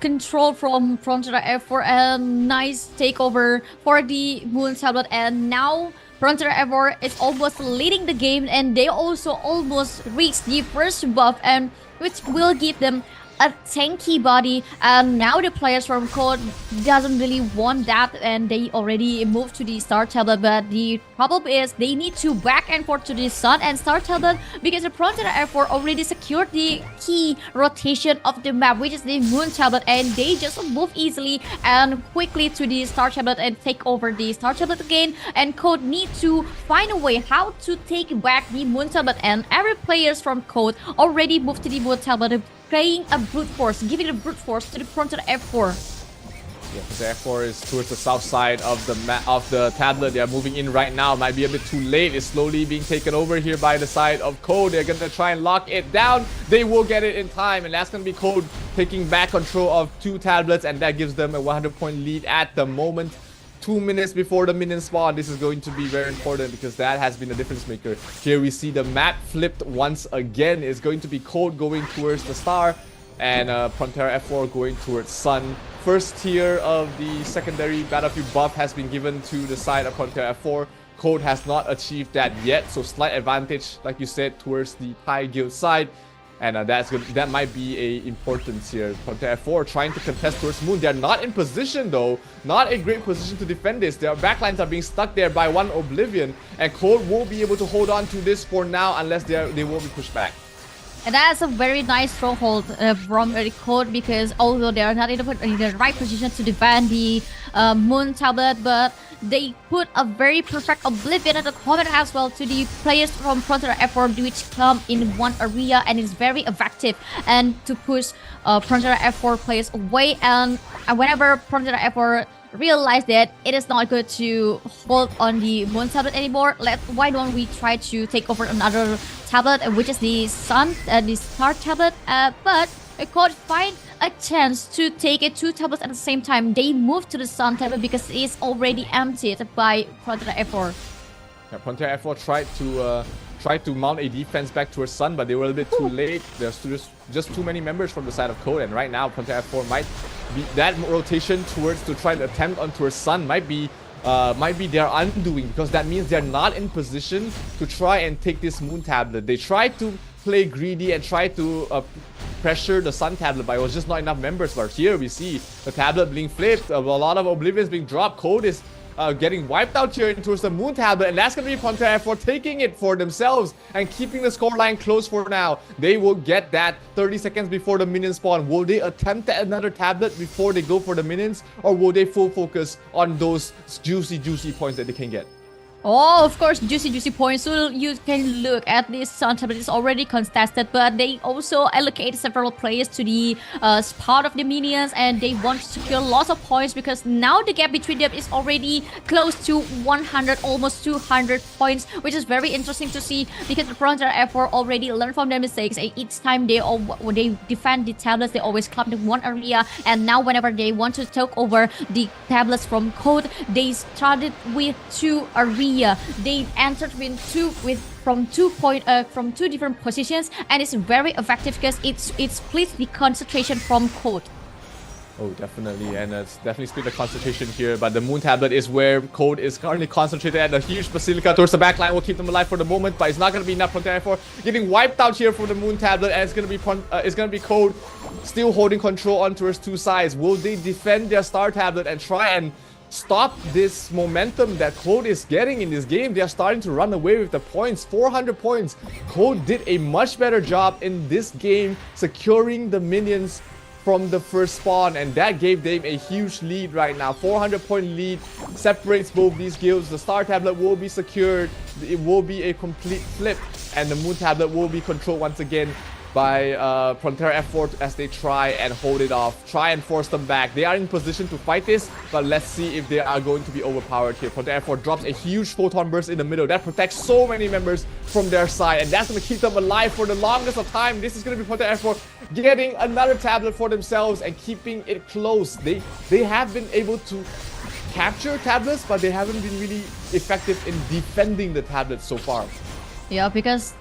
control from Prontera F4 and nice takeover for the Moon tablet, and now Prontera F4 is almost leading the game, and they also almost reached the first buff, and which will give them a tanky body. And now the players from Code doesn't really want that, and they already moved to the Star tablet, but the problem is they need to back and forth to the Sun and Star tablet, because the Prontera F4 already secured the key rotation of the map, which is the Moon tablet, and they just move easily and quickly to the Star tablet and take over the Star tablet again, and Code need to find a way how to take back the Moon tablet, and every players from Code already moved to the Moon tablet, playing a brute force, giving a brute force to the Prontera F4. Yeah, Prontera F4 is towards the south side of the tablet. They are moving in right now. Might be a bit too late. It's slowly being taken over here by the side of Code. They're gonna try and lock it down. They will get it in time, and that's gonna be Code taking back control of 2 tablets, and that gives them a 100-point lead at the moment. 2 minutes before the minion spawn. This is going to be very important, because that has been a difference maker. Here we see the map flipped once again. It's going to be Code going towards the Star, and Prontera F4 going towards Sun. First tier of the secondary battlefield buff has been given to the side of Prontera F4. Code has not achieved that yet, so slight advantage, like you said, towards the Thai guild side. And that might be a importance here. Prontera F4 trying to contest towards Moon. They're not in position though. Not a great position to defend this. Their backlines are being stuck there by 1 Oblivion. And Code won't be able to hold on to this for now unless they will be pushed back. And that's a very nice stronghold from Code, because although they are not in the right position to defend the Moon tablet, but they put a very perfect Oblivion at the corner as well to the players from Prontera F4, which come in one area, and is very effective and to push Prontera F4 players away. And whenever Prontera F4 realize that it is not good to hold on the Moon tablet anymore, why don't we try to take over another tablet, which is the Sun, the Star tablet, but Code find a chance to take 2 tablets at the same time. They move to the Sun tablet because it's already emptied by Prontera F4. Yeah, Prontera F4 tried to mount a defense back towards Sun, but they were a bit too late. There's just too many members from the side of Code, and right now Prontera F4 might be that rotation to try to attempt on towards Sun might be their undoing, because that means they're not in position to try and take this Moon tablet. They tried to play greedy and try to pressure the Sun tablet, but it was just not enough members. But here we see the tablet being flipped, a lot of Oblivions being dropped. Code is getting wiped out here towards the Moon Tablet, and that's going to be Prontera F4 taking it for themselves and keeping the scoreline close for now. They will get that 30 seconds before the minions spawn. Will they attempt another tablet before they go for the minions, or will they full focus on those juicy points that they can get? Oh, of course, juicy points. So you can look at this Sun Tablet is already contested, but they also allocate several players to the spot of the minions, and they want to secure lots of points because now the gap between them is already close to 100, almost 200 points, which is very interesting to see because the Prontera F4 already learned from their mistakes. Each time they defend the tablets, they always clump in one area, and now whenever they want to take over the tablets from Code, they started with 2 areas. They entered from two different positions, and it's very effective because it splits the concentration from Code. Oh, definitely, and it's definitely split the concentration here, but the Moon Tablet is where Code is currently concentrated, and a huge Basilica towards the backline will keep them alive for the moment, but it's not going to be enough. Prontera F4 getting wiped out here for the Moon Tablet, and it's going to be Code still holding control on towards 2 sides. Will they defend their Star Tablet and try and stop this momentum that Code is getting in this game? They are starting to run away with the points. 400 points. Code did a much better job in this game securing the minions from the first spawn, and that gave them a huge lead right now. 400-point lead separates both these guilds. The Star Tablet will be secured. It will be a complete flip, and the Moon Tablet will be controlled once again by Prontera F4 as they try and hold it off, try and force them back. They are in position to fight this, but let's see if they are going to be overpowered here. Prontera F4 drops a huge photon burst in the middle. That protects so many members from their side, and that's going to keep them alive for the longest of time. This is going to be Prontera F4 getting another tablet for themselves and keeping it close. They have been able to capture tablets, but they haven't been really effective in defending the tablets so far. Yeah, because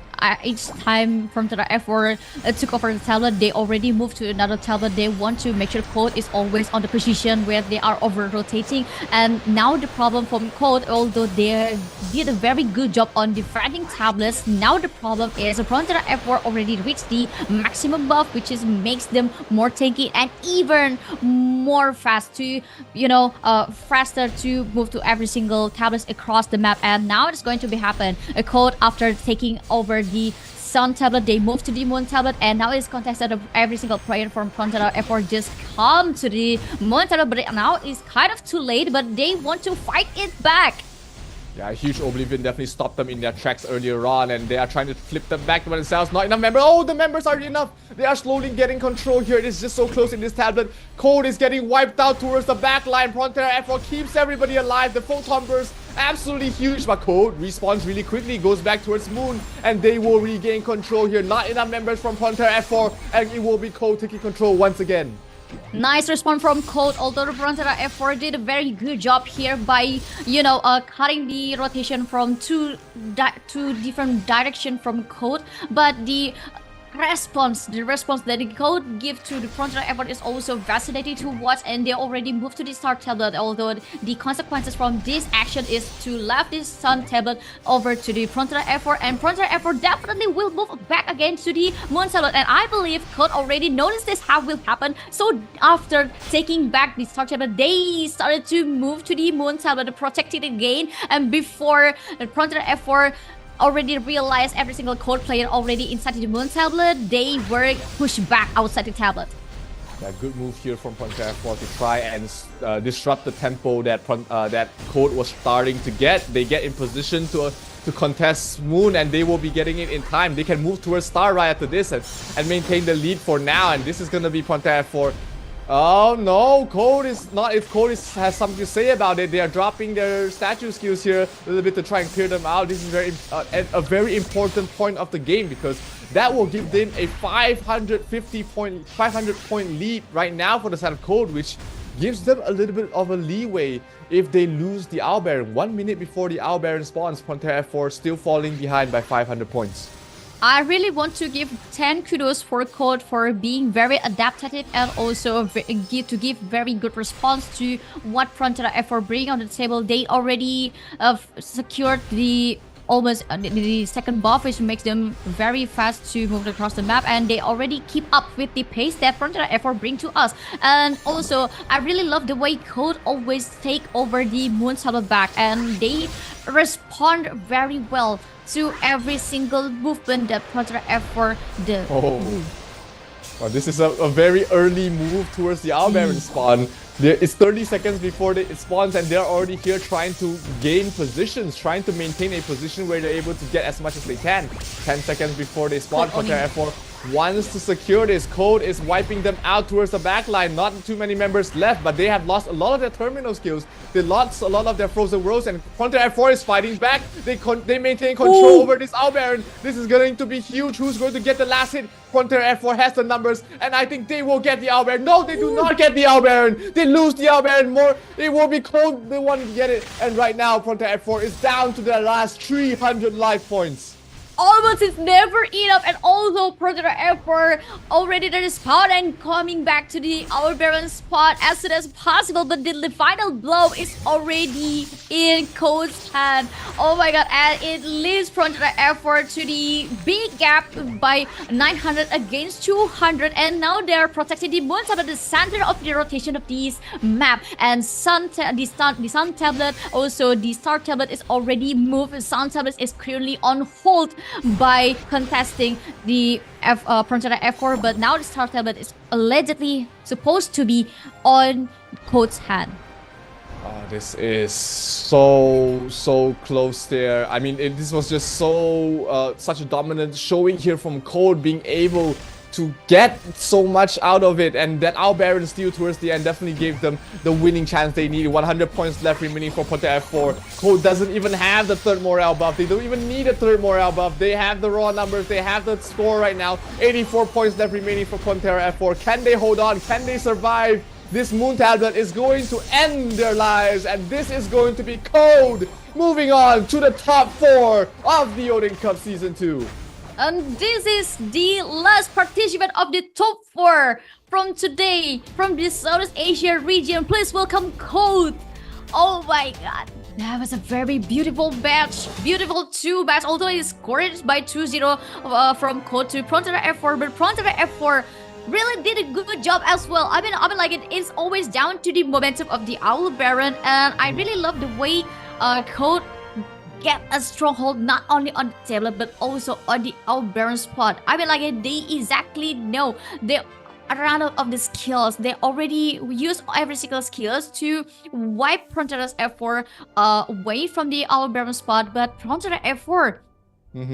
each time Prontera F4 took over the tablet, they already moved to another tablet. They want to make sure Code is always on the position where they are over-rotating. And now the problem from Code, although they did a very good job on defending tablets, now the problem is Prontera F4 already reached the maximum buff, which is makes them more tanky and even more fast to, faster to move to every single tablets across the map. And now it's going to be happen. Code, after taking over the Sun Tablet, they moved to the Moon Tablet, and now it's contested of every single player from Prontera F4 just come to the Moon Tablet, but now it's kind of too late, but they want to fight it back. Yeah, a huge Oblivion definitely stopped them in their tracks earlier on, and they are trying to flip them back to themselves. Not enough members. Oh, the members are enough. They are slowly getting control here. It is just so close in this tablet. Code is getting wiped out towards the back line. Prontera F4 keeps everybody alive. The photon burst absolutely huge, but Code respawns really quickly, goes back towards Moon, and they will regain control here. Not enough members from Prontera F4, and it will be Code taking control once again. Nice response from Code, although the Prontera F4 did a very good job here by, cutting the rotation from two different direction from Code, but the response that the Code give to the Prontera F4 is also fascinating to watch, and they already moved to the Star Tablet, although the consequences from this action is to left this Sun Tablet over to the Prontera F4, and Prontera F4 definitely will move back again to the Moon Tablet, and I believe Code already noticed this how will happen. So after taking back the Star Tablet, they started to move to the Moon Tablet to protect it again, and before the Prontera F4 already realized every single Code player already inside the Moon Tablet, they were pushed back outside the tablet. Yeah, good move here from Prontera F4 to try and disrupt the tempo that Code was starting to get. They get in position to contest Moon, and they will be getting it in time. They can move towards Star right after this and maintain the lead for now, and this is going to be Prontera F4. Oh no, Code is not. If Code has something to say about it, they are dropping their statue skills here a little bit to try and clear them out. This is a very important point of the game, because that will give them a 500 point lead right now for the side of Code, which gives them a little bit of a leeway if they lose the Owl Baron. 1 minute before the Owl Baron spawns, Prontera F4 still falling behind by 500 points. I really want to give 10 kudos for Code for being very adaptive and also to give very good response to what Prontera F4 bring on the table. They already secured the almost the second buff, which makes them very fast to move across the map, and they already keep up with the pace that Prontera F4 bring to us. And also, I really love the way Code always take over the Moon Saddle back, and they respond very well to every single movement that Prontera F4 does. Oh, this is a very early move towards the Owl Baron spawn. It's 30 seconds before it spawns, and they're already here trying to gain positions, trying to maintain a position where they're able to get as much as they can. 10 seconds before they spawn, Prontera F4 wants to secure this. Code is wiping them out towards the back line. Not too many members left, but they have lost a lot of their terminal skills. They lost a lot of their frozen worlds, and Prontera F4 is fighting back. They maintain control over this Owl Baron. This is going to be huge. Who's going to get the last hit? Prontera F4 has the numbers, and I think they will get the Owl Baron. No, they do not get the Owl Baron. They lose the Owl Baron more. It will be Code the one to get it. And right now, Prontera F4 is down to their last 300 life points. Almost is never enough, and also Prontera F4 already at the spot and coming back to the Owl Baron spot as soon as possible, but the final blow is already in Code's hand. Oh my god, and it leaves Prontera F4 to the big gap by 900 against 200, and now they're protecting the Moon Saddle at the center of the rotation of this map. And the Sun Tablet, also the Star Tablet is already moved. Sun Tablet is currently on hold by contesting the Prontera F4, but now the Star Tablet is allegedly supposed to be on Code's hand. This is so close there. I mean, this was just such a dominant showing here from Code, being able to get so much out of it, and that Owl Baron steal towards the end definitely gave them the winning chance they needed. 100 points left remaining for Prontera F4. Code doesn't even have the third morale buff. They don't even need a third morale buff. They have the raw numbers. They have the score right now. 84 points left remaining for Prontera F4. Can they hold on? Can they survive? This Moon Tablet is going to end their lives, and this is going to be Code moving on to the top 4 of the Odin Cup Season 2. And this is the last participant of the top 4 from today, from the Southeast Asia region. Please welcome Code. Oh my god, that was a very beautiful match. Beautiful 2 match, although it scored by 2-0 from Code to Prontera F4, but Prontera F4 really did a good job as well. I mean like it is always down to the momentum of the Owl Baron, and I really love the way Code get a stronghold not only on the tablet but also on the Owl Baron spot. I mean like they exactly know they run out of the skills. They already use every single skills to wipe Prontera's F4 away from the Owl Baron spot, but Prontera F4,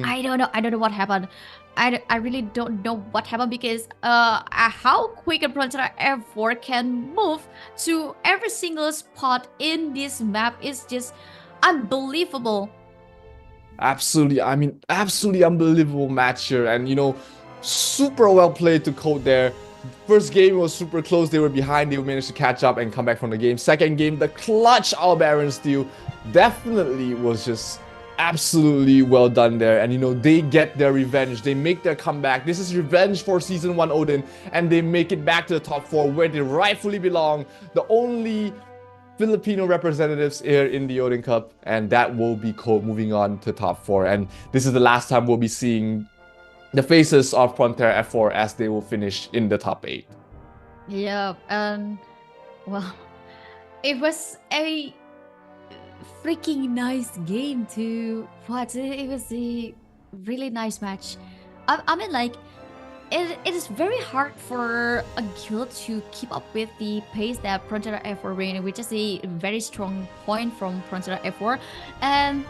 I don't know what happened. I really don't know what happened, because how quick a Prontera F4 can move to every single spot in this map is just unbelievable. Absolutely, I mean, absolutely unbelievable match here, and you know, super well played to Code there. First game was super close, they were behind, they managed to catch up and come back from the game. Second game, the clutch Owl Baron steal definitely was just absolutely well done there, and you know, they get their revenge, they make their comeback. This is revenge for Season 1 Odin, and they make it back to the top 4 where they rightfully belong, the only Filipino representatives here in the Odin Cup, and that will be Code moving on to top 4. And this is the last time we'll be seeing the faces of Prontera F4 as they will finish in the top 8. Yeah, well, it was a freaking nice game to watch. It was a really nice match. I mean, like, it is very hard for a guild to keep up with the pace that Prontera F4 ran, which is a very strong point from Prontera F4. And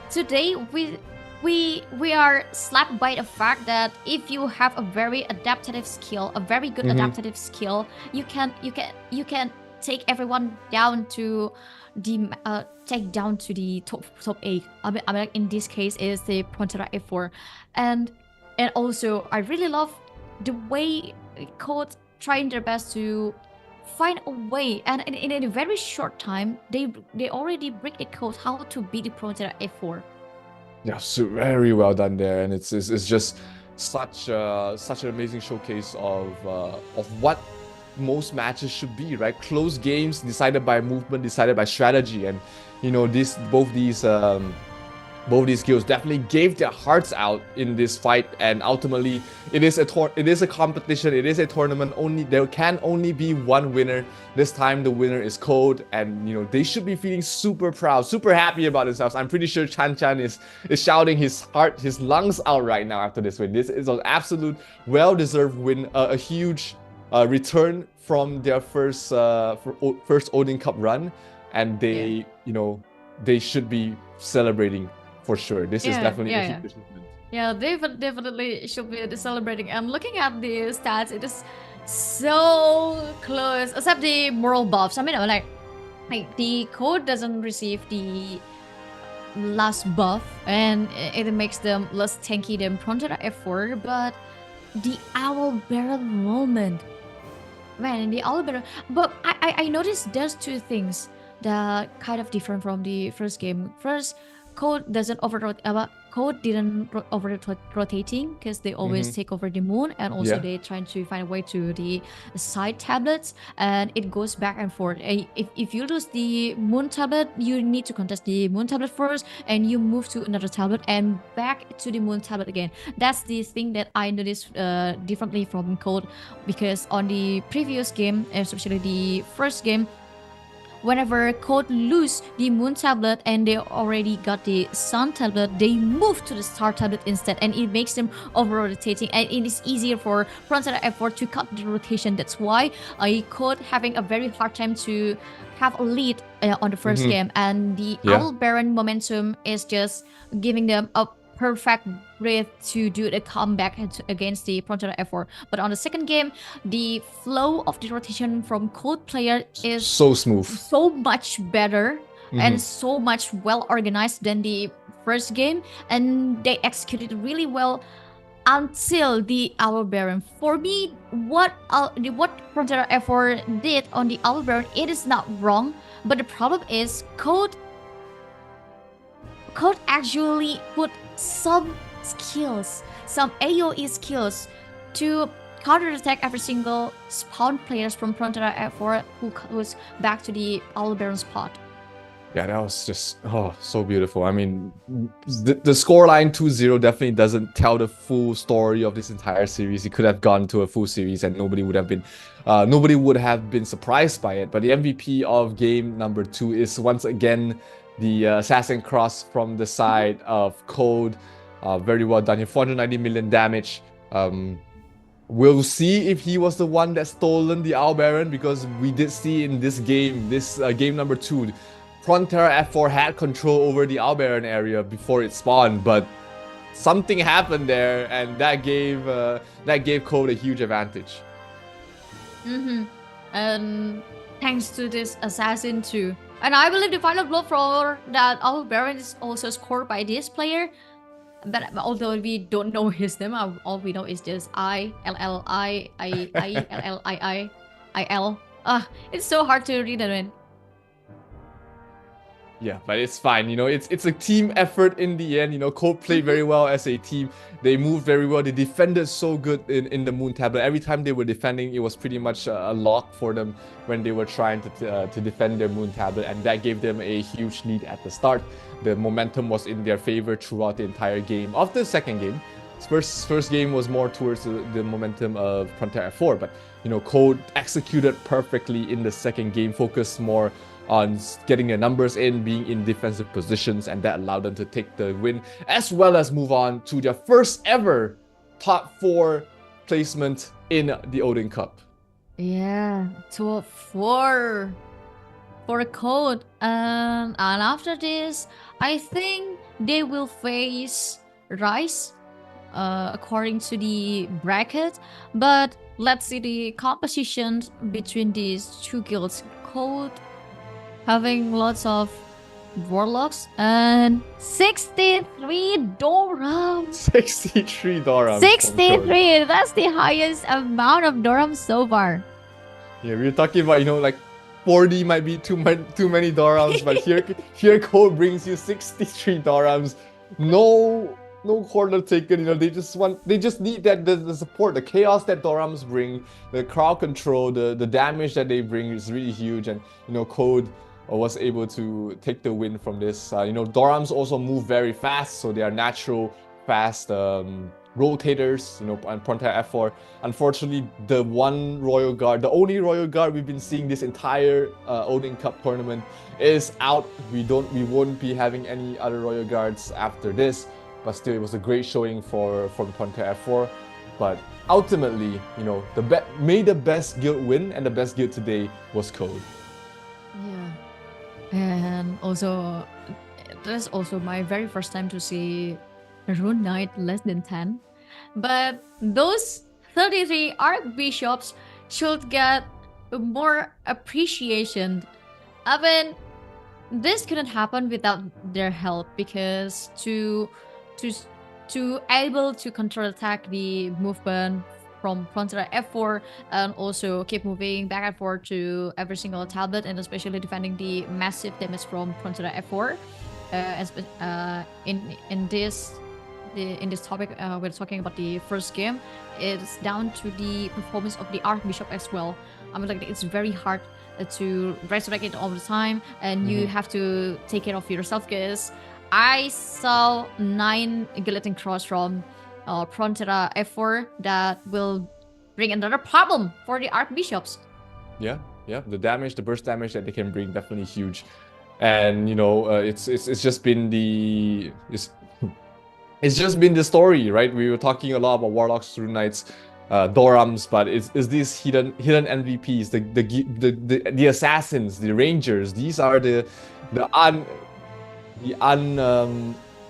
today we are slapped by the fact that if you have a very adaptive skill, a very good adaptive skill, you can take everyone down to the top 8. I mean, like in this case is the Prontera F4, and also I really love the way Code trying their best to find a way, and in a very short time they already break the code how to beat the Prontera F4. Yeah, so very well done there, and it's just such an amazing showcase of what most matches should be, right? Close games decided by movement, decided by strategy, and you know, both these both these guilds definitely gave their hearts out in this fight, and ultimately it is a competition, it is a tournament. There can only be one winner. This time the winner is Code, and you know, they should be feeling super proud, super happy about themselves. I'm pretty sure Chan is shouting his lungs out right now after this win. This is an absolute well-deserved win, a huge return from their first Odin Cup run, and they you know, they should be celebrating for sure. This is definitely a huge achievement. Yeah, they definitely should be celebrating. And looking at the stats, it is so close, except the moral buffs. I mean, like the Code doesn't receive the last buff, and it makes them less tanky than Prontera F4. But the Owl Baron moment, man, the Owl Baron. But I noticed there's two things that kind of different from the first game. First, Code doesn't Code didn't over rotating because they always take over the moon, and also they trying to find a way to the side tablets, and it goes back and forth. If you lose the moon tablet, you need to contest the moon tablet first, and you move to another tablet and back to the moon tablet again. That's the thing that I noticed differently from Code, because on the previous game, especially the first game, whenever Code lose the moon tablet and they already got the sun tablet, they move to the star tablet instead, and it makes them over rotating, and it is easier for Prontera F4 to cut the rotation. That's why Code having a very hard time to have a lead on the first game, and the Owl Baron momentum is just giving them a perfect breath to do the comeback against the Prontera F4. But on the second game, the flow of the rotation from Code player is so smooth, so much better, and so much well organized than the first game, and they executed really well until the Owl Baron. For me, what Prontera F4 did on the Owl Baron, it is not wrong, but the problem is Code actually put some skills, some AoE skills to counterattack every single spawn players from Prontera F4 who goes back to the Owl Baron spot. Yeah, that was just so beautiful. I mean, the scoreline 2-0 definitely doesn't tell the full story of this entire series. It could have gone to a full series and nobody would have been surprised by it. But the MVP of game number 2 is once again the Assassin Cross from the side of Code. Very well done here, 490 million damage. We'll see if he was the one that stolen the Owl Baron, because we did see in this game, game number 2, Prontera F4 had control over the Owl Baron area before it spawned, but something happened there, and that gave Code a huge advantage. And thanks to this Assassin too. And I believe the final blow for that Owl Baron is also scored by this player. But although we don't know his name, all we know is just ILLIILL. It's so hard to read that one. Yeah, but it's fine. You know, it's a team effort in the end. You know, Code played very well as a team. They moved very well. They defended so good in the moon tablet. Every time they were defending, it was pretty much a lock for them when they were trying to defend their moon tablet, and that gave them a huge lead at the start. The momentum was in their favor throughout the entire game of the second game. First game was more towards the momentum of Prontera F4, but you know, Code executed perfectly in the second game, focused more on getting their numbers in, being in defensive positions, and that allowed them to take the win, as well as move on to their first ever top 4 placement in the Odin Cup. Yeah, top 4 for Code. And after this, I think they will face Rise, according to the bracket. But let's see the composition between these two guilds. Code having lots of warlocks and 63 Dorams. 63 Dorams. 63. That's the highest amount of Dorams so far. Yeah, we were talking about, you know, like 40 might be too many Dorams, but here Code brings you 63 Dorams. No quarter taken. You know, they just need that the support, the chaos that Dorams bring, the crowd control, the damage that they bring is really huge. And you know, Code was able to take the win from this. Dorams also move very fast, so they are natural fast rotators, and Prontera F4. Unfortunately, the only Royal Guard we've been seeing this entire Odin Cup tournament is out. We won't be having any other Royal Guards after this, but still, it was a great showing from Prontera F4. But ultimately, may the best guild win, and the best guild today was Code. Yeah. And also, that's also my very first time to see a Rune Knight less than 10. But those 33 Archbishops should get more appreciation. I mean, this couldn't happen without their help, because to able to counterattack the movement from Prontera F4 and also keep moving back and forth to every single tablet, and especially defending the massive damage from Prontera F4. In this topic, we're talking about the first game. It's down to the performance of the Archbishop as well. I mean, like, it's very hard to resurrect it all the time, and you have to take care of yourself, because I saw 9 Guillotine Cross from Prontera F4 that will bring another problem for the Archbishops. Yeah, the burst damage that they can bring, definitely huge. And it's just been the story, right? We were talking a lot about Warlocks, Rune Knights, Dorams, but it's these hidden MVPs, the assassins, the rangers. These are the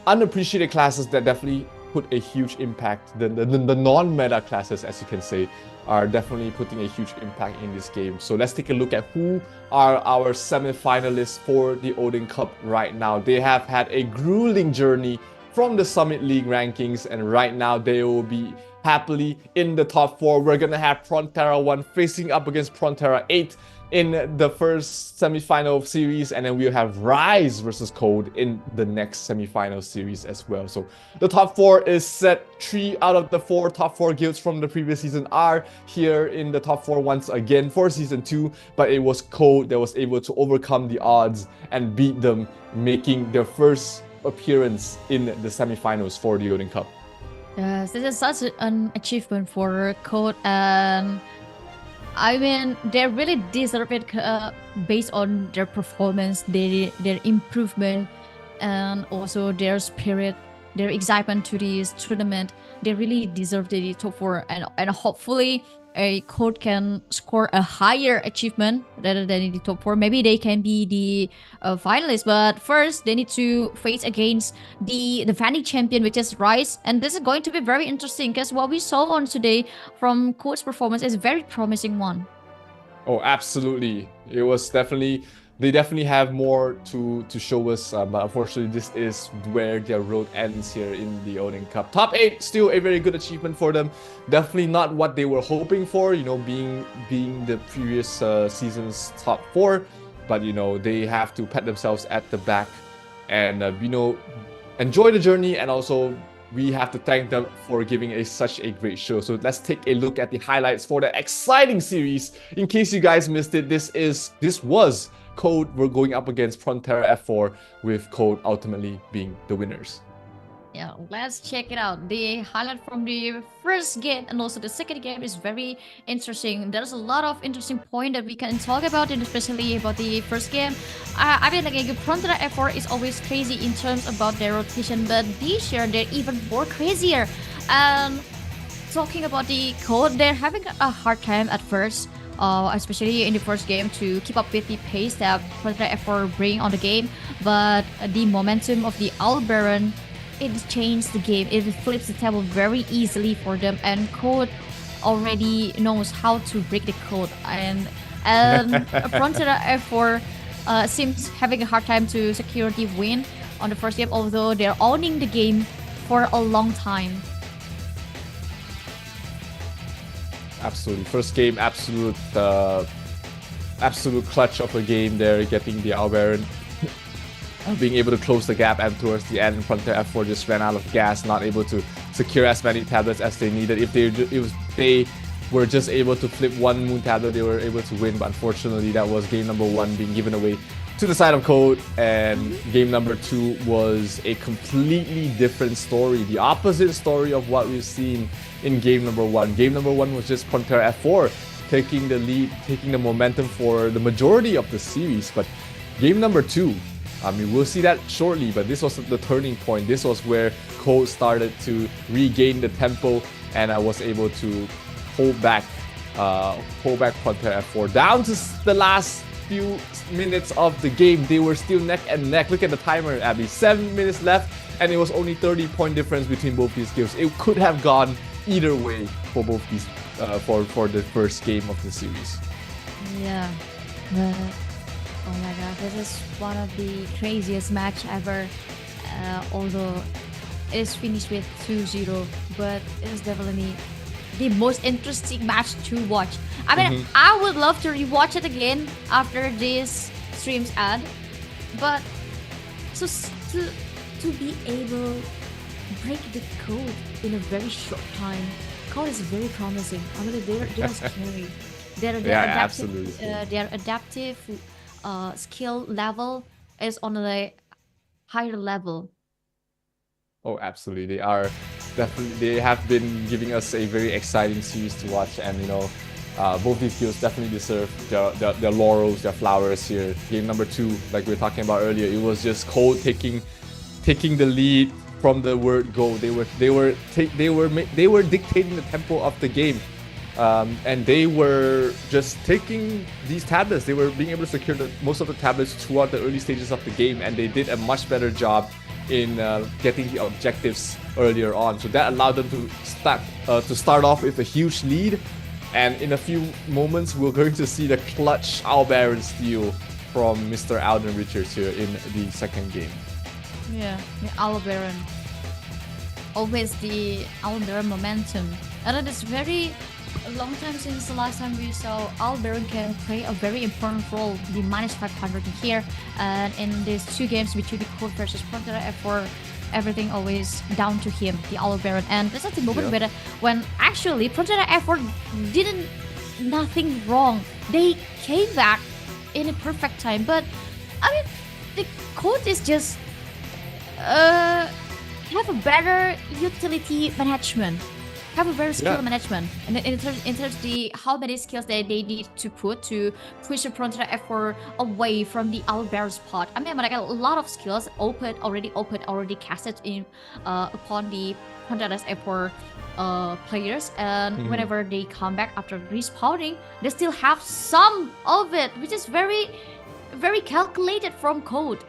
unappreciated classes that definitely put a huge impact. The non-meta classes, as you can say, are definitely putting a huge impact in this game. So let's take a look at who are our semi-finalists for the Odin Cup right now. They have had a grueling journey from the Summit League rankings, and right now they will be happily in the top 4. We're gonna have Prontera 1 facing up against Prontera 8 in the first semi-final series, and then we'll have Rise versus Code in the next semi-final series as well. So the top 4 is set. 3 out of the 4 top 4 guilds from the previous season are here in the top 4 once again for season 2, but it was Code that was able to overcome the odds and beat them, making their first appearance in the semi-finals for the Odin Cup. Yes, this is such an achievement for Code, and I mean, they really deserve it based on their performance, their improvement, and also their spirit, their excitement to this tournament. They really deserve the top 4, and hopefully a Code can score a higher achievement rather than the top 4. Maybe they can be the finalists, but first they need to face against the defending champion, which is Rise. And this is going to be very interesting, because what we saw on today from Code's performance is a very promising one. Oh, absolutely. It was definitely, they definitely have more to show us, but unfortunately this is where their road ends here in the Odin Cup. Top 8, still a very good achievement for them. Definitely not what they were hoping for, being the previous season's top 4, but they have to pat themselves at the back and enjoy the journey, and also we have to thank them for giving such a great show. So let's take a look at the highlights for the exciting series. In case you guys missed it, this was Code were going up against Prontera F4, with Code ultimately being the winners. Yeah, let's check it out. The highlight from the first game and also the second game is very interesting. There's a lot of interesting points that we can talk about, and especially about the first game. I mean, like, Prontera F4 is always crazy in terms about their rotation, but this year they're even more crazier. And talking about the Code, they're having a hard time at first. Especially in the first game, to keep up with the pace that Prontera F4 bring on the game, but the momentum of the Owl Baron, it changed the game. It flips the table very easily for them, and Code already knows how to break the code. And Prontera F4 seems having a hard time to secure the win on the first game, although they're owning the game for a long time. Absolutely. First game, absolute clutch of a game there, getting the Owl Baron, being able to close the gap, and towards the end, Prontera F4 just ran out of gas, not able to secure as many tablets as they needed. If they were just able to flip one moon tablet, they were able to win, but unfortunately that was game number 1 being given away to the side of Code, and game number 2 was a completely different story. The opposite story of what we've seen in game number 1. Game number 1 was just Prontera F4 taking the lead, taking the momentum for the majority of the series. But game number 2, I mean, we'll see that shortly, but this was the turning point. This was where Code started to regain the tempo, and I was able to hold back Prontera F4 down to the last few minutes of the game. They were still neck and neck. Look at the timer, Abby. 7 minutes left, and it was only 30-point difference between both these games. It could have gone either way for both these for the first game of the series. Yeah, but oh my god, this is one of the craziest match ever. Although it is finished with 2-0, but it is definitely the most interesting match to watch. I mean, I would love to rewatch it again after this streams end, but to be able to break the code in a very short time, code is very promising. I mean, they're scary. They're absolutely. Their adaptive skill level is on a higher level. Oh, absolutely. They are definitely. They have been giving us a very exciting series to watch, and both these skills definitely deserve their laurels, their flowers here. Game number 2, like we were talking about earlier, it was just Code taking the lead from the word go. They were dictating the tempo of the game, and they were just taking these tablets. They were being able to secure most of the tablets throughout the early stages of the game, and they did a much better job in getting the objectives earlier on. So that allowed them to start off with a huge lead, and in a few moments we're going to see the clutch Owl Baron steal from Mr. Alden Richards here in the second game. Yeah, the Owl Baron. Always the Owl Baron momentum. And it is very a long time since the last time we saw Owl Baron can play a very important role, the -500 here. And in these 2 games between the Code versus Prontera F4, everything always down to him, the Owl Baron. And this is the moment when actually Prontera F4 didn't nothing wrong. They came back in a perfect time. But I mean, the Code is just have a better utility management. Have a very skill management, and in terms of the how many skills that they need to put to push the Prontera F4 away from the Owl Baron spot. I mean, like a lot of skills already casted in upon the Prontera F4 players, and whenever they come back after respawning, they still have some of it, which is very, very calculated from Code.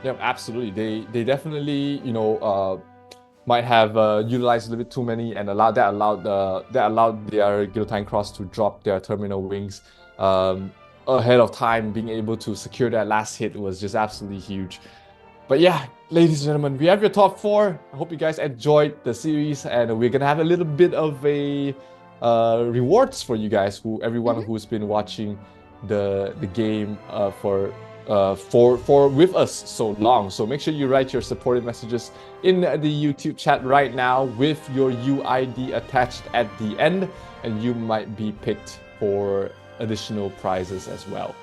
Yep, absolutely. They definitely might have utilized a little bit too many, and allowed their Guillotine Cross to drop their terminal wings ahead of time. Being able to secure that last hit was just absolutely huge. But yeah, ladies and gentlemen, we have your top 4. I hope you guys enjoyed the series, and we're gonna have a little bit of a rewards for you guys, everyone who's been watching the game for with us so long. So make sure you write your supportive messages in the YouTube chat right now with your UID attached at the end, and you might be picked for additional prizes as well.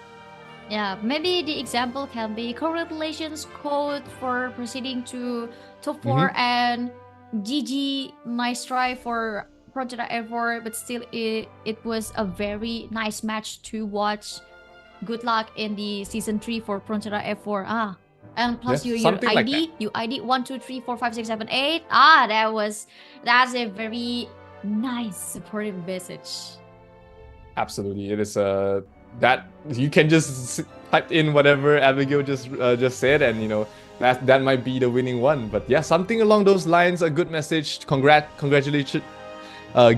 Yeah, maybe the example can be congratulations Code for proceeding to top 4, and GG, nice try for Prontera F4, but still it was a very nice match to watch. Good luck in the season 3 for Prontera F4. And plus your ID, you ID 1, 2, 3, 4, 5, 6, 7, 8. That's a very nice supportive message. Absolutely, it is that you can just type in whatever Abigail just said, and that might be the winning one. But yeah, something along those lines, a good message. Congratulations.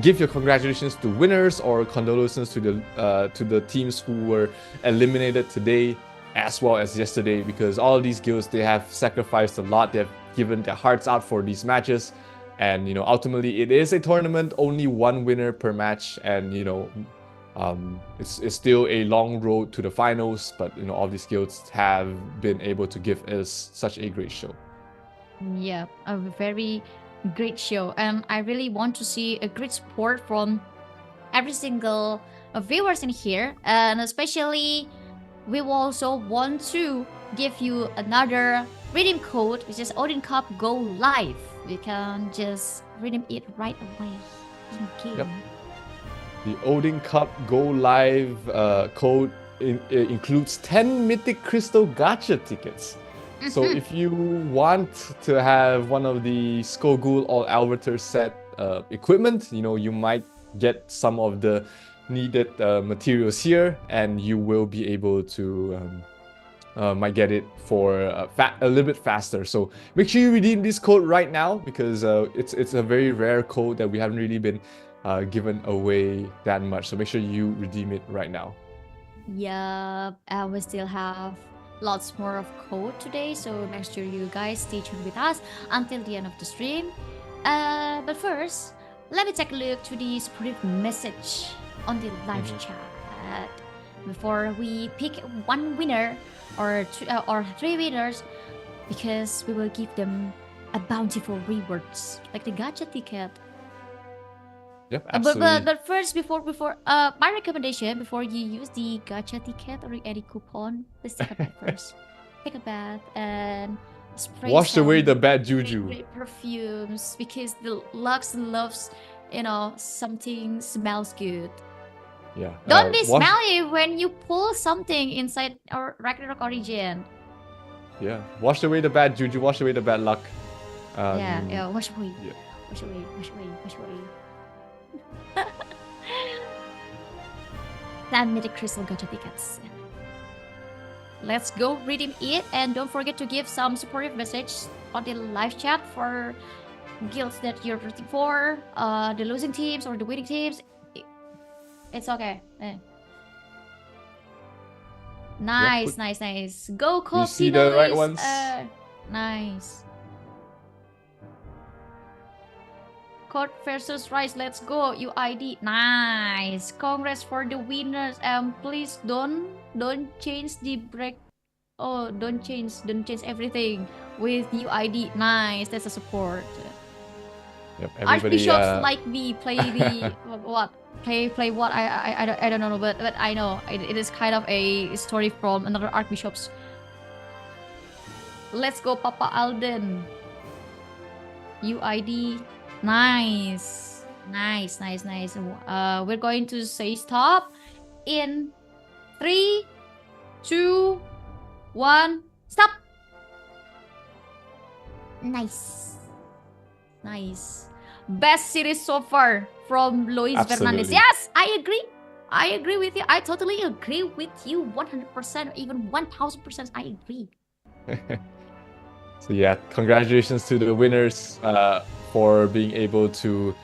Give your congratulations to winners, or condolences to the teams who were eliminated today as well as yesterday, because all of these guilds, they have sacrificed a lot. They have given their hearts out for these matches, and ultimately it is a tournament, only 1 winner per match, and it's still a long road to the finals, but all these guilds have been able to give us such a great show. Yeah, a very great show, and I really want to see a great support from every single viewers in here, and especially we will also want to give you another redeem code, which is Odin Cup Go Live. You can just redeem it right away in game. Yep. The Odin Cup Go Live code includes 10 Mythic Crystal Gacha tickets. So if you want to have one of the Skogul or Alberter set equipment, you might get some of the needed materials here, and you will be able to might get it for a little bit faster. So make sure you redeem this code right now, because it's a very rare code that we haven't really been given away that much. So make sure you redeem it right now. Yep, and we still have lots more of code today, so make sure you guys stay tuned with us until the end of the stream. But first, let me take a look to the supportive message on the live chat before we pick one winner or three winners, because we will give them a bountiful rewards like the gacha ticket. Yep, absolutely. But first, before my recommendation, before you use the gacha ticket or any coupon, let's take a bath first. Take a bath and wash away the bad juju. Great perfumes, because the Lux loves, something smells good. Yeah. Don't be smelly when you pull something inside our Ragnarok Origin. Yeah. Wash away the bad juju. Wash away the bad luck. Yeah. Wash away. Yeah. Wash away. Then Mythic Crystal Gacha tickets. Let's go redeem it, and don't forget to give some supportive message on the live chat for guilds that you're rooting for, the losing teams or the winning teams. It's okay. Nice. Go You Coffee see the right Noise. ones? Nice. Code versus Rise, let's go. UID, nice. Congrats for the winners. Please don't change the break. Oh, don't change everything with UID. Nice, that's a support. Yep, everybody, Archbishops like me play the what? Play what? I don't know, but I know it is kind of a story from another Archbishops. Let's go, Papa Alden. UID. Nice. We're going to say stop in 3, 2, 1. Stop. Nice. Best series so far from Luis Fernandez. Yes, I agree with you. I totally agree with you 100%, even 1000%. I agree. So yeah, congratulations to the winners for being able to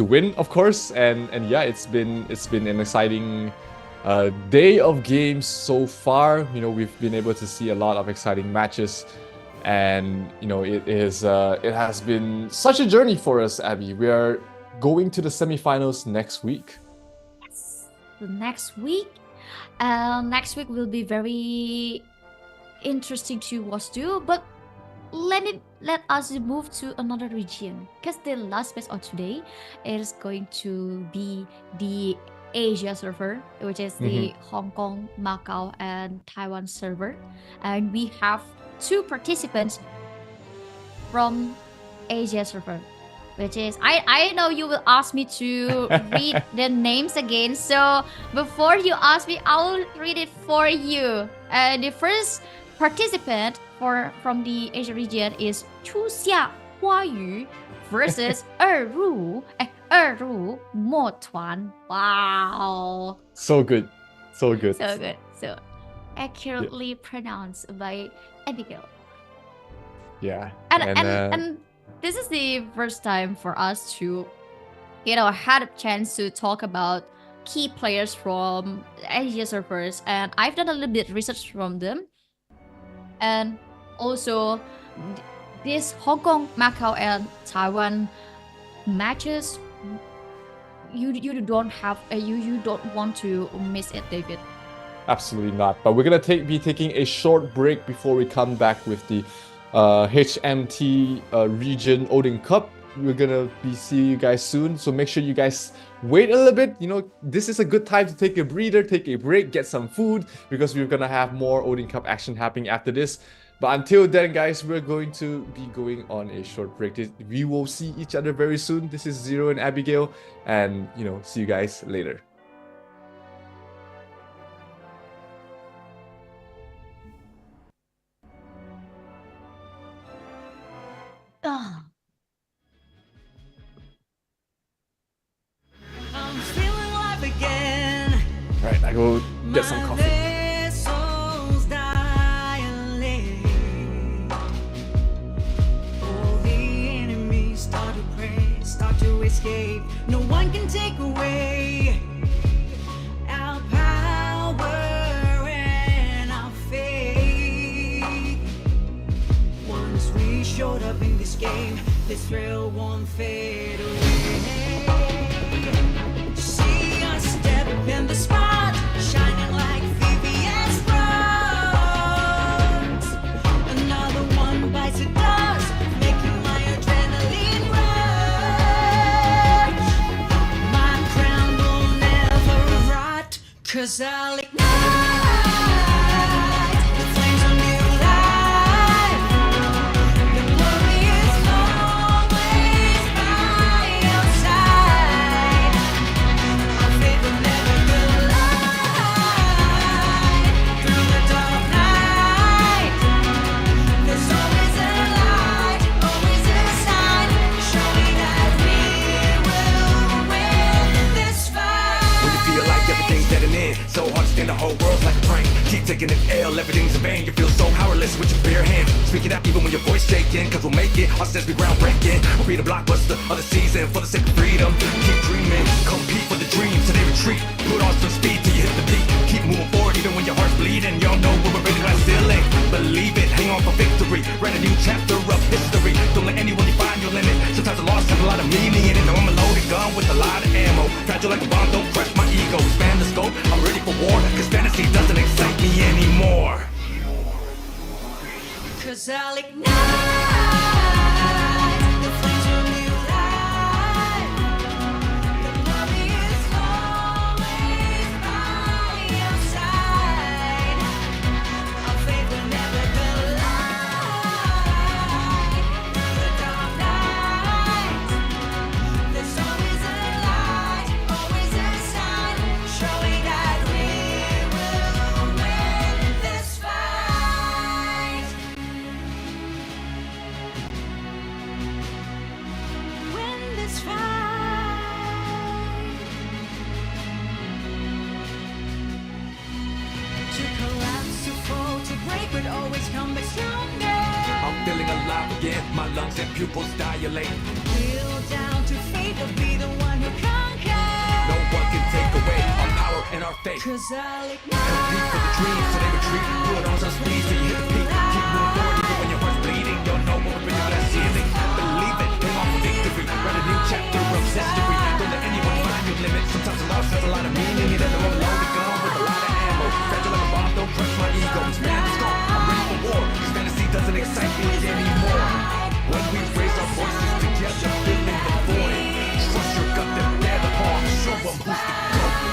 win, of course. And yeah, it's been an exciting day of games so far. We've been able to see a lot of exciting matches, and it has been such a journey for us, Abby. We are going to the semifinals next week. Yes, next week will be very interesting to watch too. But let us move to another region, because the last match of today is going to be the Asia server, which is the Hong Kong, Macau, and Taiwan server, and we have 2 participants from Asia server, which is I know you will ask me to read the names again, so before you ask me, I'll read it for you. The first participant from the Asia region is Chuxia Huayu versus Erru Mo Tuan. Wow. So good. So accurately pronounced by Abigail. Yeah. And this is the first time for us to, had a chance to talk about key players from Asia servers, and I've done a little bit research from them. And also, this Hong Kong, Macau, and Taiwan matches, you don't want to miss it, David. Absolutely not. But we're gonna be taking a short break before we come back with the HMT region Odin Cup we're gonna be seeing you guys soon. So make sure you guys wait a little bit. You know, this is a good time to take a breather, take a break, get some food, because we're gonna have more Odin Cup action happening after this. But until then, guys, we're going to be going on a short break. We will see each other very soon. This is Zero and Abigail, and you know, see you guys later. Ah. I'm feeling alive again. All right, I go get some coffee. Vessels dilate. All the enemies start to pray, start to escape. No one can take away our power and our faith. Once we showed up in this game, this thrill won't fade away. See us step in the spot, shining like VVS bronze. Another one bites the dust, making my adrenaline rush. My crown will never rot, 'cause I'll ignite the flames of new life. The glory is always by your side. Our faith will never collide. Through the dark night, there's always a light, always a sign, showing that we will win this fight. When you feel like everything's dead and in, so hard to stand, the whole world's like a prank. Keep taking an L, everything's in vain. You feel so powerless with your bare hands. Speak it out even when your voice shaking, 'cause we'll make it. Our steps be groundbreaking. We'll be the blockbuster of the season for the sake of freedom. Keep dreaming, compete for the dreams till they retreat. Put on some speed till you hit the beat. Keep moving forward even when your heart's bleeding. Y'all know we're breaking glass ceiling. Believe it, hang on for victory. Write a new chapter of history. Don't let anyone define your limit. Sometimes the loss has a lot of meaning in it. Now I'm a loaded gun with a lot of ammo. Fragile like a bomb, don't crush my ego. Expand the scope, I'm ready for war. 'Cause fantasy doesn't excite me anymore. 'Cause I'll ignite the flames of new life. The glory is always by your side. Our faith will never collide. Through the dark night, there's always a light, always a sign, showing that we will win this fight. Win this fight. To collapse, to fall, to break, but always come back stronger. I'm feeling alive again. My lungs and pupils dilate. Kneel down to fate, but be the one who conquers. No one can take away our power and our faith. 'Cause I'll Compete for the dreams till they retreat. Put on some speed till you hit the peak. Keep moving forward even when your heart's bleeding. Y'all know we're breaking glass ceiling. Believe it, hang on for victory. Write a new chapter of history. Don't let anyone find your limit. Sometimes the loss has a lot of meaning in it. I'm a loaded gun with a lot of ammo. Fragile like a bomb, don't crush my ego. Expand the scope, I'm ready for war. 'Cause fantasy doesn't excite me anymore. When we raise our voices together, filling the void. Trust your gut, then bear the harm. Show 'em who's the GOAT.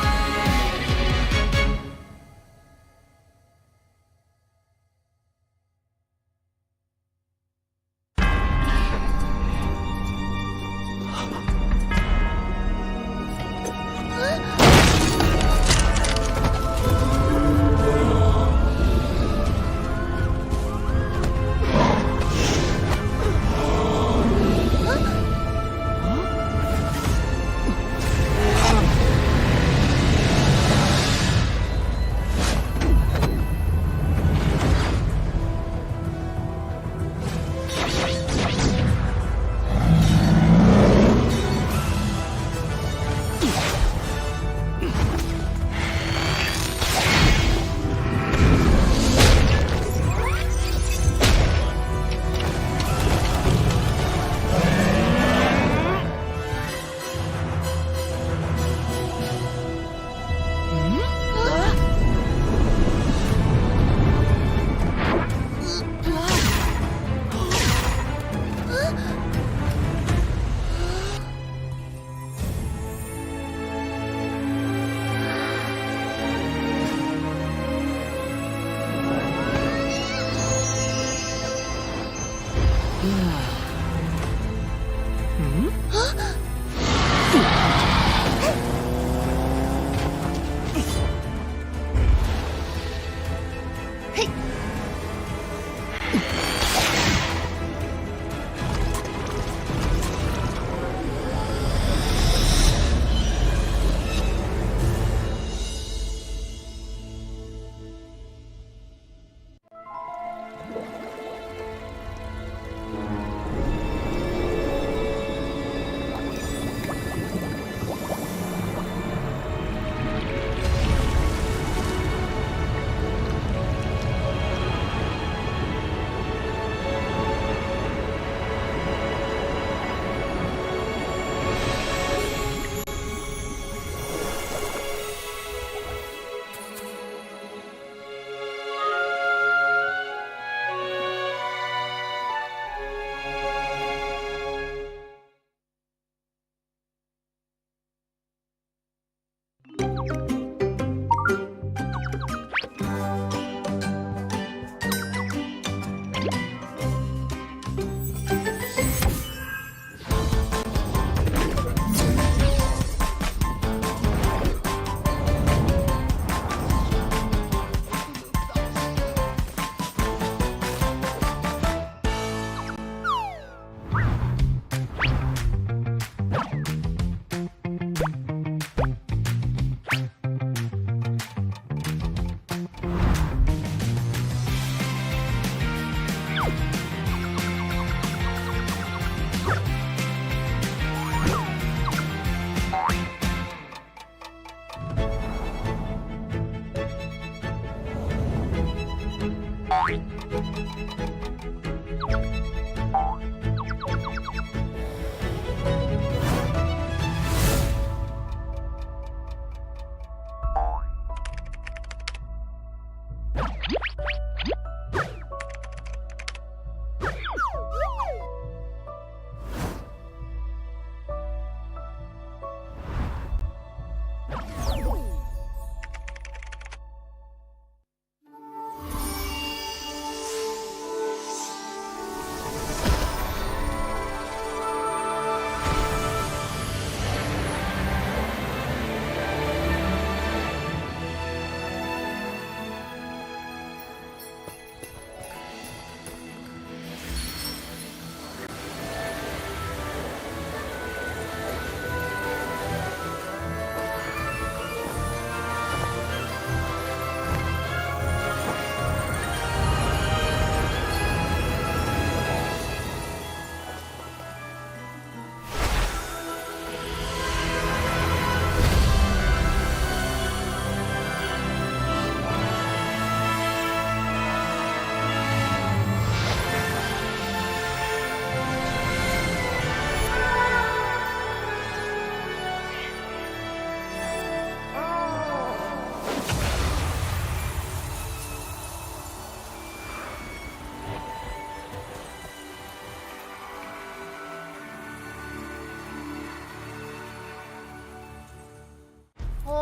โอ้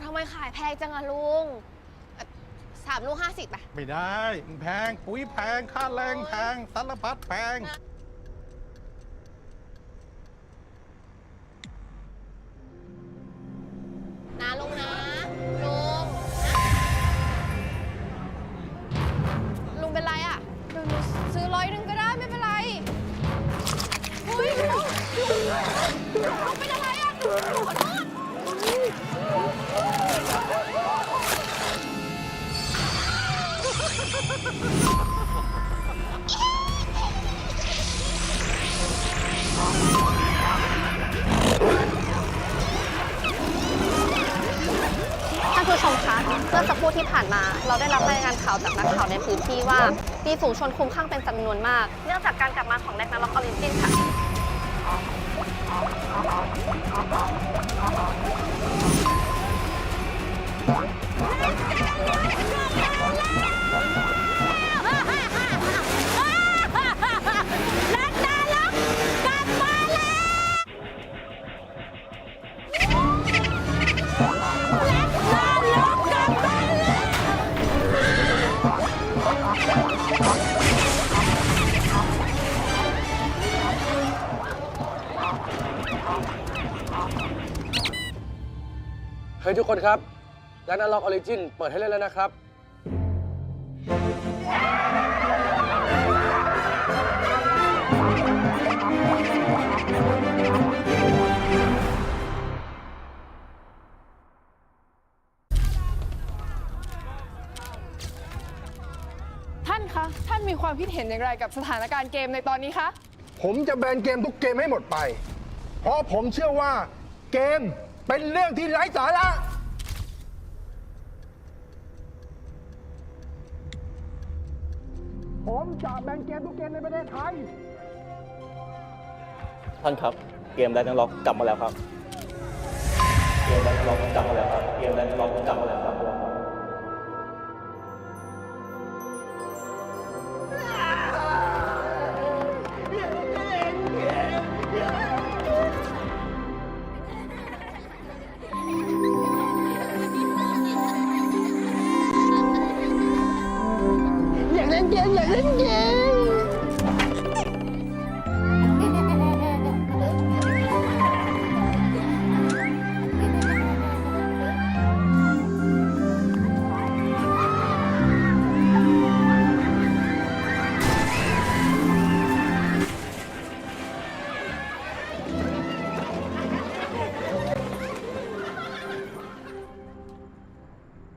ทำไมขายแพงจังอะลุง3 ลูก 50ป่ะ ไม่ได้มันแพง ปุ๋ยแพง ค่าแรงแพง สารพัดแพง นะลุงนะ ลุงลุงเป็นไรอะเดี๋ยวหนูซื้อ100 นึงก็ได้ไม่เป็นไรเฮ้ยลุงเป็นอะไรอะหนูขอโทษ ท่านผู้ชมคะเมื่อสักครู่ที่ผ่านมา เราได้รับรายงานข่าวจากนักข่าวในพื้นที่ว่ามีฝูงชนคลุ้มคลั่งเป็นจำนวนมาก เนื่องจากการกลับมาของแร็กนาร็อกออริจินค่ะ เฮ้ยทุกคนครับ Ragnarok Origin เปิดให้เล่นแล้วนะครับ ท่านคะ ท่านมีความคิดเห็นอย่างไรกับสถานการณ์เกมในตอนนี้คะ ผมจะแบนเกมทุกเกมให้หมดไป เพราะผมเชื่อว่าเกมเป็นเรื่องที่ไร้สาระ ผมจะแบนเกมทุกเกมในประเทศไทย ท่านครับ เกม Ragnarok กลับมาแล้วครับ เกม Ragnarok กลับมาแล้วครับ เกม Ragnarok กลับมาแล้วครับ เ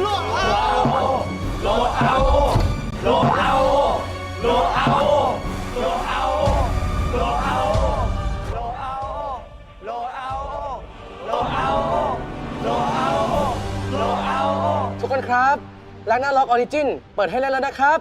โหลด โหลด RO โหลด RO โหลด RO โหลด RO โหลด RO โหลด RO โหลด RO โหลด RO โหลด RO โหลด RO ทุกคนครับ Ragnarok Origin เปิดให้เล่นแล้วนะครับ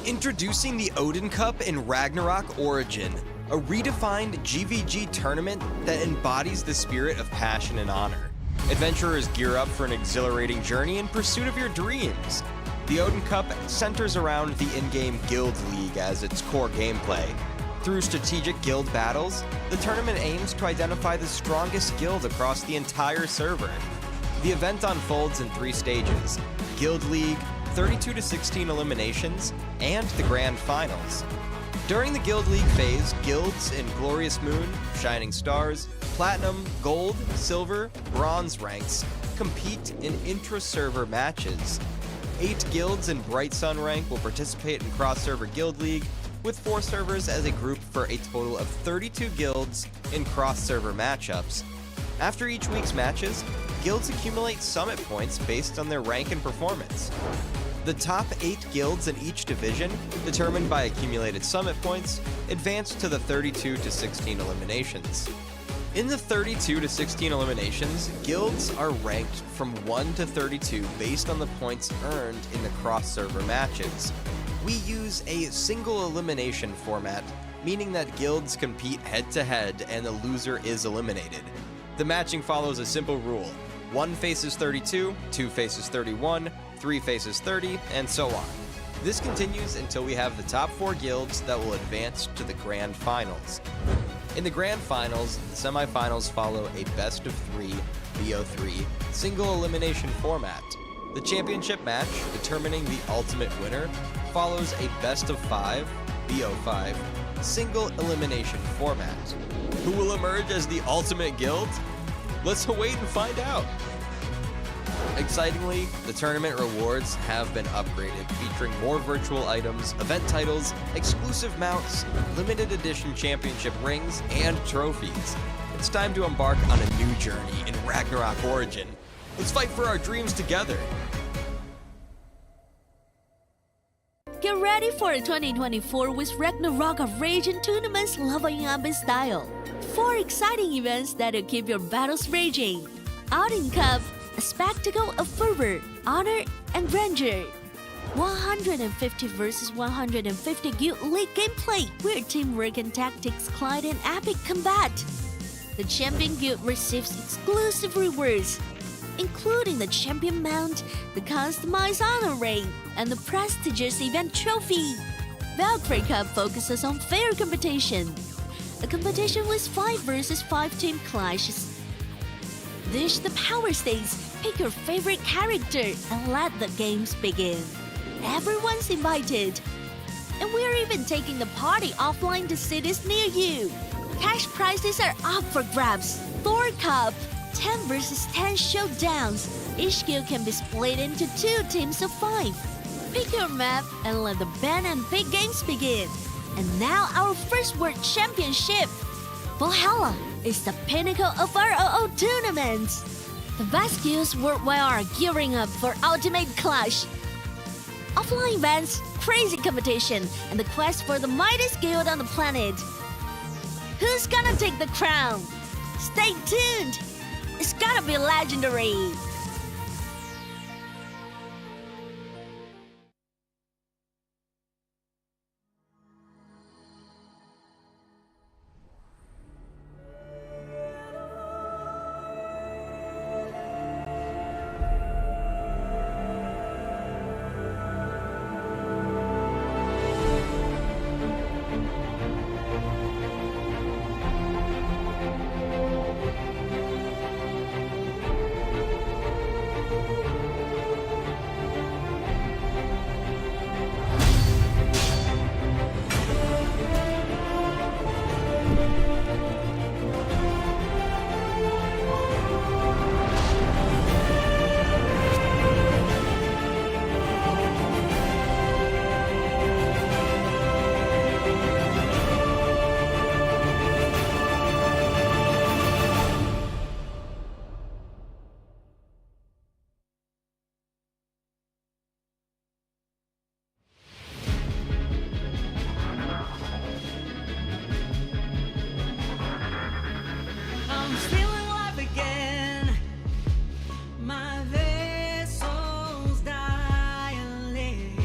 Introducing the Odin Cup in Ragnarok Origin, a redefined GVG tournament that embodies the spirit of passion and honor. Adventurers gear up for an exhilarating journey in pursuit of your dreams. The Odin Cup centers around the in-game Guild League as its core gameplay. Through strategic guild battles, the tournament aims to identify the strongest guild across the entire server. The event unfolds in 3 stages: Guild League, 32-16 eliminations, and the Grand Finals. During the Guild League phase, guilds in Glorious Moon, Shining Stars, Platinum, Gold, Silver, Bronze ranks compete in intra-server matches. 8 guilds in Bright Sun rank will participate in cross-server Guild League, with 4 servers as a group for a total of 32 guilds in cross-server matchups. After each week's matches, guilds accumulate summit points based on their rank and performance. The top 8 guilds in each division, determined by accumulated summit points, advance to the 32-16 eliminations. In the 32-16 eliminations, guilds are ranked from 1 to 32 based on the points earned in the cross-server matches. We use a single elimination format, meaning that guilds compete head-to-head and the loser is eliminated. The matching follows a simple rule: 1 faces 32, 2 faces 31, 3 faces 30, and so on. This continues until we have the top 4 guilds that will advance to the Grand Finals. In the Grand Finals, the semifinals follow a best-of-3, BO3, single elimination format. The championship match, determining the ultimate winner, follows a best-of-5, BO5, single elimination format. Who will emerge as the ultimate guild? Let's wait and find out! Excitingly, the tournament rewards have been upgraded, featuring more virtual items, event titles, exclusive mounts, limited edition championship rings, and trophies. It's time to embark on a new journey in Ragnarok Origin. Let's fight for our dreams together! Get ready for 2024 with Ragnarok of Raging tournaments leveling up in style. 4 exciting events that'll keep your battles raging. Odin Cup, a spectacle of fervor, honor, and grandeur. 150 versus 150 Guild League gameplay, where teamwork and tactics collide in epic combat. The Champion Guild receives exclusive rewards, including the Champion Mount, the customized honor ring, and the prestigious event trophy. Valkyrie Cup focuses on fair competition, a competition with 5 versus 5 team clashes. Dish the power stakes, pick your favorite character, and let the games begin. Everyone's invited. And we're even taking the party offline to cities near you. Cash prizes are up for grabs. Thor Cup, 10 versus 10 showdowns. Each guild can be split into 2 teams of 5. Pick your map and let the ban and pick games begin. And now our first World Championship. Valhalla is the pinnacle of ROO tournaments. The best guilds worldwide are gearing up for ultimate clash. Offline events, crazy competition, and the quest for the mightiest guild on the planet. Who's gonna take the crown? Stay tuned! It's gotta be legendary! I'm feeling alive again. My vessel's dilate.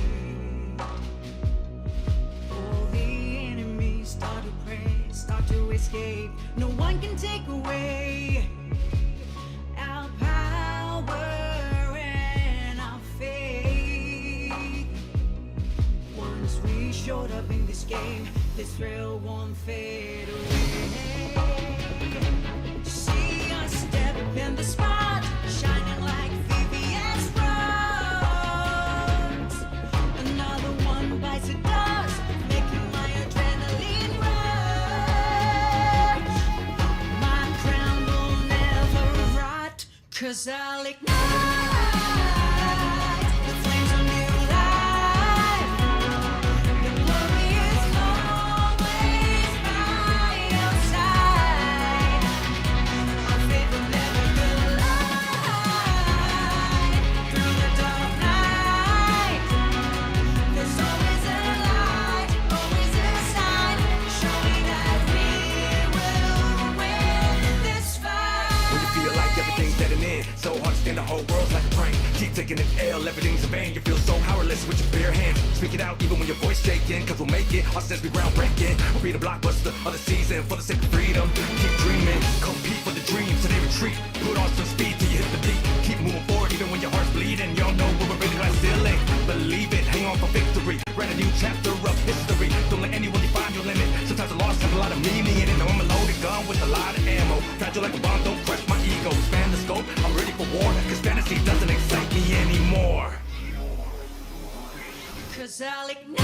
All the enemies start to pray, start to escape. No one can take away our power and our faith. showed up in this game, this thrill won't fade away. See us step in the spot, shining like VVS rose. Another one bites the dust, making my adrenaline rush. My crown will never rot, 'cause I'll ignite the flames of new life. The glory is always by your side. Our faith will never collide. Through the dark night, there's always a light, always a sign, showing that we will win this fight. When you feel like everything's dead and in, so hard to stand the whole world's like a prank. Keep taking an L, everything's in vain. You feel so powerless with your bare hands. Speak it out even when your voice shaking, 'cause we'll make it. Our steps be groundbreaking. We'll be the blockbuster of the season for the sake of freedom. Keep dreaming, compete for the dreams till they retreat. Put on some speed till you hit the beat. Keep moving forward even when your heart's bleeding. Y'all know we're breaking glass ceiling. Believe it, hang on for victory. Write a new chapter of history. Don't let anyone define your limit. Sometimes a loss has a lot of meaning in it. Now I'm a loaded gun with a lot of ammo. Fragile like a bomb, don't crush my ego. Expand the scope, I'm ready for war. 'Cause fantasy doesn't excite me anymore. 'Cause I'll ignite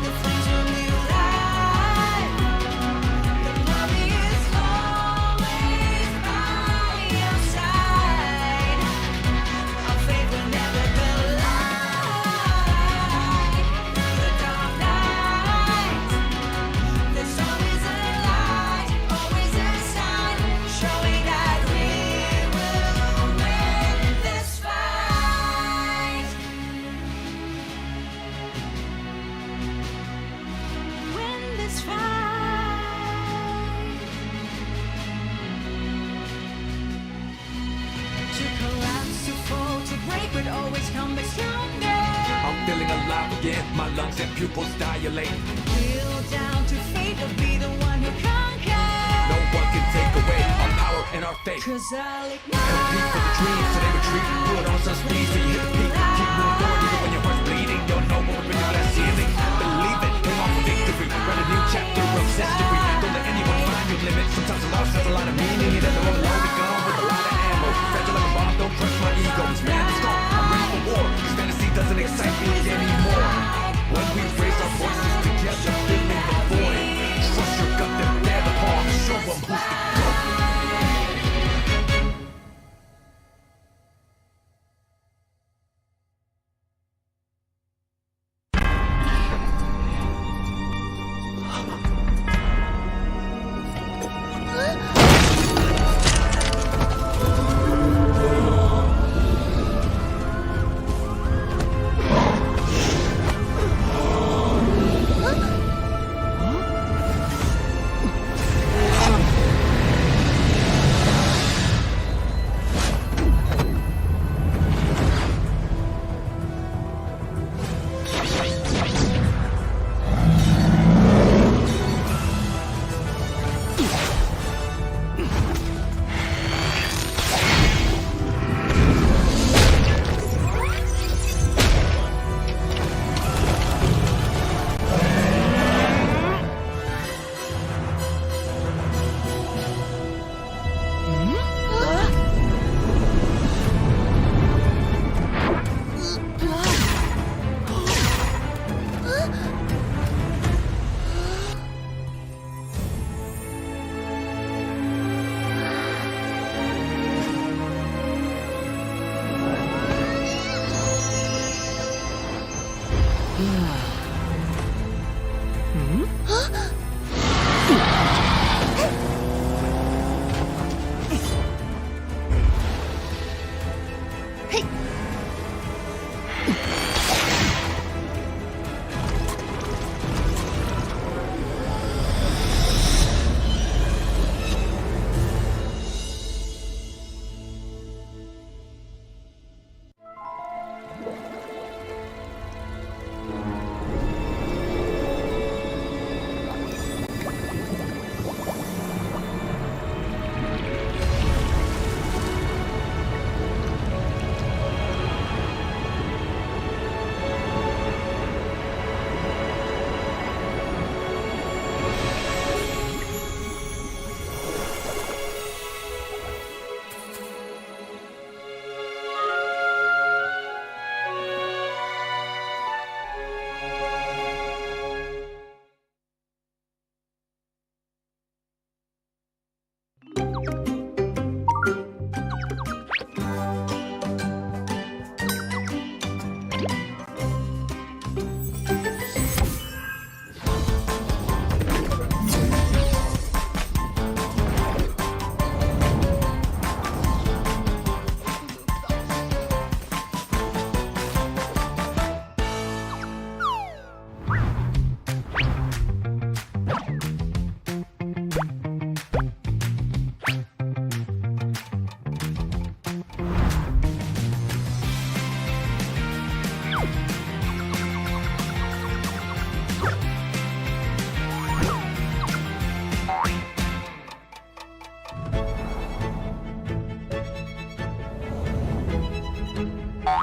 the flames of new life. The glory is always by your side. Our faith will never collide. Through the dark night, there's always a light, always a sign, showing that we will win this fight. Win this fight. To collapse, to fall, to break, but always come back stronger. I'm feeling alive again. My lungs and pupils dilate. Kneel down to fate, to be the one who conquers. No one can take away our power and our faith. 'Cause I'll Compete for the dreams till they retreat. Put on some speed till you hit the peak. Keep moving forward even when your heart's bleeding. You'll know when we're breaking glass ceiling. Believe it, hang on for victory. Write a new chapter of history. Don't let anyone find your limit. Sometimes a loss has a lot of meaning. It doesn't want a loaded gun with a lot of ammo. Fragile like a bomb, don't crush my ego. Expand the scope, I'm ready for war. 'Cause fantasy doesn't excite me anymore. When we raise our voices together, filling the void. Trust your gut, then bear the paw. Show 'em who's the GOAT.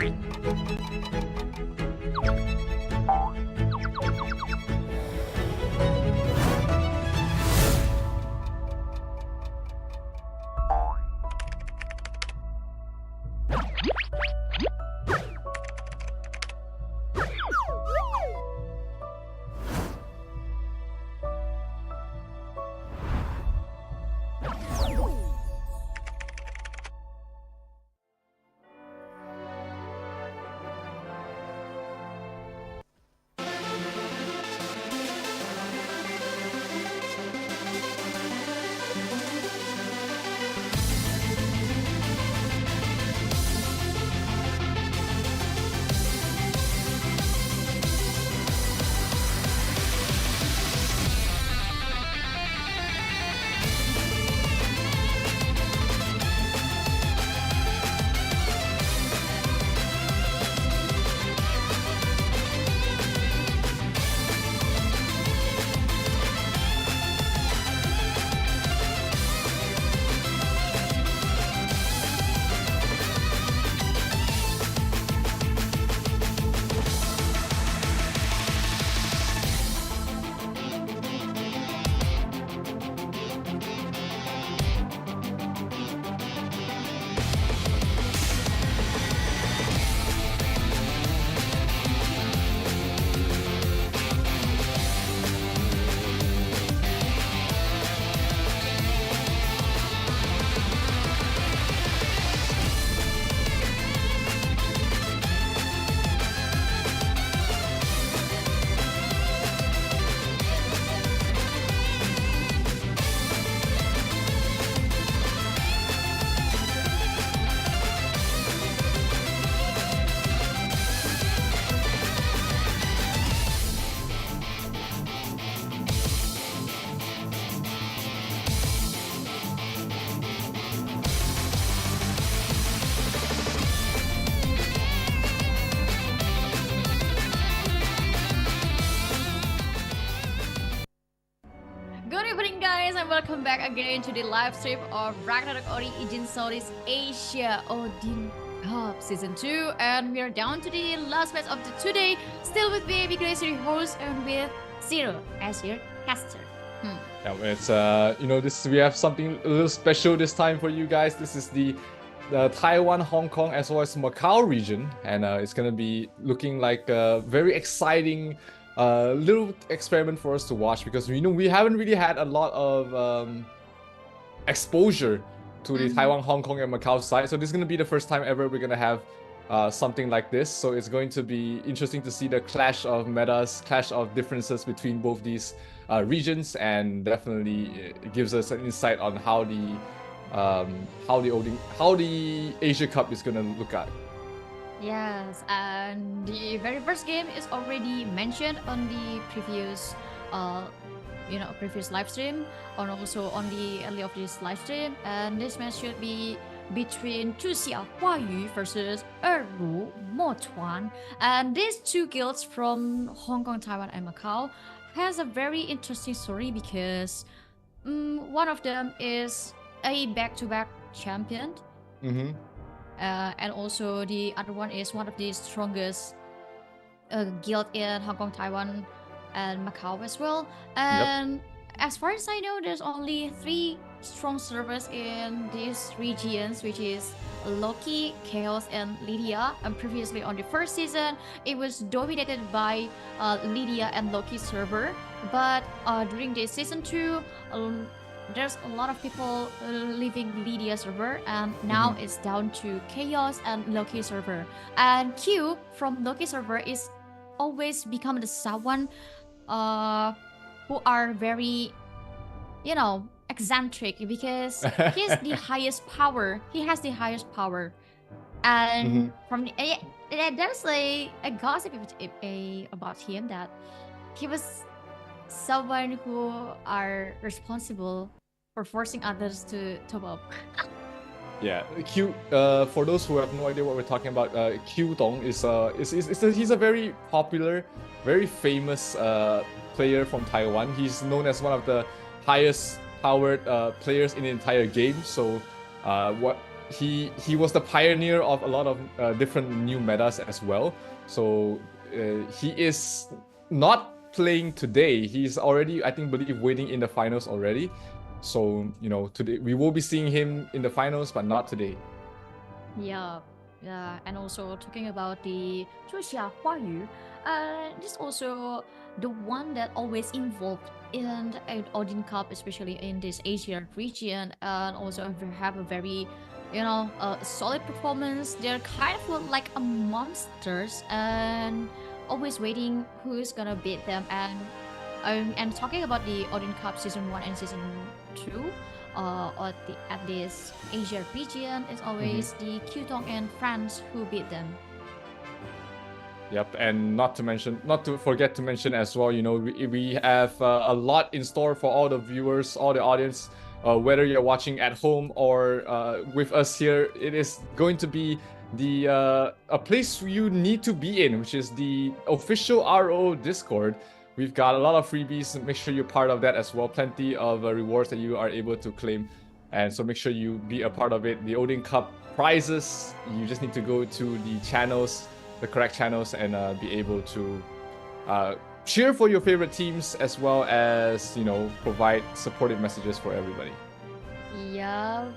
Good evening, guys, and welcome back again to the live stream of Ragnarok Origin Southeast Asia Odin Cup Season 2. And we are down to the last match of the today, still with Baby Grace, your host, and with Zero as your caster. Yeah, it's this we have something a little special this time for you guys. This is the Taiwan, Hong Kong, as well as Macau region, and it's gonna be looking like a very exciting little experiment for us to watch, because we haven't really had a lot of exposure to the Taiwan, Hong Kong, and Macau side. So this is gonna be the first time ever we're gonna have something like this. So it's going to be interesting to see the clash of metas, clash of differences between both these regions, and definitely it gives us an insight on how the Asia Cup is gonna look at. Yes, and the very first game is already mentioned on the previous, previous live stream, and also on the early of this live stream. And this match should be between Zhuxia Huayu versus Erru Motuan. And these two guilds from Hong Kong, Taiwan, and Macau has a very interesting story, because one of them is a back-to-back champion. And also the other one is one of the strongest guild in Hong Kong, Taiwan, and Macau as well. And as far as I know, there's only 3 strong servers in these regions, which is Loki, Chaos, and Lydia. And previously on the first season, it was dominated by Lydia and Loki server. But during the season 2, there's a lot of people leaving Lydia server, and now it's down to Chaos and Loki server. And Q from Loki server is always become the someone who are very, eccentric, because he's the highest power. He has the highest power, and from there's a gossip about him that he was someone who are responsible for forcing others to top up. Yeah, Q. For those who have no idea what we're talking about, Q Dong he's a very popular, very famous player from Taiwan. He's known as one of the highest powered players in the entire game. So, he was the pioneer of a lot of different new metas as well. So he is not playing today. He's already, I believe, waiting in the finals already. So today we will be seeing him in the finals, but not today. Yeah, yeah, and also talking about the 朱夏花语, this also the one that always involved in the Odin Cup, especially in this Asia region, and also have a very, solid performance. They're kind of like a monsters and always waiting who's gonna beat them. And talking about the Odin Cup season 1 and season 2. At this Asia region, it's always the Qtong and France who beat them. Yep, and not to forget to mention as well, we have a lot in store for all the viewers, all the audience, whether you're watching at home or with us here. It is going to be a place you need to be in, which is the official RO Discord. We've got a lot of freebies. Make sure you're part of that as well. Plenty of rewards that you are able to claim. And so make sure you be a part of it. The Odin Cup prizes, you just need to go to the channels, the correct channels, and be able to cheer for your favorite teams, as well as, provide supportive messages for everybody. Yeah,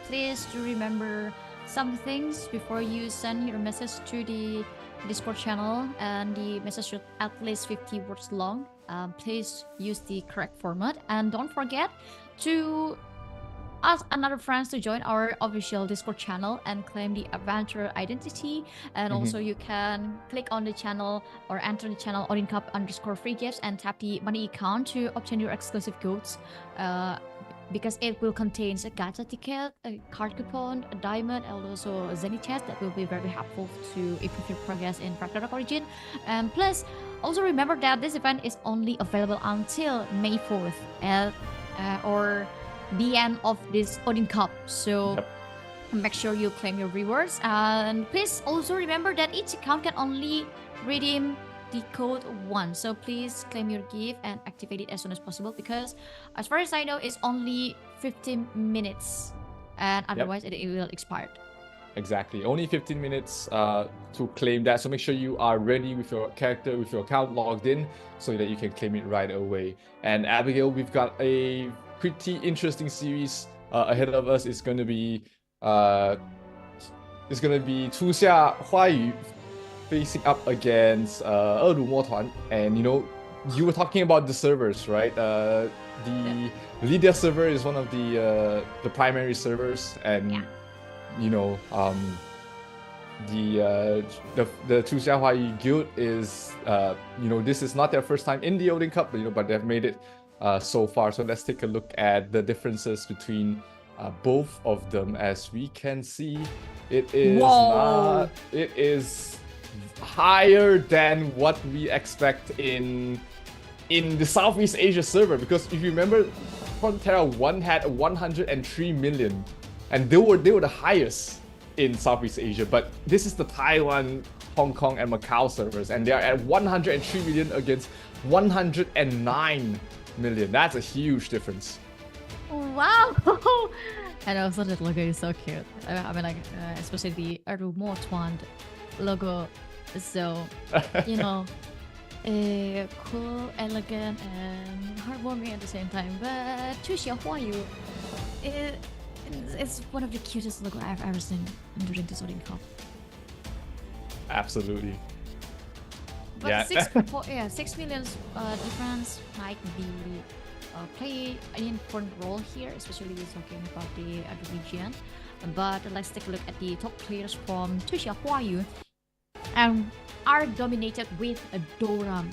please do remember some things before you send your message to the Discord channel, and the message should at least 50 words long. Please use the correct format, and don't forget to ask another friends to join our official Discord channel and claim the adventurer identity. And also you can click on the channel or enter the channel Odin Cup _free gifts and tap the money account to obtain your exclusive goods. Because it will contain a gacha ticket, a card coupon, a diamond, and also a Zenny chest that will be very helpful to improve your progress in Ragnarok Origin. And plus, also remember that this event is only available until May 4th or the end of this Odin Cup. So make sure you claim your rewards. And please also remember that each account can only redeem the code once, so please claim your gift and activate it as soon as possible, because as far as I know it's only 15 minutes and otherwise it will expire. Exactly, only 15 minutes to claim that, so make sure you are ready with your character, with your account logged in, so that you can claim it right away. And Abigail, we've got a pretty interesting series ahead of us. It's going to be 初夏花语 facing up against 恶鲁魔团. And you were talking about the servers, right? The Lydia server is one of the primary servers, and the 初夏花语 guild is this is not their first time in the Odin Cup, but they've made it so far. So let's take a look at the differences between both of them. As we can see, it is higher than what we expect in the Southeast Asia server, because if you remember, Prontera 1 had 103 million, and they were the highest in Southeast Asia. But this is the Taiwan, Hong Kong, and Macau servers, and they are at 103 million against 109 million. That's a huge difference. Wow. And also the logo is so cute. I mean, like especially the Arumotwand logo. So, cool, elegant, and heartwarming at the same time. But 朱夏花语, it's one of the cutest logo I've ever seen during this Odin Cup. Absolutely. But 6 million difference might be play an important role here, especially talking about the other region. But let's take a look at the top players from 朱夏花语. And are dominated with a Doram.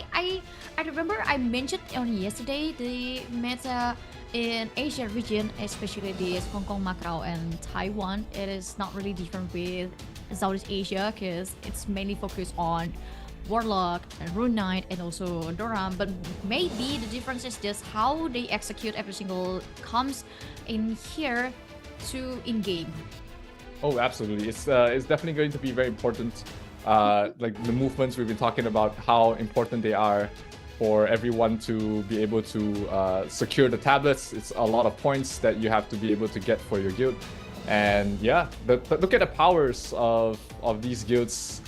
I remember I mentioned on yesterday the meta in Asia region, especially the Hong Kong, Macau, and Taiwan. It is not really different with Southeast Asia, because it's mainly focused on Warlock and Rune Knight and also Doram. But maybe the difference is just how they execute every single comes in here to in game. Oh, absolutely. It's definitely going to be very important. Like the movements we've been talking about, how important they are for everyone to be able to secure the tablets. It's a lot of points that you have to be able to get for your guild. And yeah, but look at the powers of these guilds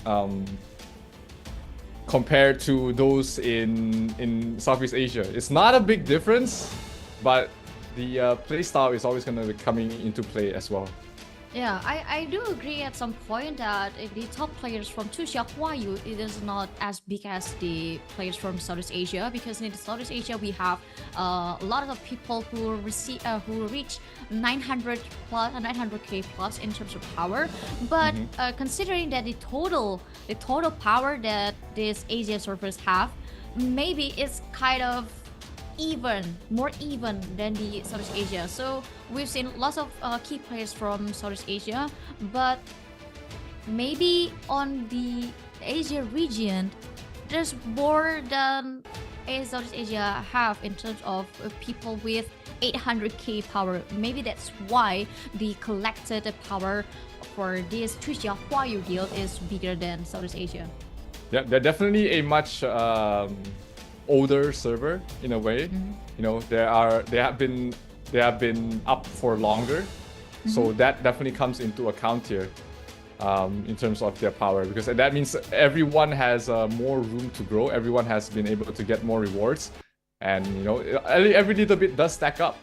compared to those in Southeast Asia. It's not a big difference, but the playstyle is always going to be coming into play as well. Yeah, I do agree at some point that the top players from Tsushia Huayu, it is not as big as the players from Southeast Asia, because in Southeast Asia we have a lot of people who reach 900k plus in terms of power. But considering that the total power that these Asia servers have, maybe it's kind of more even than the Southeast Asia. So we've seen lots of key players from Southeast Asia, but maybe on the Asia region, there's more than Southeast Asia have in terms of people with 800k power. Maybe that's why the collected power for this Tsushia Huayu guild is bigger than Southeast Asia. Yeah, they're definitely a much older server in a way. You know, they have been up for longer, so that definitely comes into account here in terms of their power, because that means everyone has more room to grow. Everyone has been able to get more rewards, and you know, every little bit does stack up.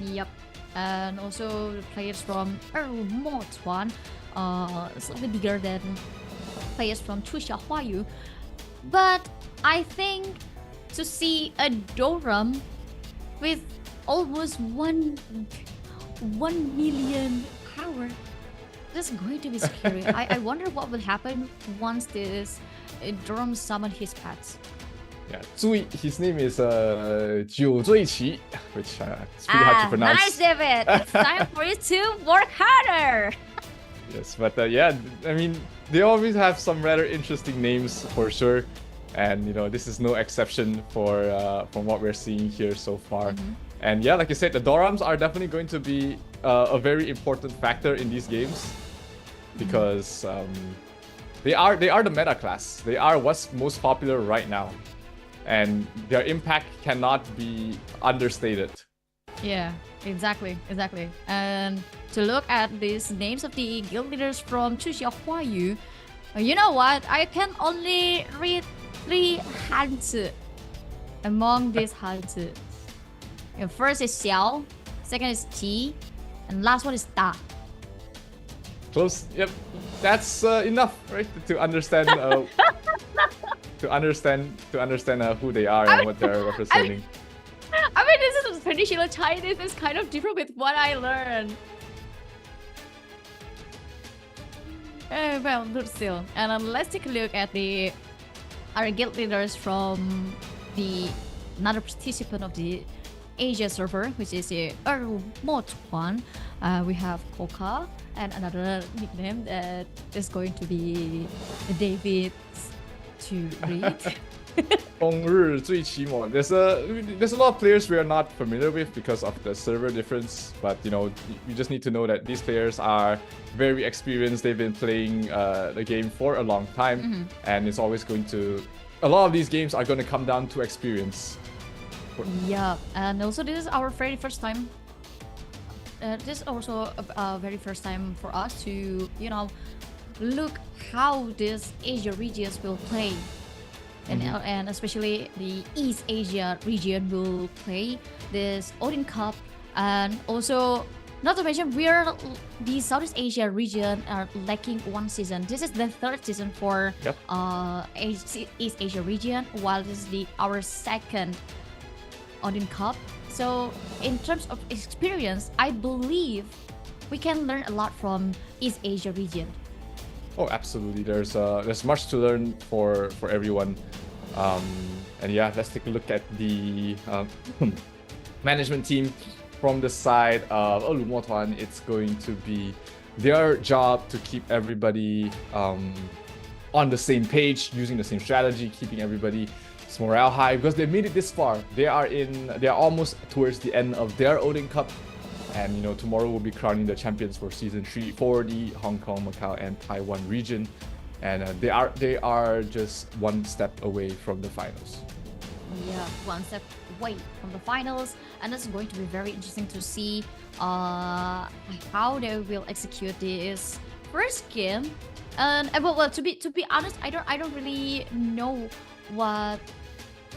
Yep. And also the players from Motuan slightly bigger than players from Tsushia Huayu. But I think to see a Doram with almost 1 million power, that's going to be scary. I wonder what will happen once this Doram summon his pets. Yeah, his name is 九醉旗, which it's pretty hard to pronounce. Nice, David. It's time for you to work harder. Yes, but yeah, I mean, they always have some rather interesting names for sure, and you know, this is no exception for from what we're seeing here so far. And yeah, like you said, the Dorams are definitely going to be a very important factor in these games, because they are the meta class. They are what's most popular right now, and their impact cannot be understated. Yeah, exactly. And to look at these names of the guild leaders from Tsushia Huayu, you know what? I can only read 3 Hanzi among these Hanzi. First is Xiao, second is Qi, and last one is Da. Close. Yep, that's enough, right? To understand to understand who they are and what they're representing. I mean, this is traditional Chinese. It's kind of different with what I learned. Well, but still. And let's take a look at our guild leaders from another participant of the Asia server, which is Motuan. We have Koka, and another nickname that is going to be David to read. 冬日最起码. There's a lot of players we are not familiar with because of the server difference, but you know, you just need to know that these players are very experienced. They've been playing the game for a long time, and it's always going to. A lot of these games are going to come down to experience. Yeah, and also this is our very first time. This is also a very first time for us to, you know, look how this Asia regions will play. And especially the East Asia region will play this Odin Cup, and also not to mention the Southeast Asia region are lacking 1 season. This is the 3rd season for East Asia region, while this is our 2nd Odin Cup. So in terms of experience, I believe we can learn a lot from East Asia region. Oh, absolutely. There's much to learn for everyone. And yeah, let's take a look at the management team from the side of Motuan. It's going to be their job to keep everybody on the same page, using the same strategy, keeping everybody's morale high, because they made it this far. They are almost towards the end of their Odin Cup. And you know, tomorrow we'll be crowning the champions for season 3 for the Hong Kong, Macau, and Taiwan region. and they are just one step away from the finals. Yeah, one step away from the finals, and it's going to be very interesting to see how they will execute this first game. And well, to be honest, I don't really know what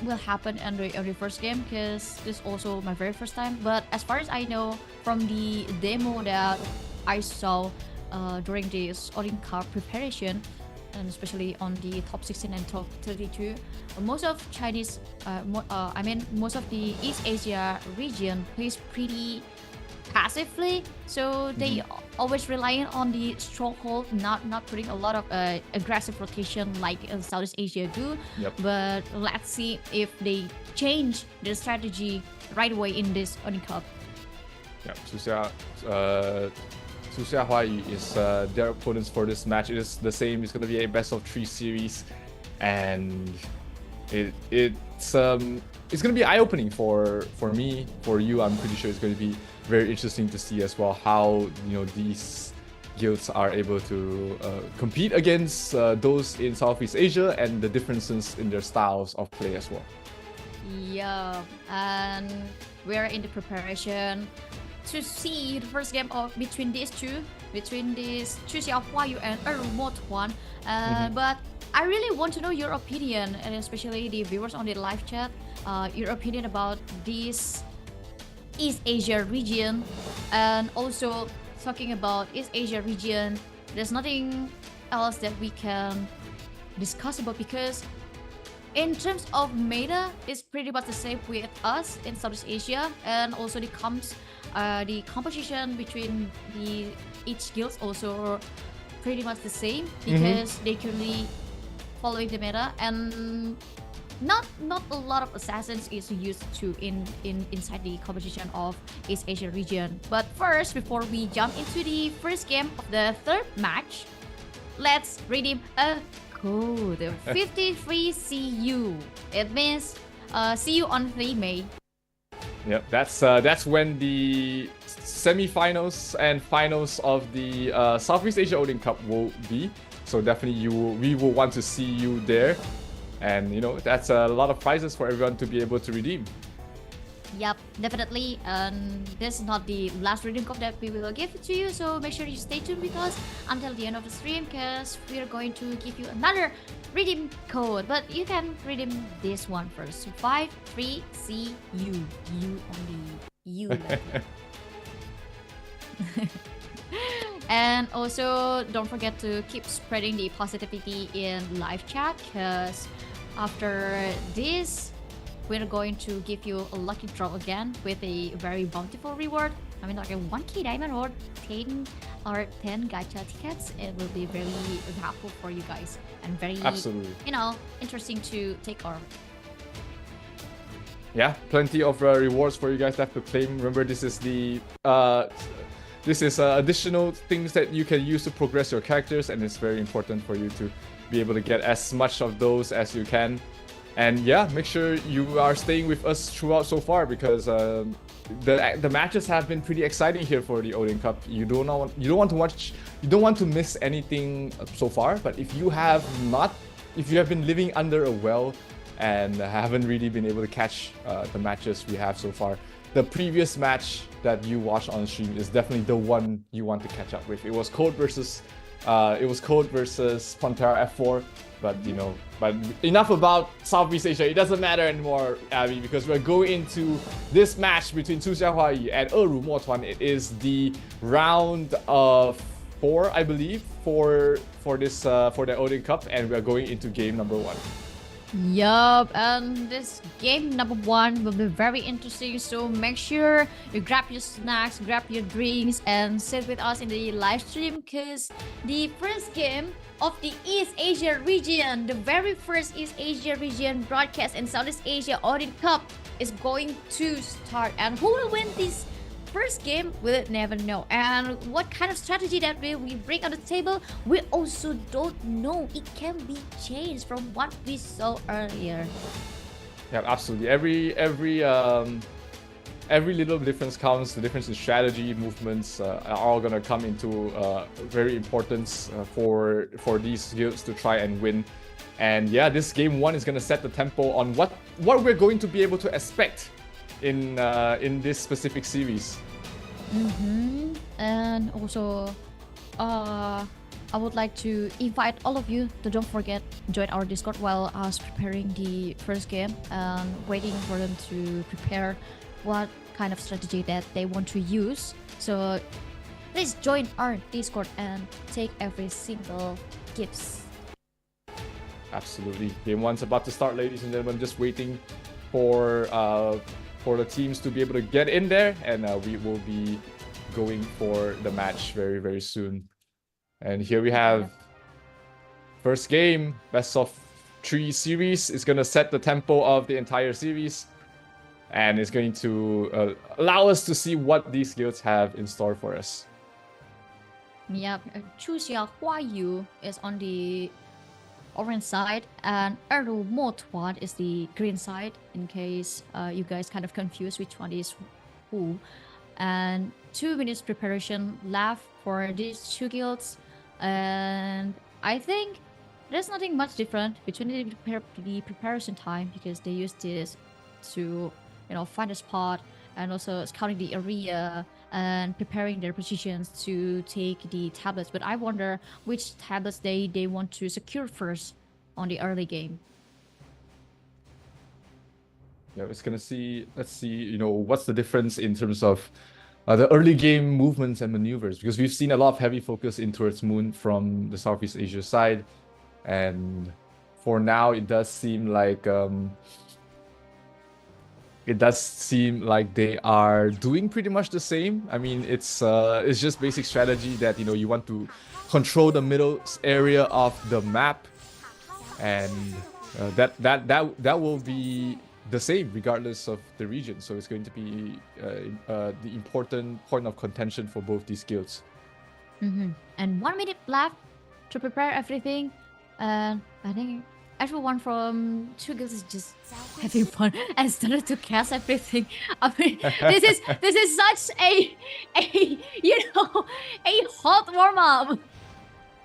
will happen on the first game, because this is also my very first time. But as far as I know from the demo that I saw during this Odin Cup preparation, and especially on the top 16 and top 32, most of Chinese, most of the East Asia region plays pretty passively, so they always relying on the stronghold, not putting a lot of aggressive rotation like Southeast Asia do. Yep. But let's see if they change their strategy right away in this Odin Cup. Yeah, Susia Huai is their opponents for this match. It is the same. It's going to be a best of 3 series, and it's going to be eye-opening for me, for you. I'm pretty sure it's going to be very interesting to see as well how these guilds are able to compete against those in Southeast Asia, and the differences in their styles of play as well. Yeah, and we're in the preparation to see the first game between these two, between this Chu Xiaohuayu and Remote One. But I really want to know your opinion, and especially the viewers on the live chat, your opinion about this East Asia region. And also talking about East Asia region, there's nothing else that we can discuss about, because in terms of meta, it's pretty much the same with us in Southeast Asia, and also the composition between each guilds also pretty much the same, because they currently following the meta, and not a lot of assassins is used to inside the competition of East Asia region. But first, before we jump into the first game of the third match, let's redeem a code 53CU. It means see you on 3 May. Yep, that's when the semi-finals and finals of the Southeast Asia Odin Cup will be. So definitely we will want to see you there, and that's a lot of prizes for everyone to be able to redeem. Yep, definitely. And this is not the last redeem code that we will give to you, so make sure you stay tuned with us until the end of the stream, because we're going to give you another redeem code. But you can redeem this one first. So 53CU. You only. You. And also, don't forget to keep spreading the positivity in live chat, because after this, we're going to give you a lucky draw again with a very bountiful reward. I mean, like a 1k diamond or 10 gacha tickets. It will be very helpful for you guys, and very absolutely interesting to take over. Yeah, plenty of rewards for you guys to have to claim. Remember, this is the additional things that you can use to progress your characters, and it's very important for you to be able to get as much of those as you can. And yeah, make sure you are staying with us throughout so far, because the matches have been pretty exciting here for the Odin Cup. You don't want to miss anything so far. But if you have been living under a well and haven't really been able to catch the matches we have so far, the previous match that you watched on stream is definitely the one you want to catch up with. It was Code versus Prontera F4, but but enough about Southeast Asia. It doesn't matter anymore, Abby, because we're going into this match between Chu Xiaohuai and Eru Motuan. It is the round of 4, I believe, for the Odin Cup, and we're going into game number 1. Yup, and this game number 1 will be very interesting, so make sure you grab your snacks, grab your drinks, and sit with us in the live stream, because the first game of the East Asia region, the very first East Asia region broadcast in Southeast Asia Odin Cup, is going to start. And who will win this first game, we'll never know. And what kind of strategy that we bring on the table, we also don't know. It can be changed from what we saw earlier. Yeah, absolutely. every little difference counts. The difference in strategy, movements are all gonna come into very importance for these guilds to try and win. And yeah, this game 1 is gonna set the tempo on what we're going to be able to expect in this specific series. And also, I would like to invite all of you to don't forget join our Discord while us preparing the first game and waiting for them to prepare what kind of strategy that they want to use. So please join our Discord and take every single gifts. Absolutely. Game 1's about to start, ladies and gentlemen. Just waiting for the teams to be able to get in there, and we will be going for the match very, very soon. And here we have first game, best of 3 series. It's going to set the tempo of the entire series, and it's going to allow us to see what these guilds have in store for us. Yep, Chuxia Huayu is on the orange side, and Eru Motuan is the green side, in case you guys kind of confused which one is who. And 2 minutes preparation left for these 2 guilds, and I think there's nothing much different between the preparation time, because they use this to, find a spot and also scouting the area and preparing their positions to take the tablets. But I wonder which tablets they want to secure first on the early game. Yeah, it's gonna see. Let's see. What's the difference in terms of the early game movements and maneuvers, because we've seen a lot of heavy focus in towards Moon from the Southeast Asia side, and for now it does seem like they are doing pretty much the same. I mean, it's just basic strategy that you want to control the middle area of the map, and that will be the same regardless of the region. So it's going to be the important point of contention for both these guilds. And 1 minute left to prepare everything, and I think everyone from 2 guilds is just having fun and started to cast everything. I mean, this is such a hot warm up.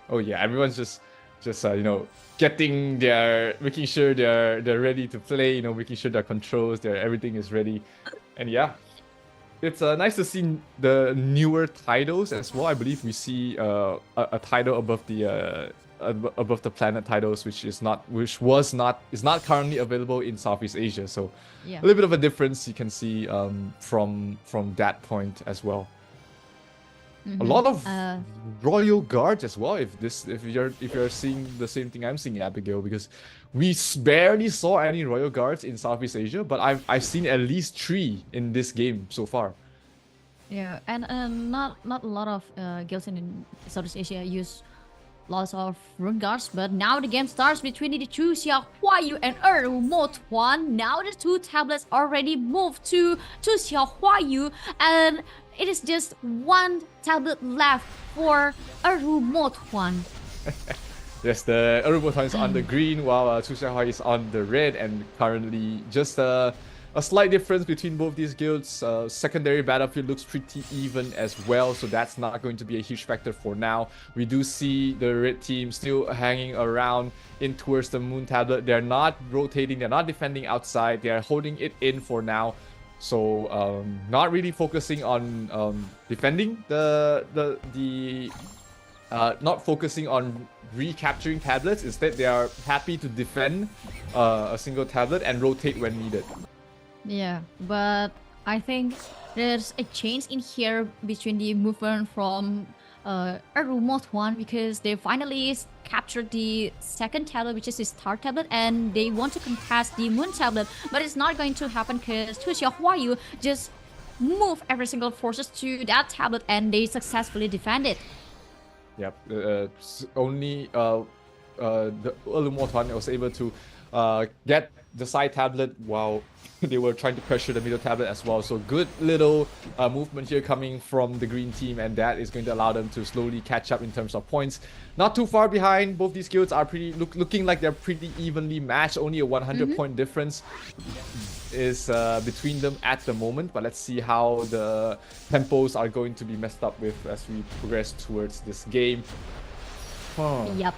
Oh yeah, everyone's just making sure they're ready to play, making sure their controls, everything is ready. And yeah, it's nice to see the newer titles as well. I believe we see a title above the planet titles, which is not currently available in Southeast Asia. So yeah, a little bit of a difference you can see from that point as well. A lot of royal guards as well. If you're seeing the same thing I'm seeing, Abigail, because we barely saw any royal guards in Southeast Asia, but I've seen at least 3 in this game so far. Yeah, and not a lot of guilds in Southeast Asia use lots of rune guards, but now the game starts between the Chuxia Huayu and Eru Motuan. Now the 2 tablets already moved to Chuxia Huayu, and it is just 1 tablet left for Eru Motuan. Yes, the Eru Motuan is on the green, while Chuxia Huayu is on the red, and currently just a slight difference between both these guilds. Secondary battlefield looks pretty even as well, so that's not going to be a huge factor for now. We do see the red team still hanging around in towards the moon tablet. They're not rotating, they're not defending outside, they're holding it in for now. So not really focusing on defending not focusing on recapturing tablets. Instead, they are happy to defend a single tablet and rotate when needed. Yeah, but I think there's a change in here between the movement from Eru Motuan, because they finally captured the 2nd tablet, which is the star tablet, and they want to contest the moon tablet, but it's not going to happen because Chuxia Huayu just move every single forces to that tablet and they successfully defend it. Yep, only the Eliminations was able to get the side tablet while they were trying to pressure the middle tablet as well. So good little movement here coming from the green team, and that is going to allow them to slowly catch up in terms of points. Not too far behind. Both these guilds are looking like they're pretty evenly matched. Only a 100 point difference is between them at the moment, but let's see how the tempos are going to be messed up with as we progress towards this game. Yep.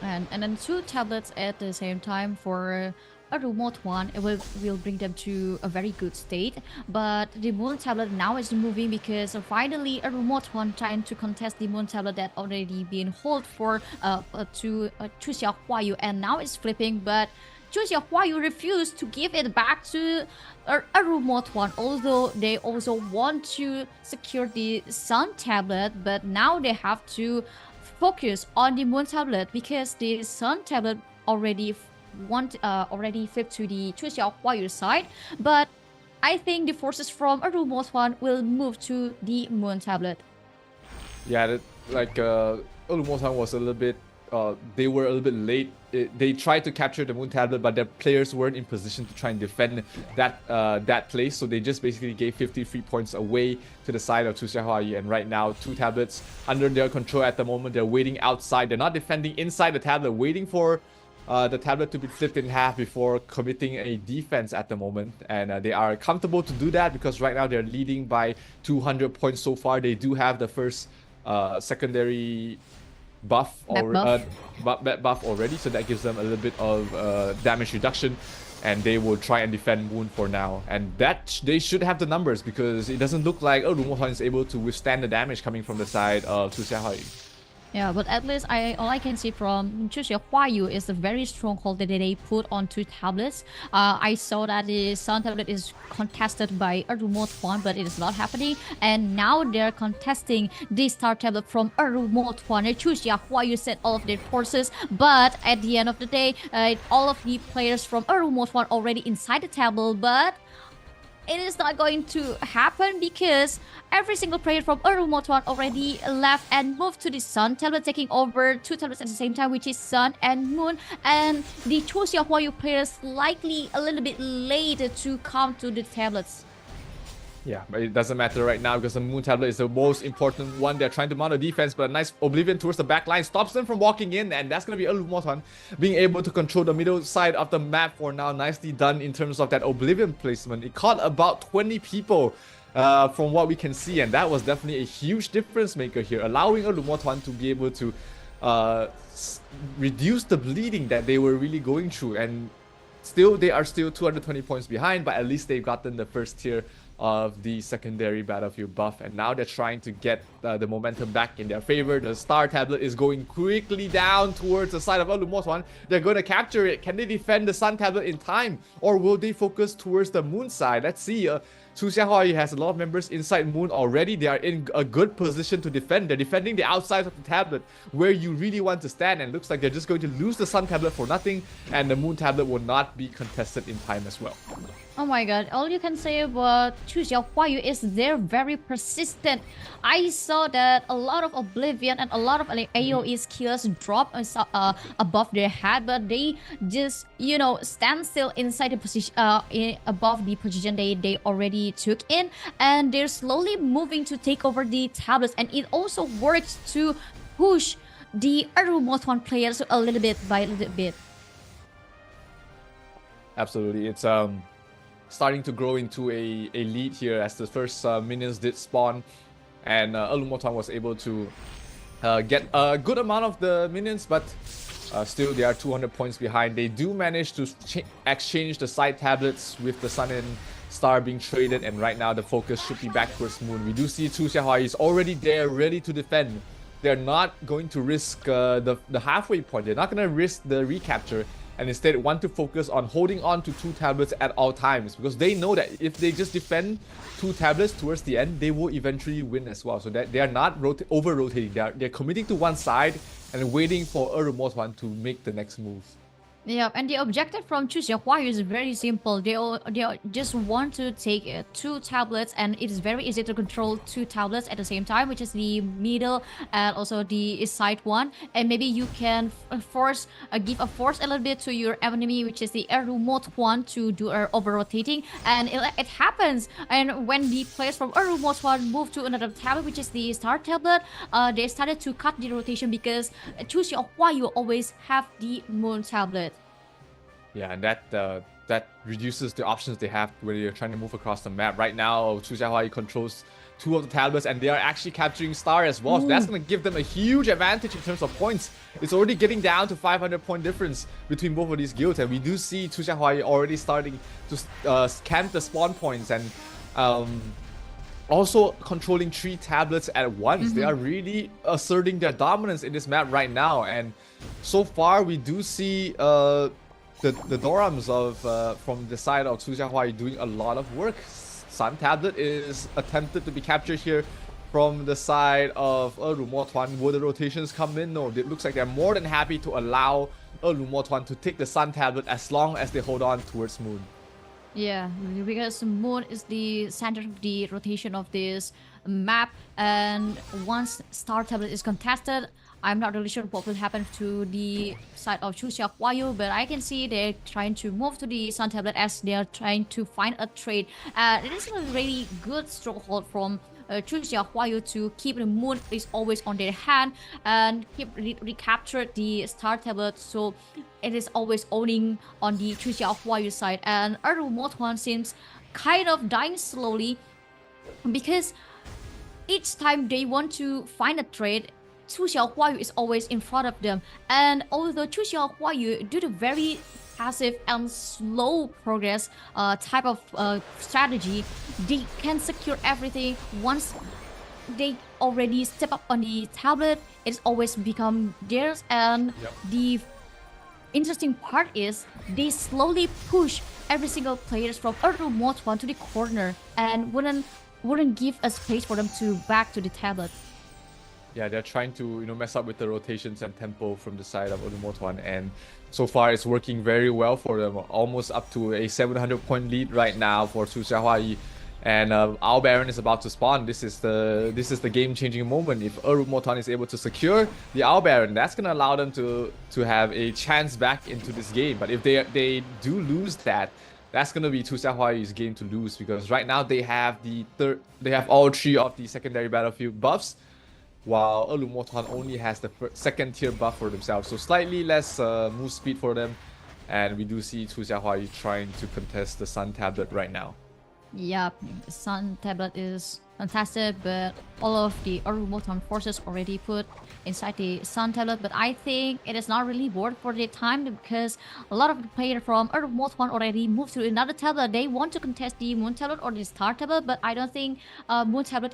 And then 2 tablets at the same time for a remote one, it will bring them to a very good state. But the moon tablet now is moving because finally a remote one trying to contest the moon tablet that already been hold for to Chu Xiaohuayu, and now it's flipping, but Chu Xiaohuayu refused to give it back to a remote one, although they also want to secure the sun tablet, but now they have to focus on the moon tablet because the sun tablet already flipped to the Chu Xiaohuayu side. But I think the forces from a remote one will move to the moon tablet. Yeah, Eliminations was a little bit they were a little bit late. They tried to capture the moon tablet, but their players weren't in position to try and defend that place, so they just basically gave 53 points away to the side of Chu Xiaohuayu. And right now 2 tablets under their control at the moment. They're waiting outside. They're not defending inside the tablet, waiting for the tablet to be flipped in half before committing a defense at the moment. And they are comfortable to do that because right now they're leading by 200 points so far. They do have the first secondary buff already, so that gives them a little bit of damage reduction, and they will try and defend Moon for now. And that they should have the numbers because it doesn't look like Eliminations is able to withstand the damage coming from the side of Chu Xiaohuayu. Yeah, but at least all I can see from Chu Xiaohuayu is the very strong hold that they put on 2 tablets. I saw that the sun tablet is contested by a remote one, but it is not happening. And now they're contesting the star tablet from a remote one. Chu Xiaohuayu sent all of their forces, but at the end of the day, all of the players from a remote one already inside the tablet, but it is not going to happen because every single player from a remote one already left and moved to the sun tablet, taking over 2 tablets at the same time, which is sun and moon. And the Chu Xiaohuayu players likely a little bit late to come to the tablets. Yeah, but it doesn't matter right now because the moon tablet is the most important one. They're trying to mount a defense, but a nice Oblivion towards the back line stops them from walking in, and that's going to be Eliminations being able to control the middle side of the map for now. Nicely done in terms of that Oblivion placement. It caught about 20 people from what we can see, and that was definitely a huge difference maker here, allowing Eliminations to be able to reduce the bleeding that they were really going through. And still, they are still 220 points behind, but at least they've gotten the first tier of the secondary battlefield buff, and now they're trying to get the momentum back in their favor. The star tablet is going quickly down towards the side of Eliminations. They're going to capture it. Can they defend the sun tablet in time, or will they focus towards the moon side? Let's see. Chu Xiaohuayu has a lot of members inside moon already. They are in a good position to defend. They're defending the outside of the tablet where you really want to stand, and looks like they're just going to lose the sun tablet for nothing, and the moon tablet will not be contested in time as well. Oh my god, all you can say about Chu Xiaohuayu is they're very persistent. I saw that a lot of Oblivion and a lot of AoE skills drop above their head, but they just, stand still inside the position, above the position they already took in, and they're slowly moving to take over the tablets, and it also works to push the remote one players a little bit by a little bit. Absolutely, it's starting to grow into a lead here as the first minions did spawn, and Eliminations was able to get a good amount of the minions, but still they are 200 points behind. They do manage to exchange the side tablets with the sun and star being traded, and right now the focus should be back towards moon. We do see Chu Xiaohuayu is already there, ready to defend. They're not going to risk the halfway point. They're not going to risk the recapture, and instead want to focus on holding on to 2 tablets at all times, because they know that if they just defend 2 tablets towards the end, they will eventually win as well. So that they are not over-rotating. They're committing to one side and waiting for Eliminations to make the next move. Yeah, and the objective from Choose Your Huayu is very simple. They just want to take 2 tablets, and it is very easy to control 2 tablets at the same time, which is the middle and also the side one. And maybe you can give a force a little bit to your enemy, which is the remote one, to do over rotating, and it happens. And when the players from remote one move to another tablet, which is the star tablet, they started to cut the rotation because Choose Your Huayu always have the moon tablet. Yeah, and that reduces the options they have when you're trying to move across the map. Right now, Chu Xiaohua controls 2 of the tablets, and they are actually capturing Star as well. So that's going to give them a huge advantage in terms of points. It's already getting down to 500-point difference between both of these guilds, and we do see Chu Xiaohua already starting to scan the spawn points and also controlling 3 tablets at once. They are really asserting their dominance in this map right now, and so far we do see the Dorams from the side of Chu Xiaohua doing a lot of work. Sun tablet is attempted to be captured here from the side of Lumotuan. Will the rotations come in? No, it looks like they're more than happy to allow Lumotuan to take the Sun tablet as long as they hold on towards Moon. Yeah, because Moon is the center of the rotation of this map, and once Star Tablet is contested, I'm not really sure what will happen to the side of Chu Xiaohua, but I can see they're trying to move to the Sun Tablet as they are trying to find a trade. It is a really good stronghold from Chu Xiaohua to keep the Moon is always on their hand and keep recapture the Star Tablet, so it is always owning on the Chu Xiaohua side. And remote one seems kind of dying slowly because each time they want to find a trade, Chu Xiaohua is always in front of them. And although Chu Xiaohua do the very passive and slow progress type of strategy, they can secure everything. Once they already step up on the tablet, it's always become theirs. And the interesting part is they slowly push every single players from a remote one to the corner and wouldn't give a space for them to back to the tablet. Yeah, they're trying to mess up with the rotations and tempo from the side of Olumotuan, and so far it's working very well for them. Almost up to a 700-point lead right now for Chu Xiaohua, and Owl Baron is about to spawn. This is the game-changing moment. If Olumotuan is able to secure the Owl Baron, that's gonna allow them to have a chance back into this game. But if they do lose that, that's gonna be Chu Xiaohua's game to lose, because right now they have all 3 of the secondary battlefield buffs, while Lumotuan only has the second tier buff for themselves, so slightly less move speed for them. And we do see Chu Xiaohua trying to contest the Sun Tablet right now. Yep, the Sun Tablet is fantastic, but all of the Lumotuan forces already put inside the Sun Tablet. But I think it is not really worth for the time, because a lot of the players from Lumotuan already moved to another tablet. They want to contest the Moon Tablet or the Star Tablet, but I don't think Moon Tablet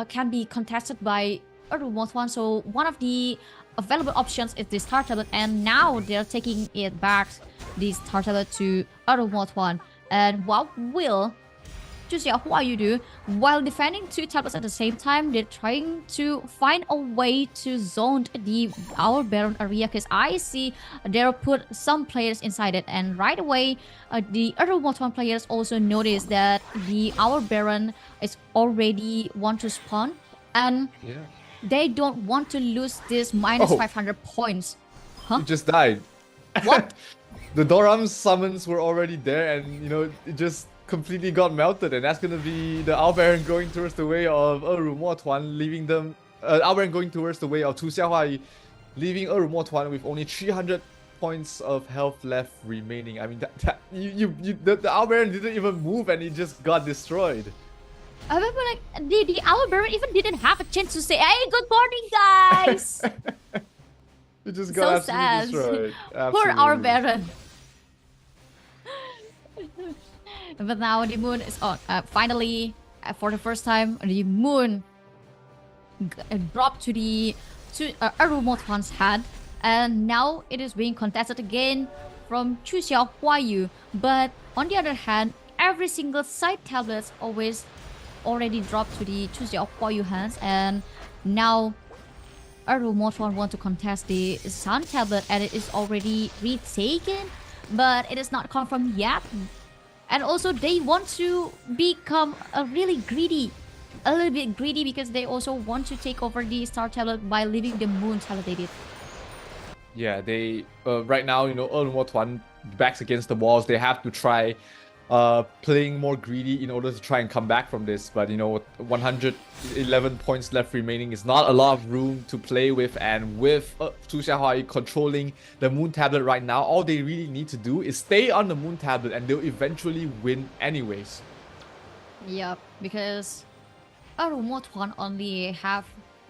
can be contested by a remote one. So one of the available options is the Star Tablet, and now they're taking it back, the Star Tablet, to a remote one. And what will Chu Xiaohua do? While defending 2 tablets at the same time, they're trying to find a way to zone the Owl Baron area, because I see they'll put some players inside it, and right away the other remote one players also notice that the Owl Baron is already want to spawn, and they don't want to lose this minus 500 points. It just died. What? The Doram's summons were already there, and it just completely got melted, and that's gonna be the Owl Baron going towards the way of Lumotuan, leaving them. Owl Baron going towards the way of Chu Xiaohua, leaving Lumotuan with only 300 points of health left remaining. I mean, the Owl Baron didn't even move, and he just got destroyed. I remember, like, the Owl Baron even didn't have a chance to say, "Hey, good morning, guys." It just got so absolutely sad. destroyed. Poor Owl Absolutely. Baron. But now the Moon is on. Finally, for the first time, the Moon dropped to a remote one's hand, and now it is being contested again from Chu Xiaohua. But on the other hand, every single side tablets always already dropped to the Chu Xiaohua hands, and now Arumotron want to contest the Sun Tablet and it is already retaken, but it is not confirmed yet. And also they want to become a little bit greedy because they also want to take over the Star Tablet by leaving the Moon Tablet they did. Yeah, they right now, you know, Elmotwan backs against the walls. They have to try playing more greedy in order to try and come back from this. But you know, 111 points left remaining is not a lot of room to play with. And with Chu Xiaohua controlling the Moon Tablet right now, all they really need to do is stay on the Moon Tablet, and they'll eventually win anyways. Yep, because Arumotwan only have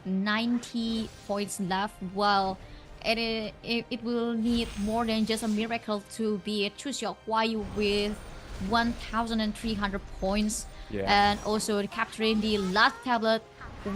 90 points left, while it will need more than just a miracle to beat Chu Xiaohua with 1,300 points. Yeah. And also capturing the last tablet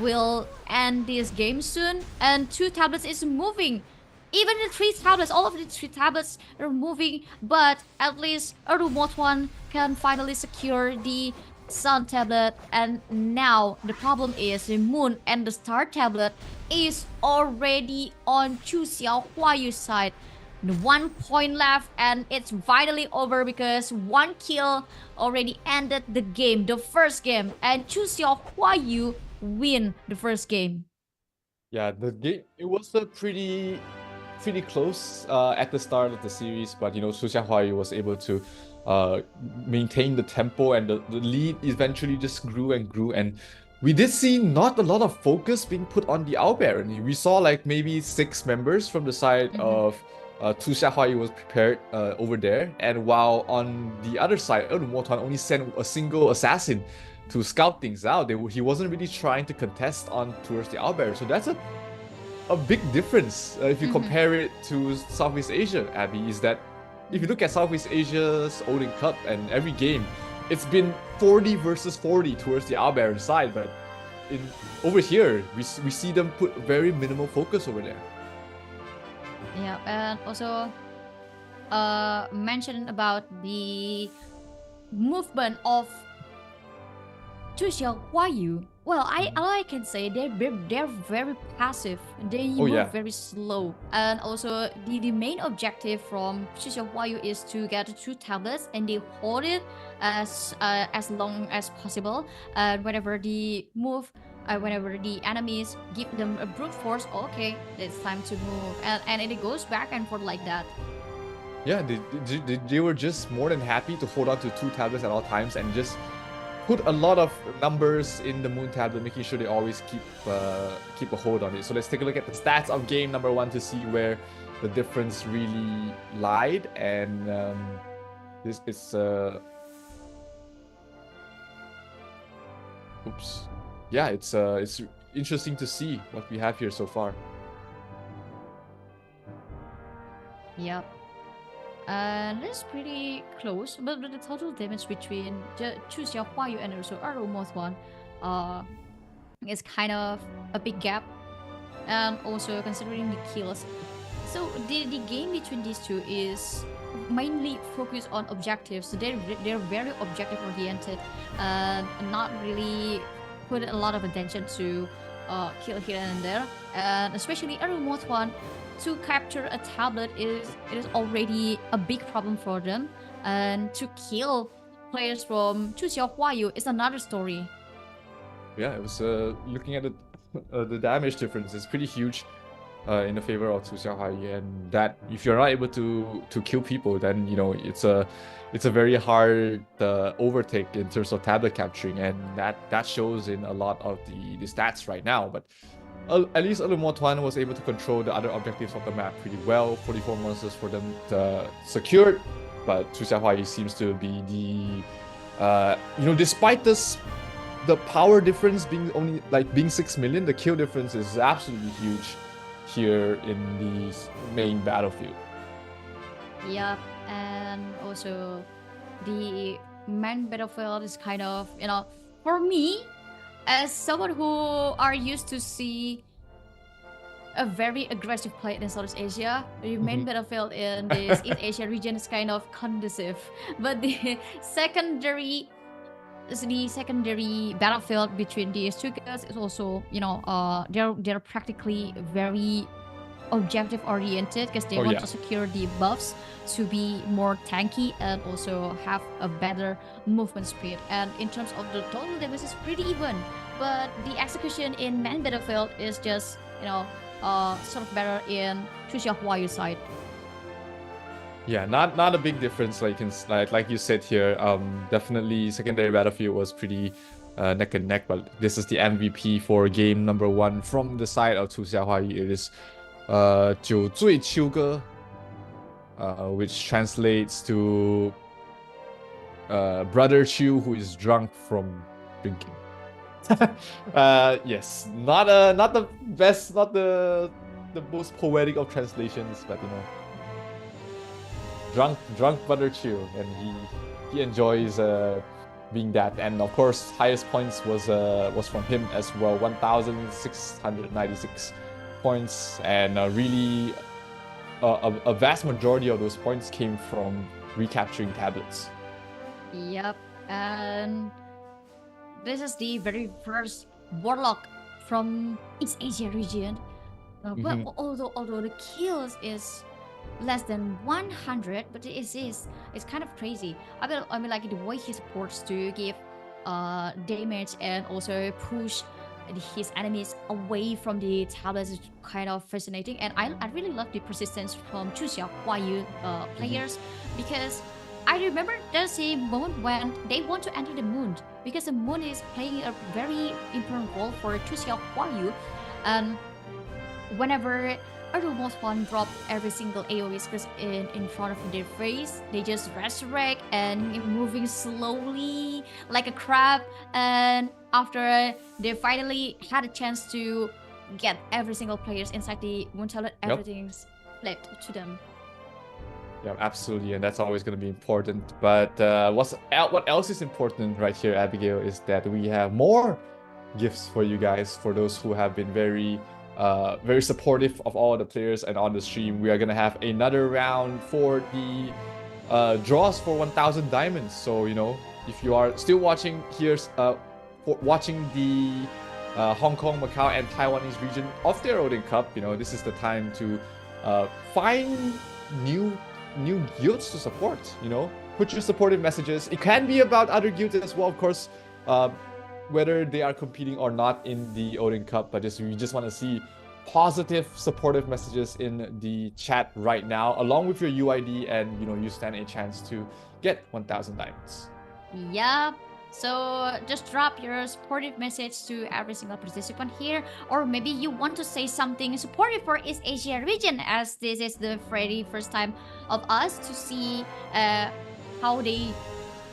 will end this game soon. And 2 tablets is moving. Even the 3 tablets, all of the 3 tablets are moving. But at least Arumotwan can finally secure the Sun tablet, and now the problem is the Moon and the Star tablet is already on Chu Xiaohua's side. 1 point left and it's finally over because 1 kill already ended the game, the first game, and Chu Xiaohua win the first game. Yeah, the game, it was a pretty close at the start of the series, but you know, Chu Xiaohua was able to maintain the tempo, and the lead eventually just grew and grew. And we did see not a lot of focus being put on the Owl Baron. We saw like maybe 6 members from the side of Chu Xiaohua was prepared over there, and while on the other side, Motan only sent a single assassin to scout things out. He wasn't really trying to contest on towards the Owl Baron. So that's a big difference if you compare it to Southeast Asia, Abby, is that if you look at Southeast Asia's Odin Cup and every game, it's been 40 versus 40 towards the Owl Baron side, but over here, we see them put very minimal focus over there. Yeah, and also mention about the movement of Chu Xiaohua. Well, all I can say, they're very passive. They move very slow. And also, the main objective from Chu Xiaohua is to get 2 tablets, and they hold it as long as possible. Whenever the whenever the enemies give them a brute force, okay, it's time to move, and it goes back and forth like that. Yeah, they were just more than happy to hold on to 2 tablets at all times and just put a lot of numbers in the Moon tablet, making sure they always keep a hold on it. So let's take a look at the stats of game number 1 to see where the difference really lied. And this is oops. Yeah, it's interesting to see what we have here so far. Yep. And it's pretty close, but the total damage between Chu Xiaohua and also Arumotwan is kind of a big gap. And also considering the kills, so the game between these two is mainly focused on objectives. So they're very objective oriented and not really put a lot of attention to kill here and there. And especially Arumotwan, to capture a tablet it is already a big problem for them, and to kill players from Chu Xiaohua is another story. Yeah, it was looking at the damage difference is pretty huge in the favor of Chu Xiaohua, and that if you're not able to kill people, then you know it's a very hard overtake in terms of tablet capturing, and that shows in a lot of the stats right now. But at least Elimotuan was able to control the other objectives of the map pretty well. 44 monsters for them secured, but Chu Xiaohua seems to be the despite this, the power difference being 6 million, the kill difference is absolutely huge here in the main battlefield. Yep, and also the main battlefield is kind of, for me, as someone who are used to see a very aggressive play in Southeast Asia, the main battlefield in this East Asia region is kind of conducive. But the secondary the secondary battlefield between these two girls is also, you know, they're practically very objective oriented because they Oh, want yeah. to secure the buffs to be more tanky and also have a better movement speed. And in terms of the total damage, it's pretty even, but the execution in main battlefield is just, you know, sort of better in Chuxia Huayu side. Yeah, not a big difference. Like you said here, definitely secondary battlefield was pretty neck and neck. But this is the MVP for game number 1 from the side of 出夏花语. It is 酒醉秋歌, which translates to Brother Chu who is drunk from drinking. Yes, not the best, not the most poetic of translations, but you know. Drunk Brother Chu, and he enjoys being that. And of course, highest points was from him as well, 1,696 points, and really a vast majority of those points came from recapturing tablets. Yep, and this is the very first warlock from East Asia region. But although the kills is less than 100, but it's kind of crazy. I mean like the way he supports to give damage and also push his enemies away from the tablets is kind of fascinating. And I really love the persistence from Chuxia Huayu players, because I remember there's a moment when they want to enter the moon, because the moon is playing a very important role for Chuxia Huayu. And whenever Almost one drop every single AoE skills in front of their face, they just resurrect and moving slowly like a crab. And after they finally had a chance to get every single players inside the moon tablet, everything's flipped to them. Yeah, absolutely, and that's always going to be important. But what else is important right here, Abigail, is that we have more gifts for you guys, for those who have been very supportive of all the players and on the stream. We are gonna have another round for the draws for 1,000 diamonds. So you know, if you are still watching watching the Hong Kong, Macau, and Taiwanese region of their Odin Cup, you know, this is the time to find new guilds to support. You know, put your supportive messages. It can be about other guilds as well, of course. Whether they are competing or not in the Odin Cup, but we just want to see positive, supportive messages in the chat right now, along with your UID, and you know, you stand a chance to get 1,000 diamonds. Yep. So just drop your supportive message to every single participant here, or maybe you want to say something supportive for East Asia region, as this is the very first time of us to see how they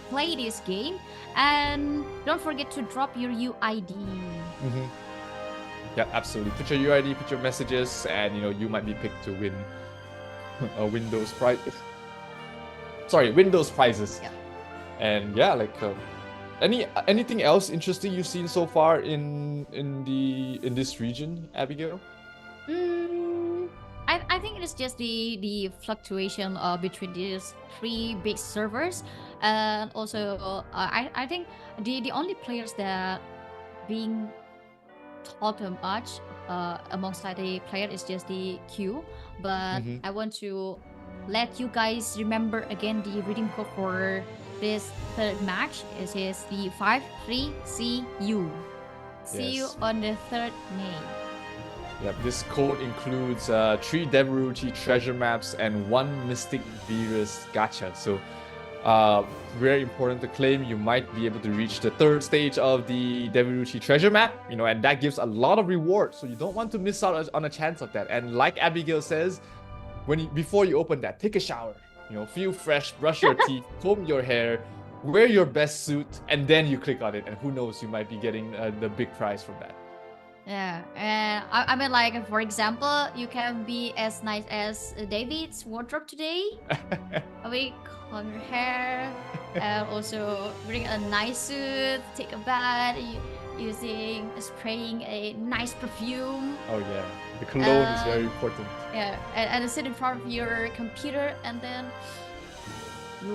play this game. And don't forget to drop your UID. Yeah, absolutely. Put your UID, put your messages, and you know, you might be picked to win a Windows prize. Sorry, Windows prizes. Yeah. And yeah, like anything else interesting you've seen so far in this region, Abigail? I think it is just the fluctuation between these three big servers, and also I think the only players that being taught much amongst the player is just the Q. But I want to let you guys remember again the redeem code for this third match. It is the 53CU. See you on the 3rd May. Yep, this code includes 3 Devaruchi treasure maps and 1 Mystic Virus gacha. So very important to claim. You might be able to reach the 3rd stage of the Devaruchi treasure map, you know, and that gives a lot of rewards. So you don't want to miss out on a chance of that. And like Abigail says, before you open that, take a shower, you know, feel fresh, brush your teeth, comb your hair, wear your best suit, and then you click on it. And who knows, you might be getting the big prize from that. Yeah, and I mean, like, for example, you can be as nice as David's wardrobe today. Comb your hair, and also bring a nice suit, take a bath, spraying a nice perfume. Oh yeah, the cologne is very important. Yeah, and sit in front of your computer, and then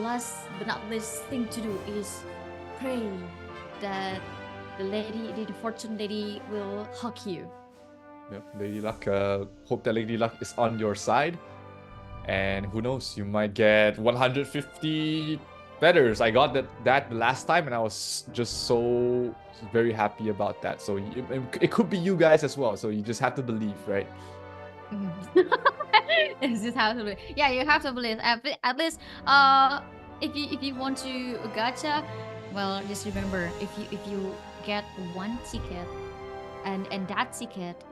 last but not least thing to do is pray. that the fortune lady will hug you. Yep, Lady Luck, hope that Lady Luck is on your side. And who knows, you might get 150 feathers. I got that the last time and I was just so very happy about that. So it could be you guys as well. So you just have to believe, right? It's just have to believe. Yeah, you have to believe. At least, if you want to gacha, well, just remember if you get one ticket, and that ticket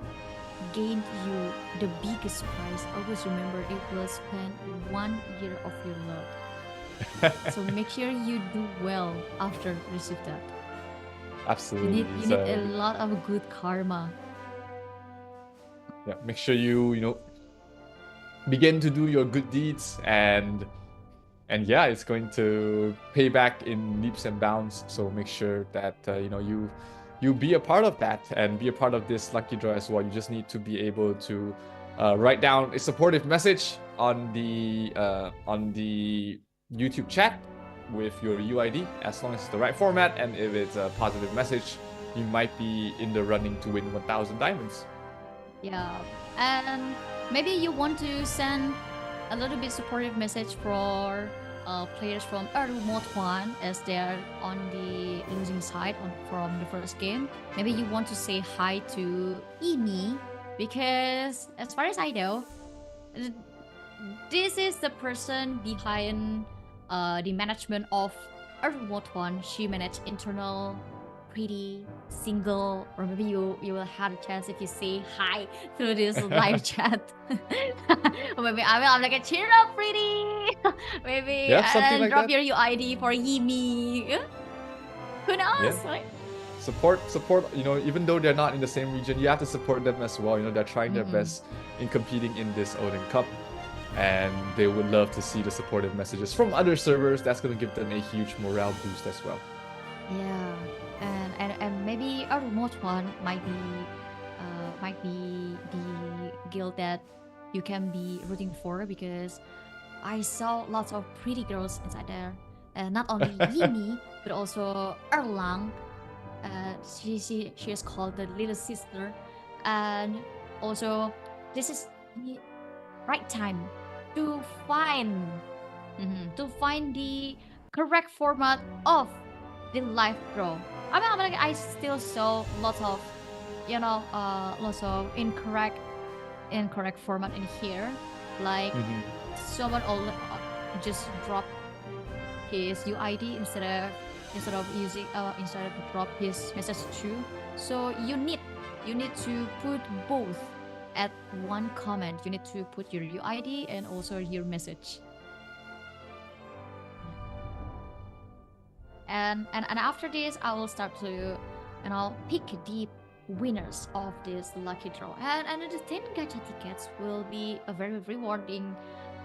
gained you the biggest prize, always remember it will spend 1 year of your luck. So make sure you do well after receive that. Absolutely. You need a lot of good karma. Yeah, make sure you begin to do your good deeds, and yeah, it's going to pay back in leaps and bounds. So make sure that you be a part of that and be a part of this lucky draw as well. You just need to be able to write down a supportive message on the YouTube chat with your UID, as long as it's the right format, and if it's a positive message, you might be in the running to win 1,000 diamonds. Yeah, and maybe you want to send a little bit supportive message for players from Remote 1, as they're on the losing side from the first game. Maybe you want to say hi to Emi, because as far as I know, this is the person behind the management of Remote 1. She managed internal, pretty, single, or maybe you will have a chance if you say hi through this live chat. Or maybe I'm like a cheer up, pretty. Maybe Yeah, something like drop that. your UID for Yimi. Who knows? Yeah. Right? Support, even though they're not in the same region, you have to support them as well. They're trying their best in competing in this Odin Cup, and they would love to see the supportive messages from other servers. That's going to give them a huge morale boost as well. Yeah, and maybe a remote one might be the guild that you can be rooting for, because I saw lots of pretty girls inside there, and not only Yimi but also Erlang. She is called the little sister, and also this is the right time to find the correct format of the live draw. I still saw lots of incorrect format in here, like someone just dropped his UID instead of drop his message too. So you need to put both at one comment. You need to put your UID and also your message. And after this, I will start to pick the winners of this lucky draw. And the 10 gacha tickets will be a very rewarding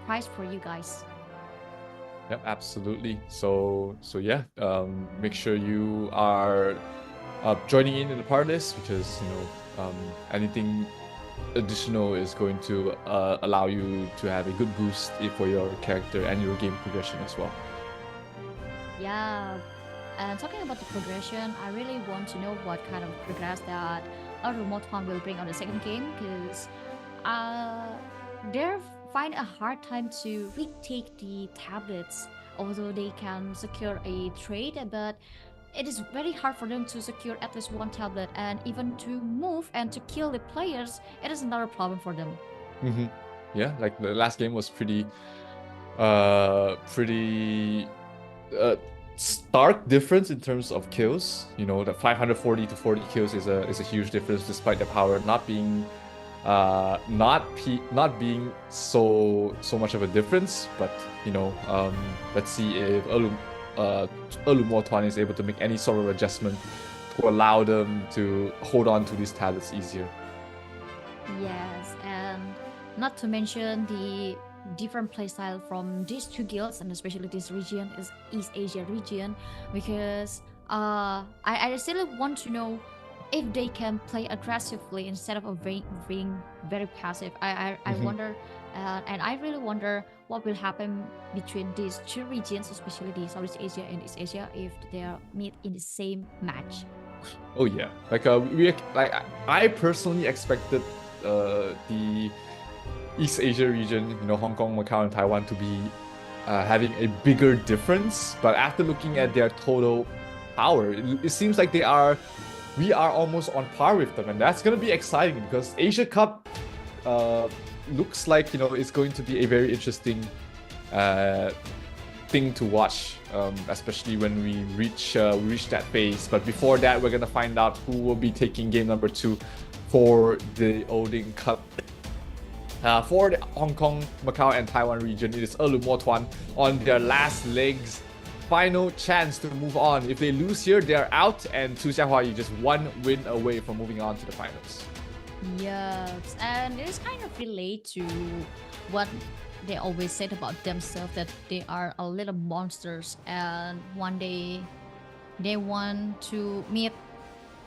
prize for you guys. Yep, absolutely. So yeah, make sure you are joining in the part of this, because anything additional is going to allow you to have a good boost for your character and your game progression as well. Yeah, and talking about the progression, I really want to know what kind of progress that a remote one will bring on the second game, because they find a hard time to retake the tablets, although they can secure a trade, but it is very hard for them to secure at least one tablet, and even to move and to kill the players, it is another problem for them. Yeah, like the last game was pretty stark difference in terms of kills. The 540 to 40 kills is a huge difference, despite the power not being so much of a difference. But let's see if Elumuotuan is able to make any sort of adjustment to allow them to hold on to these tablets easier. Yes, and not to mention the different playstyle from these two guilds, and especially this region is East Asia region, because I still want to know if they can play aggressively instead of being very passive. I wonder, and I really wonder what will happen between these two regions, especially the Southeast Asia and East Asia, if they are meet in the same match. Oh yeah, I personally expected the East Asia region, you know, Hong Kong, Macau, and Taiwan to be having a bigger difference. But after looking at their total power, it seems like we are almost on par with them, and that's gonna be exciting because Asia Cup looks like, you know, it's going to be a very interesting thing to watch, especially when we reach that phase. But before that, we're gonna find out who will be taking game number 2 for the Odin Cup. For the Hong Kong, Macau, and Taiwan region, it is Eliminations on their last legs. Final chance to move on. If they lose here, they're out, and Chuxiahuayi just one win away from moving on to the finals. Yes, and it is kind of relate to what they always said about themselves, that they are a little monsters, and one day they want to meet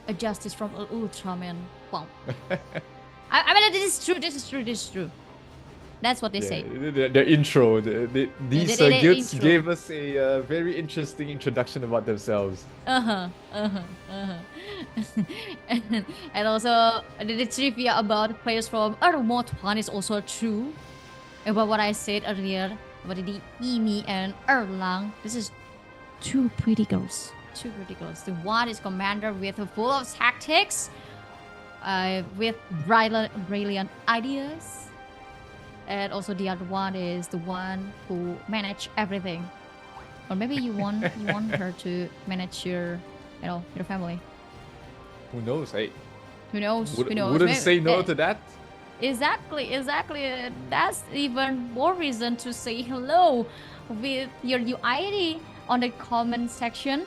a justice from an Ultraman. Wow. I mean, this is true. That's what they say. Their intro, these guilds gave us a very interesting introduction about themselves. And also, the trivia about players from Eliminations is also true. About what I said earlier about the Emi and Erlang. This is two pretty girls. The one is commander with full of tactics, with brilliant ideas, and also the other one is the one who manage everything. Or maybe you want her to manage your family. Who knows? Hey. Who knows? Wouldn't say no to that. Exactly. That's even more reason to say hello with your UID on the comment section.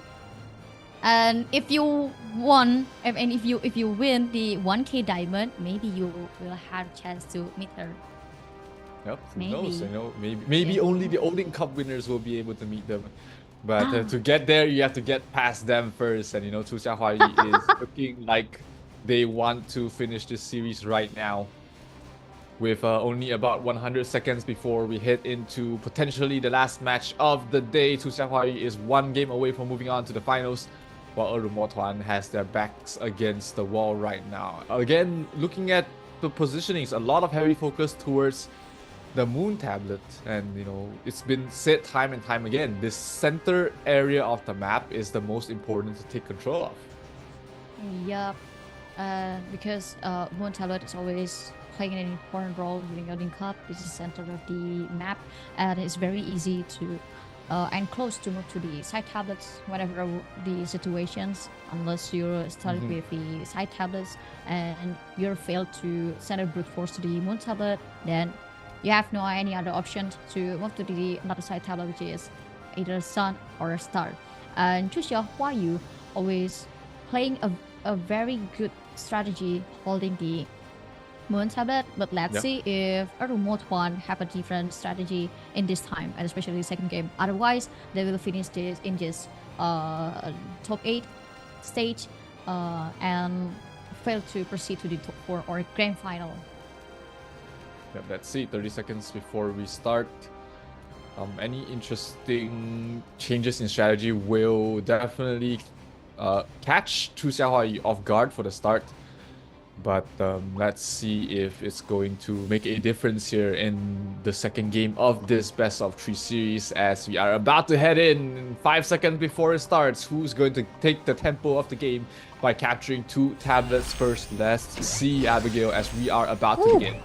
And if you won, and if you win the 1K diamond, maybe you will have a chance to meet her. Yep, who knows? You know, maybe only the Odin Cup winners will be able to meet them. But to get there, you have to get past them first. And you know, Chuxiahuayi is looking like they want to finish this series right now. With only about 100 seconds before we head into potentially the last match of the day. Chuxiahuayi is one game away from moving on to the finals, while Eliminations has their backs against the wall right now. Again, looking at the positionings, a lot of heavy focus towards the moon tablet, and you know, it's been said time and time again, this center area of the map is the most important to take control of. Yup, because moon tablet is always playing an important role during Odin Cup. This is the center of the map, and it's very easy to and close to move to the side tablets whenever the situations, unless you're started with the side tablets and you're failed to send a brute force to the moon tablet, then you have no any other option to move to the another side tablet, which is either sun or a star. And Chuxiahuayi always playing a very good strategy holding the moon tablet, but let's see if Eliminations have a different strategy in this time, and especially the second game. Otherwise, they will finish this in this top 8 stage and fail to proceed to the top 4 or grand final. Yep, let's see. 30 seconds before we start. Any interesting changes in strategy will definitely catch Chuxiahuayi off guard for the start. But let's see if it's going to make a difference here in the second game of this best of 3 series, as we are about to head in 5 seconds before it starts. Who's going to take the tempo of the game by capturing 2 tablets first? Let's see, Abigail, as we are about to begin.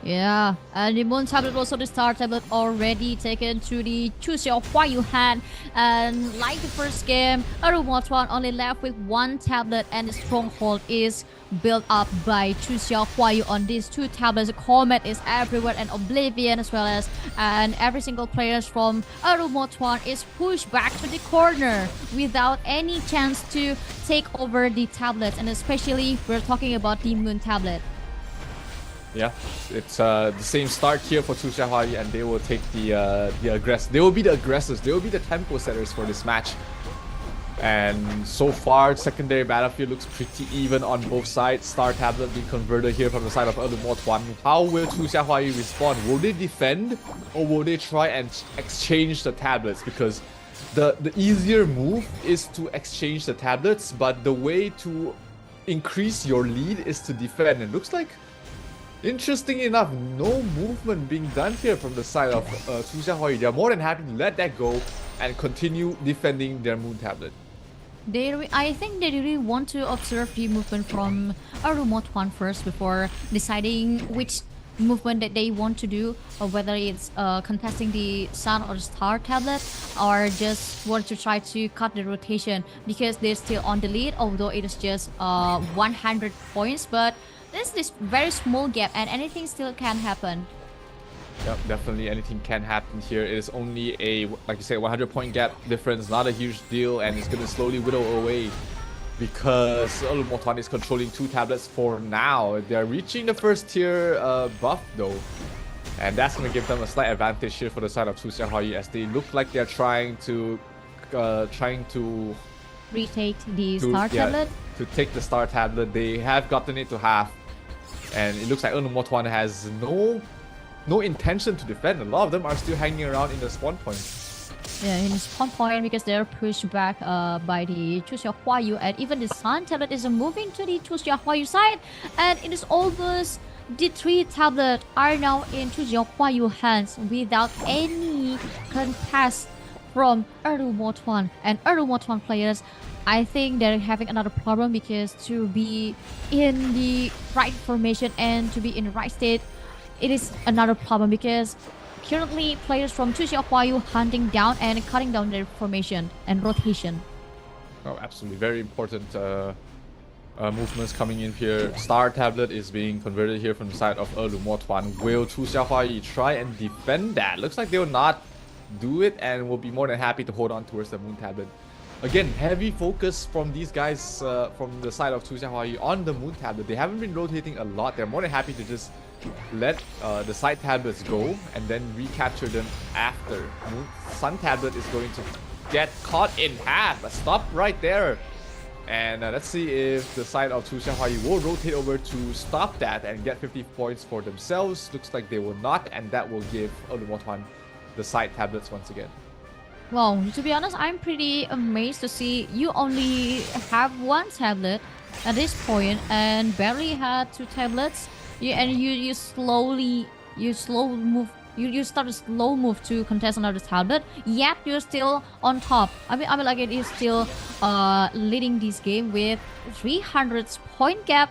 Yeah, and the moon tablet, also the star tablet, already taken to the Chuxiahuayi hand. And like the first game, Eliminations only left with 1 tablet, and the stronghold is built up by Chuxiahuayi on these 2 tablets. The Comet is everywhere, and Oblivion as well as, and every single player from Eliminations is pushed back to the corner without any chance to take over the tablets, and especially we're talking about the moon tablet. Yeah, it's the same start here for Chuxiahuayi, and they will take the aggress. They will be the aggressors. They will be the tempo setters for this match. And so far, secondary battlefield looks pretty even on both sides. Star Tablet being converted here from the side of Eliminations. How will Chu Xiaohuayi respond? Will they defend or will they try and exchange the tablets? Because the easier move is to exchange the tablets, but the way to increase your lead is to defend. And looks like, interesting enough, no movement being done here from the side of Chu Xiaohuayi. They're more than happy to let that go and continue defending their moon tablet. I think they really want to observe the movement from Eliminations first before deciding which movement that they want to do, or whether it's contesting the Sun or Star tablet, or just want to try to cut the rotation because they're still on the lead, although it is just 100 points. But there's this very small gap and anything still can happen. Yep, definitely anything can happen here. It is only a, like you said, 100-point gap difference, not a huge deal, and it's going to slowly whittle away because Eliminations is controlling 2 tablets for now. They're reaching the first tier buff though, and that's going to give them a slight advantage here for the side of Chu Xiaohuayi, as they look like they're trying to retake the Star tablet. To take the Star tablet. They have gotten it to half, and it looks like Eliminations has no intention to defend. A lot of them are still hanging around in the spawn point. Yeah, in the spawn point because they're pushed back by the Chu Xiaohuayi, and even the Sun tablet is moving to the Chu Xiaohuayi side, and it is almost the 3 tablet are now in Chu Xiaohuayi hands without any contest from Eliminations. And Eliminations players, I think they're having another problem because to be in the right formation and to be in the right state, it is another problem because currently players from Chu Xiaohuayi hunting down and cutting down their formation and rotation. Oh, absolutely. Very important movements coming in here. Star tablet is being converted here from the side of Eliminations. Will Chu Xiaohuayi try and defend that? Looks like they will not do it and will be more than happy to hold on towards the moon tablet. Again, heavy focus from these guys from the side of Chu Xiaohuayi on the moon tablet. They haven't been rotating a lot. They're more than happy to just let the side tablets go and then recapture them after. Sun tablet is going to get caught in half. Stop right there. And let's see if the side of Chu Xiaohuayi will rotate over to stop that and get 50 points for themselves. Looks like they will not, and that will give Eliminations the side tablets once again. Well, to be honest, I'm pretty amazed to see you only have 1 tablet at this point and barely had 2 tablets. You start a slow move to contest another tablet, yet you're still on top. I mean like it is still leading this game with 300 point gap,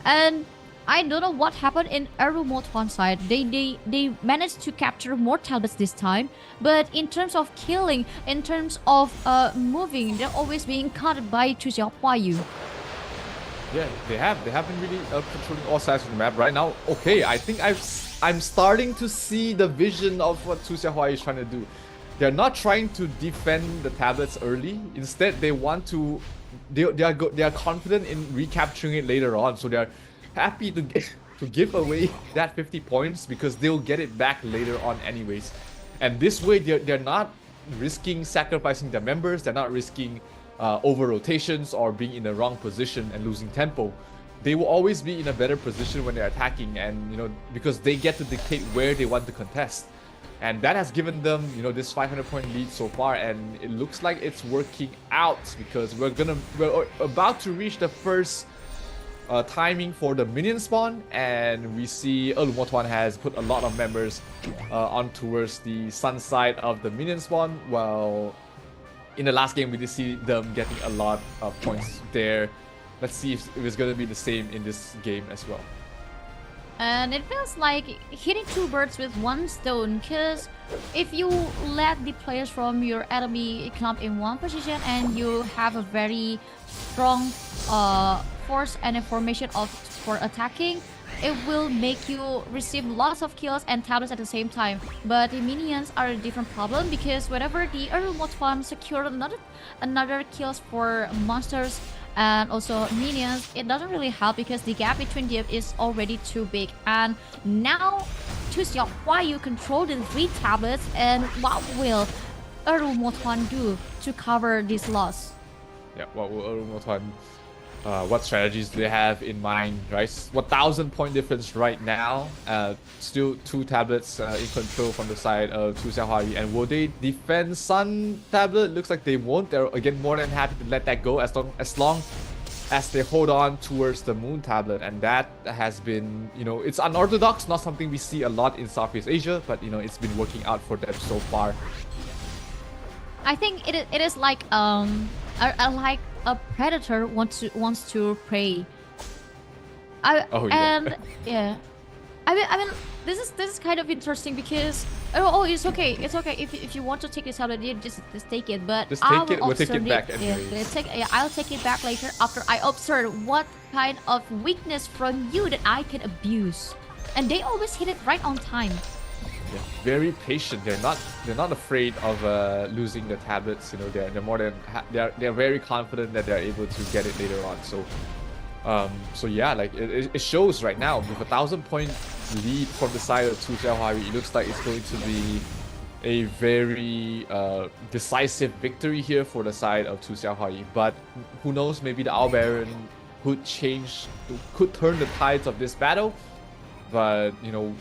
and I don't know what happened in Eliminations side. They managed to capture more tablets this time, but in terms of killing, in terms of moving, they're always being cut by Chu Xiaohuayi. Yeah, they have been really controlling all sides of the map right now. Okay, I think I'm starting to see the vision of what Chu Xiaohuayi is trying to do. They're not trying to defend the tablets early. Instead, they want to. They are confident in recapturing it later on. So they're happy to give away that 50 points because they'll get it back later on anyways. And this way, they're not risking sacrificing their members. They're not risking over rotations or being in the wrong position and losing tempo. They will always be in a better position when they're attacking, and because they get to dictate where they want to contest, and that has given them this 500-point lead so far, and it looks like it's working out because we're about to reach the first timing for the minion spawn, and we see Eliminations has put a lot of members on towards the sun side of the minion spawn, while in the last game we did see them getting a lot of points there. Let's see if it's going to be the same in this game as well. And it feels like hitting 2 birds with 1 stone, because if you let the players from your enemy come up in 1 position and you have a very strong force and a formation for attacking, it will make you receive lots of kills and tablets at the same time. But the minions are a different problem, because whenever the Eliminations secure another kills for monsters and also minions, it doesn't really help because the gap between them is already too big. And now Chu Xiaohuayi control the 3 tablets, and what will Motan do to cover this loss? Yeah, what will Motan, what strategies do they have in mind, right? 1,000 point difference right now. Still 2 tablets in control from the side of Chu Xiaohua. And will they defend Sun tablet? Looks like they won't. They're again more than happy to let that go as long as they hold on towards the Moon tablet. And that has been, it's unorthodox, not something we see a lot in Southeast Asia, but it's been working out for them so far. I think it is like like a predator wants to prey. Yeah. I mean this is kind of interesting because it's okay if you want to take this out, you just take it, but just take it. We'll take it back anyways. I'll take it back later after I observe what kind of weakness from you that I can abuse, and they always hit it right on time. Yeah, very patient. They're not afraid of losing the tablets. They're more than they're very confident that they're able to get it later on. So yeah, like it shows right now with a 1,000 point lead from the side of Chu Xiaohua. It looks like it's going to be a very decisive victory here for the side of Chu Xiaohua. But who knows? Maybe the Owl Baron could turn the tides of this battle. But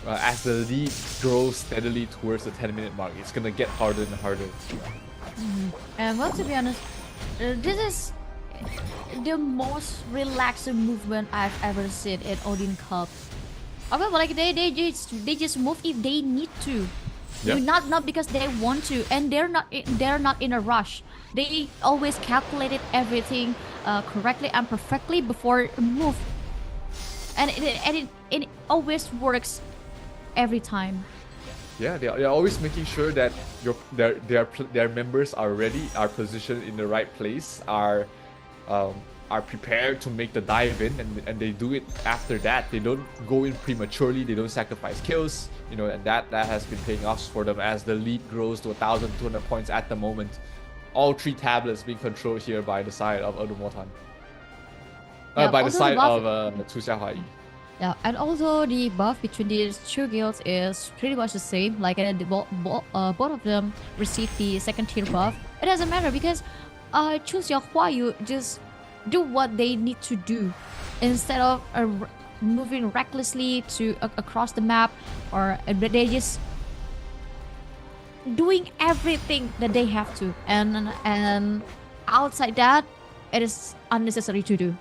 as the lead grows steadily towards the 10-minute mark, it's gonna get harder and harder. And well, to be honest, this is the most relaxed movement I've ever seen in Odin Cup. Okay, like they just move if they need to. Yeah. Not because they want to, and they're not in a rush. They always calculated everything correctly and perfectly before a move. And it always works every time. Yeah, they're always making sure that their members are ready, are positioned in the right place, are prepared to make the dive in, and they do it after that. They don't go in prematurely. They don't sacrifice kills. And that has been paying off for them as the lead grows to 1,200 points at the moment. All 3 tablets being controlled here by the side of Odin Motan. By the side of Chu Xiaohua. Yeah, and also the buff between these 2 guilds is pretty much the same. Like both of them receive the 2nd tier buff. It doesn't matter because Chu Xiaohua just do what they need to do instead of moving recklessly to across the map, or they just doing everything that they have to, and outside that, it is unnecessary to do.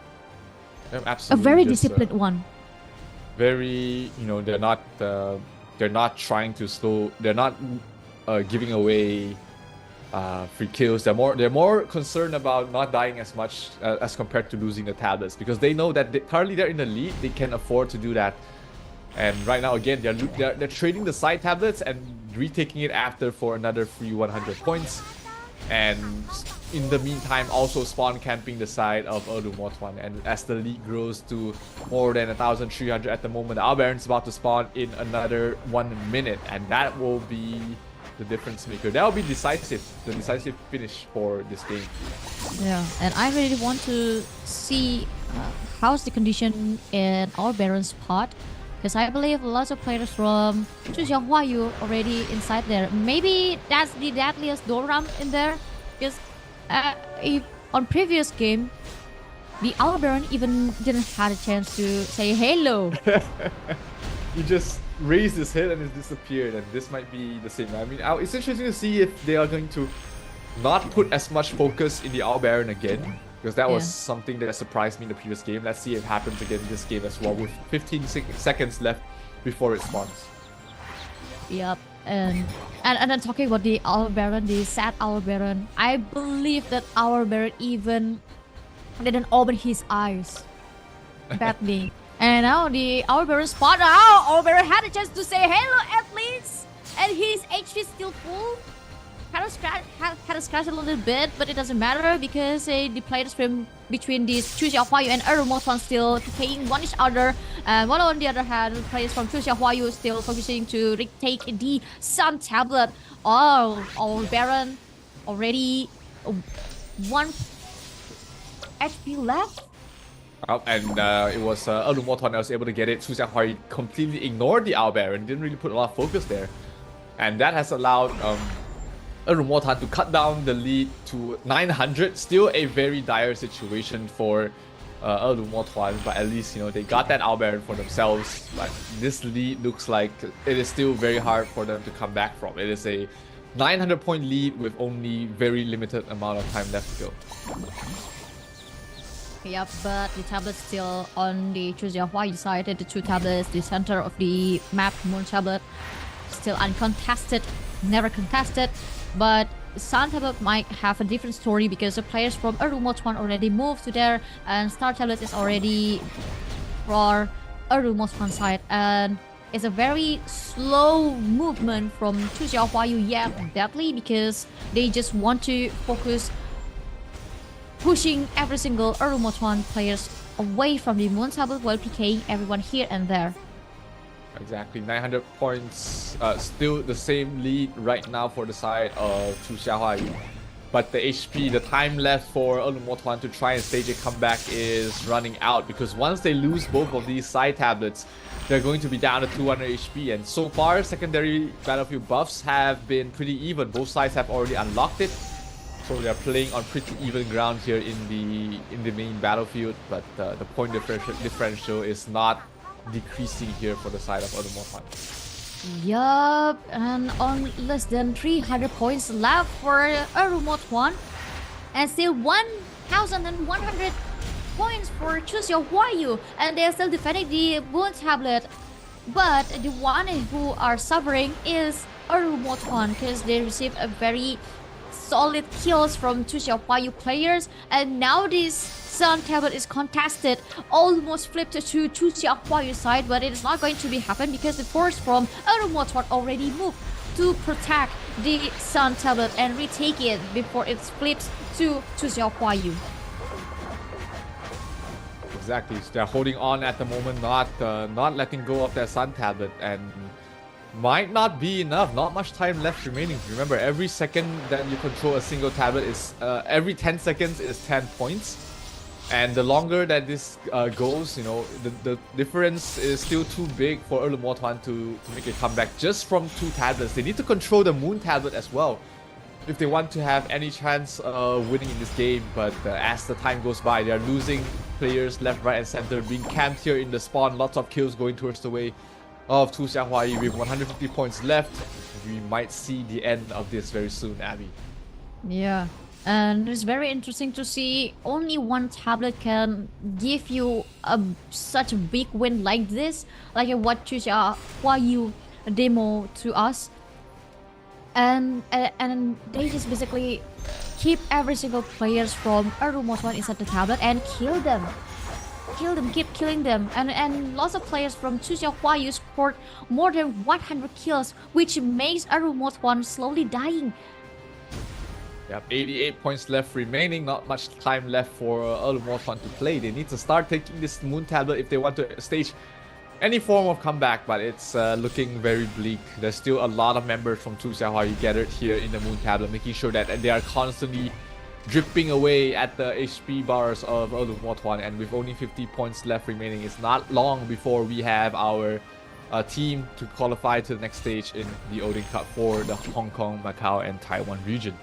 Absolutely, a very disciplined one. Very, they're not trying to slow. They're not giving away free kills. They're more concerned about not dying as much as compared to losing the tablets, because they know that currently they're in the lead. They can afford to do that. And right now, again, they're trading the side tablets and retaking it after for another free 100 points. And in the meantime, also spawn camping the side of Odin Motan. And as the league grows to more than 1,300 at the moment, the Owl Baron's about to spawn in another 1 minute, and that will be the difference maker. That will be decisive, the decisive finish for this game. Yeah, and I really want to see how's the condition in Owl Baron's pot, because I believe lots of players from Chu Xiaohua already inside there. Maybe that's the deadliest Doram in there, because if on previous game, the Owl Baron even didn't have a chance to say hello. He just raised his head and it disappeared, and this might be the same. I mean, it's interesting to see if they are going to not put as much focus in the Owl Baron again, because that was something that surprised me in the previous game. Let's see if it happens again in this game as well, with 15 seconds left before it spawns. Yep, and then talking about the Owl Baron, the sad Owl Baron, I believe that Owl Baron even didn't open his eyes badly. And now the Owl Baron spot out. Owl Baron had a chance to say hello at least, and his HP is still full. Had to scratch a little bit, but it doesn't matter because the players from between these Chu Xiaohua and Odin Motan still playing one each other. And while on the other hand, players from Chu Xiaohua still focusing to retake the Sun tablet. Oh, Owl Baron already 1 HP left. And it was Odin Motan that was able to get it. Chu Xiaohua completely ignored the Owl Baron, didn't really put a lot of focus there. And that has allowed Motan to cut down the lead to 900. Still a very dire situation for Motan, but at least, you know, they got that Albaran for themselves. But this lead looks like it is still very hard for them to come back from. It is a 900-point lead with only very limited amount of time left to go. Yep, but the tablet's still on the Chuxiahuayu side. The two tablets, the center of the map, Moon tablet, still uncontested, never contested. But Sun tablet might have a different story because the players from Motan already moved to there, and Star tablet is already for Motan side, and it's a very slow movement from Chuxiahuayu. Yeah, deadly, because they just want to focus pushing every single Motan players away from the Moon tablet while PKing everyone here and there. Exactly, 900 points, still the same lead right now for the side of Chuxiahuayu. But the HP, the time left for Motan to try and stage a comeback is running out, because once they lose both of these side tablets, they're going to be down to 200 HP. And so far, secondary battlefield buffs have been pretty even. Both sides have already unlocked it. So they're playing on pretty even ground here in the main battlefield, but the point differential is not decreasing here for the side of Motan. Yup, and on less than 300 points left for Motan, and still 1,100 points for Chuxiahuayu, and they're still defending the Moon tablet. But the one who are suffering is Motan, because they receive a very solid kills from Chuxiahuayu players, and now this Sun tablet is contested, almost flipped to Chuxiahuayu side, but it is not going to be happen because the force from Motan already moved to protect the Sun tablet and retake it before it flips to Chuxiahuayu. Exactly, so they're holding on at the moment, not letting go of their Sun tablet, and might not be enough. Not much time left remaining. Remember, every second that you control a single tablet is every 10 seconds is 10 points, and the longer that this goes, you know, the difference is still too big for Motan to make a comeback just from two tablets. They need to control the Moon tablet as well if they want to have any chance of winning in this game. But as the time goes by, they are losing players left, right, and center, being camped here in the spawn. Lots of kills going towards the way of Chuxiahuayu. With 150 points left, we might see the end of this very soon, Abby. Yeah, and it's very interesting to see only one tablet can give you such a big win like this, like what Chuxiahuayu demo to us, and they just basically keep every single players from Motan inside the tablet and kill them, keep killing them, and lots of players from Chuxiahuayu scored more than 100 kills, which makes Motan slowly dying. Yep, 88 points left remaining, not much time left for Motan to play. They need to start taking this Moon tablet if they want to stage any form of comeback, but it's looking very bleak. There's still a lot of members from Chuxiahuayu gathered here in the Moon tablet, making sure that they are constantly dripping away at the HP bars of Motan, and with only 50 points left remaining, it's not long before we have our team to qualify to the next stage in the Odin Cup for the Hong Kong, Macau, and Taiwan region.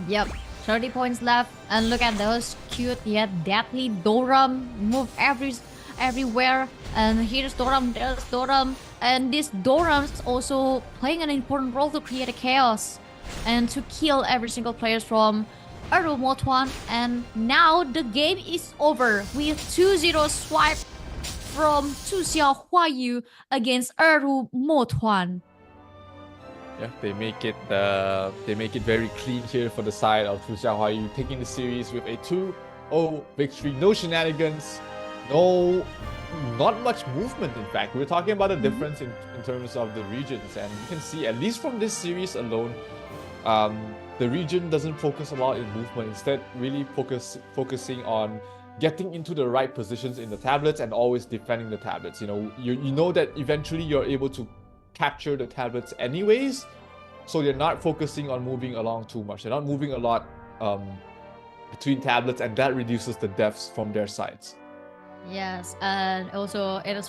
Yep, 30 points left, and look at those cute yet deadly Doram move everywhere, and here's Doram, there's Doram, and this Doram's also playing an important role to create a chaos and to kill every single players from Motan. And now the game is over with 2-0 swipe from Chuxiahuayu against Motan. Yeah, they make it very clean here for the side of Chuxiahuayu, taking the series with a 2-0 victory. No shenanigans, not much movement. In fact, we're talking about the difference in terms of the regions, and you can see, at least from this series alone, the region doesn't focus a lot in movement. Instead, really focusing on getting into the right positions in the tablets and always defending the tablets. You know, you know that eventually you're able to capture the tablets anyways, so they're not focusing on moving along too much. They're not moving a lot between tablets, and that reduces the deaths from their sides. Yes, and also it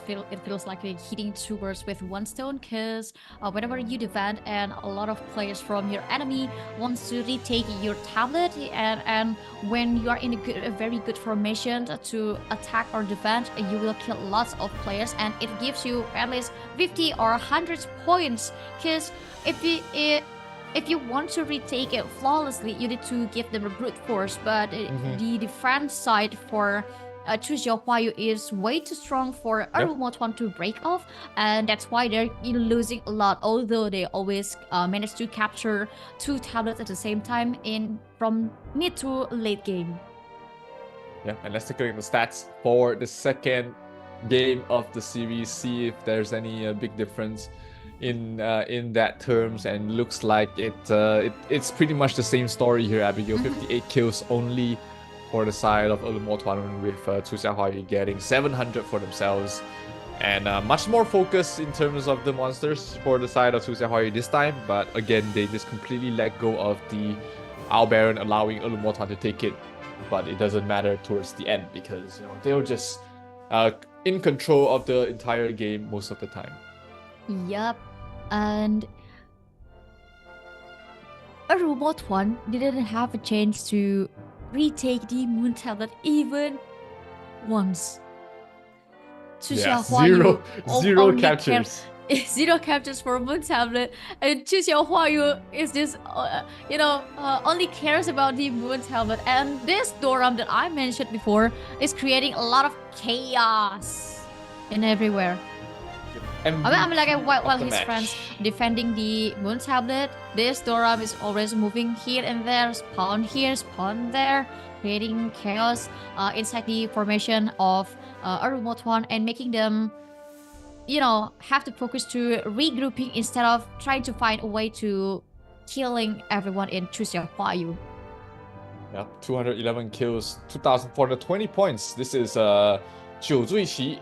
feels like you're hitting two birds with one stone, because whenever you defend and a lot of players from your enemy wants to retake your tablet, and when you are in a very good formation to attack or defend, you will kill lots of players, and it gives you at least 50 or 100 points. Because if you want to retake it flawlessly, you need to give them a brute force, but the defense side for Chu Xiaohuayu is way too strong for Arumotwan to break off, and that's why they're losing a lot, although they always manage to capture two tablets at the same time from mid to late game. Yeah, and let's take a look at the stats for the second game of the series, see if there's any big difference in that terms, and looks like it's pretty much the same story here, Abigail. 58 kills only for the side of Ulumotwan, with Chu Xiaohuayu getting 700 for themselves, and much more focus in terms of the monsters for the side of Chu Xiaohuayu this time. But again, they just completely let go of the Owl Baron, allowing Ulumotwan to take it. But it doesn't matter towards the end, because they were just in control of the entire game most of the time. Yup, and Arumotwan didn't have a chance to retake the Moon Tablet even once. Chu Xiaohuayu zero only captures. Zero captures for Moon Tablet, and Chu Xiaohuayu is just only cares about the Moon Tablet, and this Doram that I mentioned before is creating a lot of chaos in everywhere. I mean, like while his friends defending the Moon Tablet, this Doram is always moving here and there, spawn here, spawn there, creating chaos inside the formation of Arumotwan, and making them, have to focus to regrouping instead of trying to find a way to killing everyone in Chu Xiaohuayu. Yeah, 211 kills, 2,420 points. This is Jiu Zuiqi.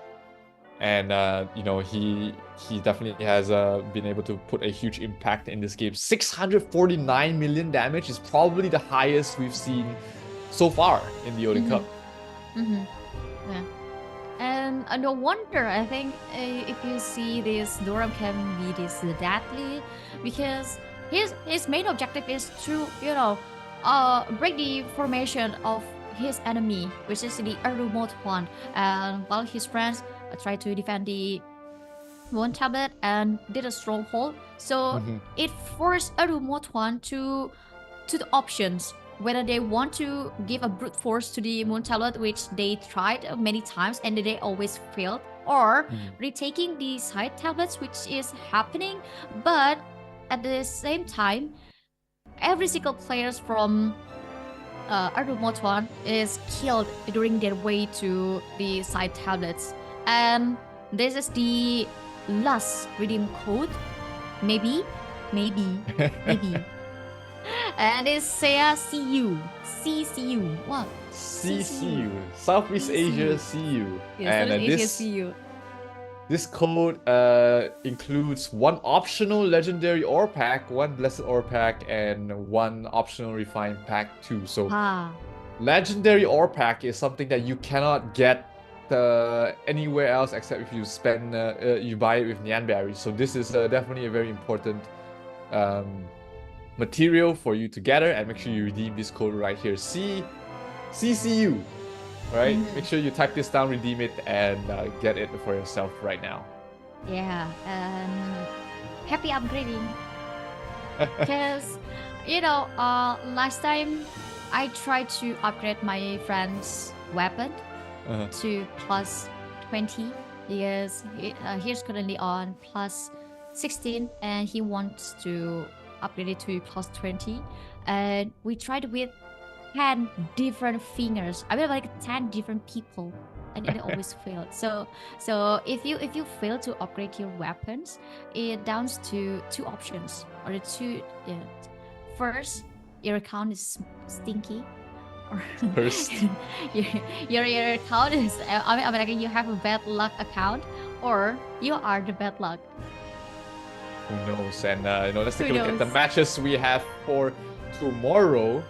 And he definitely has been able to put a huge impact in this game. 649 million damage is probably the highest we've seen so far in the Odin Cup. Yeah. And no wonder, I think, if you see this, Doram can be this deadly, because his main objective is to, break the formation of his enemy, which is the Arumotwan, and while his friends try to defend the Moon Tablet and did a stronghold. So it forced Arumotwan to the options, whether they want to give a brute force to the Moon Tablet, which they tried many times and they always failed, or retaking the side tablets, which is happening. But at the same time, every single player from Arumotwan is killed during their way to the side tablets. And this is the last redeem code. Maybe. And it's Saya CU. CCU. What? CCU. Southeast Asia CU. Yes, and Southeast Asia CU. This code includes one optional legendary ore pack, one blessed ore pack, and one optional refined pack too. So legendary ore pack is something that you cannot get anywhere else except if you spend you buy it with Nyan Berry. So this is definitely a very important material for you to gather, and make sure you redeem this code right here, CCU. Right, make sure you type this down, redeem it, and get it for yourself right now. Yeah, and happy upgrading. Because last time I tried to upgrade my friend's weapon to plus 20, because he's currently on plus 16 and he wants to upgrade it to plus 20, and we tried with 10 different fingers. I mean, like 10 different people, and it always failed. So if you fail to upgrade your weapons, it downs to two options, or first, your account is stinky. First, your account is, I mean, like you have a bad luck account, or you are the bad luck. Who knows? And let's take a look at the matches we have for tomorrow.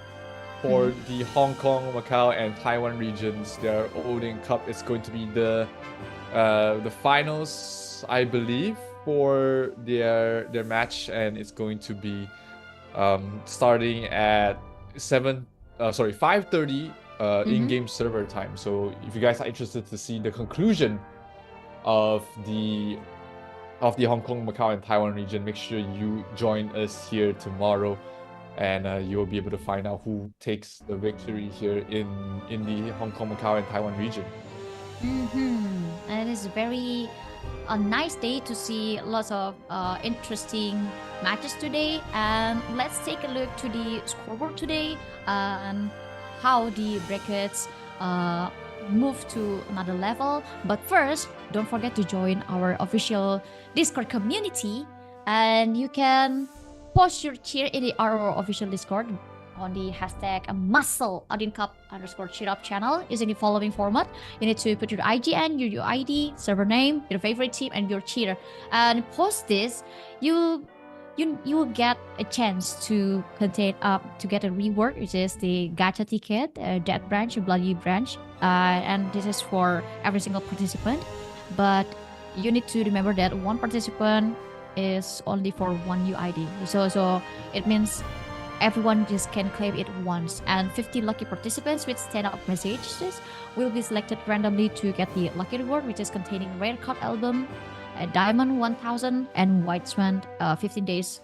for the Hong Kong, Macau, and Taiwan regions. Their Odin Cup is going to be the finals, I believe, for their match, and it's going to be starting at 5:30 in-game server time. So if you guys are interested to see the conclusion of the Hong Kong, Macau, and Taiwan region, make sure you join us here tomorrow, and you'll be able to find out who takes the victory here in the Hong Kong, Macau, and Taiwan region. And it is a nice day to see lots of interesting matches today. And let's take a look to the scoreboard today and how the brackets move to another level. But first, don't forget to join our official Discord community, and you can post your cheer in our official Discord on the hashtag muscle Odin Cup _cheer-up channel using the following format. You need to put your IGN, your UID, server name, your favorite team, and your cheer, and post this. You will get a chance to get a reward, which is the gacha ticket, Death Branch, Bloody Branch, and this is for every single participant. But you need to remember that one participant is only for one UID. So it means everyone just can claim it once, and 50 lucky participants with stand-up messages will be selected randomly to get the lucky reward, which is containing rare card album, a diamond 1000, and white swan 15 days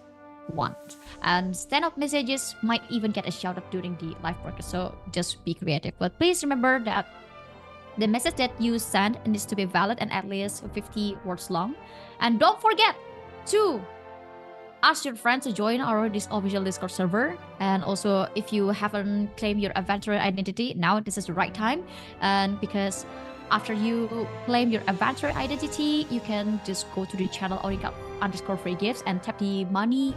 one. And stand-up messages might even get a shout out during the live broadcast, so just be creative. But please remember that the message that you send needs to be valid and at least 50 words long. And don't forget to ask your friends to join our official Discord server. And also, if you haven't claimed your adventurer identity, now this is the right time. And because after you claim your adventurer identity, you can just go to the channel _free gifts and tap the money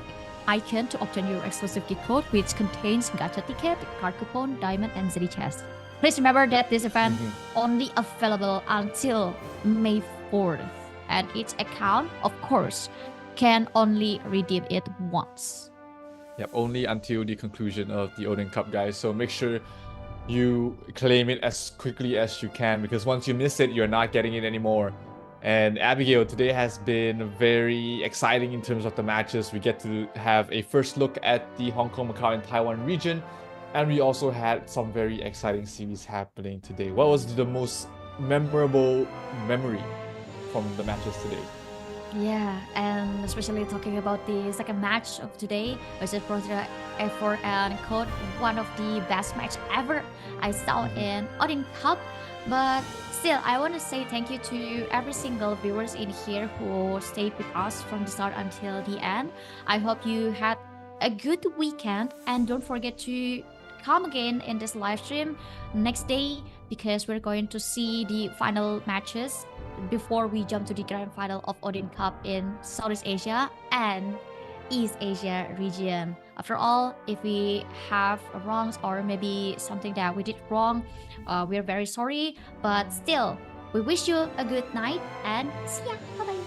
icon to obtain your exclusive gift code, which contains gacha ticket, card coupon, diamond, and zeddy chest. Please remember that this event only available until May 4th, and each account, of course, can only redeem it once. Yep, only until the conclusion of the Odin Cup, guys. So make sure you claim it as quickly as you can, because once you miss it, you're not getting it anymore. And Abigail, today has been very exciting in terms of the matches. We get to have a first look at the Hong Kong, Macau, and Taiwan region. And we also had some very exciting series happening today. What was the most memorable memory from the matches today? Yeah, and especially talking about the second match of today, which is Prontera F4 and Code, one of the best match ever I saw in Odin Cup. But still, I want to say thank you to every single viewers in here who stayed with us from the start until the end. I hope you had a good weekend, and don't forget to come again in this live stream next day, because we're going to see the final matches before we jump to the grand final of Odin Cup in Southeast Asia and East Asia region. After all, if we have wrongs or maybe something that we did wrong, we're very sorry, but still, we wish you a good night and see ya. Bye bye.